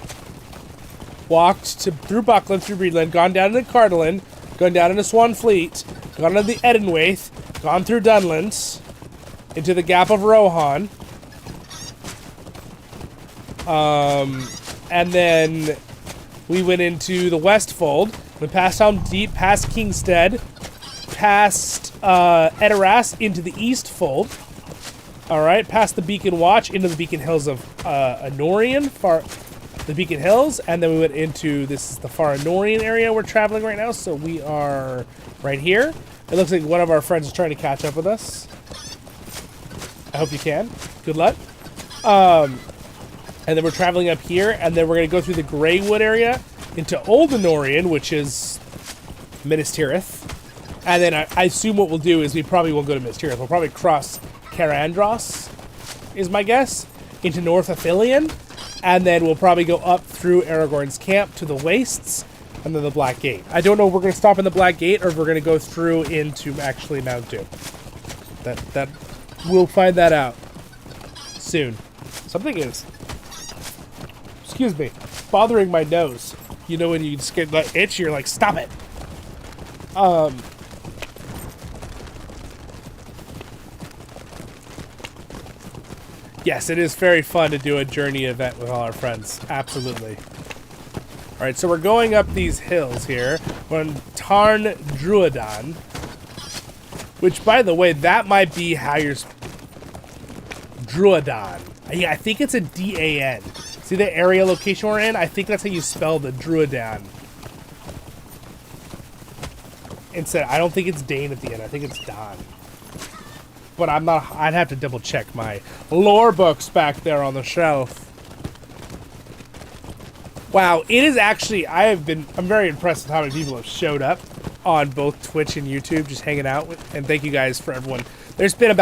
walked through Buckland, through Breedland, gone down into Cardolan, gone down into Swanfleet, gone into the Edenwaith, gone through Dunland, into the Gap of Rohan, and then we went into the Westfold, we passed Helm Deep, past Kingstead, past Ederas, into the Eastfold, alright, past the Beacon Watch, into the Beacon Hills of Anorian, the Beacon Hills, and then we went into, this is the Far Anorian area we're traveling right now, so we are right here. It looks like one of our friends is trying to catch up with us. I hope you can. Good luck. And then we're traveling up here, and then we're going to go through the Greywood area into Old Anorian, which is Minas Tirith. And then I assume what we'll do is we probably won't go to Minas Tirith. We'll probably cross Carandros, is my guess, into North Athelion. And then we'll probably go up through Aragorn's camp to the Wastes, and then the Black Gate. I don't know if we're going to stop in the Black Gate or if we're going to go through into actually Mount Doom. That we'll find that out soon. Something is, excuse me, bothering my nose. You know when you just get that itch, you're like, stop it. Yes, it is very fun to do a journey event with all our friends. Absolutely. Alright, so we're going up these hills here. We're on Tarn Druadan. Which, by the way, that might be how you're... Druadan. Yeah, I think it's a D-A-N. See the area location we're in? I think that's how you spell the Druadan. Instead, I don't think it's Dane at the end. I think it's Don. But I'm not... I'd have to double check my lore books back there on the shelf. Wow, it is actually... I'm very impressed with how many people have showed up on both Twitch and YouTube, just hanging out. And thank you guys for everyone. There's been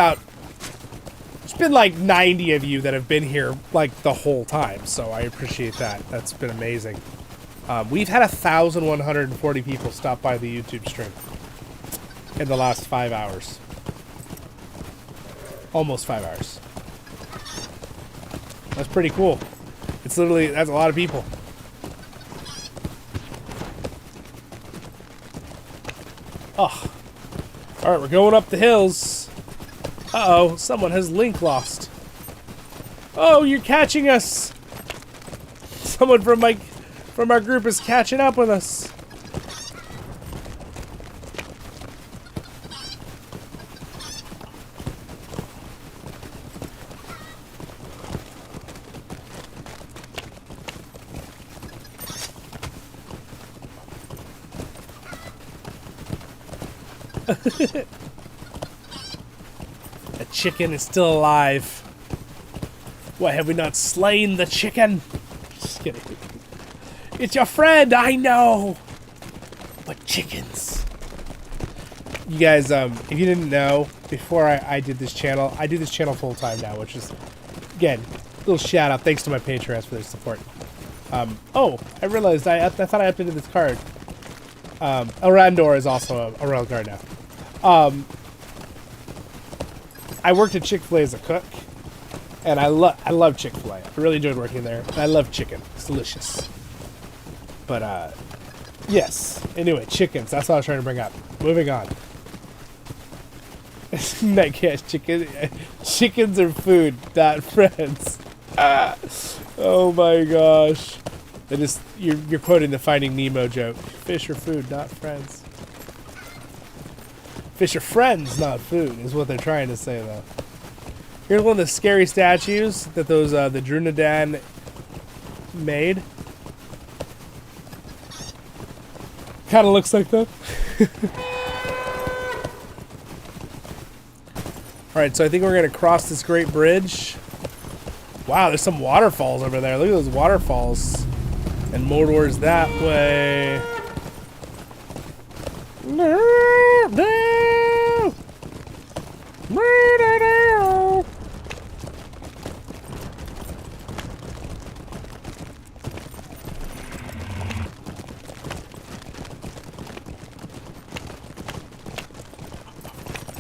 like 90 of you that have been here like the whole time, so I appreciate that. That's been amazing. We've had 1,140 people stop by the YouTube stream in the last 5 hours. Almost 5 hours. That's pretty cool. It's literally, that's a lot of people. Oh. Alright, we're going up the hills. Uh-oh, someone has Link lost. Oh, you're catching us! Someone from our group is catching up with us. The chicken is still alive. Why have we not slain the chicken? Just kidding. It's your friend, I know. But chickens. You guys, if you didn't know, before I did this channel, I do this channel full time now, which is, again, a little shout out. Thanks to my patrons for their support. Oh, I realized I thought I updated this card. Elraandor is also a royal guard now. I worked at Chick-fil-A as a cook, and I love Chick-fil-A. I really enjoyed working there. And I love chicken. It's delicious. But, yes. Anyway, chickens. That's what I was trying to bring up. Moving on. Nightcast chicken. Chickens are food, not friends. Oh my gosh. You're quoting the Finding Nemo joke. Fish are food, not friends. Fish are friends, not food, is what they're trying to say, though. Here's one of the scary statues that the Drunadan made. Kind of looks like that. Alright, so I think we're going to cross this great bridge. Wow, there's some waterfalls over there. Look at those waterfalls. And Mordor's that way.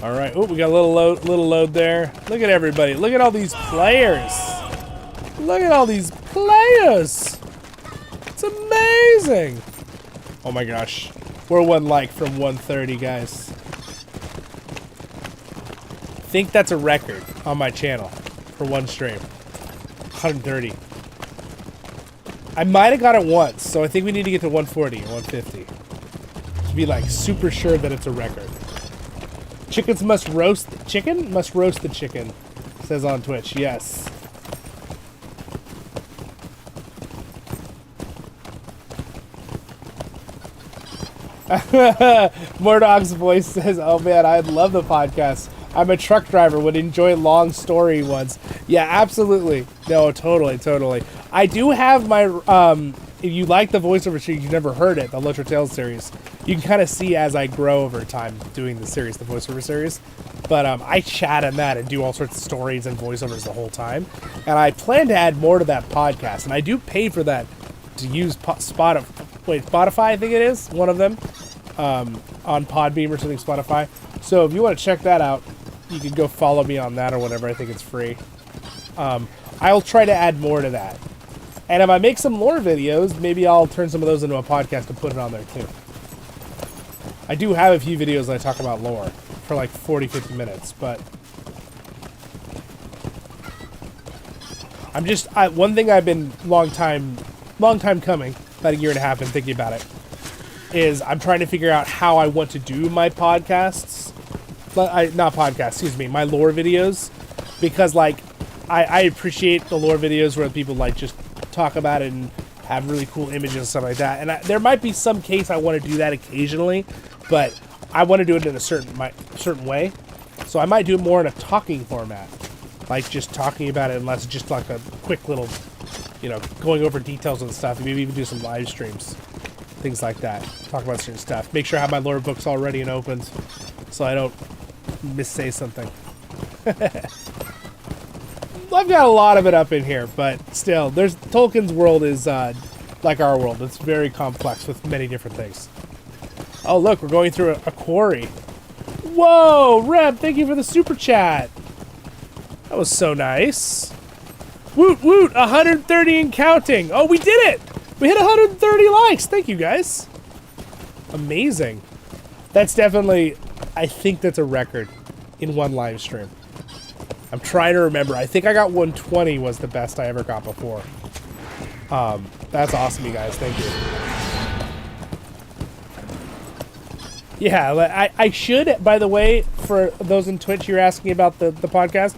All right. Oh, we got a little load there. Look at everybody. Look at all these players. Look at all these players. It's amazing. Oh my gosh. We're one like from 130, guys. I think that's a record on my channel for one stream. 130. I might have got it once, so I think we need to get to 140 or 150 to be like super sure that it's a record. Chickens must roast the chicken? Must roast the chicken, says on Twitch. Yes. Mordog's voice says, oh man, I love the podcast. I'm a truck driver, would enjoy long story ones. Yeah, absolutely. No, totally. I do have my, if you like the voiceover series, you've never heard it, the LOTRO Tales series, you can kind of see as I grow over time doing the series, the voiceover series. But I chat in that and do all sorts of stories and voiceovers the whole time. And I plan to add more to that podcast. And I do pay for that to use Spotify, I think it is, one of them, on Podbeam or something, Spotify. So if you want to check that out, you can go follow me on that or whatever. I think it's free. I'll try to add more to that. And if I make some lore videos, maybe I'll turn some of those into a podcast and put it on there too. I do have a few videos that I talk about lore for like 40-50 minutes, but one thing I've been long time coming about a year and a half been thinking about it, is I'm trying to figure out how I want to do my podcasts. Not podcasts, excuse me, my lore videos. Because, like, I appreciate the lore videos where people, like, just talk about it and have really cool images and stuff like that. And there might be some case I want to do that occasionally, but I want to do it in a certain way. So I might do it more in a talking format. Like, just talking about it, unless it's just like a quick little, you know, going over details and stuff. Maybe even do some live streams. Things like that. Talk about certain stuff. Make sure I have my lore books all ready and opened, so I don't missay something. I've got a lot of it up in here, but still, Tolkien's world is like our world. It's very complex with many different things. Oh, look, we're going through a quarry. Whoa, Reb, thank you for the super chat. That was so nice. Woot woot, 130 and counting. Oh, we did it. We hit 130 likes. Thank you, guys. Amazing. That's definitely, I think that's a record in one live stream. I'm trying to remember. I think I got 120 was the best I ever got before. That's awesome, you guys. Thank you. Yeah, I should, by the way, for those in Twitch, you're asking about the podcast.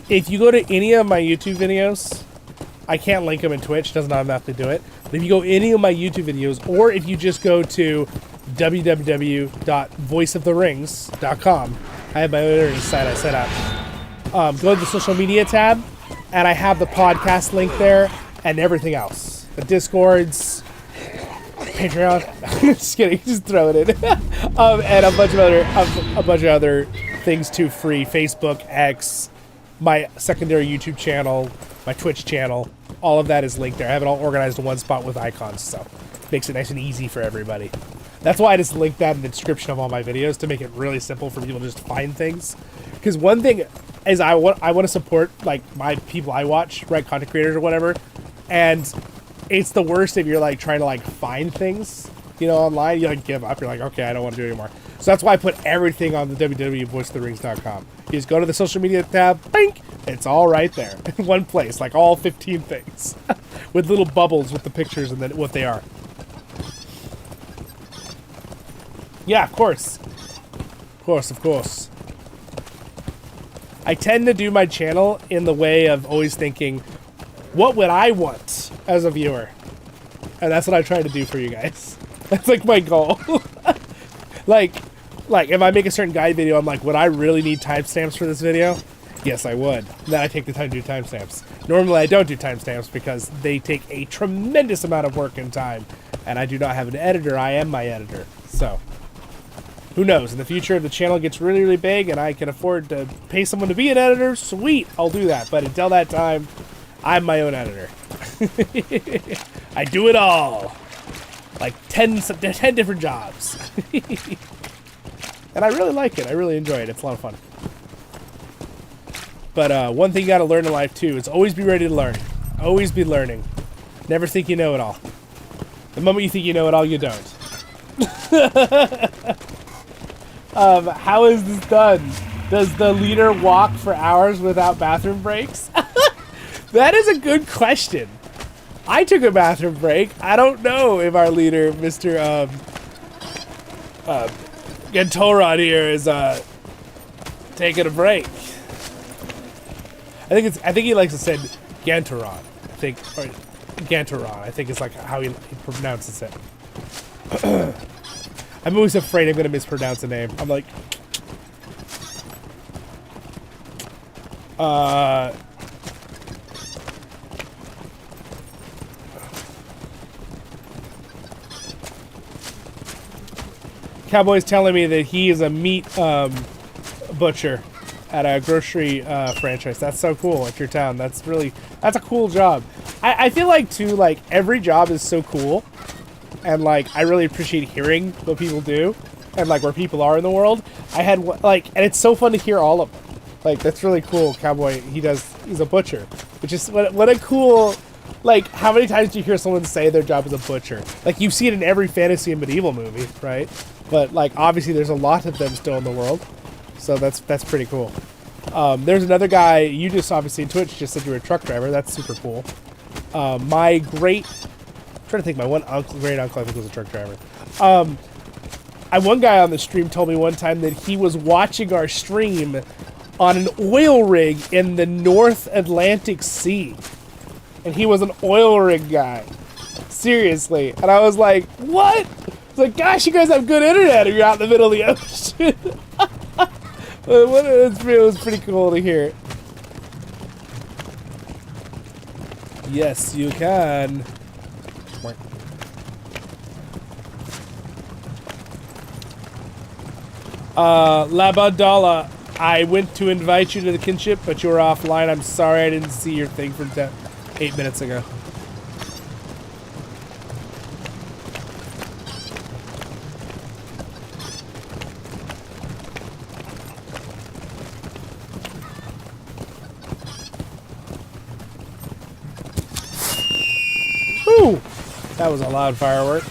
If you go to any of my YouTube videos, I can't link them in Twitch, doesn't automatically do it. But if you go any of my YouTube videos, or if you just go to www.voiceoftherings.com, I have my own site I set up. Go to the social media tab, and I have the podcast link there, and everything else. The Discords, Patreon, just kidding, just throw it in. And a bunch of other things too, free. Facebook, X, my secondary YouTube channel, my Twitch channel, all of that is linked there. I have it all organized in one spot with icons, so it makes it nice and easy for everybody. That's why I just link that in the description of all my videos, to make it really simple for people to just find things. Because one thing is I want to support, like, my people I watch, right, content creators or whatever, and it's the worst if you're, like, trying to, like, find things, you know, online. You, like, give up. You're like, okay, I don't want to do it anymore. So that's why I put everything on the www.voiceoftherings.com. You just go to the social media tab, bink, it's all right there in one place, like all 15 things, with little bubbles with the pictures and then what they are. Yeah, of course. Of course. I tend to do my channel in the way of always thinking, what would I want as a viewer? And that's what I try to do for you guys. That's like my goal. like if I make a certain guide video, I'm like, would I really need timestamps for this video? Yes, I would. Then I take the time to do timestamps. Normally I don't do timestamps because they take a tremendous amount of work and time, and I do not have an editor. I am my editor. So who knows? In the future, if the channel gets really, really big and I can afford to pay someone to be an editor, sweet, I'll do that. But until that time, I'm my own editor. I do it all. Like 10 different jobs. And I really like it. I really enjoy it. It's a lot of fun. But one thing you gotta learn in life, too, is always be ready to learn. Always be learning. Never think you know it all. The moment you think you know it all, you don't. How is this done? Does the leader walk for hours without bathroom breaks? That is a good question. I took a bathroom break. I don't know if our leader, Mr. Gentoron here, is taking a break. I think he likes to say Gantoron. Or Gantoron. I think it's like how he pronounces it. I'm always afraid I'm going to mispronounce the name. I'm like... Cowboy's telling me that he is a meat butcher at a grocery franchise. That's so cool at your town. That's a cool job. I feel like, too, like, every job is so cool. And, like, I really appreciate hearing what people do and, like, where people are in the world. And it's so fun to hear all of them. Like, that's really cool. Cowboy, he's a butcher. Which is, what a cool, like, how many times do you hear someone say their job is a butcher? Like, you see it in every fantasy and medieval movie, right? But, like, obviously there's a lot of them still in the world. So that's pretty cool. There's another guy, you just obviously in Twitch just said you were a truck driver. That's super cool. My great trying to think. My one great uncle, I think, was a truck driver. One guy on the stream told me one time that he was watching our stream on an oil rig in the North Atlantic Sea. And he was an oil rig guy. Seriously. And I was like, what? It's like, gosh, you guys have good internet if you're out in the middle of the ocean. It was pretty cool to hear. Yes, you can. Labadala, I went to invite you to the kinship, but you were offline. I'm sorry I didn't see your thing from 8 minutes ago. Woo! That was a loud firework.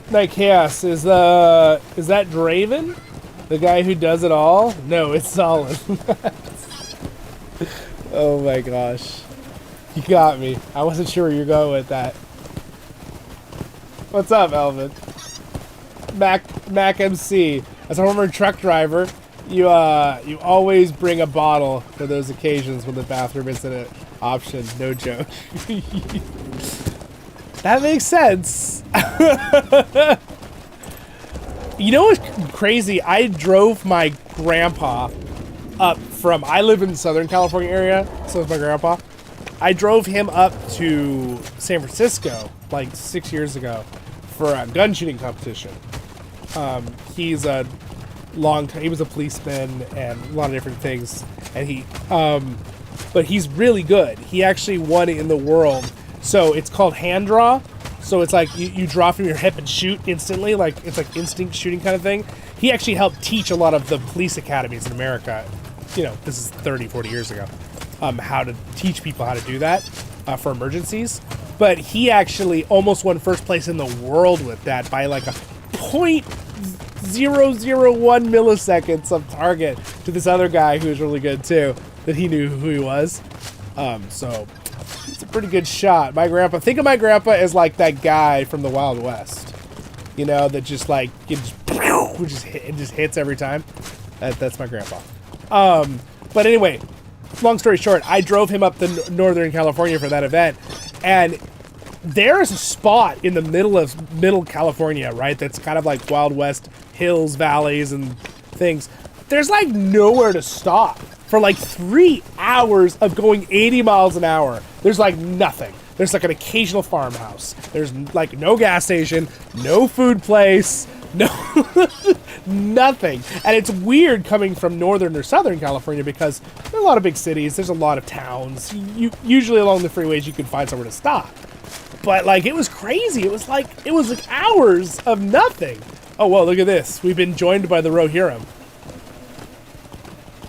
Night Chaos, is that Draven? The guy who does it all? No, it's Zollin. Oh my gosh. You got me. I wasn't sure where you're going with that. What's up, Elvin? Mac MC. As a former truck driver, you always bring a bottle for those occasions when the bathroom isn't an option. No joke. That makes sense. You know what's crazy? I drove my grandpa up from... I live in the Southern California area, so is my grandpa. I drove him up to San Francisco like 6 years ago for a gun shooting competition. He's a he was a policeman and a lot of different things, and but he's really good. He actually won in the world. So it's called hand draw. So it's like you draw from your hip and shoot instantly. Like it's like instinct shooting kind of thing. He actually helped teach a lot of the police academies in America. You know, this is 30, 40 years ago. How to teach people how to do that for emergencies. But he actually almost won first place in the world with that by like a 0.001 milliseconds of target to this other guy who was really good too, that he knew who he was. So it's a pretty good shot. My grandpa, think of my grandpa as like that guy from the Wild West, you know, that just like it just hits every time. That's my grandpa. But anyway, long story short, I drove him up to Northern California for that event, and there's a spot in the middle California, right? That's kind of like Wild West hills, valleys, and things. There's like nowhere to stop for like 3 hours of going 80 miles an hour. There's like nothing. There's like an occasional farmhouse. There's like no gas station, no food place, no nothing. And it's weird coming from Northern or Southern California because there's a lot of big cities. There's a lot of towns. Usually along the freeways you can find somewhere to stop. But like it was crazy. It was like hours of nothing. Oh well, look at this. We've been joined by the Rohirrim.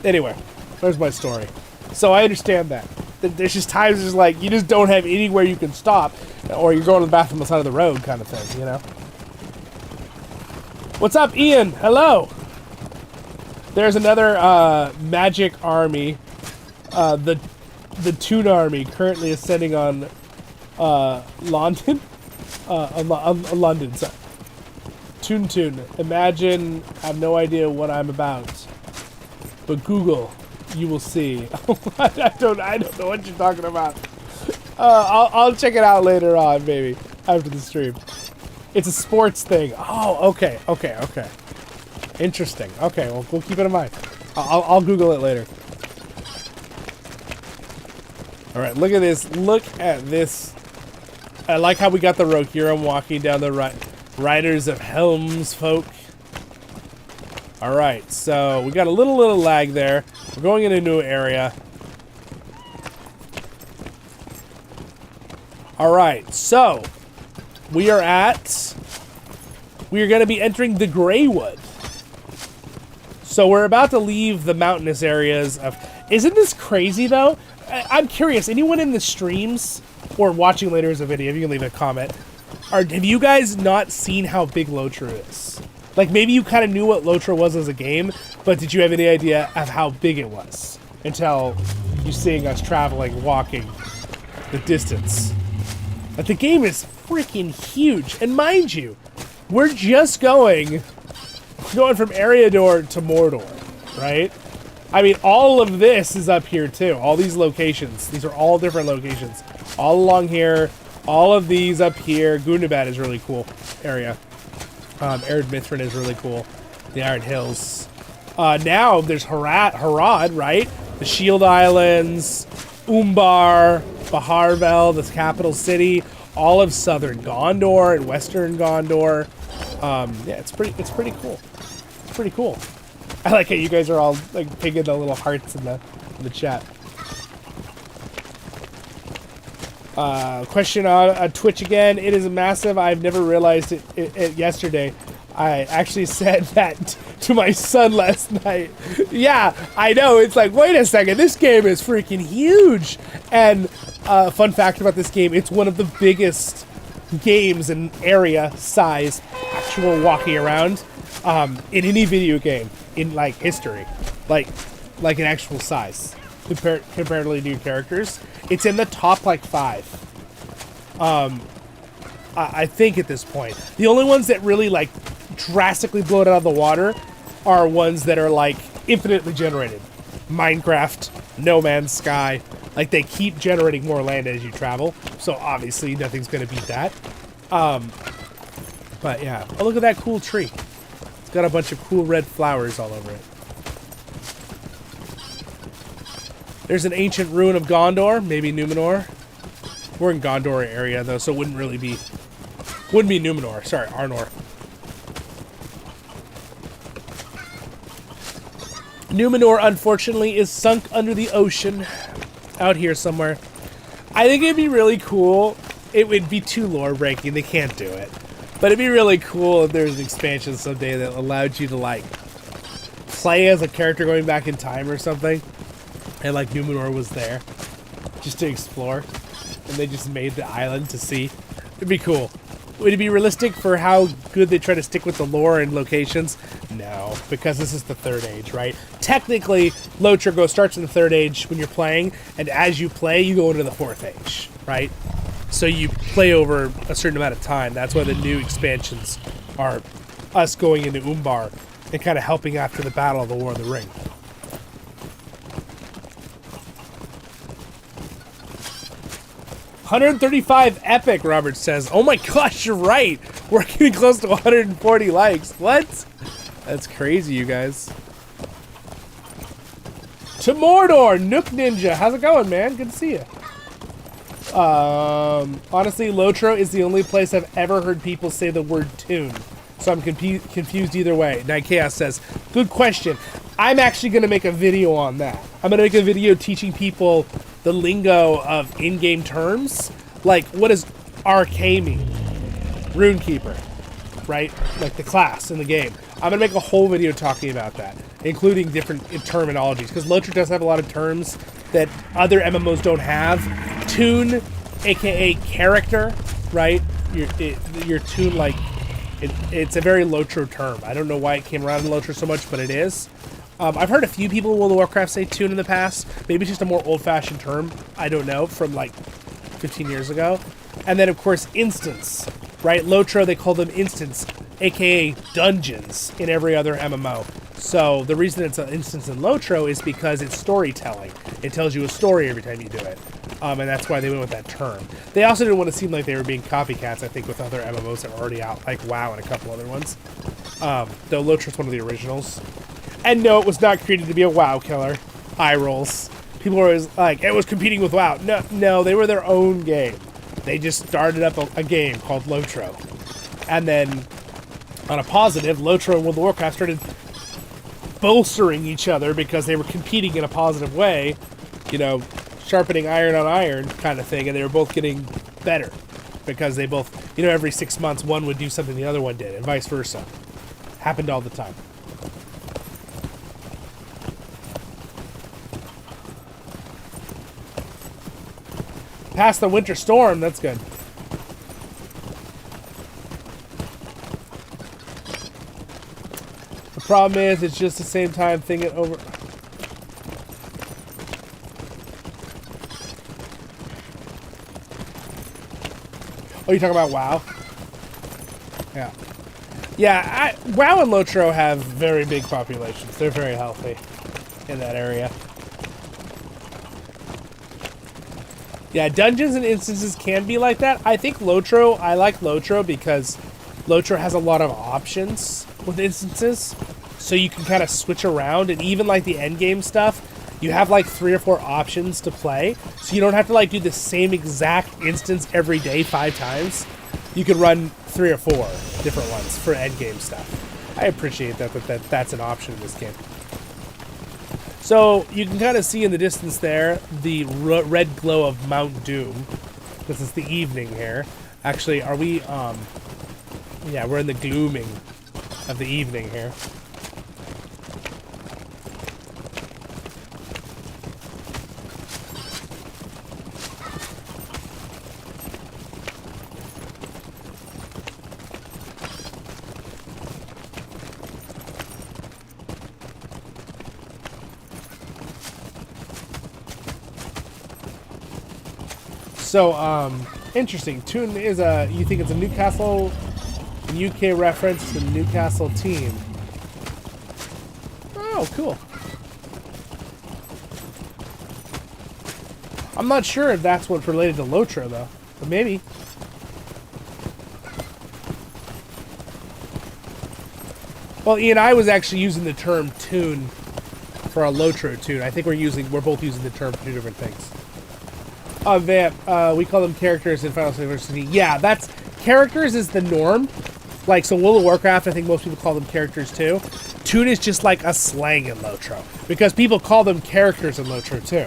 Anyway, there's my story. So I understand that. There's just times there's like you just don't have anywhere you can stop, or you're going to the bathroom on the side of the road kind of thing, you know. What's up, Ian? Hello. There's another magic army, the Toon Army, currently ascending on London. London. Sorry. Toon. Imagine. I have no idea what I'm about, but Google. You will see. I don't know what you're talking about. I'll check it out later on, maybe after the stream. It's a sports thing. Oh, okay. Interesting. Okay, well, we'll keep it in mind. I'll Google it later. All right, look at this. Look at this. I like how we got the Rohirrim walking down the Riders of Helm's folk. All right, so we got a little lag there. We're going in a new area. All right, so we are going to be entering the Greywood. So we're about to leave the mountainous areas of... Isn't this crazy, though? I'm curious. Anyone in the streams or watching later as a video, if you can leave a comment, have you guys not seen how big LOTRO is? Like, maybe you kind of knew what LOTRO was as a game, but did you have any idea of how big it was until you seeing us traveling, walking the distance? But the game is freaking huge. And mind you, we're just going from Ironshield to Mordor, right? I mean, all of this is up here too. All these locations. These are all different locations. All along here. All of these up here. Gundabad is a really cool area. Ered Mithrin is really cool. The Iron Hills. Now there's Harad, right? The Shield Islands, Umbar, Baharvel, the capital city, all of southern Gondor and western Gondor. Yeah, it's pretty cool. It's pretty cool. I like how you guys are all like picking the little hearts in the chat. Question on Twitch again. It is massive. I've never realized it yesterday. I actually said that to my son last night. Yeah, I know. It's like, wait a second. This game is freaking huge. And fun fact about this game, it's one of the biggest games in area size, actual walking around, in any video game in like history. Like an actual size. Comparatively new characters. It's in the top like 5. I think at this point. The only ones that really like drastically blow it out of the water are ones that are like infinitely generated. Minecraft, No Man's Sky, like they keep generating more land as you travel. So obviously nothing's gonna beat that. But yeah, oh look at that cool tree. It's got a bunch of cool red flowers all over it. There's an ancient ruin of Gondor, maybe Numenor. We're in Gondor area though, so it wouldn't be Numenor. Sorry, Arnor. Numenor, unfortunately, is sunk under the ocean, out here somewhere. I think it'd be really cool. It would be too lore breaking. They can't do it, but it'd be really cool if there's an expansion someday that allowed you to like play as a character going back in time or something. And like Numenor was there just to explore, and they just made the island to see. It'd be cool. Would it be realistic for how good they try to stick with the lore and locations? No, because this is the Third Age, right? Technically, LOTRO starts in the Third Age when you're playing, and as you play, you go into the Fourth Age, right? So you play over a certain amount of time. That's why the new expansions are us going into Umbar and kind of helping after the Battle of the War of the Ring. $135 epic, Robert says. Oh my gosh, you're right. We're getting close to 140 likes. What? That's crazy, you guys. To Mordor, Nook Ninja. How's it going, man? Good to see you. Honestly, LOTRO is the only place I've ever heard people say the word tune. So I'm confused either way. Night Chaos says, good question. I'm actually going to make a video on that. I'm going to make a video teaching people the lingo of in-game terms. Like, what does RK mean? Runekeeper, right? Like the class in the game. I'm going to make a whole video talking about that, including different terminologies, because LOTRO does have a lot of terms that other MMOs don't have. Tune, aka character, right? Your tune, like, it's a very LOTRO term. I don't know why it came around in LOTRO so much, but it is. I've heard a few people in World of Warcraft say tune in the past. Maybe it's just a more old-fashioned term. I don't know, from like 15 years ago. And then, of course, instance, right? LOTRO, they call them instance, aka dungeons in every other MMO. So the reason it's an instance in LOTRO is because it's storytelling. It tells you a story every time you do it. And that's why they went with that term. They also didn't want to seem like they were being copycats, I think, with other MMOs that were already out, like WoW and a couple other ones. Though LOTRO's one of the originals. And no, it was not created to be a WoW killer. Eye rolls. People were always like, it was competing with WoW. No, they were their own game. They just started up a game called LOTRO. And then, on a positive, LOTRO and World of Warcraft started bolstering each other because they were competing in a positive way. You know, sharpening iron on iron kind of thing. And they were both getting better. Because they both, you know, every 6 months, one would do something the other one did. And vice versa. Happened all the time. Past the winter storm, that's good. The problem is, it's just the same time thinking over. Oh, you talking about WoW? Yeah. Yeah, WoW and LOTRO have very big populations. They're very healthy in that area. Yeah, dungeons and instances can be like that. I think LOTRO, I like LOTRO because LOTRO has a lot of options with instances. So you can kind of switch around, and even like the end game stuff, you have like 3 or 4 options to play. So you don't have to like do the same exact instance every day 5 times. You can run 3 or 4 different ones for end game stuff. I appreciate that's an option in this game. So you can kind of see in the distance there the red glow of Mount Doom. This is the evening here. Actually, are we? Yeah, we're in the glooming of the evening here. So, interesting. Toon is you think it's a Newcastle, UK reference to the Newcastle team. Oh, cool. I'm not sure if that's what's related to LOTRO, though. But maybe. Well, Ian, I was actually using the term toon for a LOTRO toon. I think we're both using the term for 2 different things. Vamp, we call them characters in Final Fantasy. Yeah, characters is the norm. Like, so World of Warcraft, I think most people call them characters too. Toon is just like a slang in LOTRO. Because people call them characters in LOTRO too.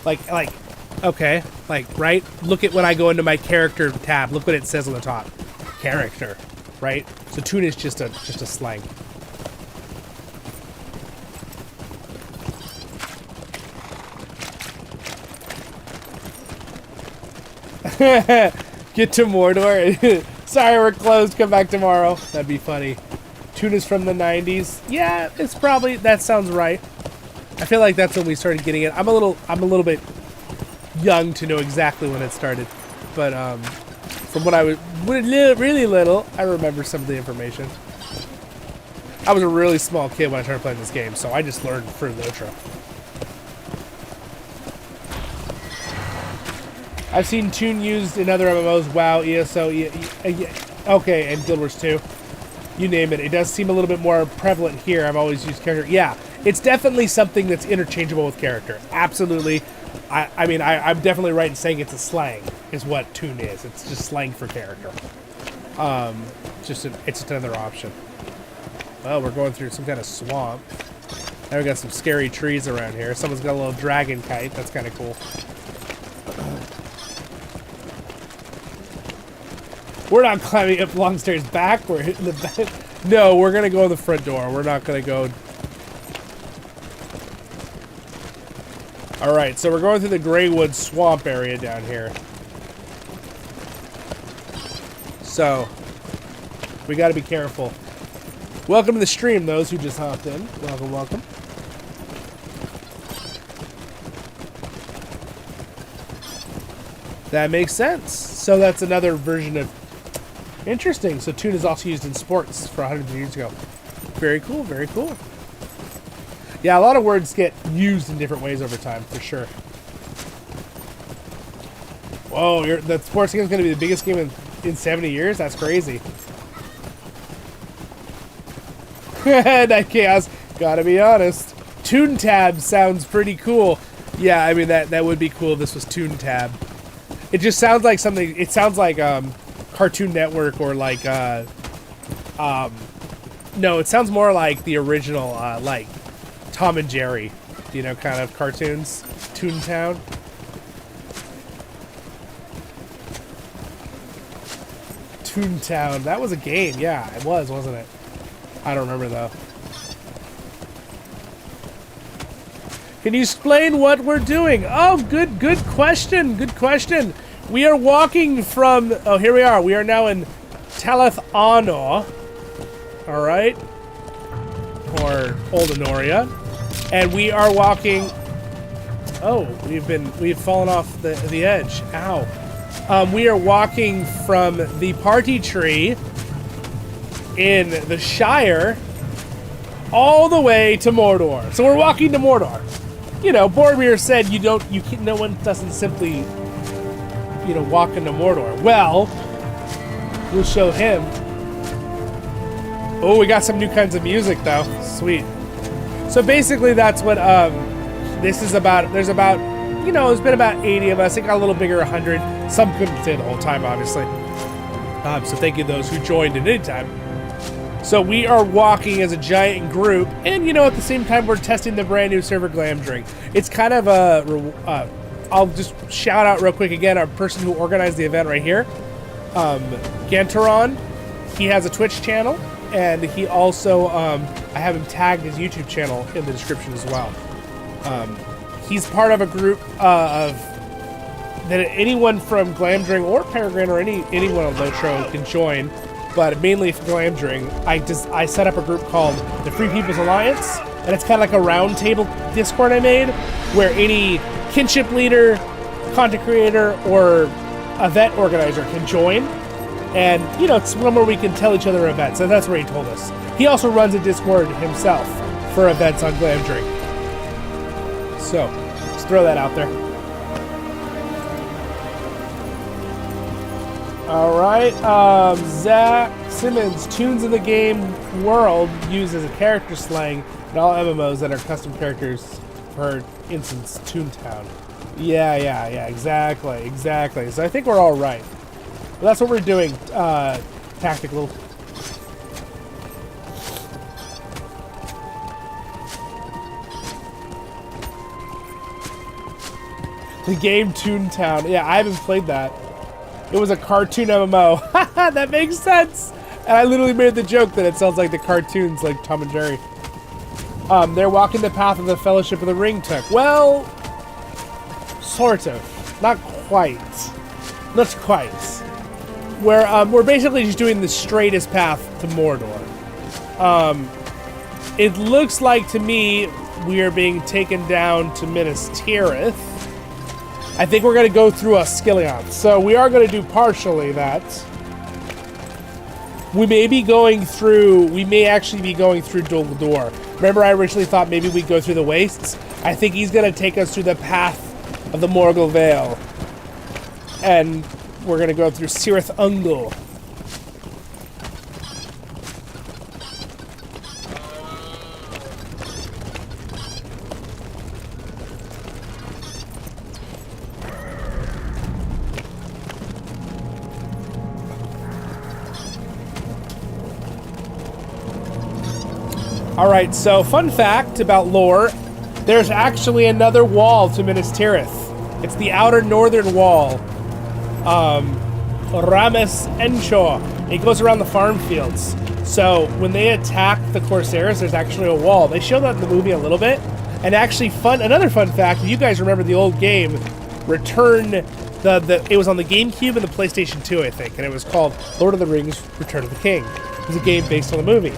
Like, okay, like, right? Look at when I go into my character tab, look what it says on the top. Character, right? So toon is just a slang. Get to Mordor. Sorry, we're closed. Come back tomorrow. That'd be funny. Toon is from the 90s. Yeah, it's probably, that sounds right. I feel like that's when we started getting it. I'm a little bit young to know exactly when it started, but from when I was really little, I remember some of the information. I was a really small kid when I started playing this game, so I just learned through LOTRO. I've seen Toon used in other MMOs, WoW, ESO, okay, and Guild Wars 2. You name it. It does seem a little bit more prevalent here. I've always used character. Yeah, it's definitely something that's interchangeable with character. Absolutely. I mean, I'm definitely right in saying it's a slang, is what Toon is. It's just slang for character. It's just another option. Well, we're going through some kind of swamp. Now we got some scary trees around here. Someone's got a little dragon kite. That's kind of cool. We're not climbing up long stairs back. We're hitting the back. No, we're going to go in the front door. We're not going to go. All right, so we're going through the Greywood swamp area down here. So, we got to be careful. Welcome to the stream, those who just hopped in. Welcome, welcome. That makes sense. So that's another version of... Interesting. So Toon is also used in sports for 100 years ago. Very cool, very cool. Yeah, a lot of words get used in different ways over time, for sure. Whoa, the sports game is going to be the biggest game in 70 years? That's crazy. Night Chaos, gotta be honest. Toon Tab sounds pretty cool. Yeah, I mean, that would be cool if this was Toon Tab. It just sounds like something, it sounds like Cartoon Network or like, no, it sounds more like the original, like Tom and Jerry, you know, kind of cartoons. Toontown. Toontown, that was a game, yeah, it was, wasn't it? I don't remember though. Can you explain what we're doing? Oh, good question. Good question. We are walking from... Oh, here we are. We are now in Talith-Anor. All right. Or Old Anoria. And we are walking... Oh, we've fallen off the edge. Ow. We are walking from the party tree in the Shire all the way to Mordor. So we're walking to Mordor. You know, Boromir said no one doesn't simply, walk into Mordor. Well, we'll show him. Oh, we got some new kinds of music though. Sweet. So basically that's what this is about. There's about, there's been about 80 of us. It got a little bigger, 100. Some couldn't stay the whole time, obviously. So thank you to those who joined at any time. So we are walking as a giant group, and at the same time we're testing the brand new server Glamdring. It's kind of I'll just shout out real quick again our person who organized the event right here, Gantaron. He has a Twitch channel, and he also I have him tagged his YouTube channel in the description as well. He's part of a group of that anyone from Glamdring or Peregrine or anyone on LOTRO can join. But mainly for Glamdring, I set up a group called the Free People's Alliance, and it's kind of like a round table Discord I made, where any kinship leader, content creator, or event organizer can join. And, it's one where we can tell each other events, and that's where he told us. He also runs a Discord himself for events on Glamdring. So, just throw that out there. Alright, Zach Simmons, tunes in the game world used as a character slang in all MMOs that are custom characters, for instance, Toontown. Yeah, exactly. So I think we're all right. But that's what we're doing, tactical. The game Toontown. Yeah, I haven't played that. It was a cartoon MMO. That makes sense. And I literally made the joke that it sounds like the cartoons, like Tom and Jerry. They're walking the path of the Fellowship of the Ring took. Well, sort of. Not quite. Not quite. We're basically just doing the straightest path to Mordor. It looks like to me we are being taken down to Minas Tirith. I think we're going to go through Osgiliath. So we are going to do partially that. We may actually be going through Gondor. Remember I originally thought maybe we'd go through the wastes? I think he's going to take us through the path of the Morgul Vale. And we're going to go through Cirith Ungol. Alright, so fun fact about lore, there's actually another wall to Minas Tirith. It's the outer northern wall. Ramis Enchor. It goes around the farm fields. So when they attack the Corsairs, there's actually a wall. They show that in the movie a little bit. And actually another fun fact, if you guys remember the old game, it was on the GameCube and the PlayStation 2, I think, and it was called Lord of the Rings, Return of the King. It was a game based on the movie.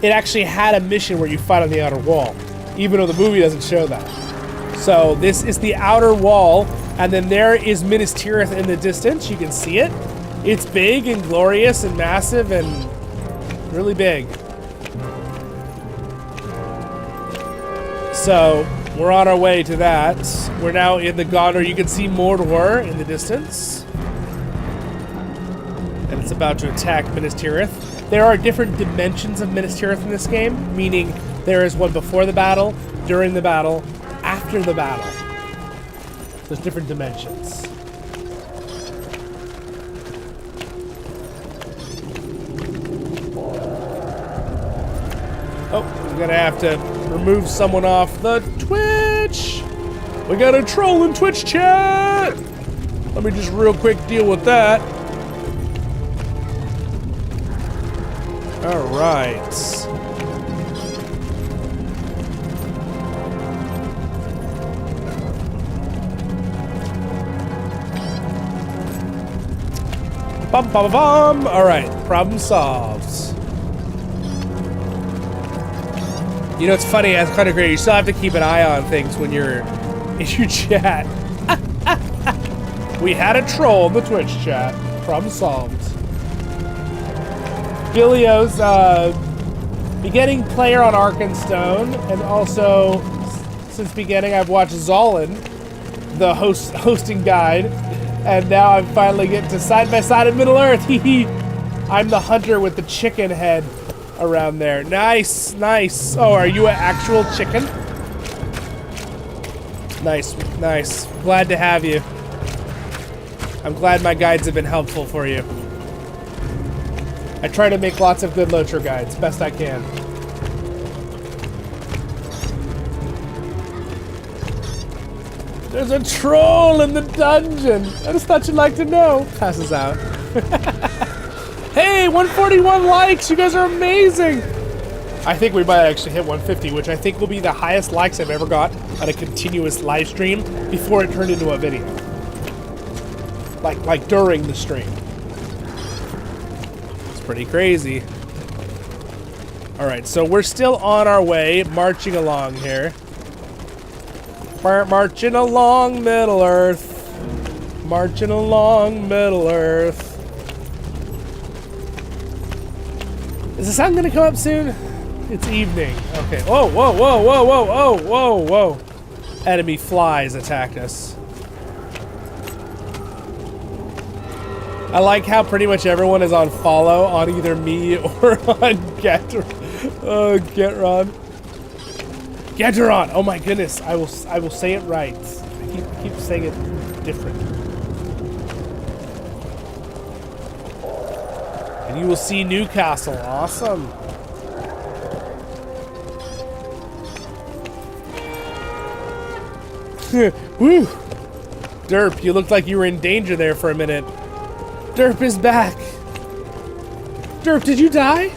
It actually had a mission where you fight on the outer wall, even though the movie doesn't show that. So this is the outer wall, and then there is Minas Tirith in the distance. You can see it. It's big and glorious and massive and really big. So we're on our way to that. We're now in the Gondor. You can see Mordor in the distance. And it's about to attack Minas Tirith. There are different dimensions of Minas Tirith in this game, meaning there is one before the battle, during the battle, after the battle. There's different dimensions. Oh, we're gonna have to remove someone off the Twitch. We got a troll in Twitch chat. Let me just real quick deal with that. All right. Bum, bum, bum. All right, problem solved. You know, it's funny, it's kind of great. You still have to keep an eye on things when you're in your chat. We had a troll in the Twitch chat. Problem solved. Gilio's beginning player on Arkenstone, and also since beginning I've watched Zollin, the hosting guide, and now I'm finally getting to side by side in Middle Earth. I'm the hunter with the chicken head around there. Nice, nice. Oh, are you an actual chicken? Nice, nice. Glad to have you. I'm glad my guides have been helpful for you. I try to make lots of good LOTRO guides, best I can. There's a troll in the dungeon. I just thought you'd like to know. Passes out. Hey, 141 likes. You guys are amazing. I think we might actually hit 150, which I think will be the highest likes I've ever got on a continuous live stream before it turned into a video. Like during the stream. It's pretty crazy. All right, so we're still on our way, marching along here. Marching along Middle Earth. Marching along Middle Earth. Is the sun gonna come up soon? It's evening. Okay. Whoa, whoa, whoa, whoa, whoa, whoa, whoa, whoa. Enemy flies attacked us. I like how pretty much everyone is on follow on either me or on Getron. Gedron! Oh my goodness, I will say it right. I keep saying it different. And you will see Newcastle. Awesome. Woo! Derp, you looked like you were in danger there for a minute. Derp is back. Derp, did you die?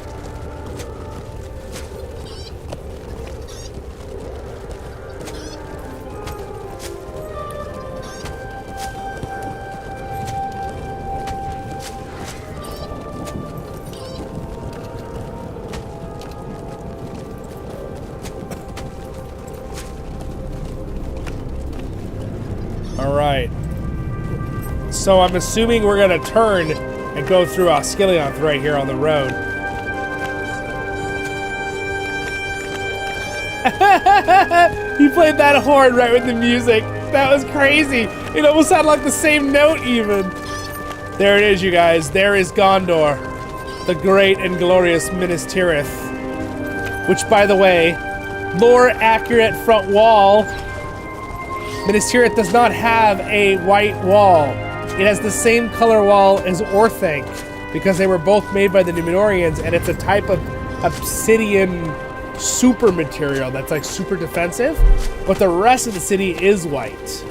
So I'm assuming we're gonna turn and go through Osgiliath right here on the road. He played that horn right with the music. That was crazy. It almost sounded like the same note even. There it is, you guys. There is Gondor, the great and glorious Minas Tirith. Which, by the way, lore accurate front wall. Minas Tirith does not have a white wall. It has the same color wall as Orthanc because they were both made by the Numenoreans, and it's a type of obsidian super material that's like super defensive, but the rest of the city is white.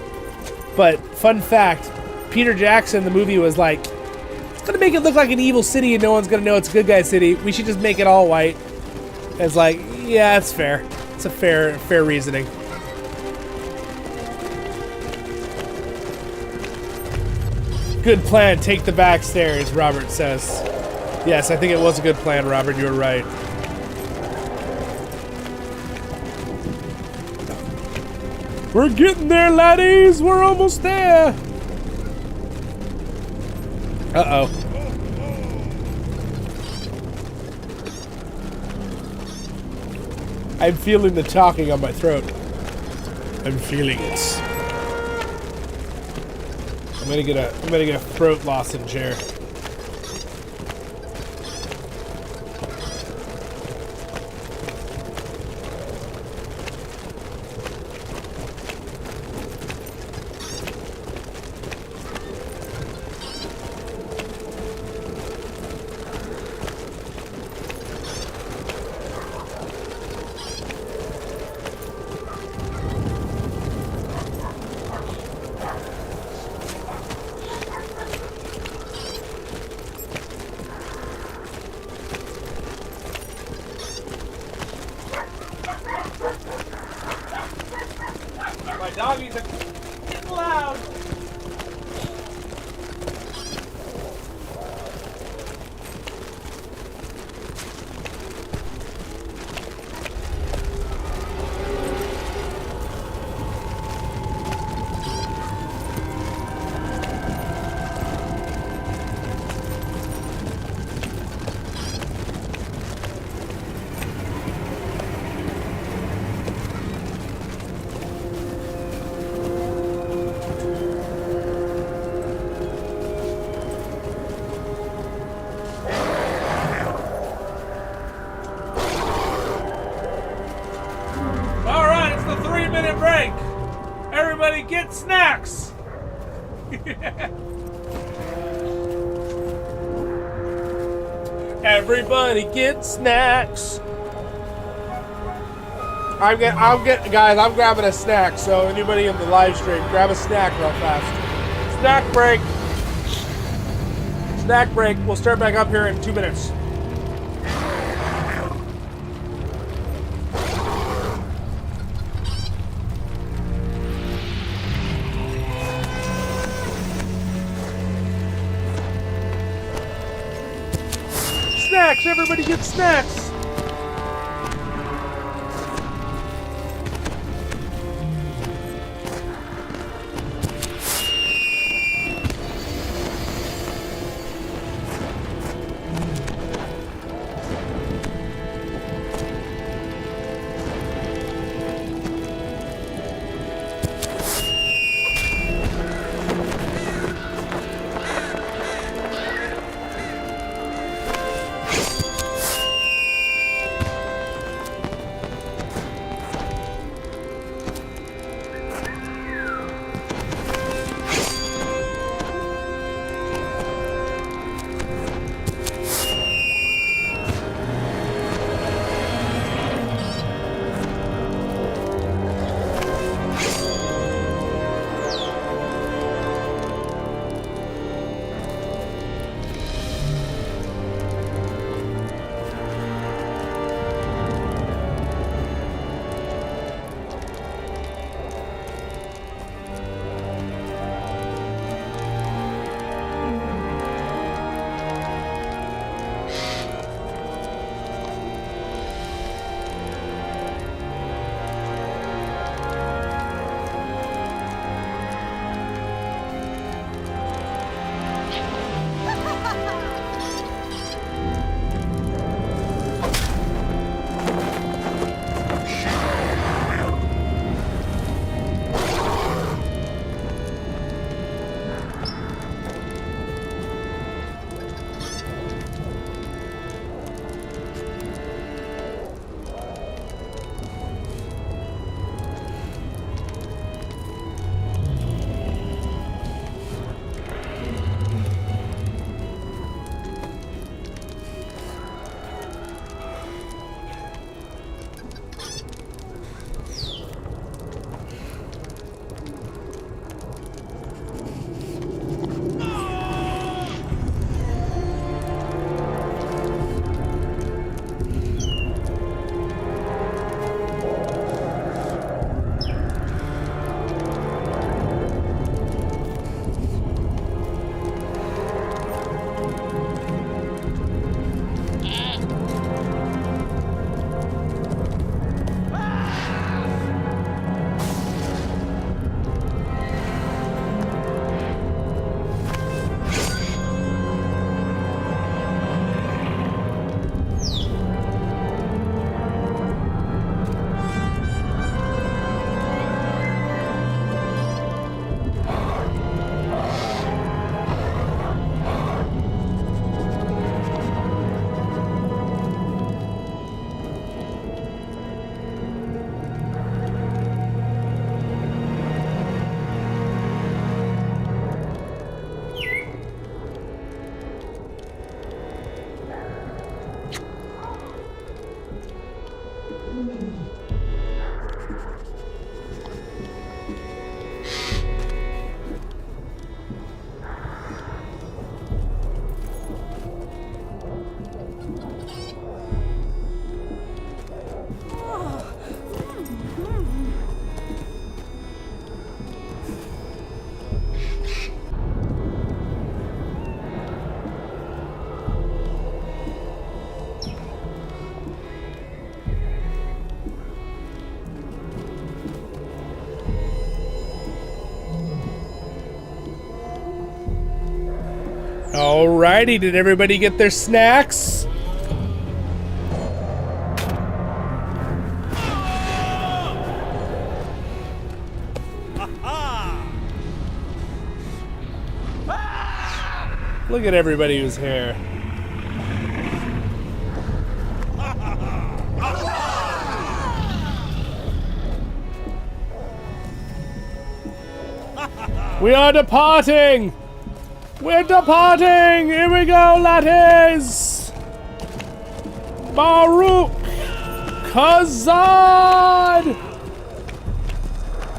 But fun fact, Peter Jackson, the movie, was like, it's gonna make it look like an evil city and no one's gonna know it's a good guy city. We should just make it all white. And it's like, yeah, it's fair. It's a fair reasoning. Good plan, take the back stairs, Robert says. Yes, I think it was a good plan, Robert, you were right. We're getting there, laddies, we're almost there. Uh-oh. I'm feeling the talking on my throat. I'm feeling it. I'm gonna get a throat lozenge here. Doggies are getting loud. get snacks. Everybody get snacks. Guys, I'm grabbing a snack, so anybody in the live stream, grab a snack real fast. Snack break. Snack break. We'll start back up here in 2 minutes. Snacks! Everybody get snacks! Alrighty, did everybody get their snacks? Look at everybody who's here. We are departing! We're departing! Here we go, laddies! Baruch Kazad!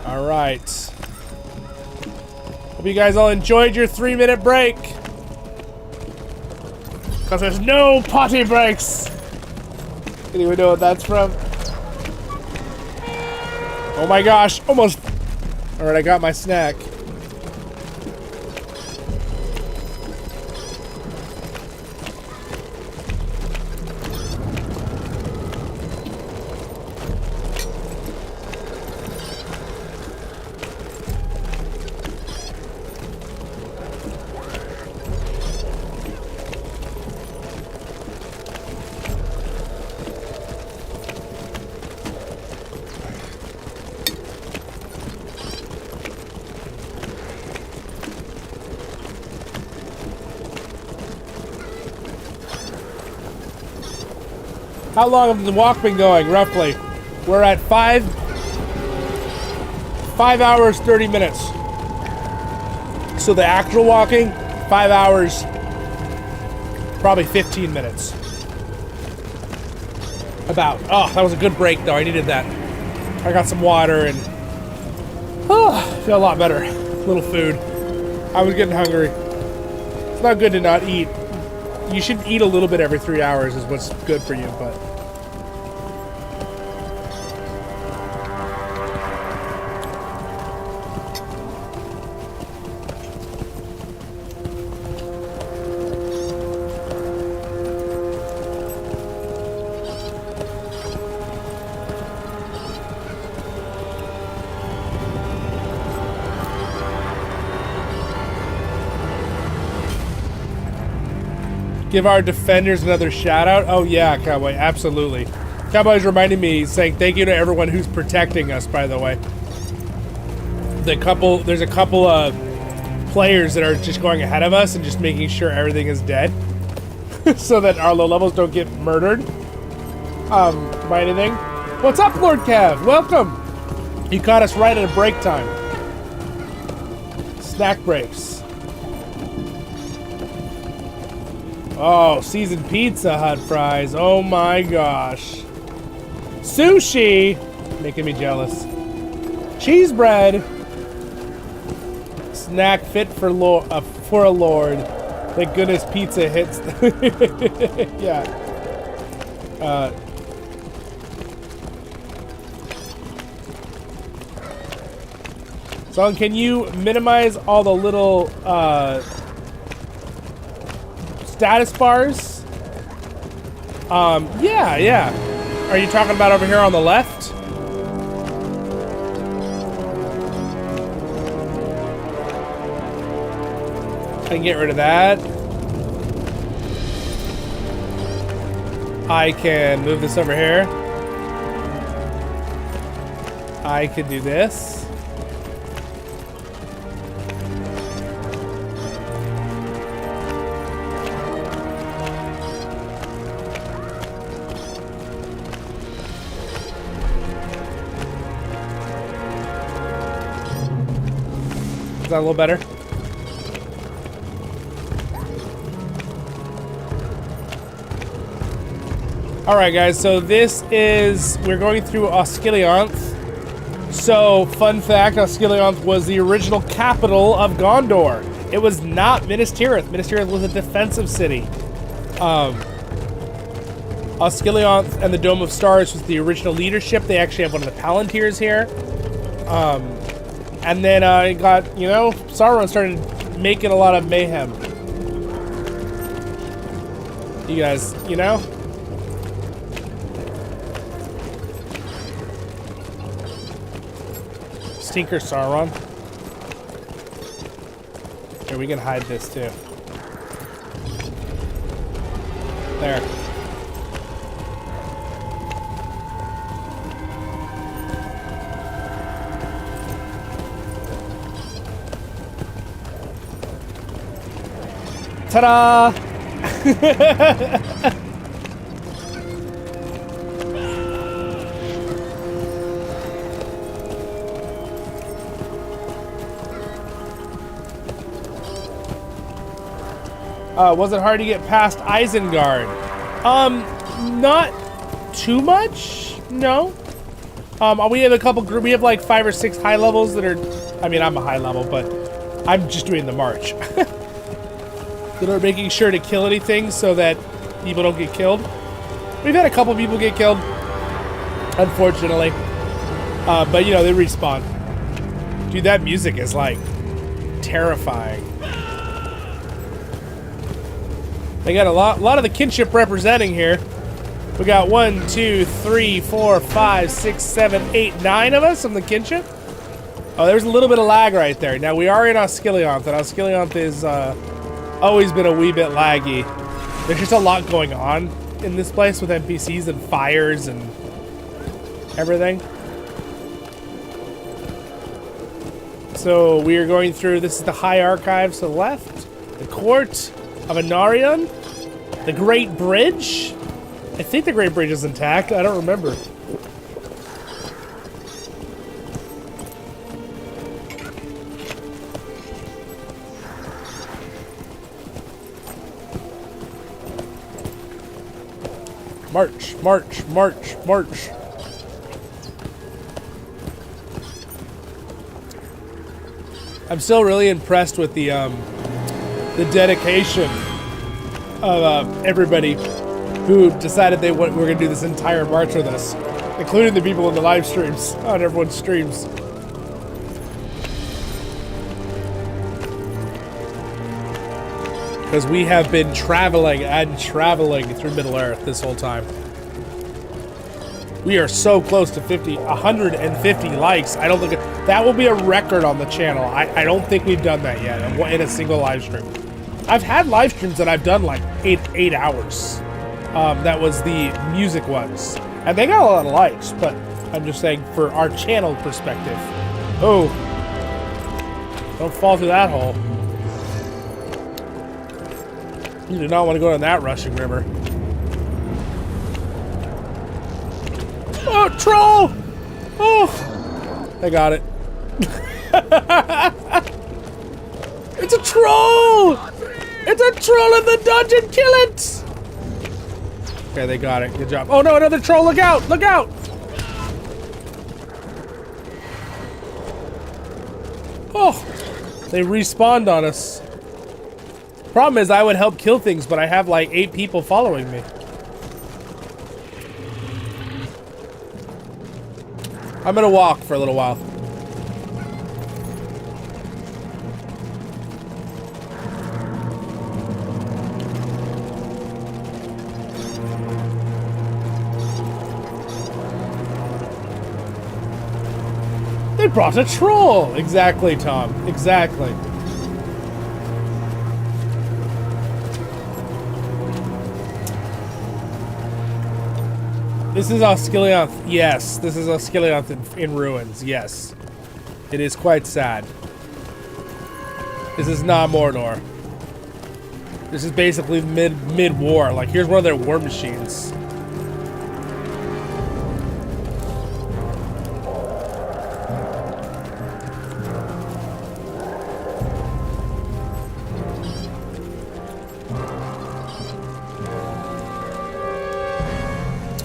Alright. Hope you guys all enjoyed your 3-minute break. Because there's no potty breaks! Anyone know what that's from? Oh my gosh, almost. Alright, I got my snack. How long has the walk been going, roughly? We're at 5 hours, 30 minutes. So the actual walking, 5 hours, probably 15 minutes. About. Oh, that was a good break, though. I needed that. I got some water and I feel a lot better. A little food. I was getting hungry. It's not good to not eat. You should eat a little bit every 3 hours is what's good for you, but... Give our defenders another shout out. Oh yeah, Cowboy, absolutely. Cowboy's reminding me, saying thank you to everyone who's protecting us, by the way. There's a couple of players that are just going ahead of us and just making sure everything is dead. So that our low levels don't get murdered. By anything. What's up, Lord Cav? Welcome. You caught us right at a break time. Snack breaks. Oh, seasoned Pizza Hut fries. Oh my gosh. Sushi! Making me jealous. Cheese bread. Snack fit for a lord. Thank goodness pizza hits. Yeah. So can you minimize all the little status bars? Yeah. Are you talking about over here on the left? I can get rid of that. I can move this over here. I could do this. Is that a little better? Alright guys, so we're going through Osgiliath. So, fun fact, Osgiliath was the original capital of Gondor. It was not Minas Tirith. Minas Tirith was a defensive city. Osgiliath and the Dome of Stars was the original leadership. They actually have one of the Palantirs here. And then it got, Sauron started making a lot of mayhem. You guys, Stinker Sauron. Here, we can hide this too. There. Ta-da! Was it hard to get past Isengard? Not too much, no. We have a couple we have like 5 or 6 high levels that are, I mean, I'm a high level, but I'm just doing the march. That are making sure to kill anything so that people don't get killed. We've had a couple people get killed, unfortunately. But you know, they respawn. Dude, that music is like terrifying. They got a lot of the kinship representing here. We got 1, 2, 3, 4, 5, 6, 7, 8, 9 of us on the kinship. Oh, there's a little bit of lag right there. Now we are in Osgiliath, and Osgiliath is always been a wee bit laggy. There's just a lot going on in this place with NPCs and fires and everything. So we are going through, this is the High Archives to the left, the Court of Anarion, the Great Bridge. I think the Great Bridge is intact, I don't remember. March, march, march, march. I'm still really impressed with the dedication of everybody who decided they were going to do this entire march with us, including the people in the live streams, on everyone's streams. Because we have been traveling and traveling through Middle-earth this whole time. We are so close to 150 likes. I don't think that will be a record on the channel. I don't think we've done that yet in a single live stream. I've had live streams that I've done like 8 hours. That was the music ones. And they got a lot of likes, but I'm just saying for our channel perspective. Oh, don't fall through that hole. You do not want to go down that rushing river. Oh, troll! Oh, I got it. It's a troll! It's a troll in the dungeon! Kill it! Okay, they got it. Good job. Oh no, another troll! Look out! Look out! Oh, they respawned on us. Problem is, I would help kill things, but I have like 8 people following me. I'm gonna walk for a little while. They brought a troll! Exactly, Tom. Exactly. This is Osgiliath. Yes, this is Osgiliath in ruins. Yes. It is quite sad. This is not Mordor. This is basically mid-war. Like, here's one of their war machines.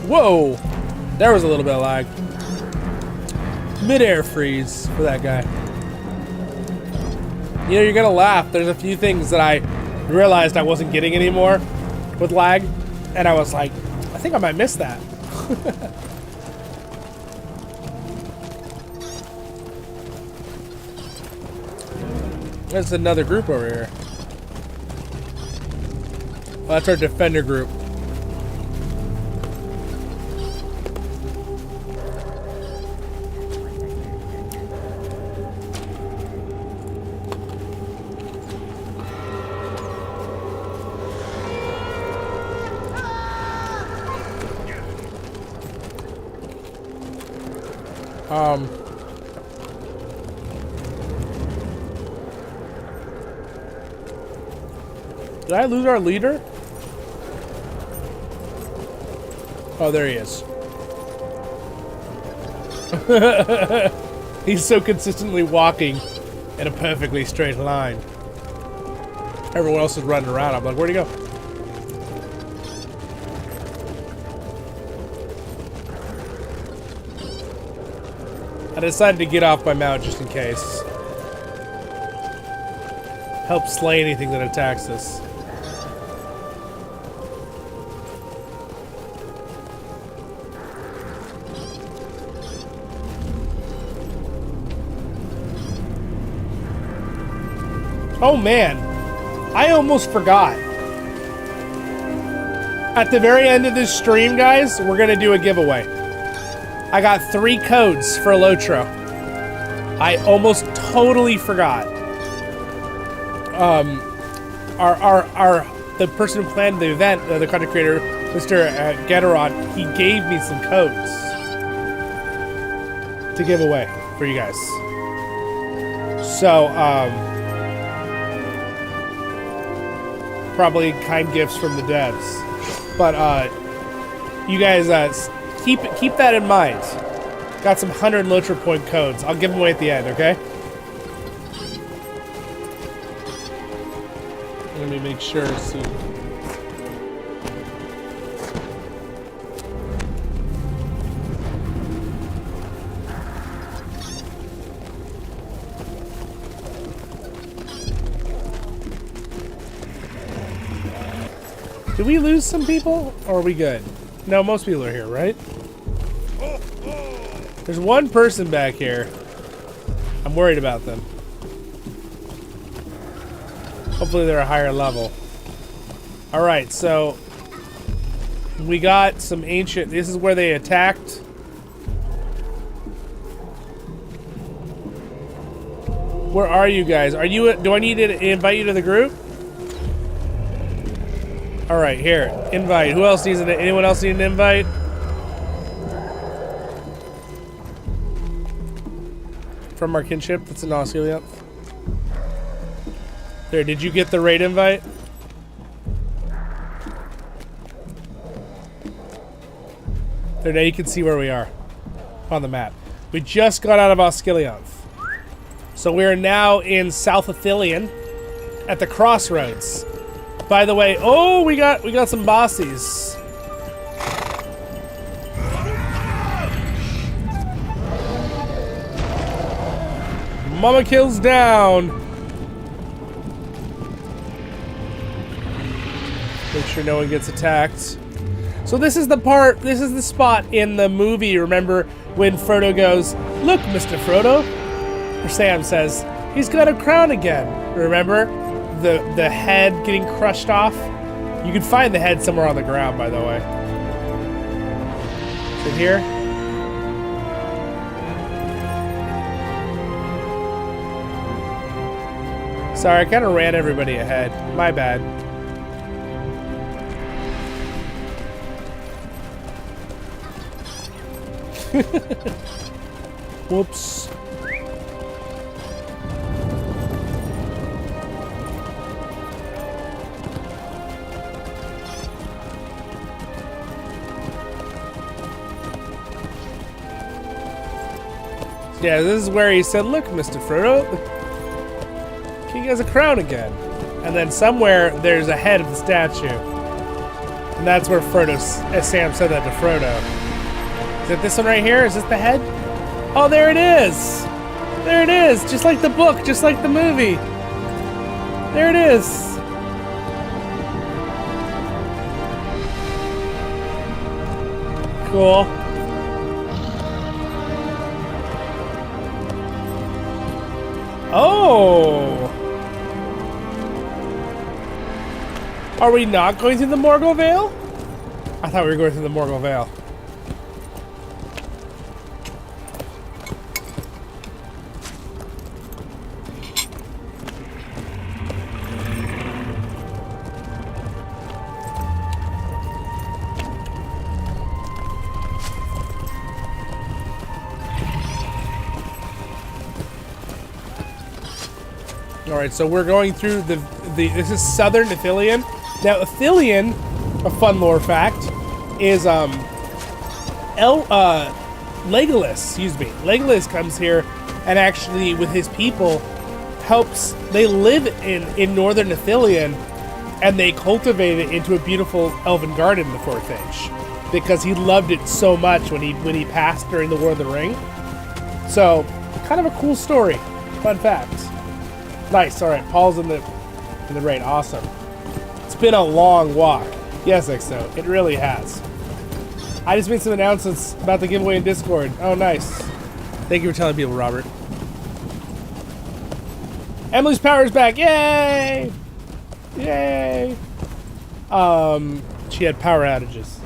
Whoa! There was a little bit of lag. Mid-air freeze for that guy. You know, you're gonna laugh. There's a few things that I realized I wasn't getting anymore with lag, and I was like, I think I might miss that. There's another group over here. Well, that's our defender group. Did I lose our leader? Oh, there he is. He's so consistently walking in a perfectly straight line. Everyone else is running around. I'm like, where'd he go? I decided to get off my mount just in case. Help slay anything that attacks us. Oh man, I almost forgot. At the very end of this stream, guys, we're gonna do a giveaway. I got 3 codes for LOTRO. I almost totally forgot. The person who planned the event, the content creator, Mr. Ederas, he gave me some codes to give away for you guys. So, probably kind gifts from the devs. But, you guys, keep that in mind. Got some 100 LOTRO point codes. I'll give them away at the end, okay? Let me make sure. See. Did we lose some people? Or are we good? No, most people are here, right? There's one person back here. I'm worried about them. Hopefully they're a higher level. Alright, so we got some ancient. This is where they attacked. Where are you guys? Are you? Do I need to invite you to the group? Alright, here. Invite. Who else needs an anyone else need an invite? From our kinship, that's an Osgiliath. There, did you get the raid invite? There, now you can see where we are on the map. We just got out of Osgiliath. So we're now in South Athelion at the crossroads. By the way, oh, we got some bossies. Mama kills down. Make sure no one gets attacked. So this is the part, this is the spot in the movie, remember, when Frodo goes, "Look, Mr. Frodo," or Sam says, "He's got a crown again." Remember? The head getting crushed off? You can find the head somewhere on the ground, by the way. Is it here? Sorry, I kind of ran everybody ahead. My bad. Whoops. Yeah, this is where he said, "Look, Mr. Frodo, the king has a crown again." And then somewhere there's a head of the statue. And that's where Sam said that to Frodo. Is it this one right here? Is this the head? Oh, there it is! There it is! Just like the book, just like the movie. There it is. Cool. Oh! Are we not going through the Morgul Vale? I thought we were going through the Morgul Vale. Alright, so we're going through this is southern Athelion. Now Athelion, a fun lore fact, is Legolas, excuse me. Legolas comes here and actually with his people helps. They live in northern Ithilien, and they cultivate it into a beautiful elven garden in the Fourth Age, because he loved it so much when he passed during the War of the Ring. So, kind of a cool story. Fun fact. Nice. All right, Paul's in the raid. Awesome. It's been a long walk. Yes, XO. It really has. I just made some announcements about the giveaway in Discord. Oh, nice. Thank you for telling people, Robert. Emily's power is back. Yay! Yay! She had power outages.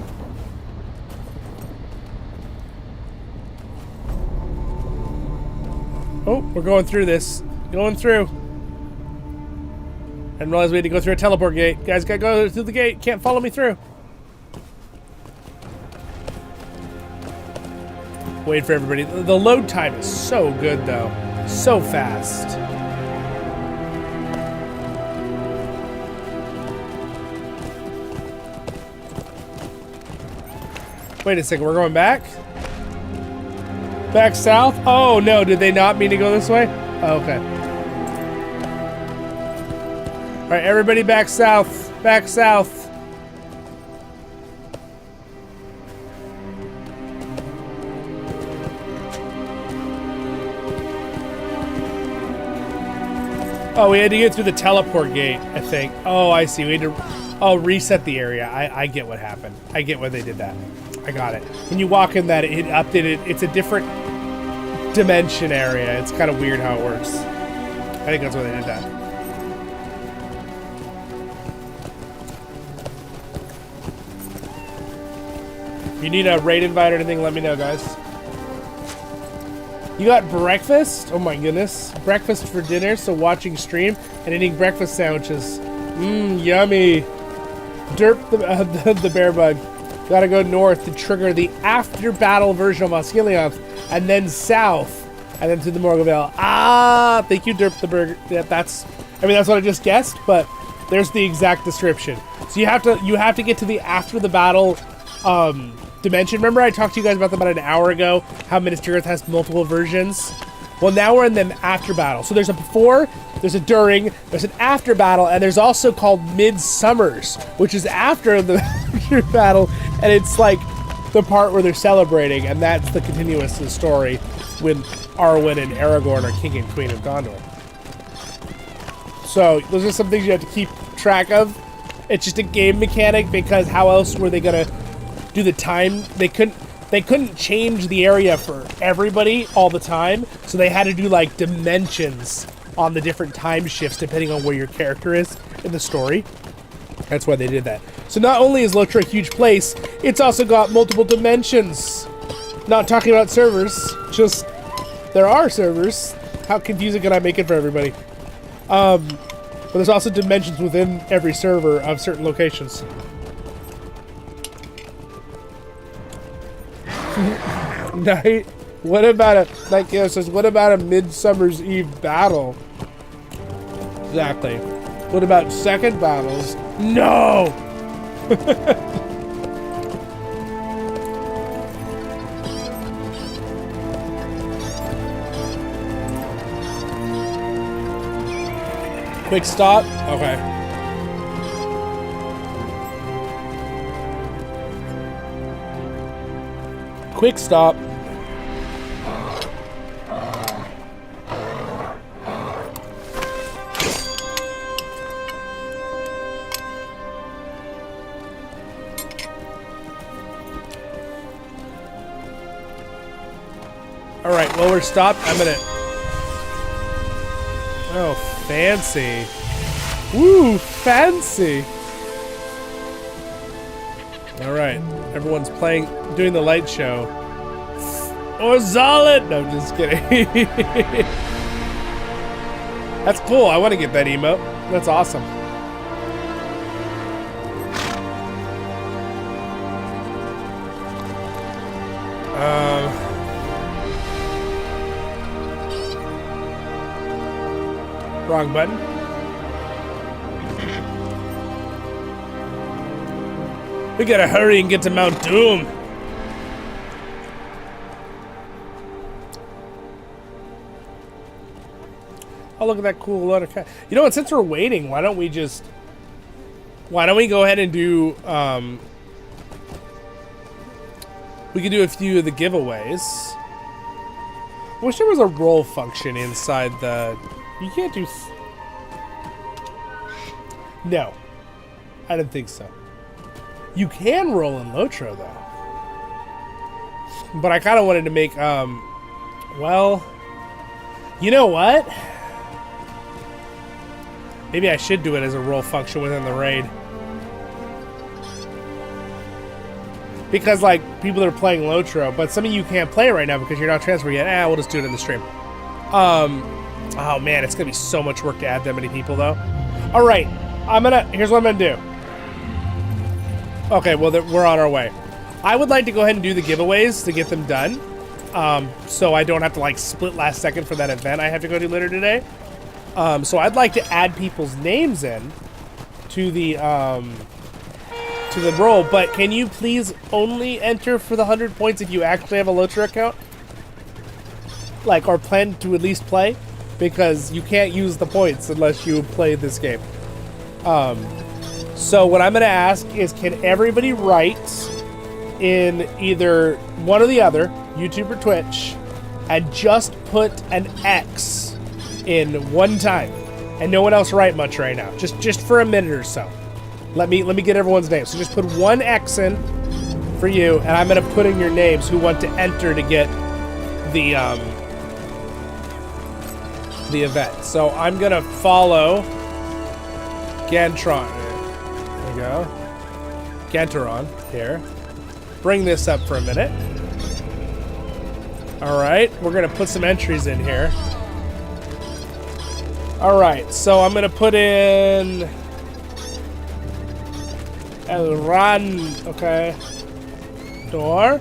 Oh, we're going through this. Going through. I didn't realize we had to go through a teleport gate. Guys, gotta go through the gate. Can't follow me through. Wait for everybody. The load time is so good, though. So fast. Wait a second, we're going back? Back south? Oh, no, did they not mean to go this way? Oh, okay. All right, everybody back south. Back south. Oh, we had to get through the teleport gate, I think. Oh, I see. We had to reset the area. I get what happened. I get why they did that. I got it. When you walk in that, it updated. It's a different dimension area. It's kind of weird how it works. I think that's why they did that. If you need a raid invite or anything, let me know, guys. You got breakfast? Oh my goodness. Breakfast for dinner, so watching stream and eating breakfast sandwiches. Mmm, yummy. Derp the bear bug. Gotta go north to trigger the after-battle version of Osgiliath, and then south, and then to the Morgavale. Ah, thank you, Derp the Burger. Yeah, that's what I just guessed, but there's the exact description. So you have to get to the after the battle dimension. Remember I talked to you guys about that about an hour ago, how Minas Tirith has multiple versions? Well, now we're in them after battle. So there's a before, there's a during, there's an after battle, and there's also called Midsummers, which is after the after battle, and it's like the part where they're celebrating, and that's the continuous of the story when Arwen and Aragorn are king and queen of Gondor. So those are some things you have to keep track of. It's just a game mechanic, because how else were they gonna do the time? They couldn't change the area for everybody all the time, so they had to do like dimensions on the different time shifts depending on where your character is in the story. That's why they did that. So not only is LOTRO a huge place, it's also got multiple dimensions. Not talking about servers, just there are servers. How confusing can I make it for everybody? But there's also dimensions within every server of certain locations. Night. What about what about a Midsummer's Eve battle? Exactly. What about second battles? No! Quick stop? Okay. Quick stop. Alright, well, we're stopped. I'm gonna... Oh, fancy. Woo, fancy. Alright, everyone's doing the light show. Or Zollin! No, just kidding. That's cool. I want to get that emote. That's awesome. Wrong button. We gotta hurry and get to Mount Doom. Oh, look at that cool load of cat. You know what? Since we're waiting, why don't we go ahead and do, we could do a few of the giveaways. I wish there was a roll function inside the, you can't do, no, I didn't think so. You can roll in LOTRO though. But I kind of wanted to make, well, you know what? Maybe I should do it as a roll function within the raid. Because, like, people that are playing LOTRO, but some of you can't play it right now because you're not transferred yet. We'll just do it in the stream. Oh man, it's gonna be so much work to add that many people though. All right, here's what I'm gonna do. Okay, well, we're on our way. I would like to go ahead and do the giveaways to get them done. So I don't have to, like, split last second for that event I have to go to later today. So I'd like to add people's names in to the roll, but can you please only enter for the 100 points if you actually have a LOTRO account? Like, or plan to at least play? Because you can't use the points unless you play this game. So what I'm going to ask is, can everybody write in either one or the other, YouTube or Twitch, and just put an X in one time, and no one else write much right now, just for a minute or so. Let me get everyone's names. So just put one X in for you, and I'm gonna put in your names who want to enter to get the event. So I'm gonna follow Gantron. There we go. Gantaron here. Bring this up for a minute. All right, we're gonna put some entries in here. All right, so I'm gonna put in Elraandor. Okay. Door.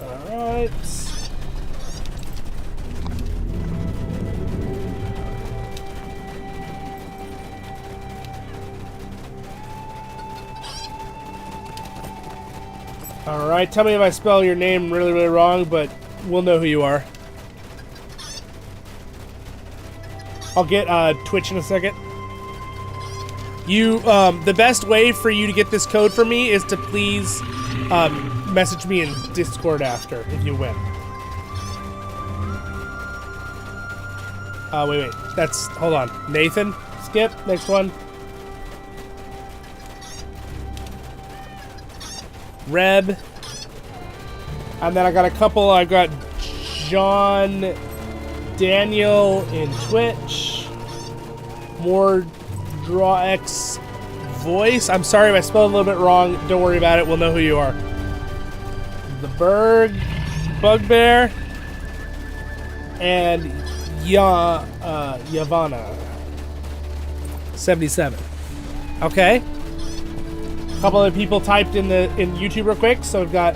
All right. All right. Tell me if I spell your name really, really wrong, but we'll know who you are. I'll get Twitch in a second. You, the best way for you to get this code from me is to please message me in Discord after if you win. Wait. Hold on. Nathan, skip. Next one. Reb. And then I got a couple. I got John Daniel in Twitch. Mordor Voice. I'm sorry if I spelled it a little bit wrong. Don't worry about it. We'll know who you are. The Bugbear. And Yavanna 77. Okay. A couple other people typed in YouTube real quick. So we've got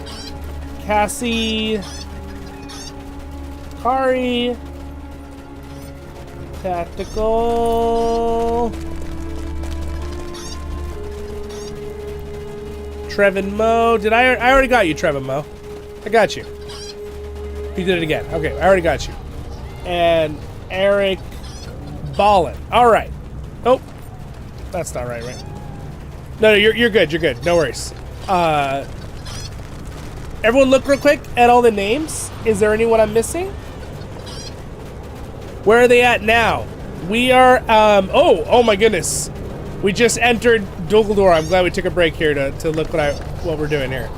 Cassie, Kari, Tactical, Trevin Mo. Did I already got you, Trevin Mo? I got you. You did it again. Okay, I already got you. And Eric Ballin. All right. Oh, that's not right? No, you're good. You're good. No worries. Everyone look real quick at all the names. Is there anyone I'm missing? Where are they at now? We are, oh my goodness. We just entered Dumbledore. I'm glad we took a break here to look what we're doing here.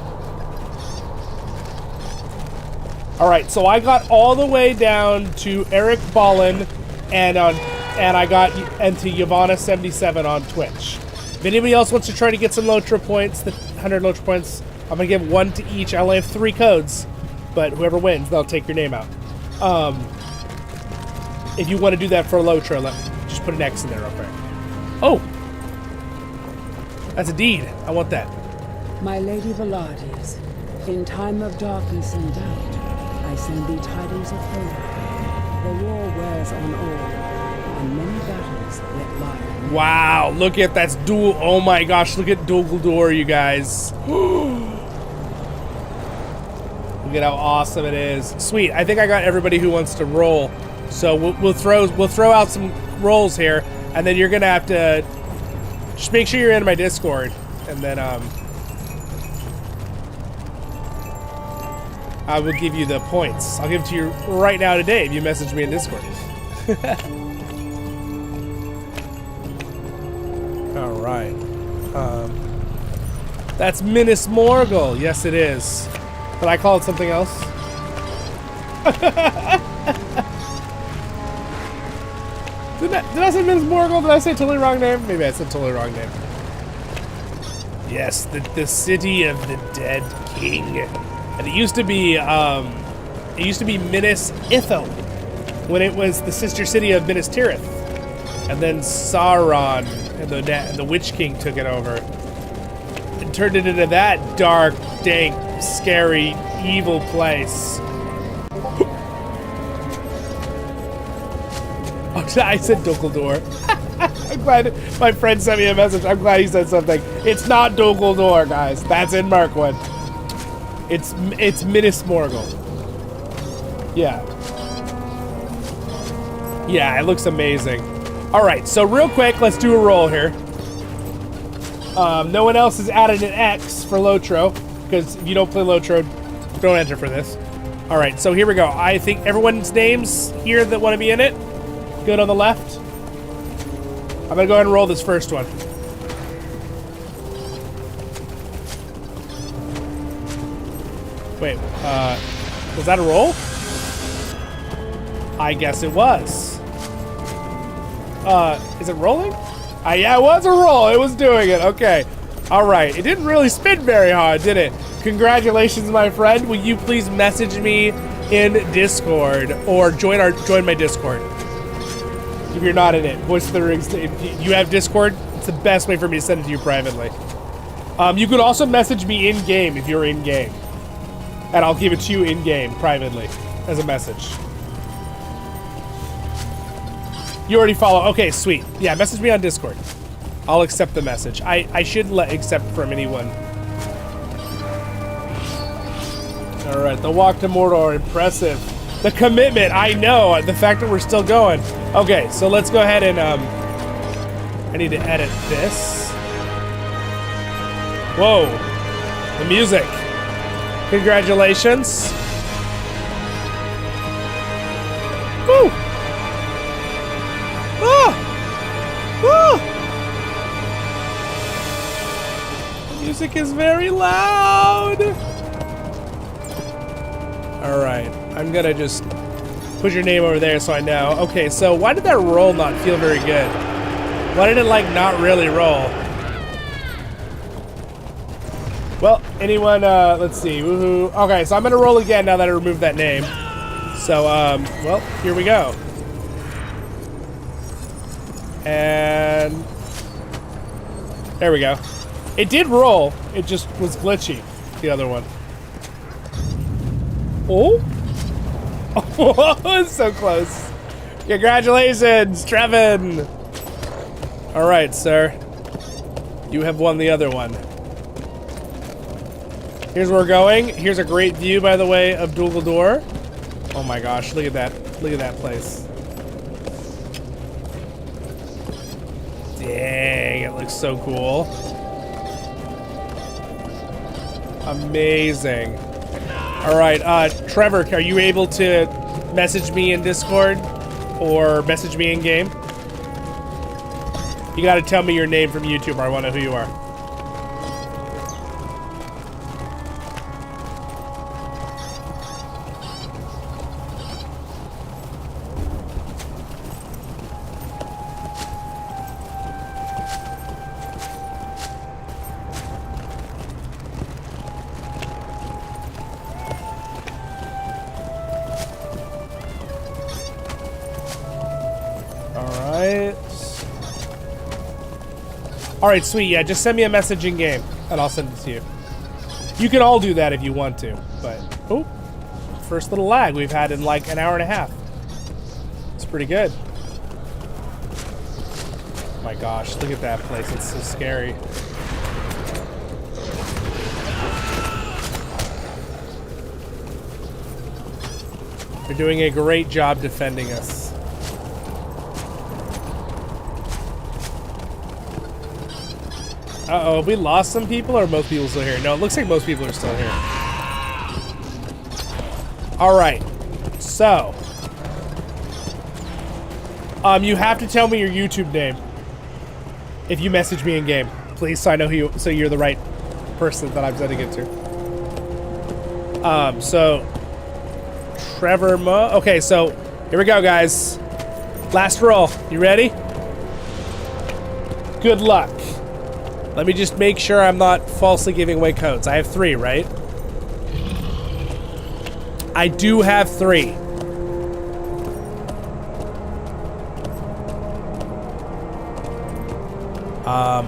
All right, so I got all the way down to Eric Ballin and I got into Yavanna 77 on Twitch. If anybody else wants to try to get some LOTRO points, the 100 LOTRO points, I'm gonna give one to each. I only have 3 codes, but whoever wins, they'll take your name out. If you want to do that for LOTRO, just put an X in there real quick. Oh, that's a deed. I want that. My Lady Velades, in time of darkness and doubt, I send thee tidings of hope. The war wears on all, and many battles yet lie. Wow, look at that's dual. Oh my gosh, look at Dumbledore, you guys. We at how awesome it is. Sweet. I think I got everybody who wants to roll. So we'll throw out some rolls here, and then you're gonna have to just make sure you're in my Discord, and then I will give you the points. I'll give it to you right now today if you message me in Discord. All right. That's Minas Morgul. Yes, it is. But I call it something else. Did I say Minas Morgul? Did I say totally wrong name? Maybe I said totally wrong name. Yes, the city of the dead king. And it used to be Minas Ithil when it was the sister city of Minas Tirith. And then Sauron and the Witch King took it over and turned it into that dark, dank, scary, evil place. Oh, I said Dunkledore. I'm glad my friend sent me a message. I'm glad he said something. It's not Dunkledore, guys. That's in Mirkwood. It's Minas Morgul. Yeah. Yeah, it looks amazing. All right, so real quick, let's do a roll here. No one else has added an X for LOTRO, because if you don't play LOTRO, don't enter for this. All right, so here we go. I think everyone's names here that want to be in it. Good on the left. I'm gonna go ahead and roll this first one. Wait, was that a roll? I guess it was. Is it rolling? Yeah, it was a roll. It was doing it. Okay. All right. It didn't really spin very hard, did it? Congratulations, my friend. Will you please message me in Discord or join my Discord? If you're not in it, Voice of the Rings. If you have Discord, it's the best way for me to send it to you privately. You could also message me in game if you're in game, and I'll give it to you in game privately as a message. You already follow. Okay, sweet. Yeah, message me on Discord. I'll accept the message. I should accept from anyone. All right, the walk to Mordor, impressive. The commitment, I know. The fact that we're still going. Okay, so let's go ahead and I need to edit this. Whoa, the music. Congratulations. Woo! Music is very loud. All right, I'm gonna just put your name over there so I know. Okay, so why did that roll not feel very good? Why did it like not really roll? Well, anyone, let's see, woohoo. Okay, so I'm gonna roll again now that I removed that name. So, well, here we go. And there we go. It did roll. It just was glitchy, the other one. Oh? Oh, it's so close. Congratulations, Trevin. All right, sir. You have won the other one. Here's where we're going. Here's a great view, by the way, of Dunkledore. Oh my gosh, look at that. Look at that place. Dang, it looks so cool. Amazing. All right, Trevor, are you able to message me in Discord or message me in game? You gotta tell me your name from YouTube, or I wanna know who you are. All right, sweet. Yeah, just send me a message in game, and I'll send it to you. You can all do that if you want to, but oh, first little lag we've had in like an hour and a half. It's pretty good. Oh my gosh, look at that place. It's so scary. They're doing a great job defending us. Uh-oh, have we lost some people or are most people still here? No, it looks like most people are still here. Alright, so. You have to tell me your YouTube name. If you message me in game. Please, so I know who so you're the right person that I'm sending it to. So. Trevor Mo. Okay, so here we go, guys. Last roll. You ready? Good luck. Let me just make sure I'm not falsely giving away codes. I have 3, right? I do have 3.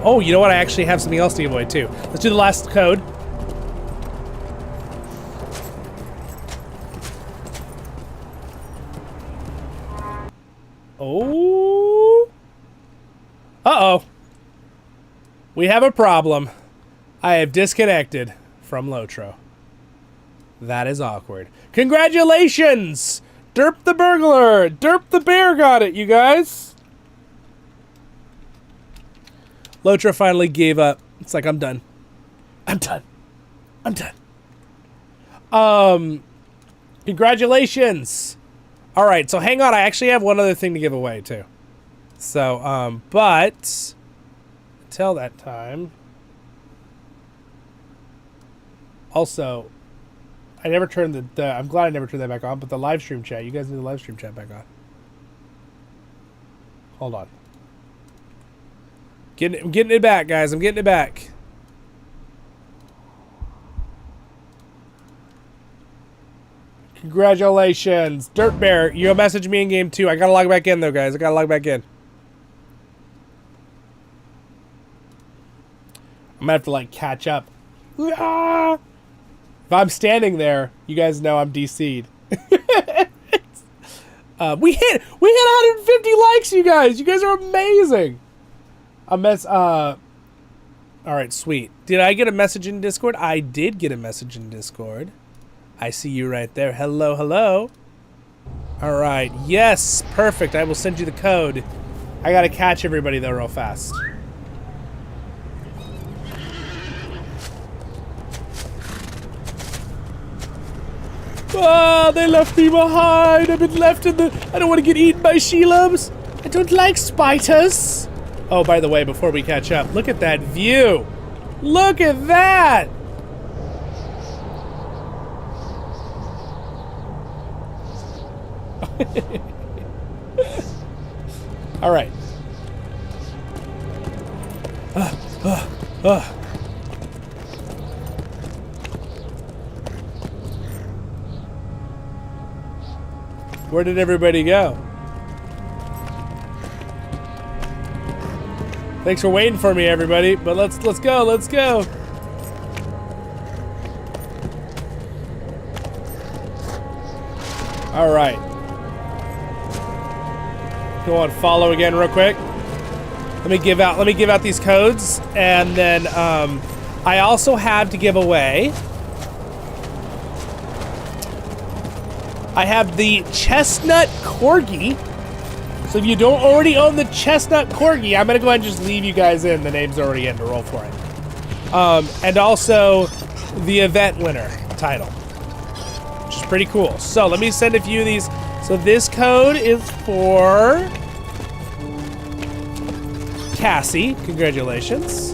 Oh, you know what? I actually have something else to give away too. Let's do the last code. Oh. Uh-oh. We have a problem. I have disconnected from LOTRO. That is awkward. Congratulations! Derp the burglar! Derp the bear got it, you guys! LOTRO finally gave up. It's like, I'm done. I'm done. I'm done. Congratulations! Alright, so hang on. I actually have one other thing to give away, too. So, but... Until that time... Also... I never turned the I'm glad I never turned that back on, but the live stream chat, you guys need the live stream chat back on. Hold on. I'm getting it back, guys. I'm getting it back. Congratulations. Dirt Bear, you'll message me in game too. I gotta log back in though, guys. I gotta log back in. I'm gonna have to like catch up. Ah! If I'm standing there, you guys know I'm DC'd. We hit 150 likes, you guys. You guys are amazing. All right, sweet. Did I get a message in Discord? I did get a message in Discord. I see you right there. Hello, hello. All right. Yes, perfect. I will send you the code. I gotta catch everybody though real fast. Ah, they left me behind. I've been left in the... I don't want to get eaten by Shelobs. I don't like spiders. Oh, by the way, before we catch up, look at that view. Look at that. All right. Where did everybody go? Thanks for waiting for me, everybody. But let's go. Let's go. All right. Go on, follow again, real quick. Let me give out these codes, and then I also have to give away. I have the Chestnut Corgi. So if you don't already own the Chestnut Corgi, I'm going to go ahead and just leave you guys in. The name's already in to roll for it. And also the event winner title, which is pretty cool. So let me send a few of these. So this code is for Cassie. Congratulations.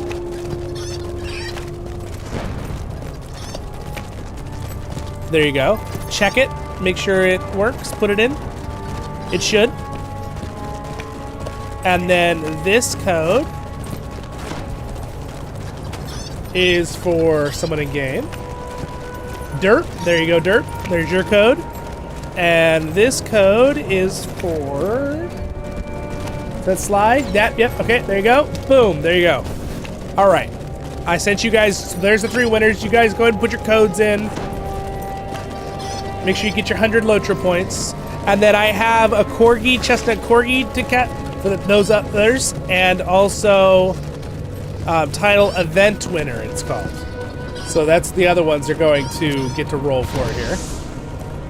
There you go. Check it. Make sure it works. Put it in. It should. And then this code is for someone in game. Dirt. There you go, Dirt. There's your code. And this code is for... Does that slide? That, yep. Okay, there you go. Boom. There you go. All right. I sent you guys... So there's the 3 winners. You guys go ahead and put your codes in. Make sure you get your 100 LOTRO points. And then I have a Corgi, Chestnut Corgi to cat for those others. And also title event winner, it's called. So that's the other ones they're going to get to roll for here.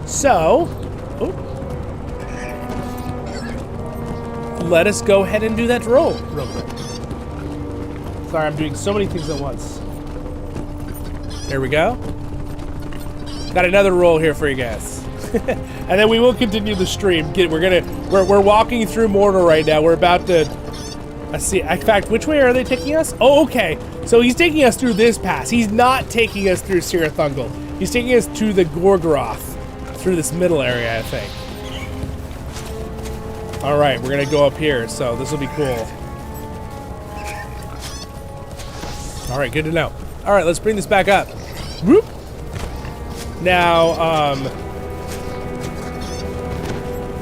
So Oh. Let us go ahead and do that roll real quick. Sorry, I'm doing so many things at once. There we go. Got another roll here for you guys. And then we will continue the stream. We're walking through Mordor right now. We're about to see. In fact, which way are they taking us? Oh, okay. So he's taking us through this pass. He's not taking us through Sirathungal. He's taking us to the Gorgoroth, through this middle area, I think. All right, we're gonna go up here, so this will be cool. All right, good to know. All right, let's bring this back up. Whoop. Now,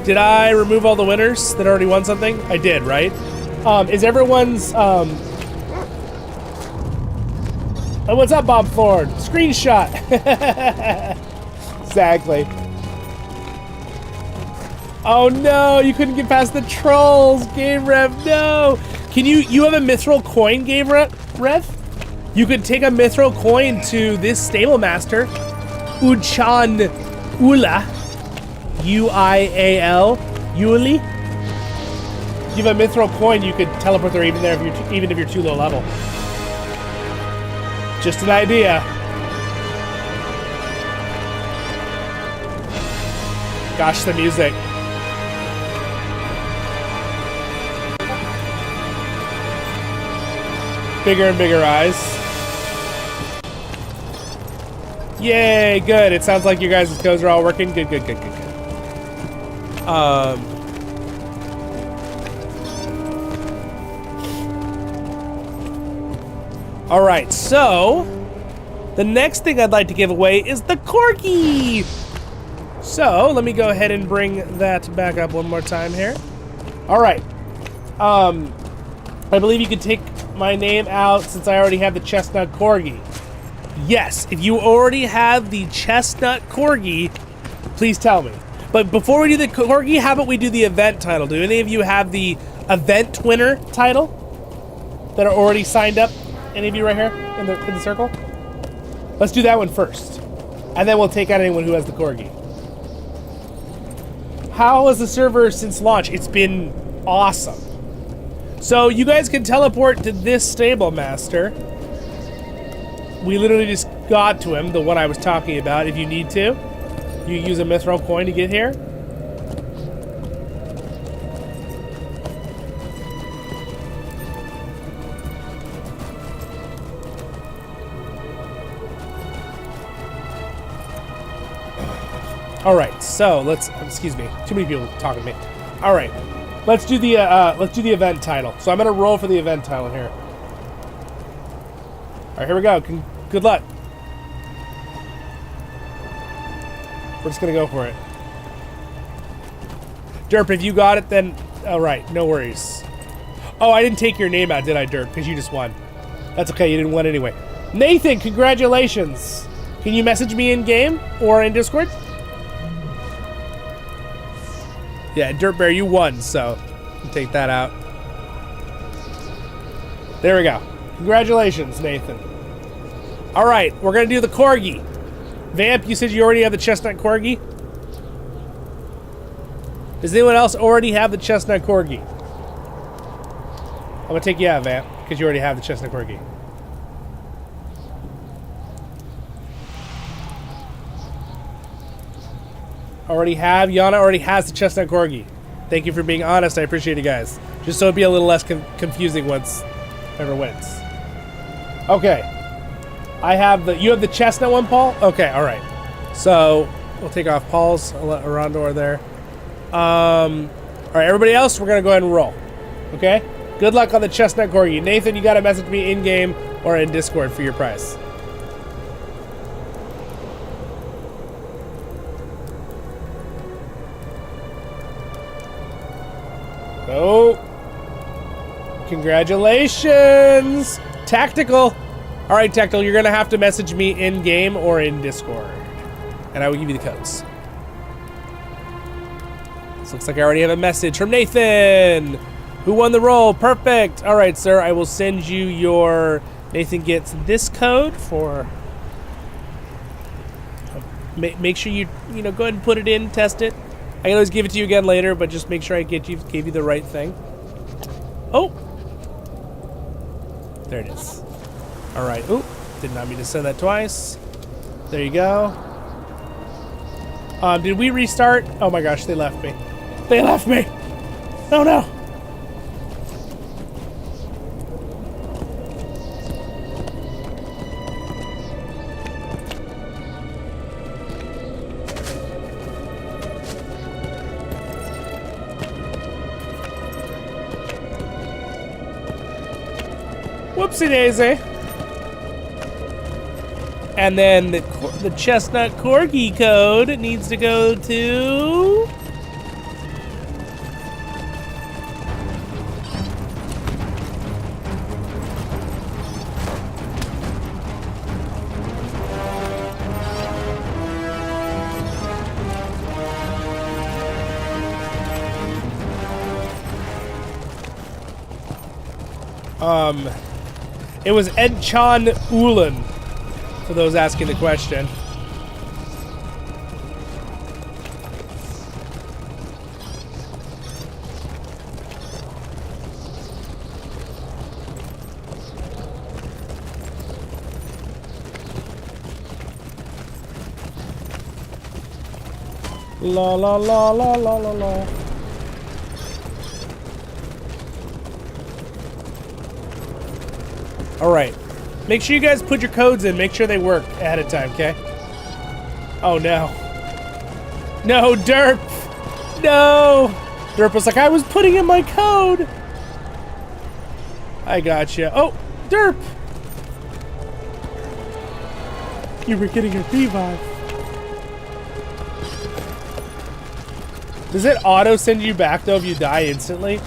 did I remove all the winners that already won something? I did, right? Is everyone's, oh, what's up, Bob Ford? Screenshot. Exactly. Oh no, you couldn't get past the trolls, Game Rev, no. Can you have a mithril coin, Game Rev? You could take a mithril coin to this stable master, Uchan Ula, U-I-A-L, Uli. You have a mithril coin, you could teleport there even if you're too low level. Just an idea. Gosh, the music. Bigger and bigger eyes. Yay, good. It sounds like you guys' codes are all working. Good. All right, so the next thing I'd like to give away is the Corgi. So let me go ahead and bring that back up one more time here. All right. I believe you could take my name out since I already have the Chestnut Corgi. Yes, if you already have the Chestnut Corgi, please tell me. But before we do the Corgi, how about we do the event title? Do any of you have the event winner title that are already signed up? Any of you right here in the circle? Let's do that one first. And then we'll take out anyone who has the Corgi. How was the server since launch? It's been awesome. So you guys can teleport to this stable master. We literally just got to him, the one I was talking about, if you need to. You use a mithril coin to get here. All right, so let's, excuse me, too many people talking to me. All right, let's do the event title. So I'm gonna roll for the event title here. All right, here we go. Good luck. We're just gonna go for it. Derp, if you got it, then all right, no worries. Oh, I didn't take your name out, did I, Derp? Because you just won. That's okay, you didn't win anyway. Nathan, congratulations. Can you message me in game or in Discord? Yeah, Dirt Bear, you won, so take that out. There we go. Congratulations, Nathan. All right, we're gonna do the Corgi. Vamp, you said you already have the Chestnut Corgi? Does anyone else already have the Chestnut Corgi? I'm gonna take you out, Vamp, because you already have the Chestnut Corgi. Already have. Yana already has the Chestnut Corgi. Thank you for being honest. I appreciate it, guys. Just so it'd be a little less confusing once whoever wins. Okay. I have the... You have the Chestnut one, Paul? Okay, all right. So, we'll take off Paul's. I'll let Ironshield there. All right, everybody else, we're going to go ahead and roll. Okay? Good luck on the Chestnut Corgi. Nathan, you got to message me in-game or in Discord for your prize. Oh, congratulations, Tactical. All right, Tactical, you're gonna have to message me in game or in Discord, and I will give you the codes. This looks like I already have a message from Nathan, who won the roll. Perfect. All right, sir, I will send you your. Nathan gets this code for. Make sure you go ahead and put it in, test it. I can always give it to you again later, but just make sure I gave you the right thing. Oh! There it is. Alright. Oop. Did not mean to send that twice. There you go. Did we restart? Oh my gosh, they left me. They left me! Oh no! Whoopsie daisy. And then the chestnut corgi code needs to go to... It was Edchan Ulan, for those asking the question. La la la la la la la. Alright. Make sure you guys put your codes in. Make sure they work ahead of time, okay? Oh, no. No, Derp! No! Derp was like, I was putting in my code! I gotcha. Oh, Derp! You were getting a revive. Does it auto send you back, though, if you die instantly?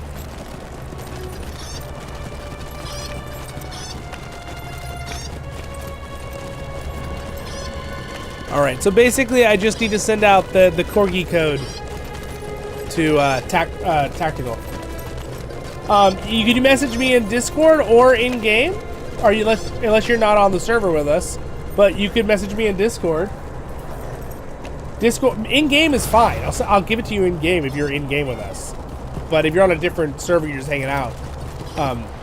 Alright, so basically I just need to send out the corgi code to Tactical. Could you message me in Discord or in-game? Or unless you're not on the server with us. But you could message me in Discord. Discord in-game is fine. I'll give it to you in-game if you're in-game with us. But if you're on a different server, you're just hanging out.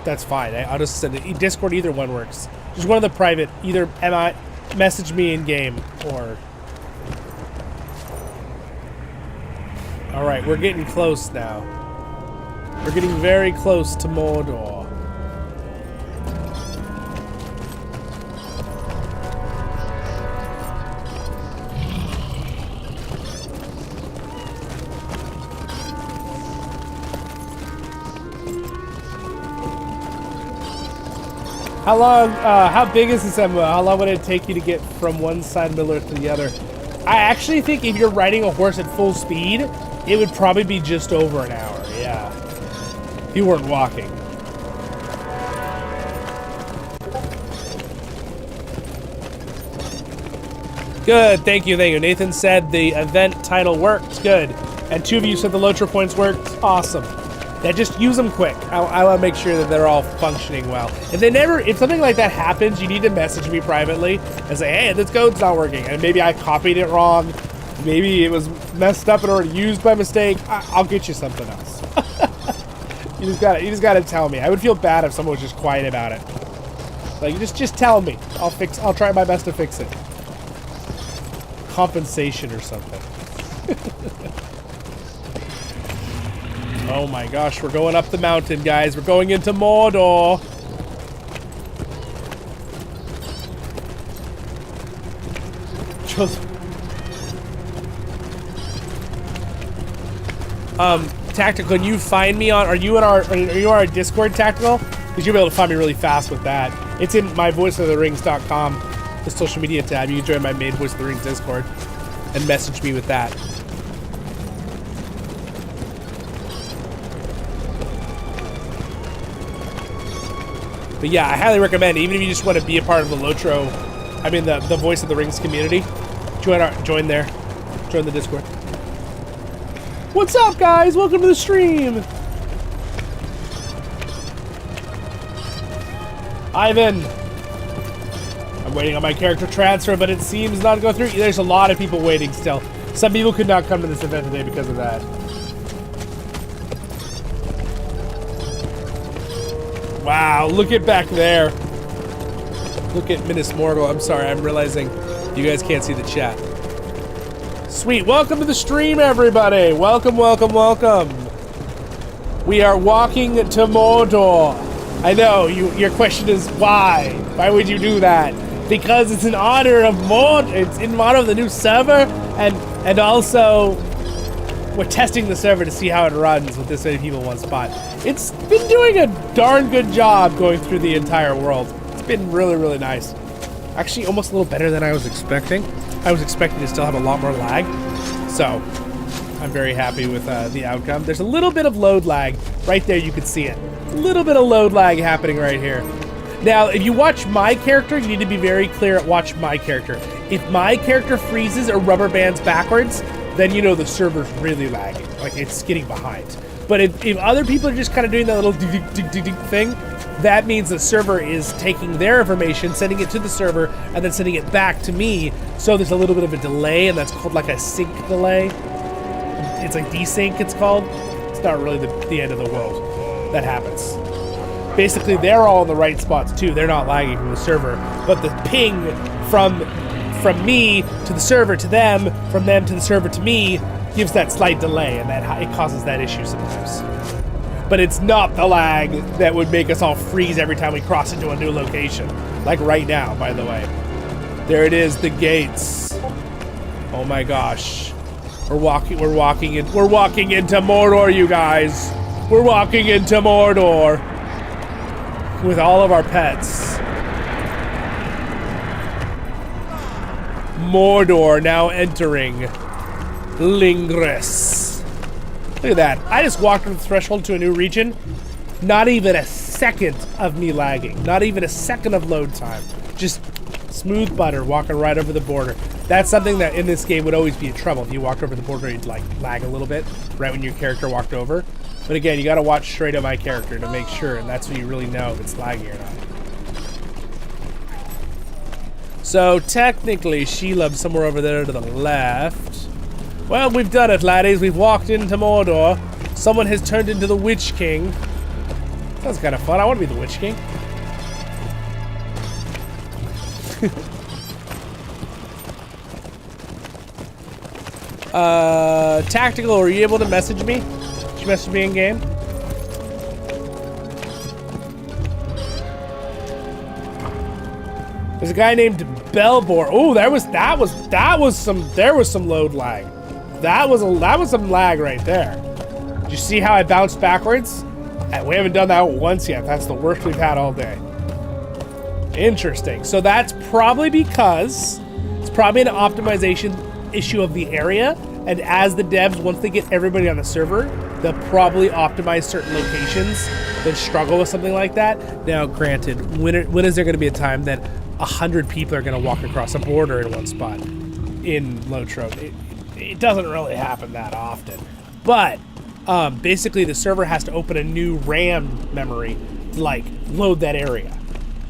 That's fine. I'll just send it. Discord, either one works. Just one of the private. Either message me in-game or... Alright, we're getting close now. We're getting very close to Mordor. How long, how big is this MMO? How long would it take you to get from one side of Middle Earth to the other? I actually think if you're riding a horse at full speed, it would probably be just over an hour, yeah. If you weren't walking. Good, thank you. Nathan said the event title worked, good. And 2 of you said the LOTRO points worked, awesome. Yeah, just use them quick. I want to make sure that they're all functioning well. If something like that happens, you need to message me privately and say, hey, this code's not working. And maybe I copied it wrong. Maybe it was messed up and already used by mistake. I'll get you something else. You just gotta tell me. I would feel bad if someone was just quiet about it. Like, just tell me. I'll try my best to fix it. Compensation or something. Oh my gosh, we're going up the mountain, guys. We're going into Mordor. Tactical, can you find me on, are you on our Discord, Tactical? Because you'll be able to find me really fast with that. It's in my voiceoftherings.com, the social media tab. You can join my main Voice of the Rings Discord and message me with that. But yeah, I highly recommend, even if you just want to be a part of the LOTRO, I mean the Voice of the Rings community, join there. Join the Discord. What's up, guys? Welcome to the stream. Ivan. I'm waiting on my character transfer, but it seems not to go through. There's a lot of people waiting still. Some people could not come to this event today because of that. Wow, look at back there. Look at Minas Morgul. I'm sorry, I'm realizing you guys can't see the chat. Sweet, welcome to the stream, everybody. Welcome, welcome, welcome. We are walking to Mordor. I know, your question is why? Why would you do that? Because it's in honor of Mordor. It's in honor of the new server, and also we're testing the server to see how it runs with this many people in one spot. It's been doing a darn good job going through the entire world. It's been really, really nice. Actually, almost a little better than I was expecting. I was expecting to still have a lot more lag, so I'm very happy with the outcome. There's a little bit of load lag. Right there, you can see it. A little bit of load lag happening right here. Now, if you watch my character, you need to be very clear at watch my character. If my character freezes or rubber bands backwards, then you know the server's really lagging. Like, it's getting behind. But if other people are just kind of doing that little thing, that means the server is taking their information, sending it to the server, and then sending it back to me. So there's a little bit of a delay, and that's called like a sync delay. It's like desync, it's called. It's not really the end of the world. That happens. Basically, they're all in the right spots too. They're not lagging from the server, but the ping from me to the server to them, from them to the server to me, gives that slight delay, and that it causes that issue sometimes. But it's not the lag that would make us all freeze every time we cross into a new location. Like right now, by the way. There it is, the gates. Oh my gosh. We're walking into Mordor, you guys. We're walking into Mordor with all of our pets. Mordor now entering Lingris. Look at that. I just walked from the threshold to a new region. Not even a second of me lagging. Not even a second of load time. Just smooth butter walking right over the border. That's something that in this game would always be in trouble. If you walked over the border, you'd like lag a little bit right when your character walked over. But again, you got to watch straight at my character to make sure, and that's when you really know if it's laggy or not. So technically, Shelob's somewhere over there to the left. Well, we've done it, laddies. We've walked into Mordor. Someone has turned into the Witch King. Sounds kind of fun. I want to be the Witch King. Tactical, were you able to message me? Did you message me in game? There's a guy named Belbor. Oh, there was some load lag. That was some lag right there. Did you see how I bounced backwards? We haven't done that once yet. That's the worst we've had all day. Interesting. So that's probably because it's probably an optimization issue of the area, and as the devs, once they get everybody on the server, they'll probably optimize certain locations that struggle with something like that. Now, granted, when is there going to be a time that 100 people are going to walk across a border in one spot in LOTRO? It doesn't really happen that often, but basically the server has to open a new RAM memory to like load that area,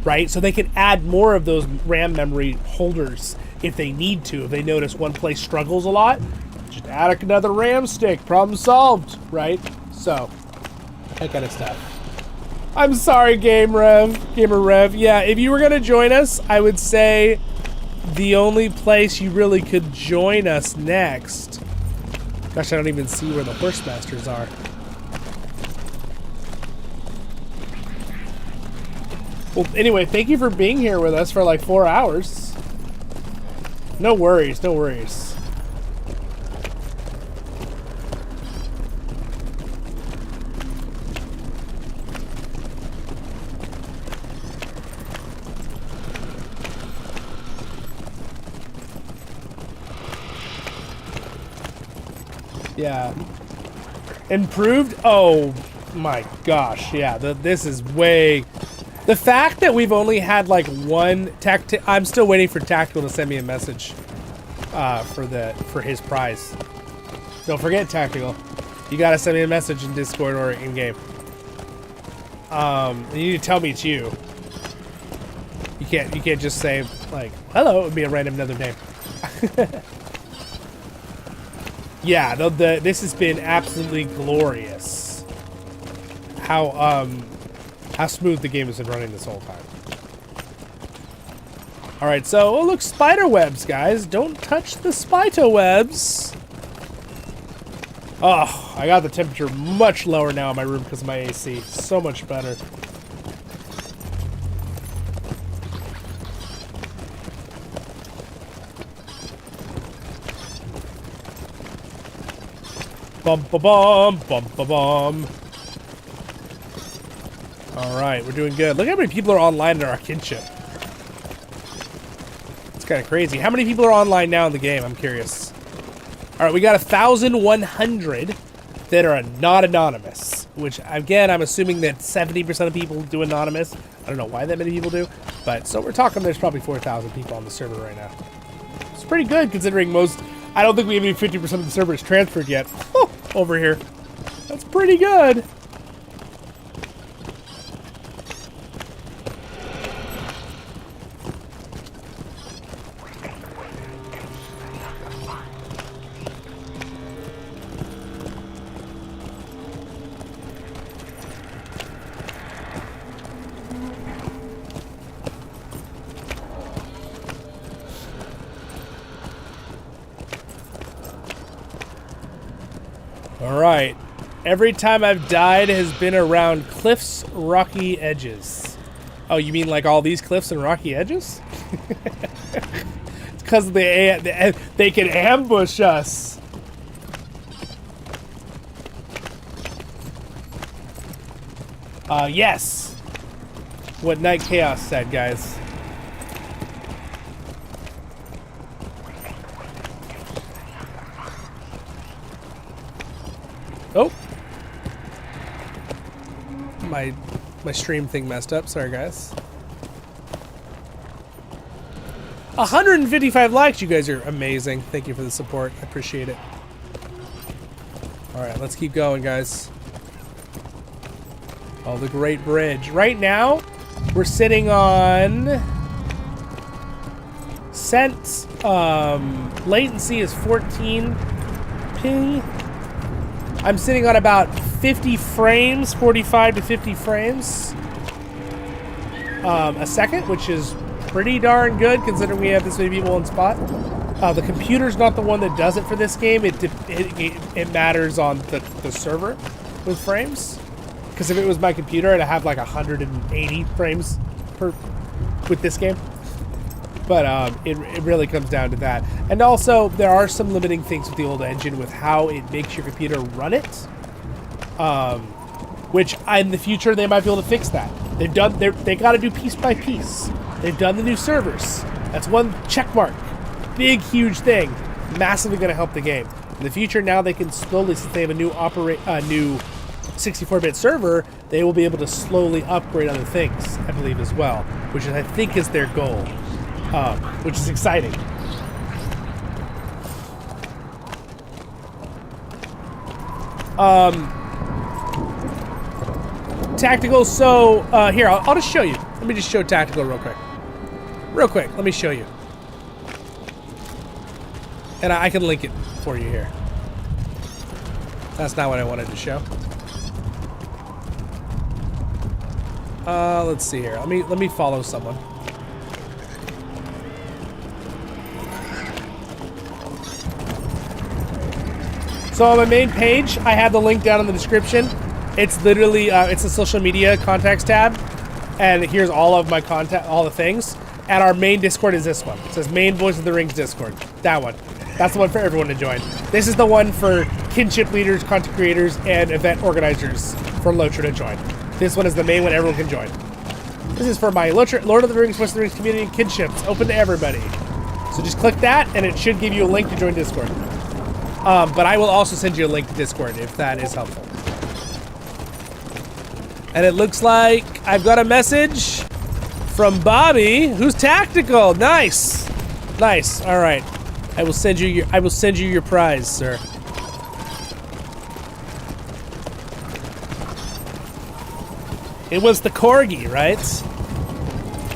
right? So they can add more of those RAM memory holders if they need to. If they notice one place struggles a lot, just add another RAM stick. Problem solved, right? So that kind of stuff. I'm sorry, Gamer Rev. Yeah, if you were gonna join us, I would say the only place you really could join us next. Gosh, I don't even see where the Horse Masters are. Well, anyway, thank you for being here with us for like 4 hours. No worries, no worries. Yeah. Improved? Oh my gosh, yeah, this is way... The fact that we've only had like one I'm still waiting for Tactical to send me a message for his prize. Don't forget, Tactical. You gotta send me a message in Discord or in game. You need to tell me it's you. You can't just say like hello. It would be a random another name. Yeah, this has been absolutely glorious. How smooth the game has been running this whole time. All right, so look, spider webs, guys. Don't touch the spider webs. Oh, I got the temperature much lower now in my room because of my AC. So much better. Bum-ba-bum, bum-ba-bum. All right, we're doing good. Look how many people are online in our kinship. It's kind of crazy. How many people are online now in the game? I'm curious. All right, we got 1,100 that are not anonymous, which, again, I'm assuming that 70% of people do anonymous. I don't know why that many people do, but so we're talking there's probably 4,000 people on the server right now. It's pretty good considering most... I don't think we have even 50% of the server is transferred yet. Oh, over here. That's pretty good. Alright. Every time I've died has been around cliffs, rocky edges. Oh, you mean like all these cliffs and rocky edges? It's because they can ambush us. Yes. What Night Chaos said, guys. Oh, my stream thing messed up. Sorry, guys. 155 likes. You guys are amazing. Thank you for the support. I appreciate it. All right, let's keep going, guys. Oh, the Great Bridge. Right now, we're sitting on latency is 14 ping. I'm sitting on about 50 frames, 45 to 50 frames a second, which is pretty darn good considering we have this many people on spot. The computer's not the one that does it for this game. It matters on the server with frames. Because if it was my computer, I'd have like 180 frames with this game. But it really comes down to that. And also, there are some limiting things with the old engine with how it makes your computer run it. Which, in the future, they might be able to fix that. They got to do piece by piece. They've done the new servers. That's one check mark. Big, huge thing. Massively going to help the game. In the future, now they can slowly, since they have a new 64-bit server, they will be able to slowly upgrade other things, I believe, as well. Which I think is their goal. Which is exciting. Tactical, so, here, I'll just show you. Let me just show Tactical real quick. Real quick, let me show you. And I can link it for you here. That's not what I wanted to show. Let's see here. Let me follow someone. So on my main page, I have the link down in the description. It's literally, it's a social media contacts tab. And here's all of my contact, all the things. And our main Discord is this one. It says main Voice of the Rings Discord. That one. That's the one for everyone to join. This is the one for kinship leaders, content creators, and event organizers for LOTRO to join. This one is the main one everyone can join. This is for my Lord of the Rings, Voice of the Rings community kinship. It's open to everybody. So just click that, and it should give you a link to join Discord. But I will also send you a link to Discord if that is helpful. And it looks like I've got a message from Bobby, who's tactical. Nice, nice. All right, I will send you your prize, sir. It was the corgi, right?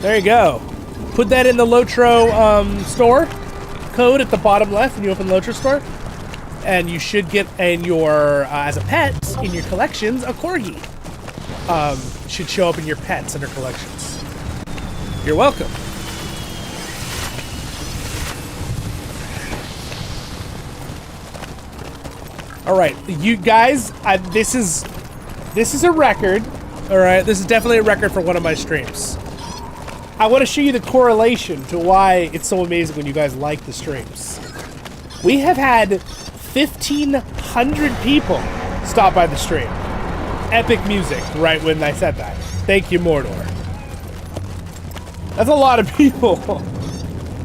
There you go. Put that in the LOTRO store code at the bottom left when you open the LOTRO store. And you should get in your, as a pet, in your collections, a corgi. Should show up in your pets under collections. You're welcome. All right, you guys, this is a record. All right, this is definitely a record for one of my streams. I want to show you the correlation to why it's so amazing when you guys like the streams. We have had 1,500 people stop by the stream. Epic music, right when I said that. Thank you, Mordor. That's a lot of people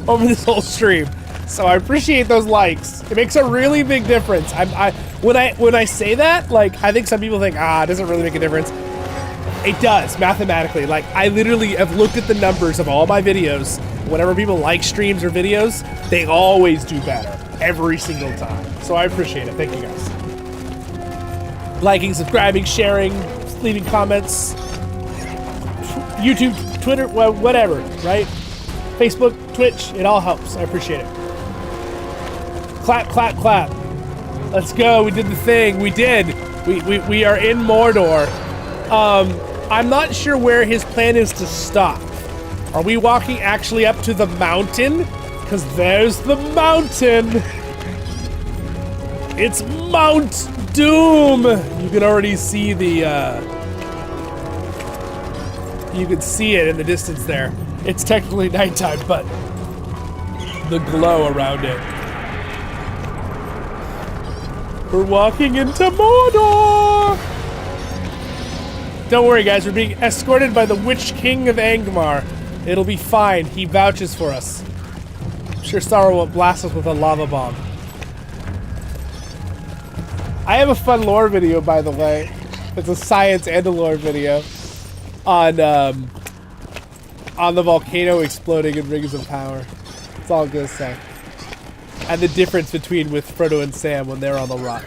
over this whole stream. So I appreciate those likes. It makes a really big difference. When I say that, like, I think some people think, it doesn't really make a difference. It does, mathematically. Like, I literally have looked at the numbers of all my videos. Whenever people like streams or videos, they always do better. Every single time. So I appreciate it. Thank you, guys. Liking, subscribing, sharing, leaving comments. YouTube, Twitter, whatever, right? Facebook, Twitch, it all helps. I appreciate it. Clap, clap, clap. Let's go. We did the thing. We did. We are in Mordor. I'm not sure where his plan is to stop. Are we walking actually up to the mountain? Because there's the mountain. It's Mount Doom. You can already see the, you can see it in the distance there. It's technically nighttime, but the glow around it. We're walking into Mordor! Don't worry, guys. We're being escorted by the Witch King of Angmar. It'll be fine. He vouches for us. I'm sure Sauron won't blast us with a lava bomb. I have a fun lore video, by the way. It's a science and a lore video on the volcano exploding in Rings of Power. It's all good stuff. And the difference between with Frodo and Sam when they're on the rock.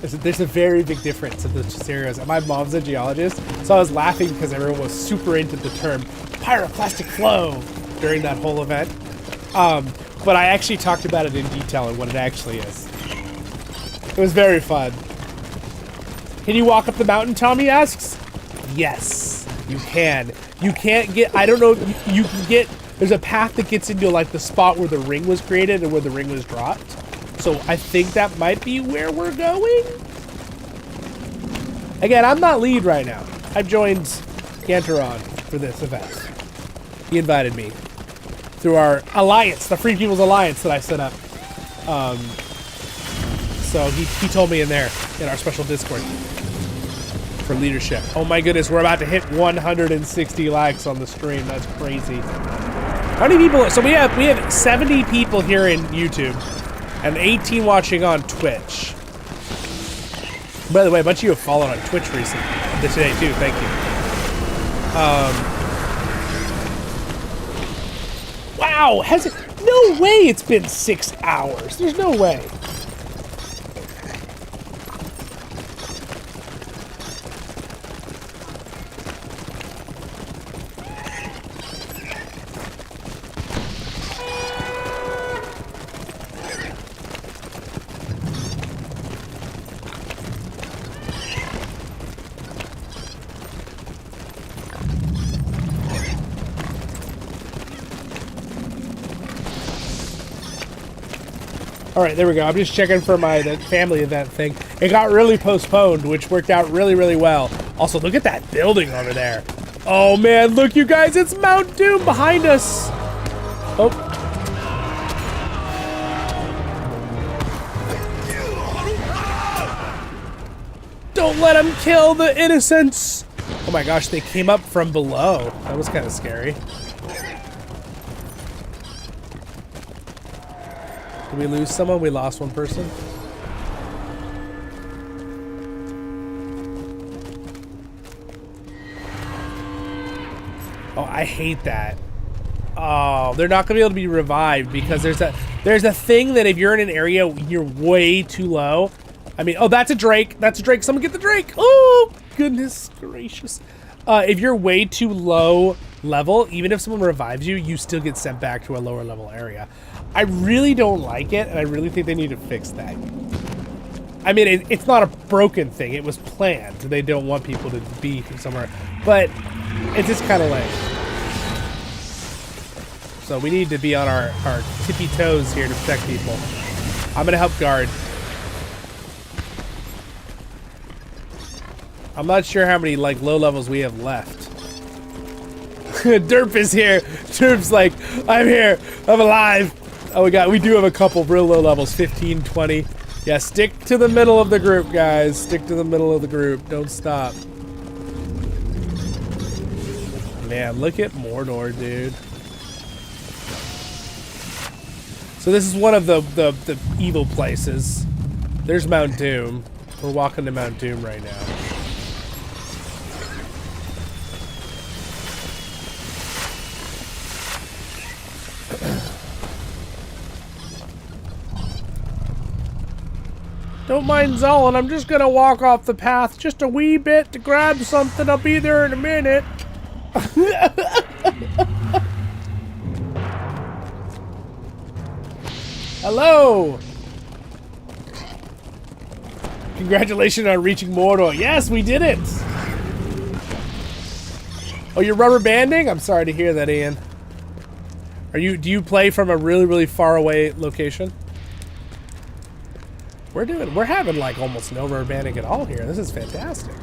There's a very big difference in the scenarios. And my mom's a geologist, so I was laughing because everyone was super into the term pyroclastic flow during that whole event. But I actually talked about it in detail and what it actually is. It was very fun. Can you walk up the mountain, Tommy asks? Yes, you can. You can't get, I don't know, you can get, there's a path that gets into like the spot where the ring was created and where the ring was dropped. So I think that might be where we're going. Again, I'm not lead right now. I've joined Ganteron for this event. He invited me through our alliance, the Free People's Alliance that I set up. So he told me in there, in our special Discord for leadership. Oh my goodness, we're about to hit 160 likes on the stream. That's crazy. How many people? So we have 70 people here in YouTube and 18 watching on Twitch. By the way, a bunch of you have followed on Twitch recently. Today too, thank you. Wow, has it? No way it's been 6 hours. There's no way. All right, there we go. I'm just checking for the family event thing. It got really postponed, which worked out really, really well. Also, look at that building over there. Oh, man, look, you guys. It's Mount Doom behind us. Oh. Don't let them kill the innocents. Oh, my gosh, they came up from below. That was kind of scary. Did we lose someone? We lost one person. Oh, I hate that. Oh, they're not gonna be able to be revived because there's a thing that if you're in an area you're way too low. I mean, oh, that's a drake. That's a drake. Someone get the drake. Oh, goodness gracious. if you're way too low level, even if someone revives you, you still get sent back to a lower level area. I really don't like it, and I really think they need to fix that. I mean, it's not a broken thing. It was planned. They don't want people to be somewhere. But it's just kind of lame. So we need to be on our tippy toes here to protect people. I'm going to help guard. I'm not sure how many, like, low levels we have left. Derp is here. Derp's like, I'm here. I'm alive. Oh, we do have a couple real low levels. 15, 20. Yeah, stick to the middle of the group, guys. Stick to the middle of the group. Don't stop. Man, look at Mordor, dude. So this is one of the evil places. There's Mount Doom. We're walking to Mount Doom right now. Don't mind Zollin, I'm just gonna walk off the path just a wee bit to grab something. I'll be there in a minute. Hello! Congratulations on reaching Mordor. Yes, we did it! Oh, you're rubber banding? I'm sorry to hear that, Ian. Do you play from a really, really far away location? We're having like almost no rubber banding at all here. This is fantastic.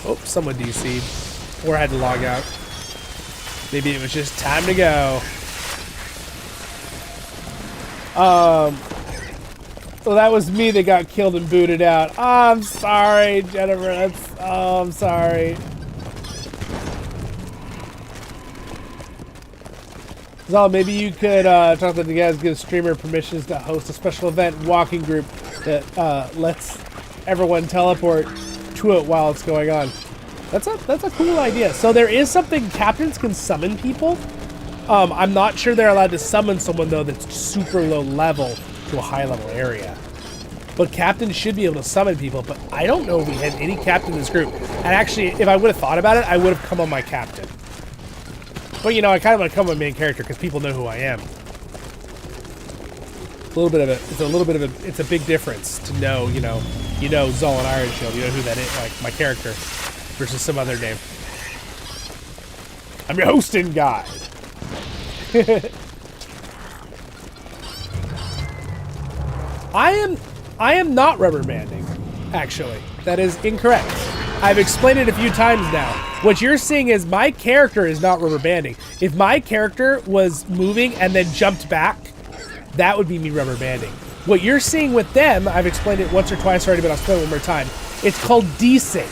Oh, someone DC'd. Or had to log out. Maybe it was just time to go. So that was me that got killed and booted out. Oh, I'm sorry, Jennifer. I'm sorry. So maybe you could talk to the guys, give streamer permissions to host a special event walking group that lets everyone teleport to it while it's going on. That's a cool idea. So there is something, captains can summon people. I'm not sure they're allowed to summon someone though that's super low level to a high level area. But captains should be able to summon people, but I don't know if we had any captain in this group. And actually, if I would have thought about it, I would have come on my captain. But, you know, I kind of want to come on main character because people know who I am. It's a big difference to know, you know Zollin Ironshield, you know who that is, like my character, versus some other name. I'm your hosting guy. I am not rubber banding, actually. That is incorrect. I've explained it a few times now. What you're seeing is my character is not rubber banding. If my character was moving and then jumped back, that would be me rubber banding. What you're seeing with them, I've explained it once or twice already, but I'll explain it one more time. It's called desync.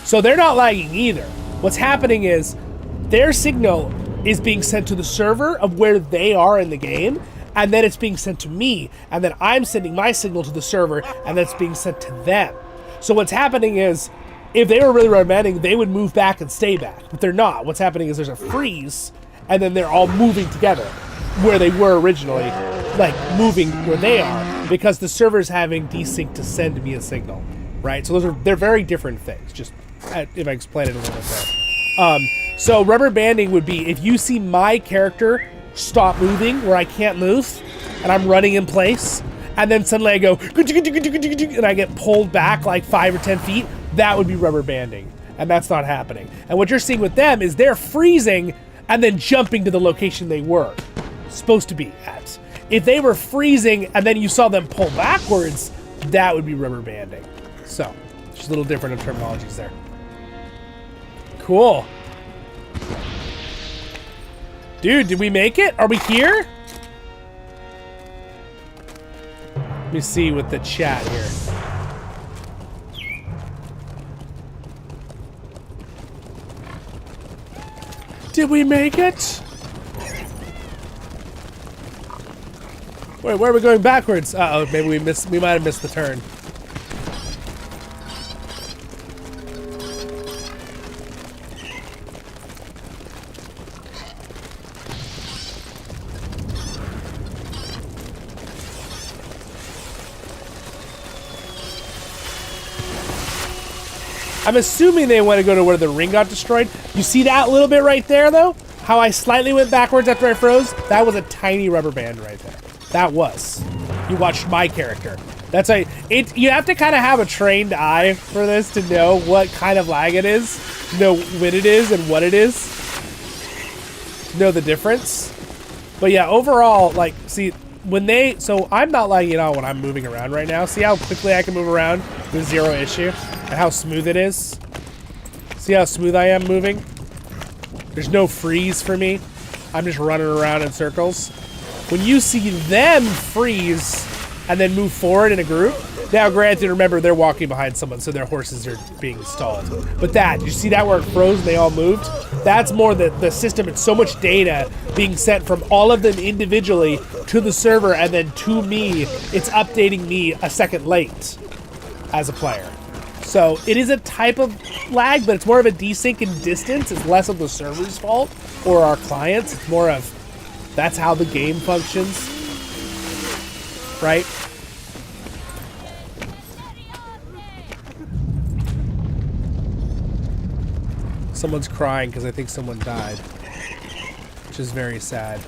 So they're not lagging either. What's happening is their signal is being sent to the server of where they are in the game, and then it's being sent to me, and then I'm sending my signal to the server, and that's being sent to them. So what's happening is, if they were really rubber banding, they would move back and stay back, but they're not. What's happening is there's a freeze, and then they're all moving together where they were originally, like moving where they are, because the server's having desync to send me a signal, right? So they're very different things, just if I explain it a little bit there. So rubber banding would be if you see my character stop moving where I can't move, and I'm running in place, and then suddenly I go, and I get pulled back like 5 or 10 feet, that would be rubber banding, and that's not happening. And what you're seeing with them is they're freezing and then jumping to the location they were supposed to be at. If they were freezing and then you saw them pull backwards, that would be rubber banding. So, just a little different in terminologies there. Cool. Dude, did we make it? Are we here? Let me see with the chat here. Did we make it? Wait, where are we going backwards? Uh-oh, maybe we might have missed the turn. I'm assuming they want to go to where the ring got destroyed. You see that little bit right there, though? How I slightly went backwards after I froze? That was a tiny rubber band right there. That was. You watched my character. That's you have to kind of have a trained eye for this to know what kind of lag it is, know when it is and what it is, know the difference. But yeah, overall, like, see, so I'm not lagging at all when I'm moving around right now. See how quickly I can move around with zero issue and how smooth it is? See how smooth I am moving? There's no freeze for me. I'm just running around in circles. When you see them freeze and then move forward in a group, now granted, remember, they're walking behind someone, so their horses are being stalled. But you see that where it froze and they all moved? That's more the system. It's so much data being sent from all of them individually to the server and then to me. It's updating me a second late as a player. So it is a type of lag, but it's more of a desync in distance. It's less of the server's fault or our clients. It's more of that's how the game functions, right? Someone's crying because I think someone died, which is very sad.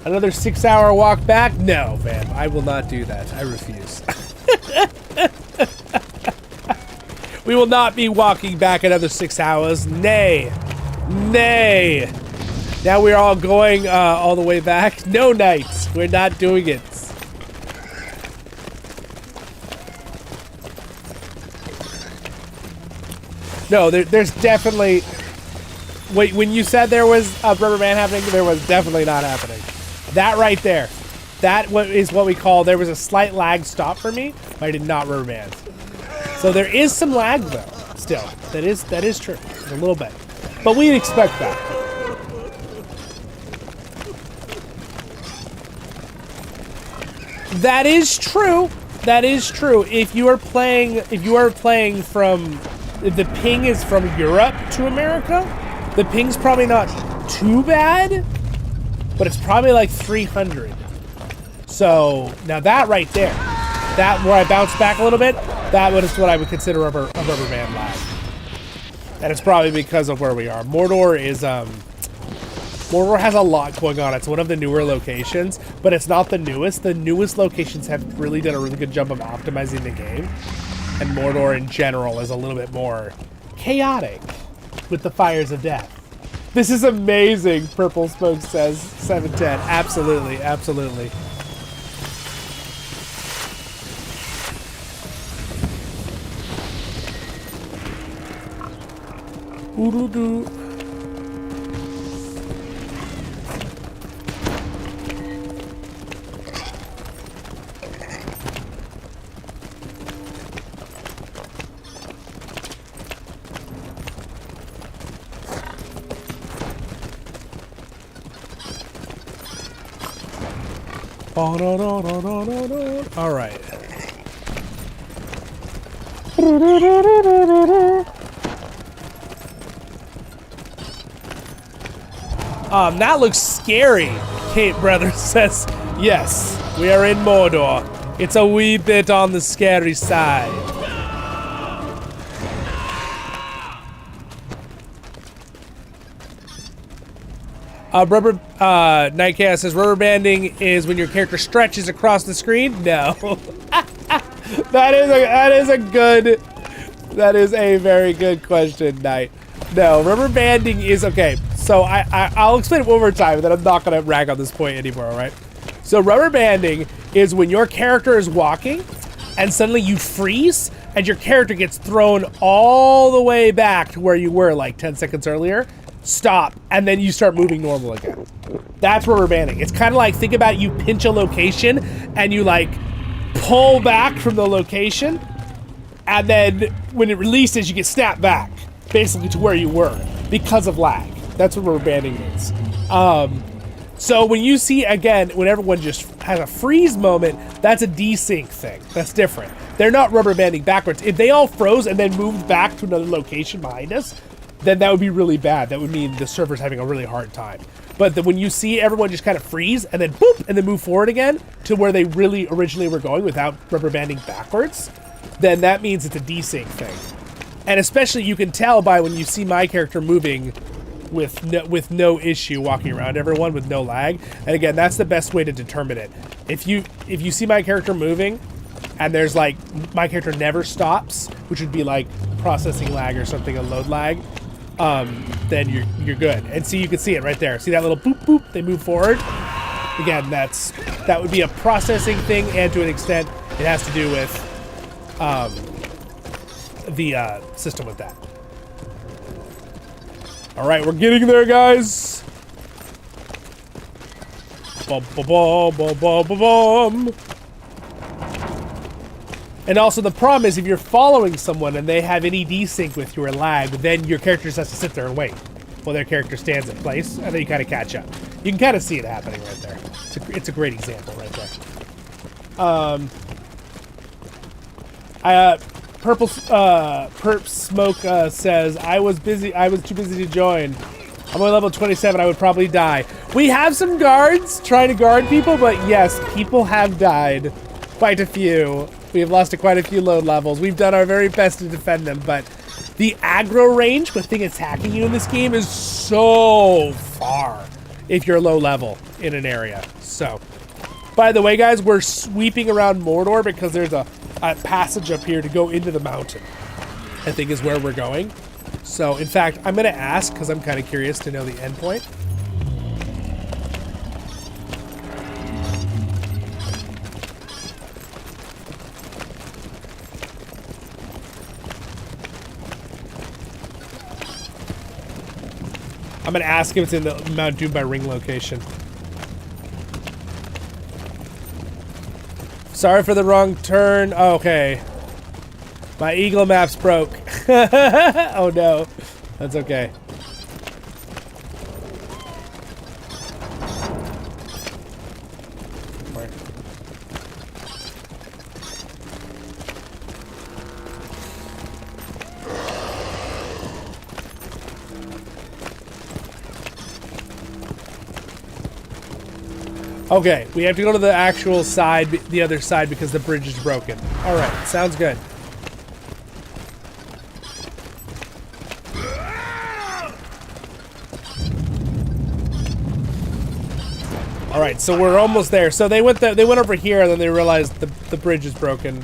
Another 6-hour walk back? No, fam. I will not do that. I refuse. We will not be walking back another 6 hours. Nay. Nay. Now we're all going all the way back. No, knights. We're not doing it. No, there's definitely... Wait, when you said there was a rubber band happening, there was definitely not happening. That right there, that is what we call, there was a slight lag stop for me, but I did not rubber band. So there is some lag though, still. That is true, a little bit. But we'd expect that. That is true. That is true. If you are playing from, if the ping is from Europe to America, the ping's probably not too bad, but it's probably like 300. So now that right there, that where I bounced back a little bit, that is what I would consider a rubber band lag. And it's probably because of where we are. Mordor has a lot going on. It's one of the newer locations, but it's not the newest. The newest locations have really done a really good job of optimizing the game. And Mordor in general is a little bit more chaotic with the fires of death. This is amazing, Purple Smoke says, 710. Absolutely, absolutely. Ooh-doo-doo. All right. That looks scary, Kate Brother says. Yes, we are in Mordor. It's a wee bit on the scary side. Night Chaos says rubber banding is when your character stretches across the screen. No, that is a very good question, Night. No, rubber banding is okay. So I'll explain it one more time, and then I'm not gonna rag on this point anymore. All right. So rubber banding is when your character is walking, and suddenly you freeze, and your character gets thrown all the way back to where you were like 10 seconds earlier. Stop, and then you start moving normal again. That's rubber banding. It's kind of like, think about you pinch a location and you like pull back from the location, and then when it releases, you get snapped back basically to where you were because of lag. That's what rubber banding means. So when you see, again, when everyone just has a freeze moment, that's a desync thing. That's different. They're not rubber banding backwards. If they all froze and then moved back to another location behind us, then that would be really bad. That would mean the server's having a really hard time. But when you see everyone just kind of freeze and then boop, and then move forward again to where they really originally were going without rubber banding backwards, then that means it's a desync thing. And especially you can tell by when you see my character moving with no issue walking around everyone with no lag. And again, that's the best way to determine it. If you see my character moving and there's like, my character never stops, which would be like processing lag or something, a load lag, then you're good. And see, you can see it right there. See that little boop boop, they move forward. Again, that would be a processing thing, and to an extent it has to do with the system with that. All right, we're getting there, guys. Bum, bum, bum, bum, bum, bum, bum. And also the problem is if you're following someone and they have any desync with you or lag, then your character just has to sit there and wait while their character stands in place, and then you kind of catch up. You can kind of see it happening right there. It's a great example right there. Perp Smoke says, I was too busy to join. I'm only level 27, I would probably die. We have some guards trying to guard people, but yes, people have died. Quite a few. We have lost to quite a few load levels. We've done our very best to defend them, but the aggro range with thing attacking you in this game is so far if you're low level in an area. So, by the way, guys, we're sweeping around Mordor because there's a passage up here to go into the mountain, I think is where we're going. So, in fact, I'm going to ask because I'm kind of curious to know the endpoint. I'm going to ask if it's in the Mount Doom by Ring location. Sorry for the wrong turn. Oh, okay. My Eagle map's broke. Oh no. That's okay. Okay, we have to go to the actual side, the other side, because the bridge is broken. All right, sounds good. All right, so we're almost there. So they went over here, and then they realized the bridge is broken.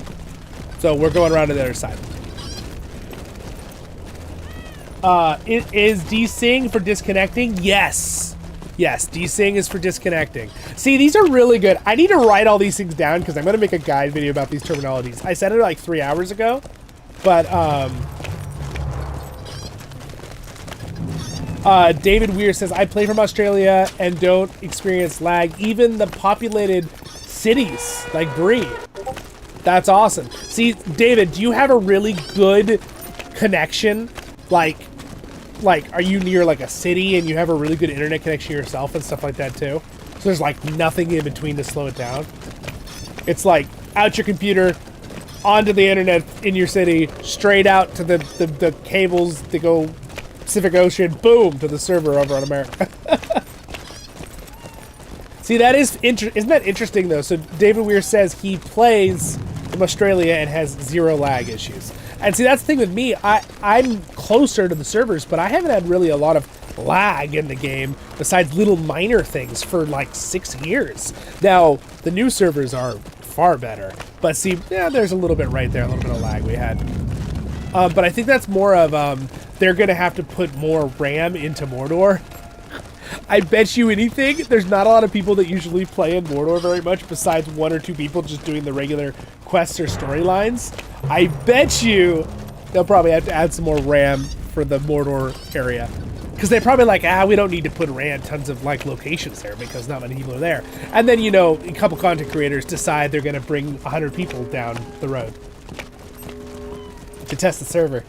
So we're going around to the other side. Is desync for disconnecting? Yes. Yes, desync is for disconnecting. See, these are really good. I need to write all these things down because I'm going to make a guide video about these terminologies. I said it like 3 hours ago, but David Weir says, I play from Australia and don't experience lag. Even the populated cities like Bree. That's awesome. See, David, do you have a really good connection? Like, are you near like a city and you have a really good internet connection yourself and stuff like that too? So there's like nothing in between to slow it down. It's like out your computer, onto the internet in your city, straight out to the cables that go Pacific Ocean, boom, to the server over on America. See, that is isn't that interesting though? So David Weir says he plays from Australia and has zero lag issues. And see, that's the thing with me. I'm closer to the servers, but I haven't had really a lot of lag in the game besides little minor things for like 6 years. Now, the new servers are far better. But see, yeah, there's a little bit right there, a little bit of lag we had. But I think that's more of, they're going to have to put more RAM into Mordor. I bet you anything, there's not a lot of people that usually play in Mordor very much besides 1 or 2 people just doing the regular quests or storylines. I bet you they'll probably have to add some more RAM for the Mordor area. Because they're probably like, we don't need to put tons of like locations there because not many people are there. And then, you know, a couple content creators decide they're going to bring 100 people down the road to test the server.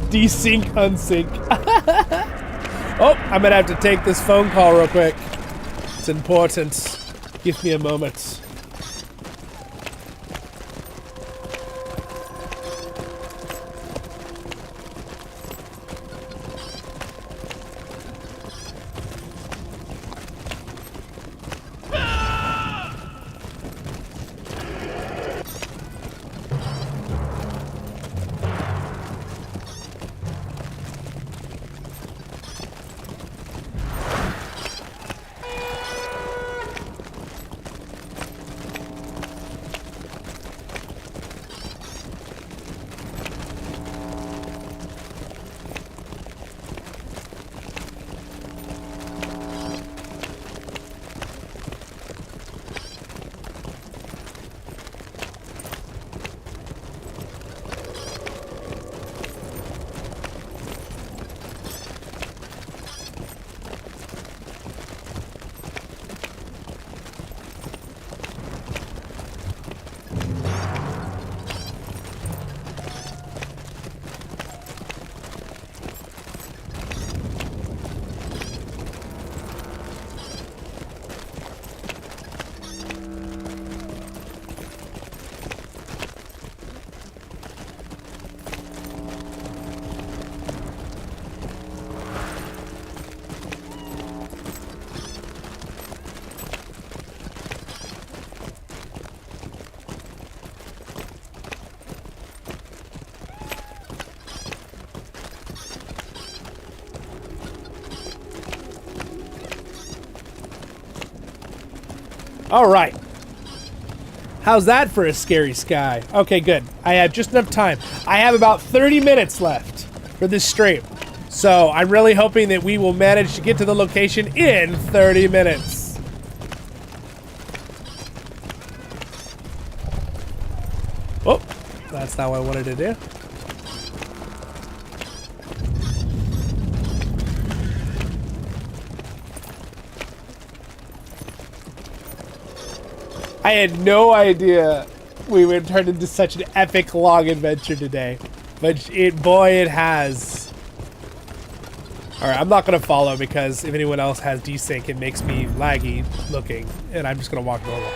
Desync, unsync. Oh, I'm going to have to take this phone call real quick. It's important. Give me a moment. All right. How's that for a scary sky? Okay, good. I have just enough time. I have about 30 minutes left for this stream. So I'm really hoping that we will manage to get to the location in 30 minutes. Oh, that's not what I wanted to do. I had no idea we would turn into such an epic long adventure today, but boy, it has. All right, I'm not gonna follow because if anyone else has desync, it makes me laggy looking, and I'm just gonna walk normal.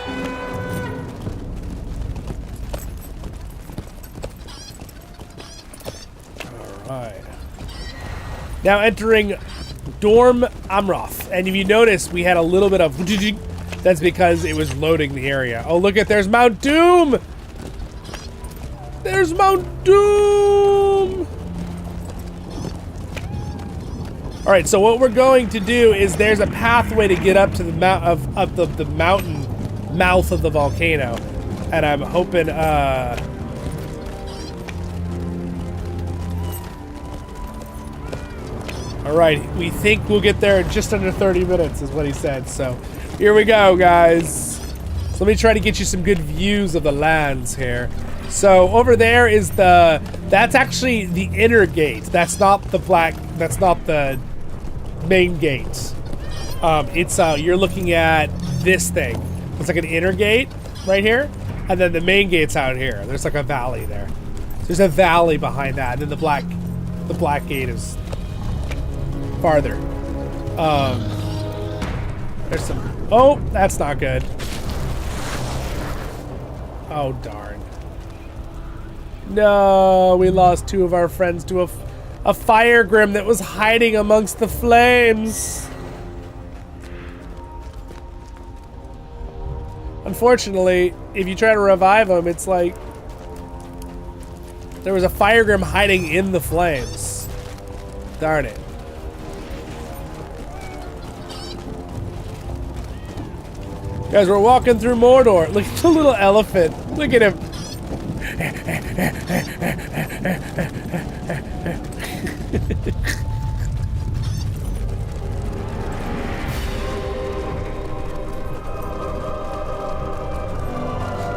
All right. Now entering Dorm Amroth, and if you notice, we had a little bit of. That's because it was loading the area. Oh, look at, there's Mount Doom! There's Mount Doom! All right, so what we're going to do is there's a pathway to get up to the the mountain mouth of the volcano. And I'm hoping, all right, we think we'll get there in just under 30 minutes is what he said, so. Here we go, guys. So let me try to get you some good views of the lands here. So over there is that's actually the inner gate. That's not the main gate. You're looking at this thing. It's like an inner gate right here. And then the main gate's out here. There's like a valley there. There's a valley behind that. And then the black gate is farther. There's some. Oh, that's not good. Oh, darn. No, we lost two of our friends to a fire grim that was hiding amongst the flames. Unfortunately, if you try to revive him, it's like there was a fire grim hiding in the flames. Darn it. Guys, we're walking through Mordor. Look at the little elephant. Look at him.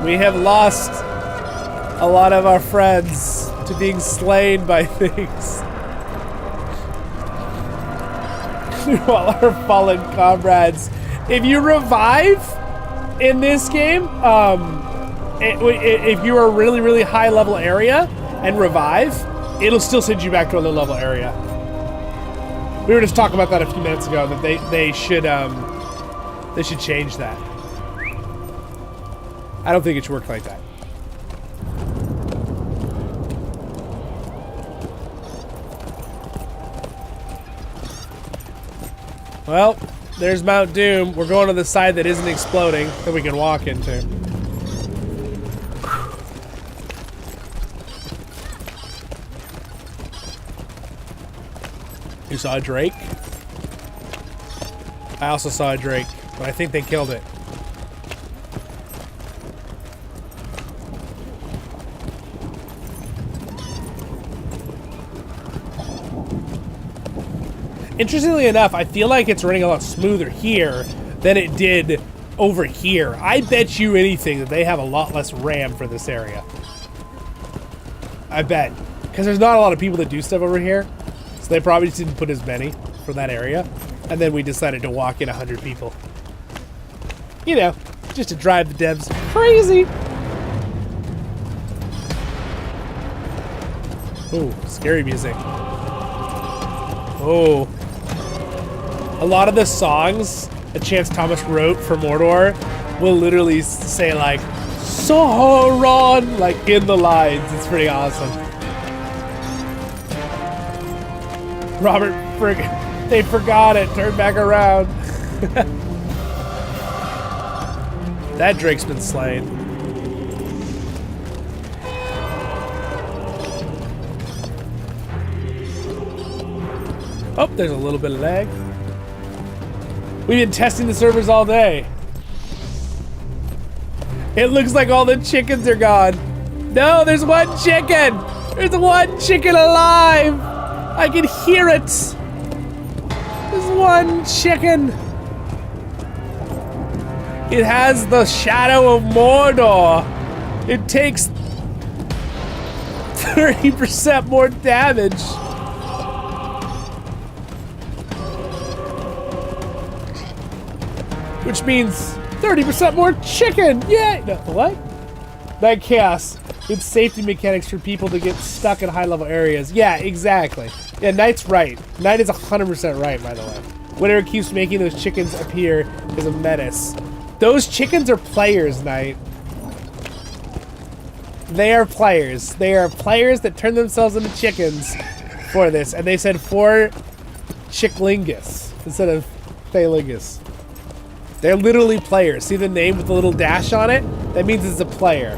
We have lost a lot of our friends to being slain by things. While our fallen comrades. If you revive in this game, if you're a really, really high level area and revive, it'll still send you back to a low level area. We were just talking about that a few minutes ago, that they should change that. I don't think it should work like that. Well, there's Mount Doom. We're going to the side that isn't exploding that we can walk into. You saw a drake? I also saw a drake, but I think they killed it. Interestingly enough, I feel like it's running a lot smoother here than it did over here. I bet you anything that they have a lot less RAM for this area. I bet. Because there's not a lot of people that do stuff over here. So they probably just didn't put as many for that area. And then we decided to walk in 100 people. You know, just to drive the devs crazy. Ooh, scary music. Oh. A lot of the songs that Chance Thomas wrote for Mordor will literally say like, Sauron, like in the lines. It's pretty awesome. Robert, they forgot it. Turn back around. That drake's been slain. Oh, there's a little bit of lag. We've been testing the servers all day. It looks like all the chickens are gone. No, there's one chicken. There's one chicken alive. I can hear it. There's one chicken. It has the shadow of Mordor. It takes 30% more damage. Which means 30% more chicken. Yay! No, what? Night Chaos. It's safety mechanics for people to get stuck in high-level areas. Yeah, exactly. Yeah, Knight's right. Knight is 100% right, by the way. Whatever keeps making those chickens appear is a menace. Those chickens are players, Knight. They are players. They are players that turn themselves into chickens for this. And they said 4 chicklingus instead of phalingus. They're literally players. See the name with the little dash on it? That means it's a player.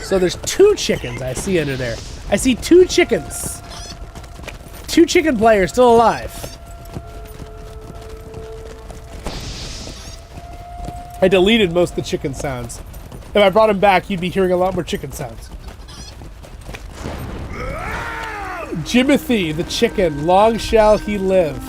So there's 2 chickens I see under there. I see 2 chickens. 2 chicken players still alive. I deleted most of the chicken sounds. If I brought him back, you'd be hearing a lot more chicken sounds. Jimothy, the chicken, long shall he live.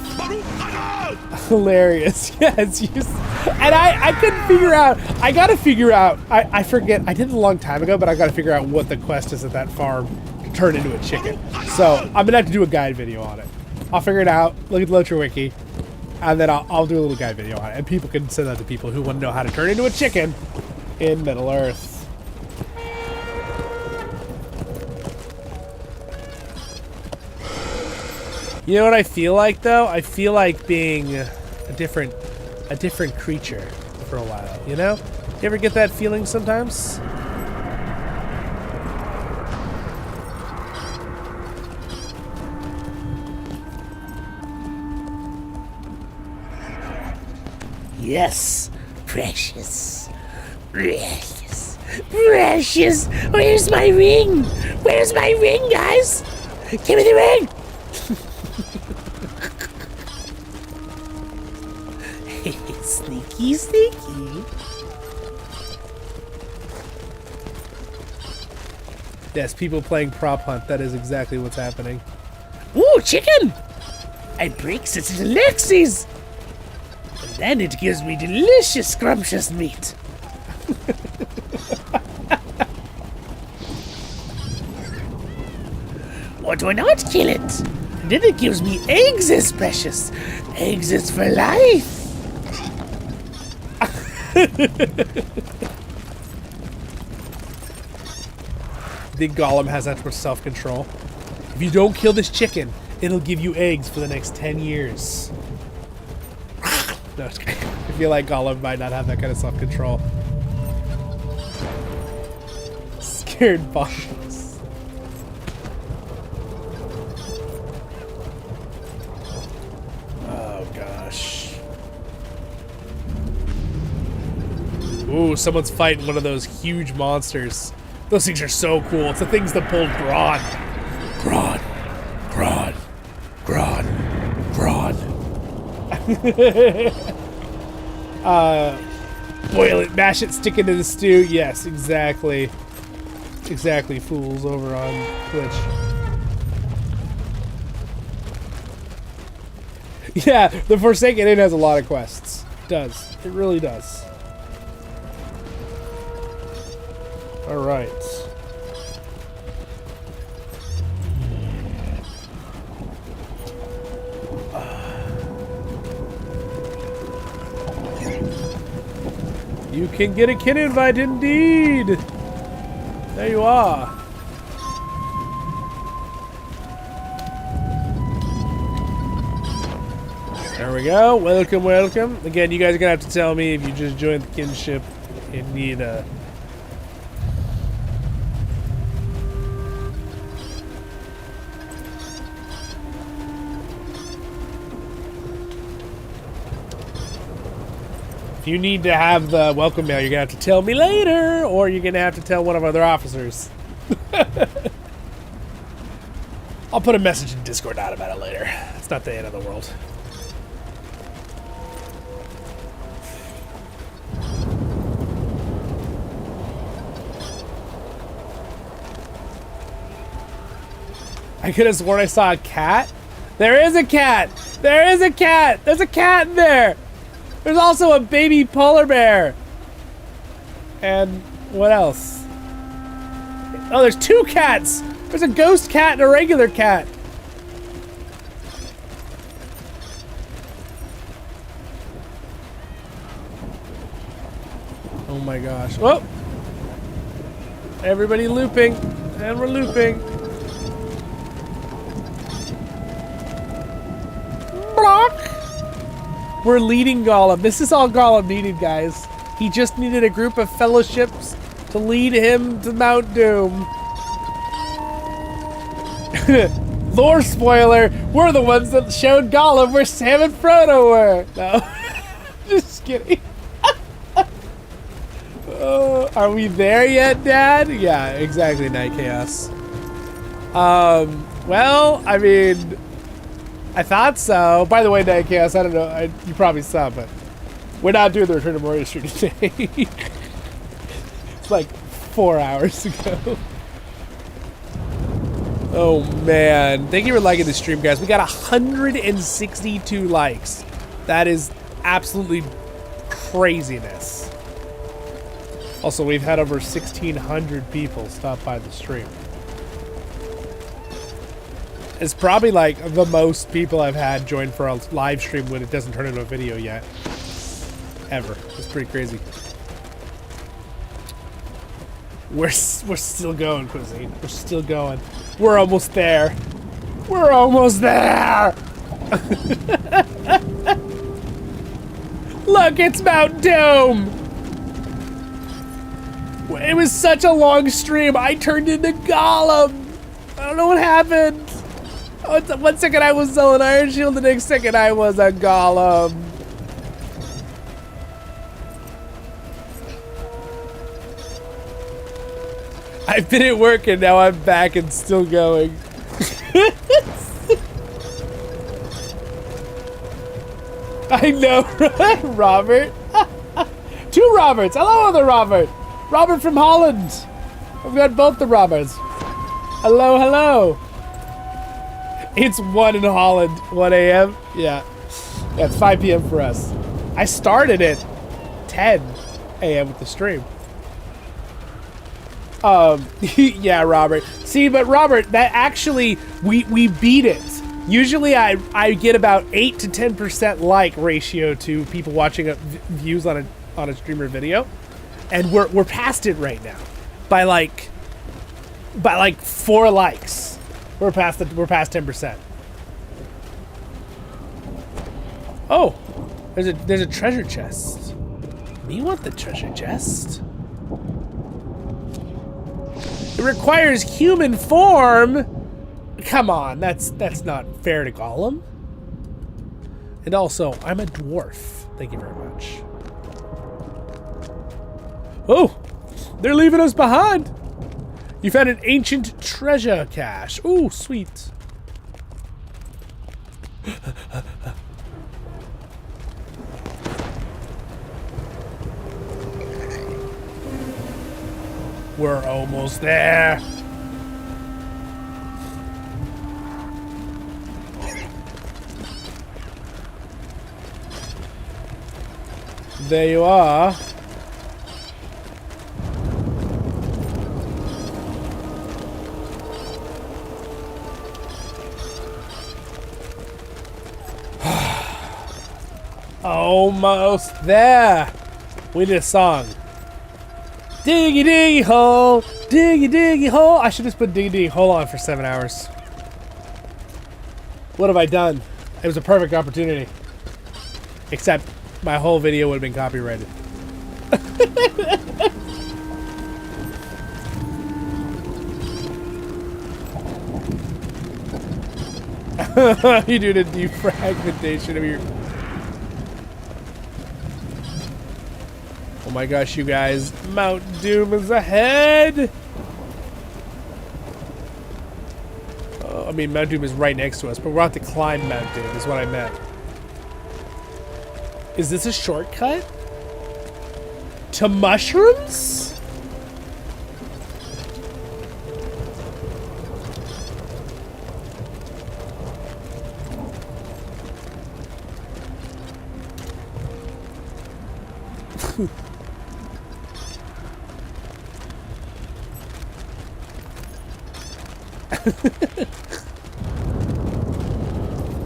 Hilarious. Yes, and I couldn't figure out. I gotta figure out. I forget. I did it a long time ago, but I gotta figure out what the quest is at that farm to turn into a chicken. So I'm gonna have to do a guide video on it. I'll figure it out. Look at the LOTRO wiki, and then I'll do a little guide video on it, and people can send that to people who want to know how to turn into a chicken in Middle Earth. You know what I feel like, though? I feel like being a different creature for a while, you know? You ever get that feeling sometimes? Yes, precious. Precious. Precious. Where's my ring? Where's my ring, guys? Give me the ring. Sneaky, sneaky. Yes, people playing prop hunt. That is exactly what's happening. Ooh, chicken! I break it into lexies. And then it gives me delicious, scrumptious meat. Or do I not kill it? And then it gives me eggs as precious. Eggs is for life. Think Gollum has that much self-control? If you don't kill this chicken, it'll give you eggs for the next 10 years. No, I feel like Gollum might not have that kind of self-control. Scared bottles. Oh gosh. Ooh, someone's fighting one of those huge monsters. Those things are so cool. It's the things that pulled Grodd. Grodd. Grodd. Grodd. Grodd. Boil it, mash it, stick it in the stew. Yes, exactly. Exactly, fools over on Twitch. Yeah, the Forsaken Inn has a lot of quests. It does. It really does. Alright. You can get a kin invite indeed! There you are. There we go. Welcome, welcome. Again, you guys are gonna have to tell me if you just joined the kinship and need a... If you need to have the welcome mail, you're gonna have to tell me later, or you're gonna have to tell one of our other officers. I'll put a message in Discord out about it later. It's not the end of the world. I could have sworn I saw a cat. There is a cat! There is a cat! There's a cat in there! There's also a baby polar bear! And what else? Oh, there's 2 cats! There's a ghost cat and a regular cat. Oh my gosh. Whoa! Everybody looping. And we're looping. Block! We're leading Gollum. This is all Gollum needed, guys. He just needed a group of fellowships to lead him to Mount Doom. Lore spoiler, we're the ones that showed Gollum where Sam and Frodo were. No, just kidding. Are we there yet, Dad? Yeah, exactly, Night Chaos. Well, I mean, I thought so. By the way, Night Chaos, I don't know, you probably saw, but we're not doing the Return to Moria stream today. It's like 4 hours ago. Oh man, thank you for liking the stream, guys. We got 162 likes. That is absolutely craziness. Also, we've had over 1,600 people stop by the stream. It's probably like the most people I've had join for a live stream when it doesn't turn into a video yet. Ever. It's pretty crazy. We're still going, Cuisine. We're still going. We're almost there. We're almost there! Look, it's Mount Doom! It was such a long stream, I turned into Gollum! I don't know what happened. One second I was Zollin Ironshield, the next second I was a Gollum. I've been at work and now I'm back and still going. I know, right? Robert? 2 Roberts! Hello, other Robert! Robert from Holland! We've got both the Roberts. Hello, hello! It's 1 in Holland, 1 a.m. Yeah. Yeah, it's 5 p.m. for us. I started at 10 a.m. with the stream. Yeah, Robert. See, but Robert, that actually, we beat it. Usually I get about 8 to 10% like ratio to people watching views on a streamer video. And we're past it right now. By like 4 likes. We're past 10%. Oh, there's a treasure chest. Me want the treasure chest. It requires human form. Come on, that's not fair to Gollum. And also, I'm a dwarf. Thank you very much. Oh, they're leaving us behind. You found an ancient treasure cache. Ooh, sweet. We're almost there. There you are. Almost there. We did a song. Diggy diggy hole, diggy diggy hole. I should just put diggy diggy hole on for 7 hours. What have I done? It was a perfect opportunity. Except my whole video would have been copyrighted. You do the defragmentation of your... Oh my gosh, you guys. Mount Doom is ahead! I mean, Mount Doom is right next to us, but we're about to climb Mount Doom, is what I meant. Is this a shortcut? To mushrooms?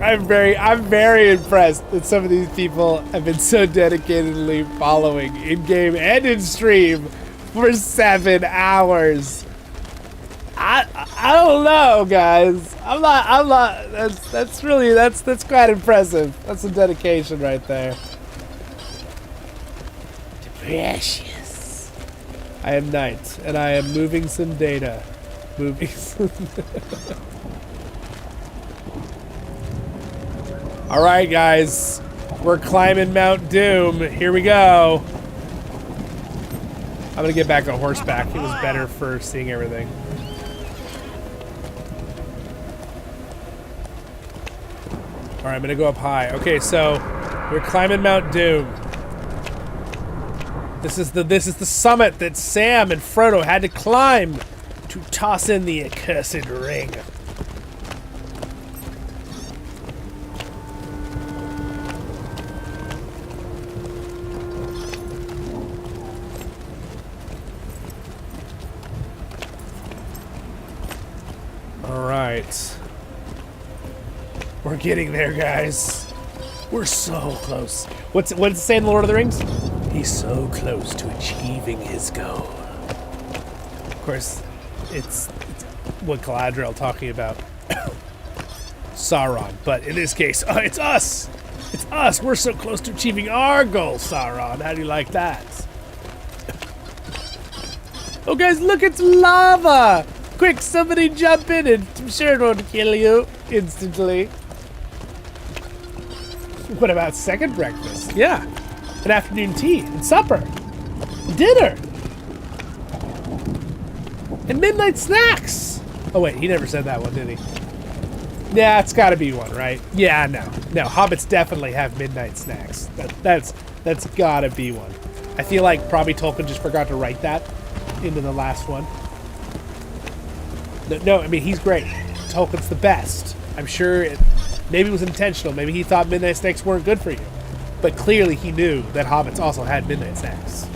I'm very impressed that some of these people have been so dedicatedly following in game and in stream for 7 hours. I don't know, guys. I'm not. That's quite impressive. That's some dedication right there. Precious. I am Knight, and I am moving some data. All right, guys. We're climbing Mount Doom. Here we go. I'm gonna get back on horseback. It was better for seeing everything. All right, I'm gonna go up high. Okay, so we're climbing Mount Doom. This is the summit that Sam and Frodo had to climb to toss in the accursed ring. All right. We're getting there, guys. We're so close. What's it say in Lord of the Rings? He's so close to achieving his goal. Of course, it's what Galadriel talking about Sauron, but in this case, it's us. It's us. We're so close to achieving our goal, Sauron. How do you like that? Oh, guys, look, it's lava. Quick, somebody jump in and I'm sure it won't kill you instantly. What about second breakfast? Yeah. And afternoon tea and supper. Dinner. And midnight snacks. Oh, wait, he never said that one, did he? Yeah, it's got to be one, right? Yeah, no. No, hobbits definitely have midnight snacks. That's got to be one. I feel like probably Tolkien just forgot to write that into the last one. No, I mean, he's great. Tolkien's the best. I'm sure maybe it was intentional. Maybe he thought midnight snacks weren't good for you. But clearly he knew that hobbits also had midnight snacks.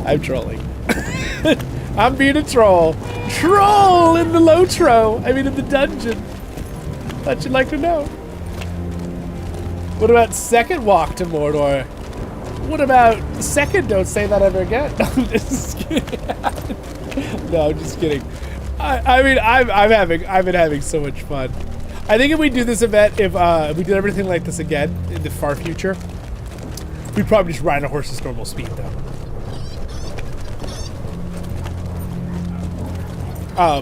I'm trolling. I'm being a troll. Troll in the LOTRO. I mean, in the dungeon. Thought you'd like to know. What about second walk to Mordor? What about second? Don't say that ever again. No, I'm just kidding. No, I'm just kidding. I mean, I've been having so much fun. I think if we do this event, if we did everything like this again in the far future, we'd probably just ride a horse's normal speed, though.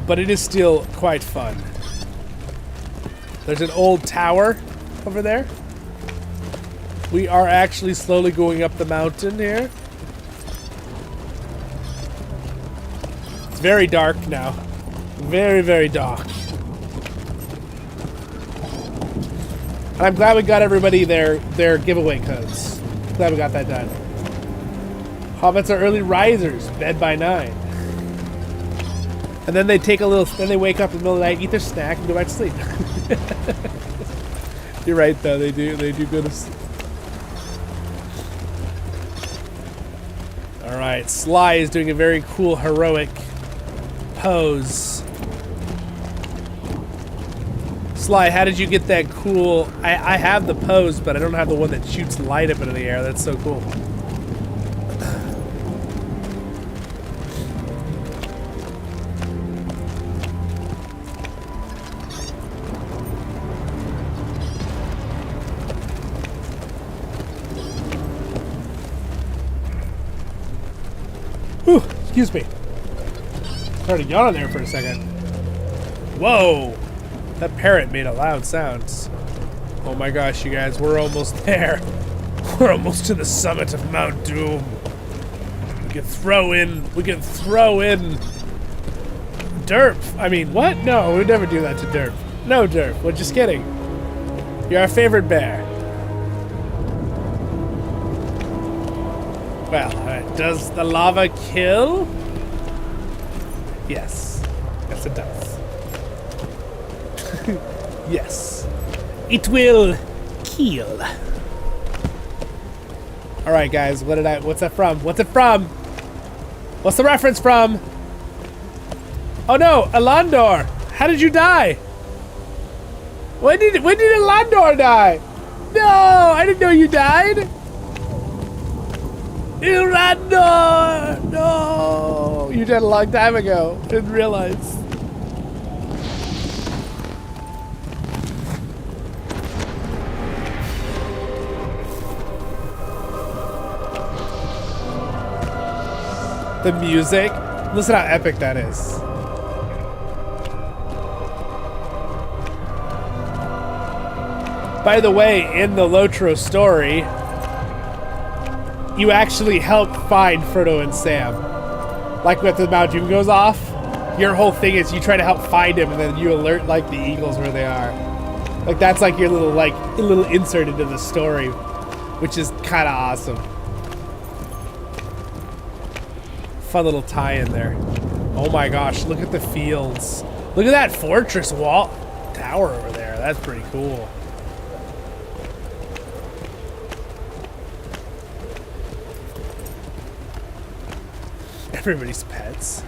But it is still quite fun. There's an old tower over there. We are actually slowly going up the mountain here. It's very dark now. Very, very dark. And I'm glad we got everybody their giveaway codes. Glad we got that done. Hobbits are early risers, bed by 9. And then they then they wake up in the middle of the night, eat their snack, and go back to sleep. You're right, though. They do go to sleep. All right, Sly is doing a very cool, heroic pose. Sly, how did you get that cool... I have the pose, but I don't have the one that shoots light up into the air. That's so cool. Whew, excuse me. Started yawning there for a second. Whoa! That parrot made a loud sound. Oh my gosh, you guys, we're almost there. We're almost to the summit of Mount Doom. We can throw in Derp. I mean, what? No, we would never do that to Derp. No, Derp, we're just kidding. You're our favorite bear. Well, does the lava kill? Yes. Yes, it does. Yes. It will kill. Alright, guys, what's that from? What's it from? What's the reference from? Oh no, Elraandor! How did you die? When did Elraandor die? No, I didn't know you died. Elraandor! No! You died a long time ago. Didn't realize. The music. Listen how epic that is. By the way, in the LOTRO story, you actually help find Frodo and Sam. Like when the Mount Doom goes off, your whole thing is you try to help find him and then you alert like the Eagles where they are. Like that's like your little insert into the story, which is kind of awesome. Fun little tie-in there. Oh my gosh, look at the fields. Look at that fortress wall tower over there. That's pretty cool. Everybody's pets.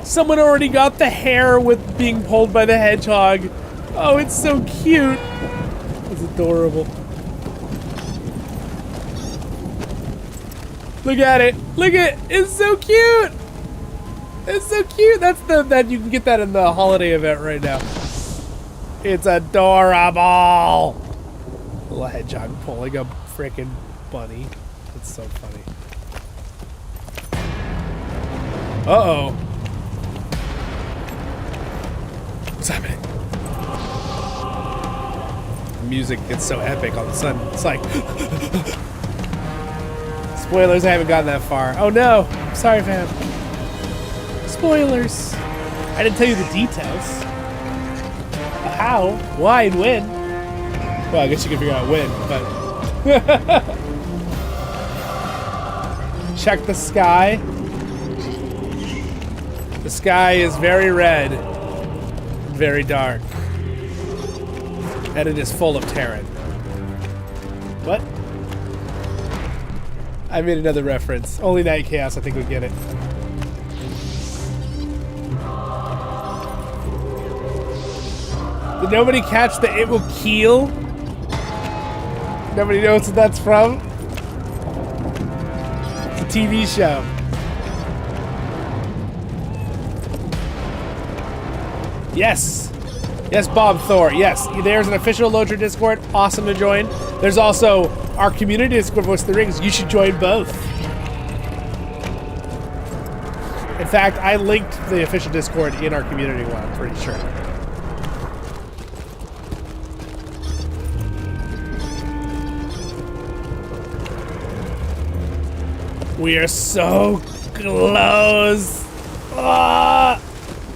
Someone already got the hair with being pulled by the hedgehog. Oh, it's so cute. It's adorable. Look at it. Look at it. It's so cute. It's so cute. That's that you can get that in the holiday event right now. It's adorable. Little hedgehog pulling a freaking bunny. It's so funny. Uh-oh. What's happening? The music gets so epic all of a sudden. It's like spoilers, I haven't gotten that far. Oh no. Sorry, fam. Spoilers. I didn't tell you the details. How, why, and when. Well, I guess you can figure out when, but check the sky. The sky is very red, very dark, and it is full of Terran. What? I made another reference. Only Night Chaos, I think, would get it. Did nobody catch the "it will keel"? Nobody knows what that's from? It's a TV show. Yes. Yes, Bob Thor. Yes, there's an official LOTRO Discord. Awesome to join. There's also our community Discord, Voice of the Rings. You should join both. In fact, I linked the official Discord in our community one, I'm pretty sure. We are so close. Ah,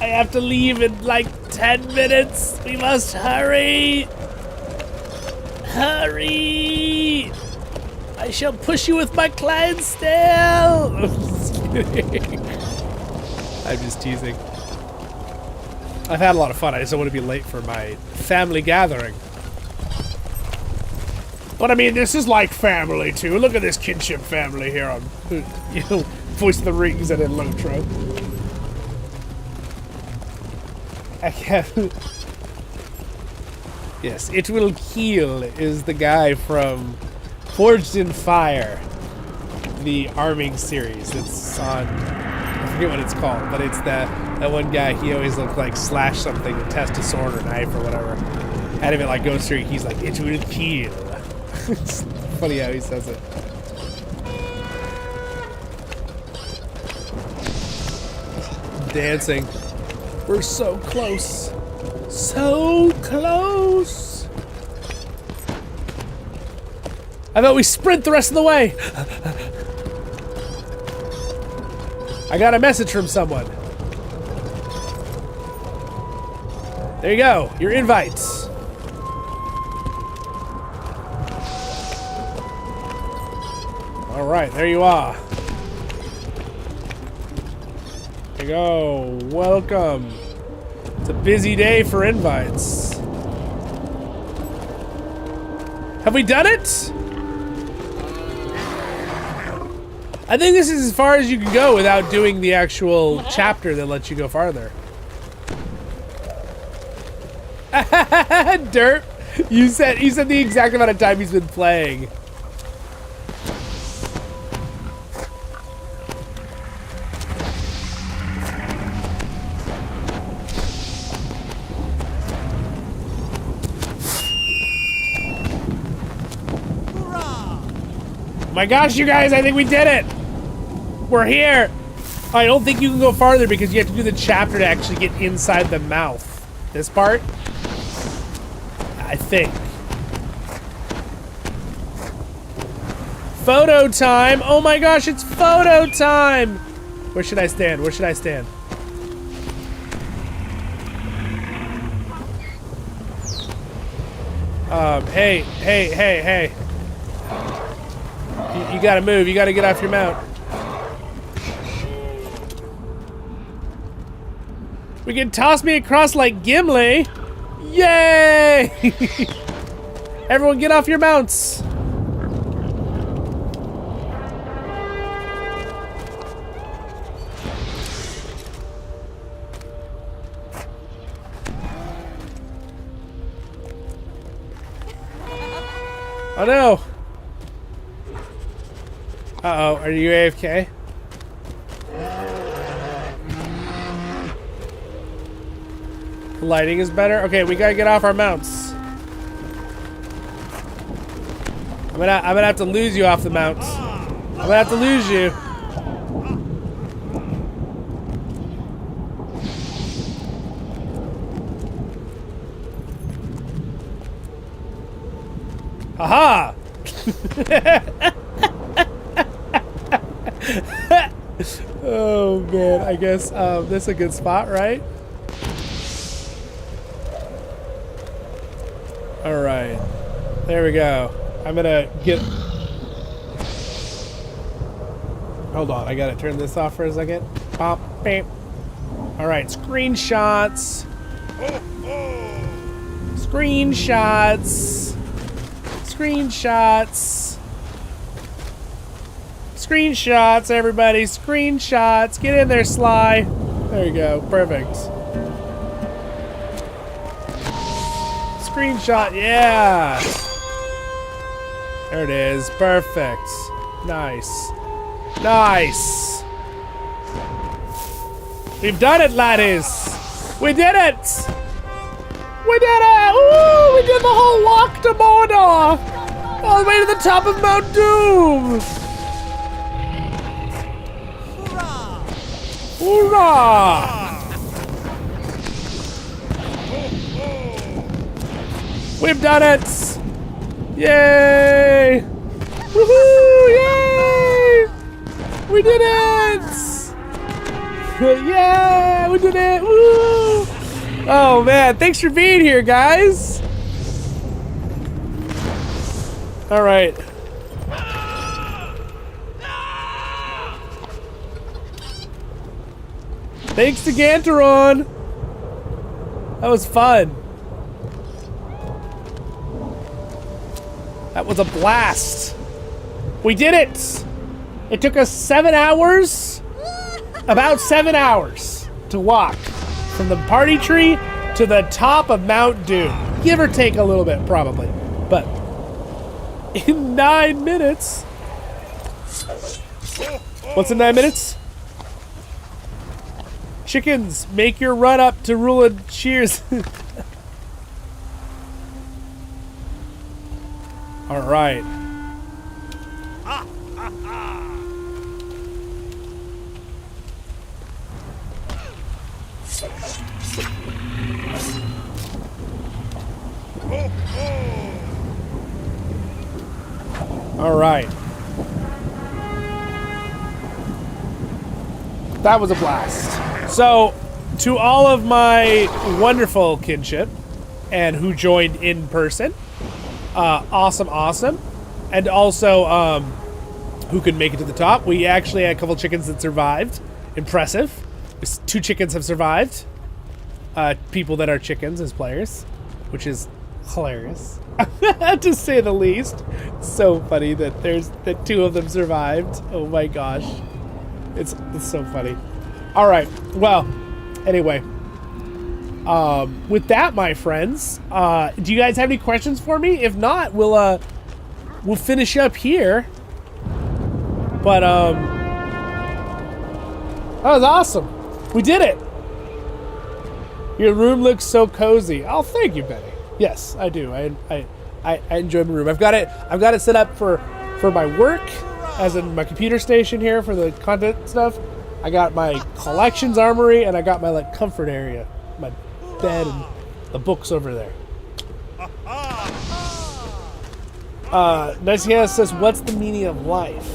I have to leave in like 10 minutes. We must hurry. Hurry. I shall push you with my Clydesdale. I'm just kidding. I'm just teasing. I've had a lot of fun. I just don't want to be late for my family gathering. But I mean, this is like family too. Look at this kinship family here on, you know, Voice of the Rings and in LOTRO. I can't. Yes, It Will Keel is the guy from Forged in Fire, the arming series. It's on, I forget what it's called, but it's that one guy. He always looks like slash something and test a sword or knife or whatever. And if it like goes through, he's like, "It will keel." It's funny how he says it. Dancing. We're so close. So close. I thought we sprint the rest of the way. I got a message from someone. There you go. Your invites. All right, there you are. There you go. Welcome It's a busy day for invites. Have we done it? I think this is as far as you can go without doing the actual chapter that lets you go farther. Derp, you said the exact amount of time he's been playing. My gosh, you guys, I think we did it! We're here! I don't think you can go farther because you have to do the chapter to actually get inside the mouth. This part? I think. Photo time! Oh my gosh, it's photo time! Where should I stand? Where should I stand? Hey. You gotta move. You gotta get off your mount. We can toss me across like Gimli. Yay! Everyone get off your mounts. Oh no! Uh-oh, are you AFK? The lighting is better? Okay, we gotta get off our mounts. I'm gonna have to lose you off the mounts. I'm gonna have to lose you. Aha! Oh man, I guess this is a good spot, right? All right, there we go. I'm gonna get. Hold on, I gotta turn this off for a second. Pop, bam. All right, screenshots. Screenshots. Screenshots. Screenshots, everybody. Screenshots. Get in there, Sly. There you go. Perfect. Screenshot. Yeah. There it is. Perfect. Nice. Nice. We've done it, laddies. We did it. We did it. Ooh, we did the whole walk to Mordor. All the way to the top of Mount Doom. Hoorah! We've done it! Yay! Woohoo! Yay! We did it! Yeah! We did it! Woo! Oh man, thanks for being here, guys! Alright. Thanks to Ganteron! That was fun. That was a blast. We did it! It took us 7 hours, about 7 hours, to walk from the party tree to the top of Mount Doom. Give or take a little bit, probably. But in 9 minutes. What's in 9 minutes? Chickens, make your run up to Ruland. Cheers. All right. All right. That was a blast. So, to all of my wonderful kinship and who joined in person, awesome. And also, who could make it to the top. We actually had a couple chickens that survived. Impressive. 2 chickens have survived. people that are chickens as players, which is hilarious, to say the least. So funny that 2 of them survived. Oh my gosh, it's so funny. All right, well, anyway, with that, my friends, do you guys have any questions for me? If not, we'll finish up here. But that was awesome. We did it. Your room looks so cozy. Oh, thank you, Betty. Yes, I do. I enjoy my room. I've got it set up for my work, as in my computer station here for the content stuff. I got my collections armory, and I got my comfort area, my bed and the books over there. Nicia says, "What's the meaning of life?"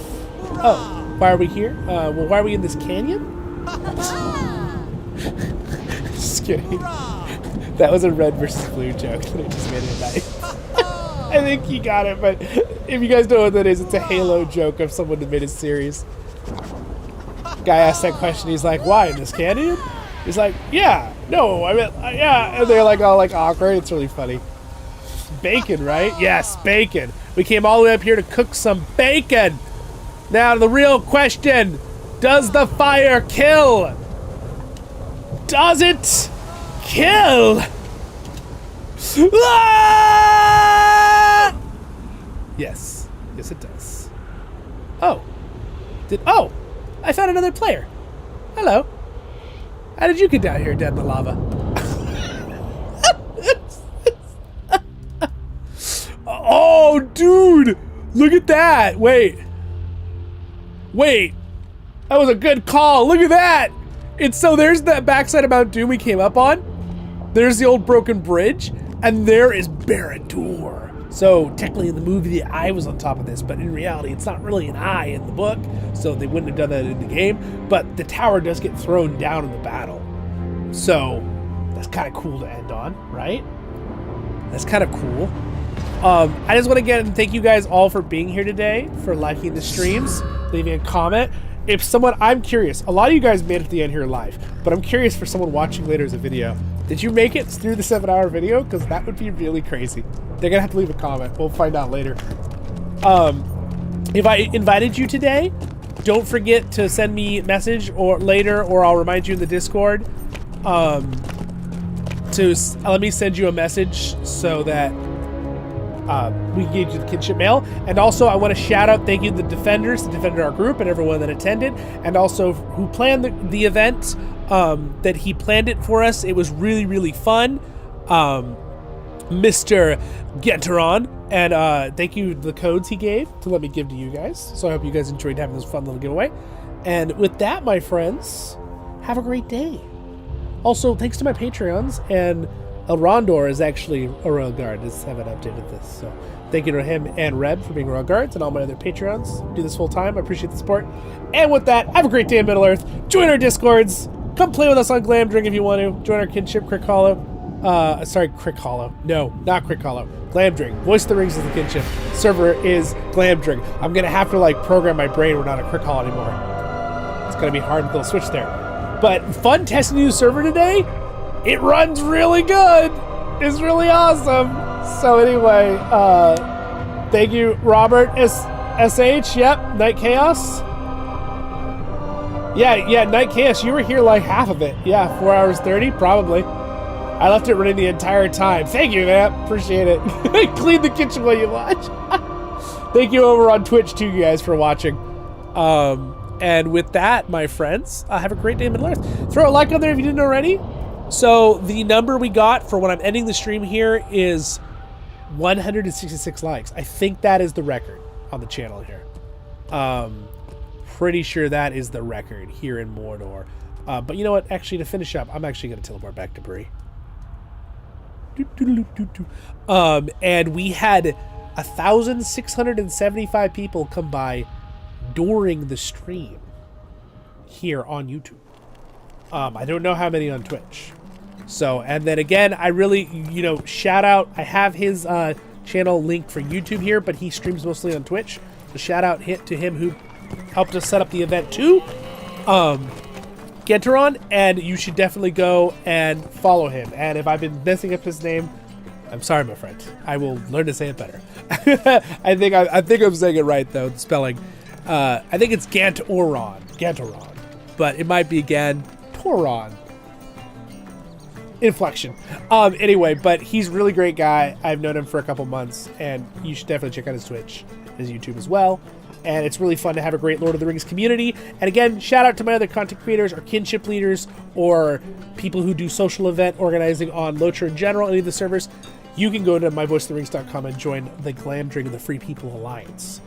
Oh, why are we here? Well, why are we in this canyon? Just kidding. That was a red versus blue joke that I just made it night. I think you got it, but if you guys know what that is, it's a Halo joke of someone that made a series. Guy asked that question, he's like, "Why, in this canyon?" He's like, "Yeah, no, I meant, yeah," and they're all awkward. It's really funny. Bacon, right? Yes, bacon. We came all the way up here to cook some bacon. Now, the real question, does the fire kill? Does it kill? Ah! Yes. Yes, it does. Oh. I found another player. Hello. How did you get down here dead in the lava? Oh, dude. Look at that. Wait. That was a good call. Look at that. So there's the backside of Mount Doom we came up on. There's the old broken bridge. And there is Barad-dûr. So technically in the movie, the eye was on top of this, but in reality, it's not really an eye in the book. So they wouldn't have done that in the game. But the tower does get thrown down in the battle. So that's kind of cool to end on, right? That's kind of cool. I just want to again thank you guys all for being here today, for liking the streams, leaving a comment. I'm curious, a lot of you guys made it to the end here live, but I'm curious for someone watching later as a video. Did you make it through the 7-hour video? Because that would be really crazy. They're going to have to leave a comment. We'll find out later. If I invited you today, don't forget to send me a message or later, or I'll remind you in the Discord. Let me send you a message so that we can get you the kinship mail. And also I want to shout out, thank you to the defenders, that defended our group, and everyone that attended, and also who planned the event, that he planned it for us. It was really, really fun. Mr. Getaron, and thank you to the codes he gave to let me give to you guys. So I hope you guys enjoyed having this fun little giveaway. And with that, my friends, have a great day. Also, thanks to my Patreons, and Elraandor is actually a Royal Guard. I just haven't updated this. So thank you to him and Reb for being Royal Guards, and all my other Patreons. Do this full time. I appreciate the support. And with that, have a great day in Middle-earth. Join our Discords. Come play with us on Glamdring if you want to. Join our Kinship CrickHollow. Sorry, CrickHollow. No, not CrickHollow. Glamdring. Voice of the Rings is the Kinship. Server is Glamdring. I'm going to have to program my brain. We're not a CrickHollow anymore. It's going to be hard with a little switch there. But fun testing the new server today. It runs really good. It's really awesome. So anyway, thank you, Robert SH. Yep, Night Chaos. Yeah, Night Chaos. You were here half of it. Yeah, 4 hours 30, probably. I left it running the entire time. Thank you, man. Appreciate it. Clean the kitchen while you watch. Thank you over on Twitch too, you guys, for watching. And with that, my friends, have a great day in Middle-earth. Throw a like on there if you didn't already. So the number we got for when I'm ending the stream here is 166 likes. I think that is the record on the channel here. Pretty sure that is the record here in Mordor. But you know what? Actually, to finish up, I'm actually going to teleport back to Bree. And we had 1,675 people come by during the stream here on YouTube. I don't know how many on Twitch. So, and then again, I really, shout out. I have his channel link for YouTube here, but he streams mostly on Twitch. So shout out to him who helped us set up the event too. Genteron, and you should definitely go and follow him. And if I've been messing up his name, I'm sorry, my friend. I will learn to say it better. I think I'm saying it right though. The spelling. I think it's Gantoron, but it might be Gantoron. Inflection. Anyway, but he's a really great guy. I've known him for a couple months, and you should definitely check out his Twitch, his YouTube as well. And it's really fun to have a great Lord of the Rings community. And again, shout out to my other content creators or kinship leaders or people who do social event organizing on LOTRO in general, any of the servers. You can go to myvoiceoftherings.com and join the Glamdring of the Free People Alliance.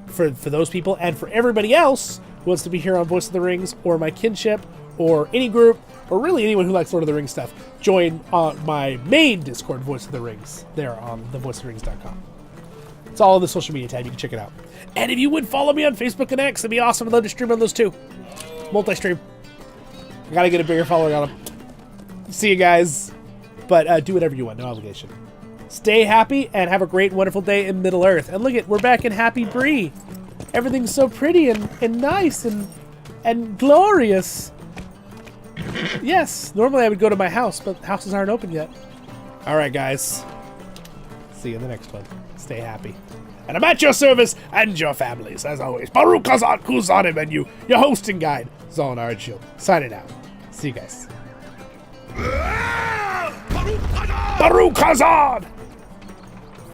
For those people, and for everybody else who wants to be here on Voice of the Rings or my kinship or any group, or really anyone who likes Lord of the Rings stuff, join my main Discord, Voice of the Rings, there on thevoiceoftherings.com. It's all in the social media tab. You can check it out. And if you would follow me on Facebook and X, it'd be awesome. I'd love to stream on those too. Multi-stream. I gotta get a bigger following on them. See you guys. But do whatever you want. No obligation. Stay happy and have a great, wonderful day in Middle Earth. And look we're back in Happy Bree. Everything's so pretty and nice and glorious. Yes, normally I would go to my house, but houses aren't open yet. All right, guys. See you in the next one. Stay happy. And I'm at your service and your families, as always. Baruch Kazan Kuzanim and you, your hosting guide, Zollin Ironshield. Signing out. See you guys. Baruch Kazan!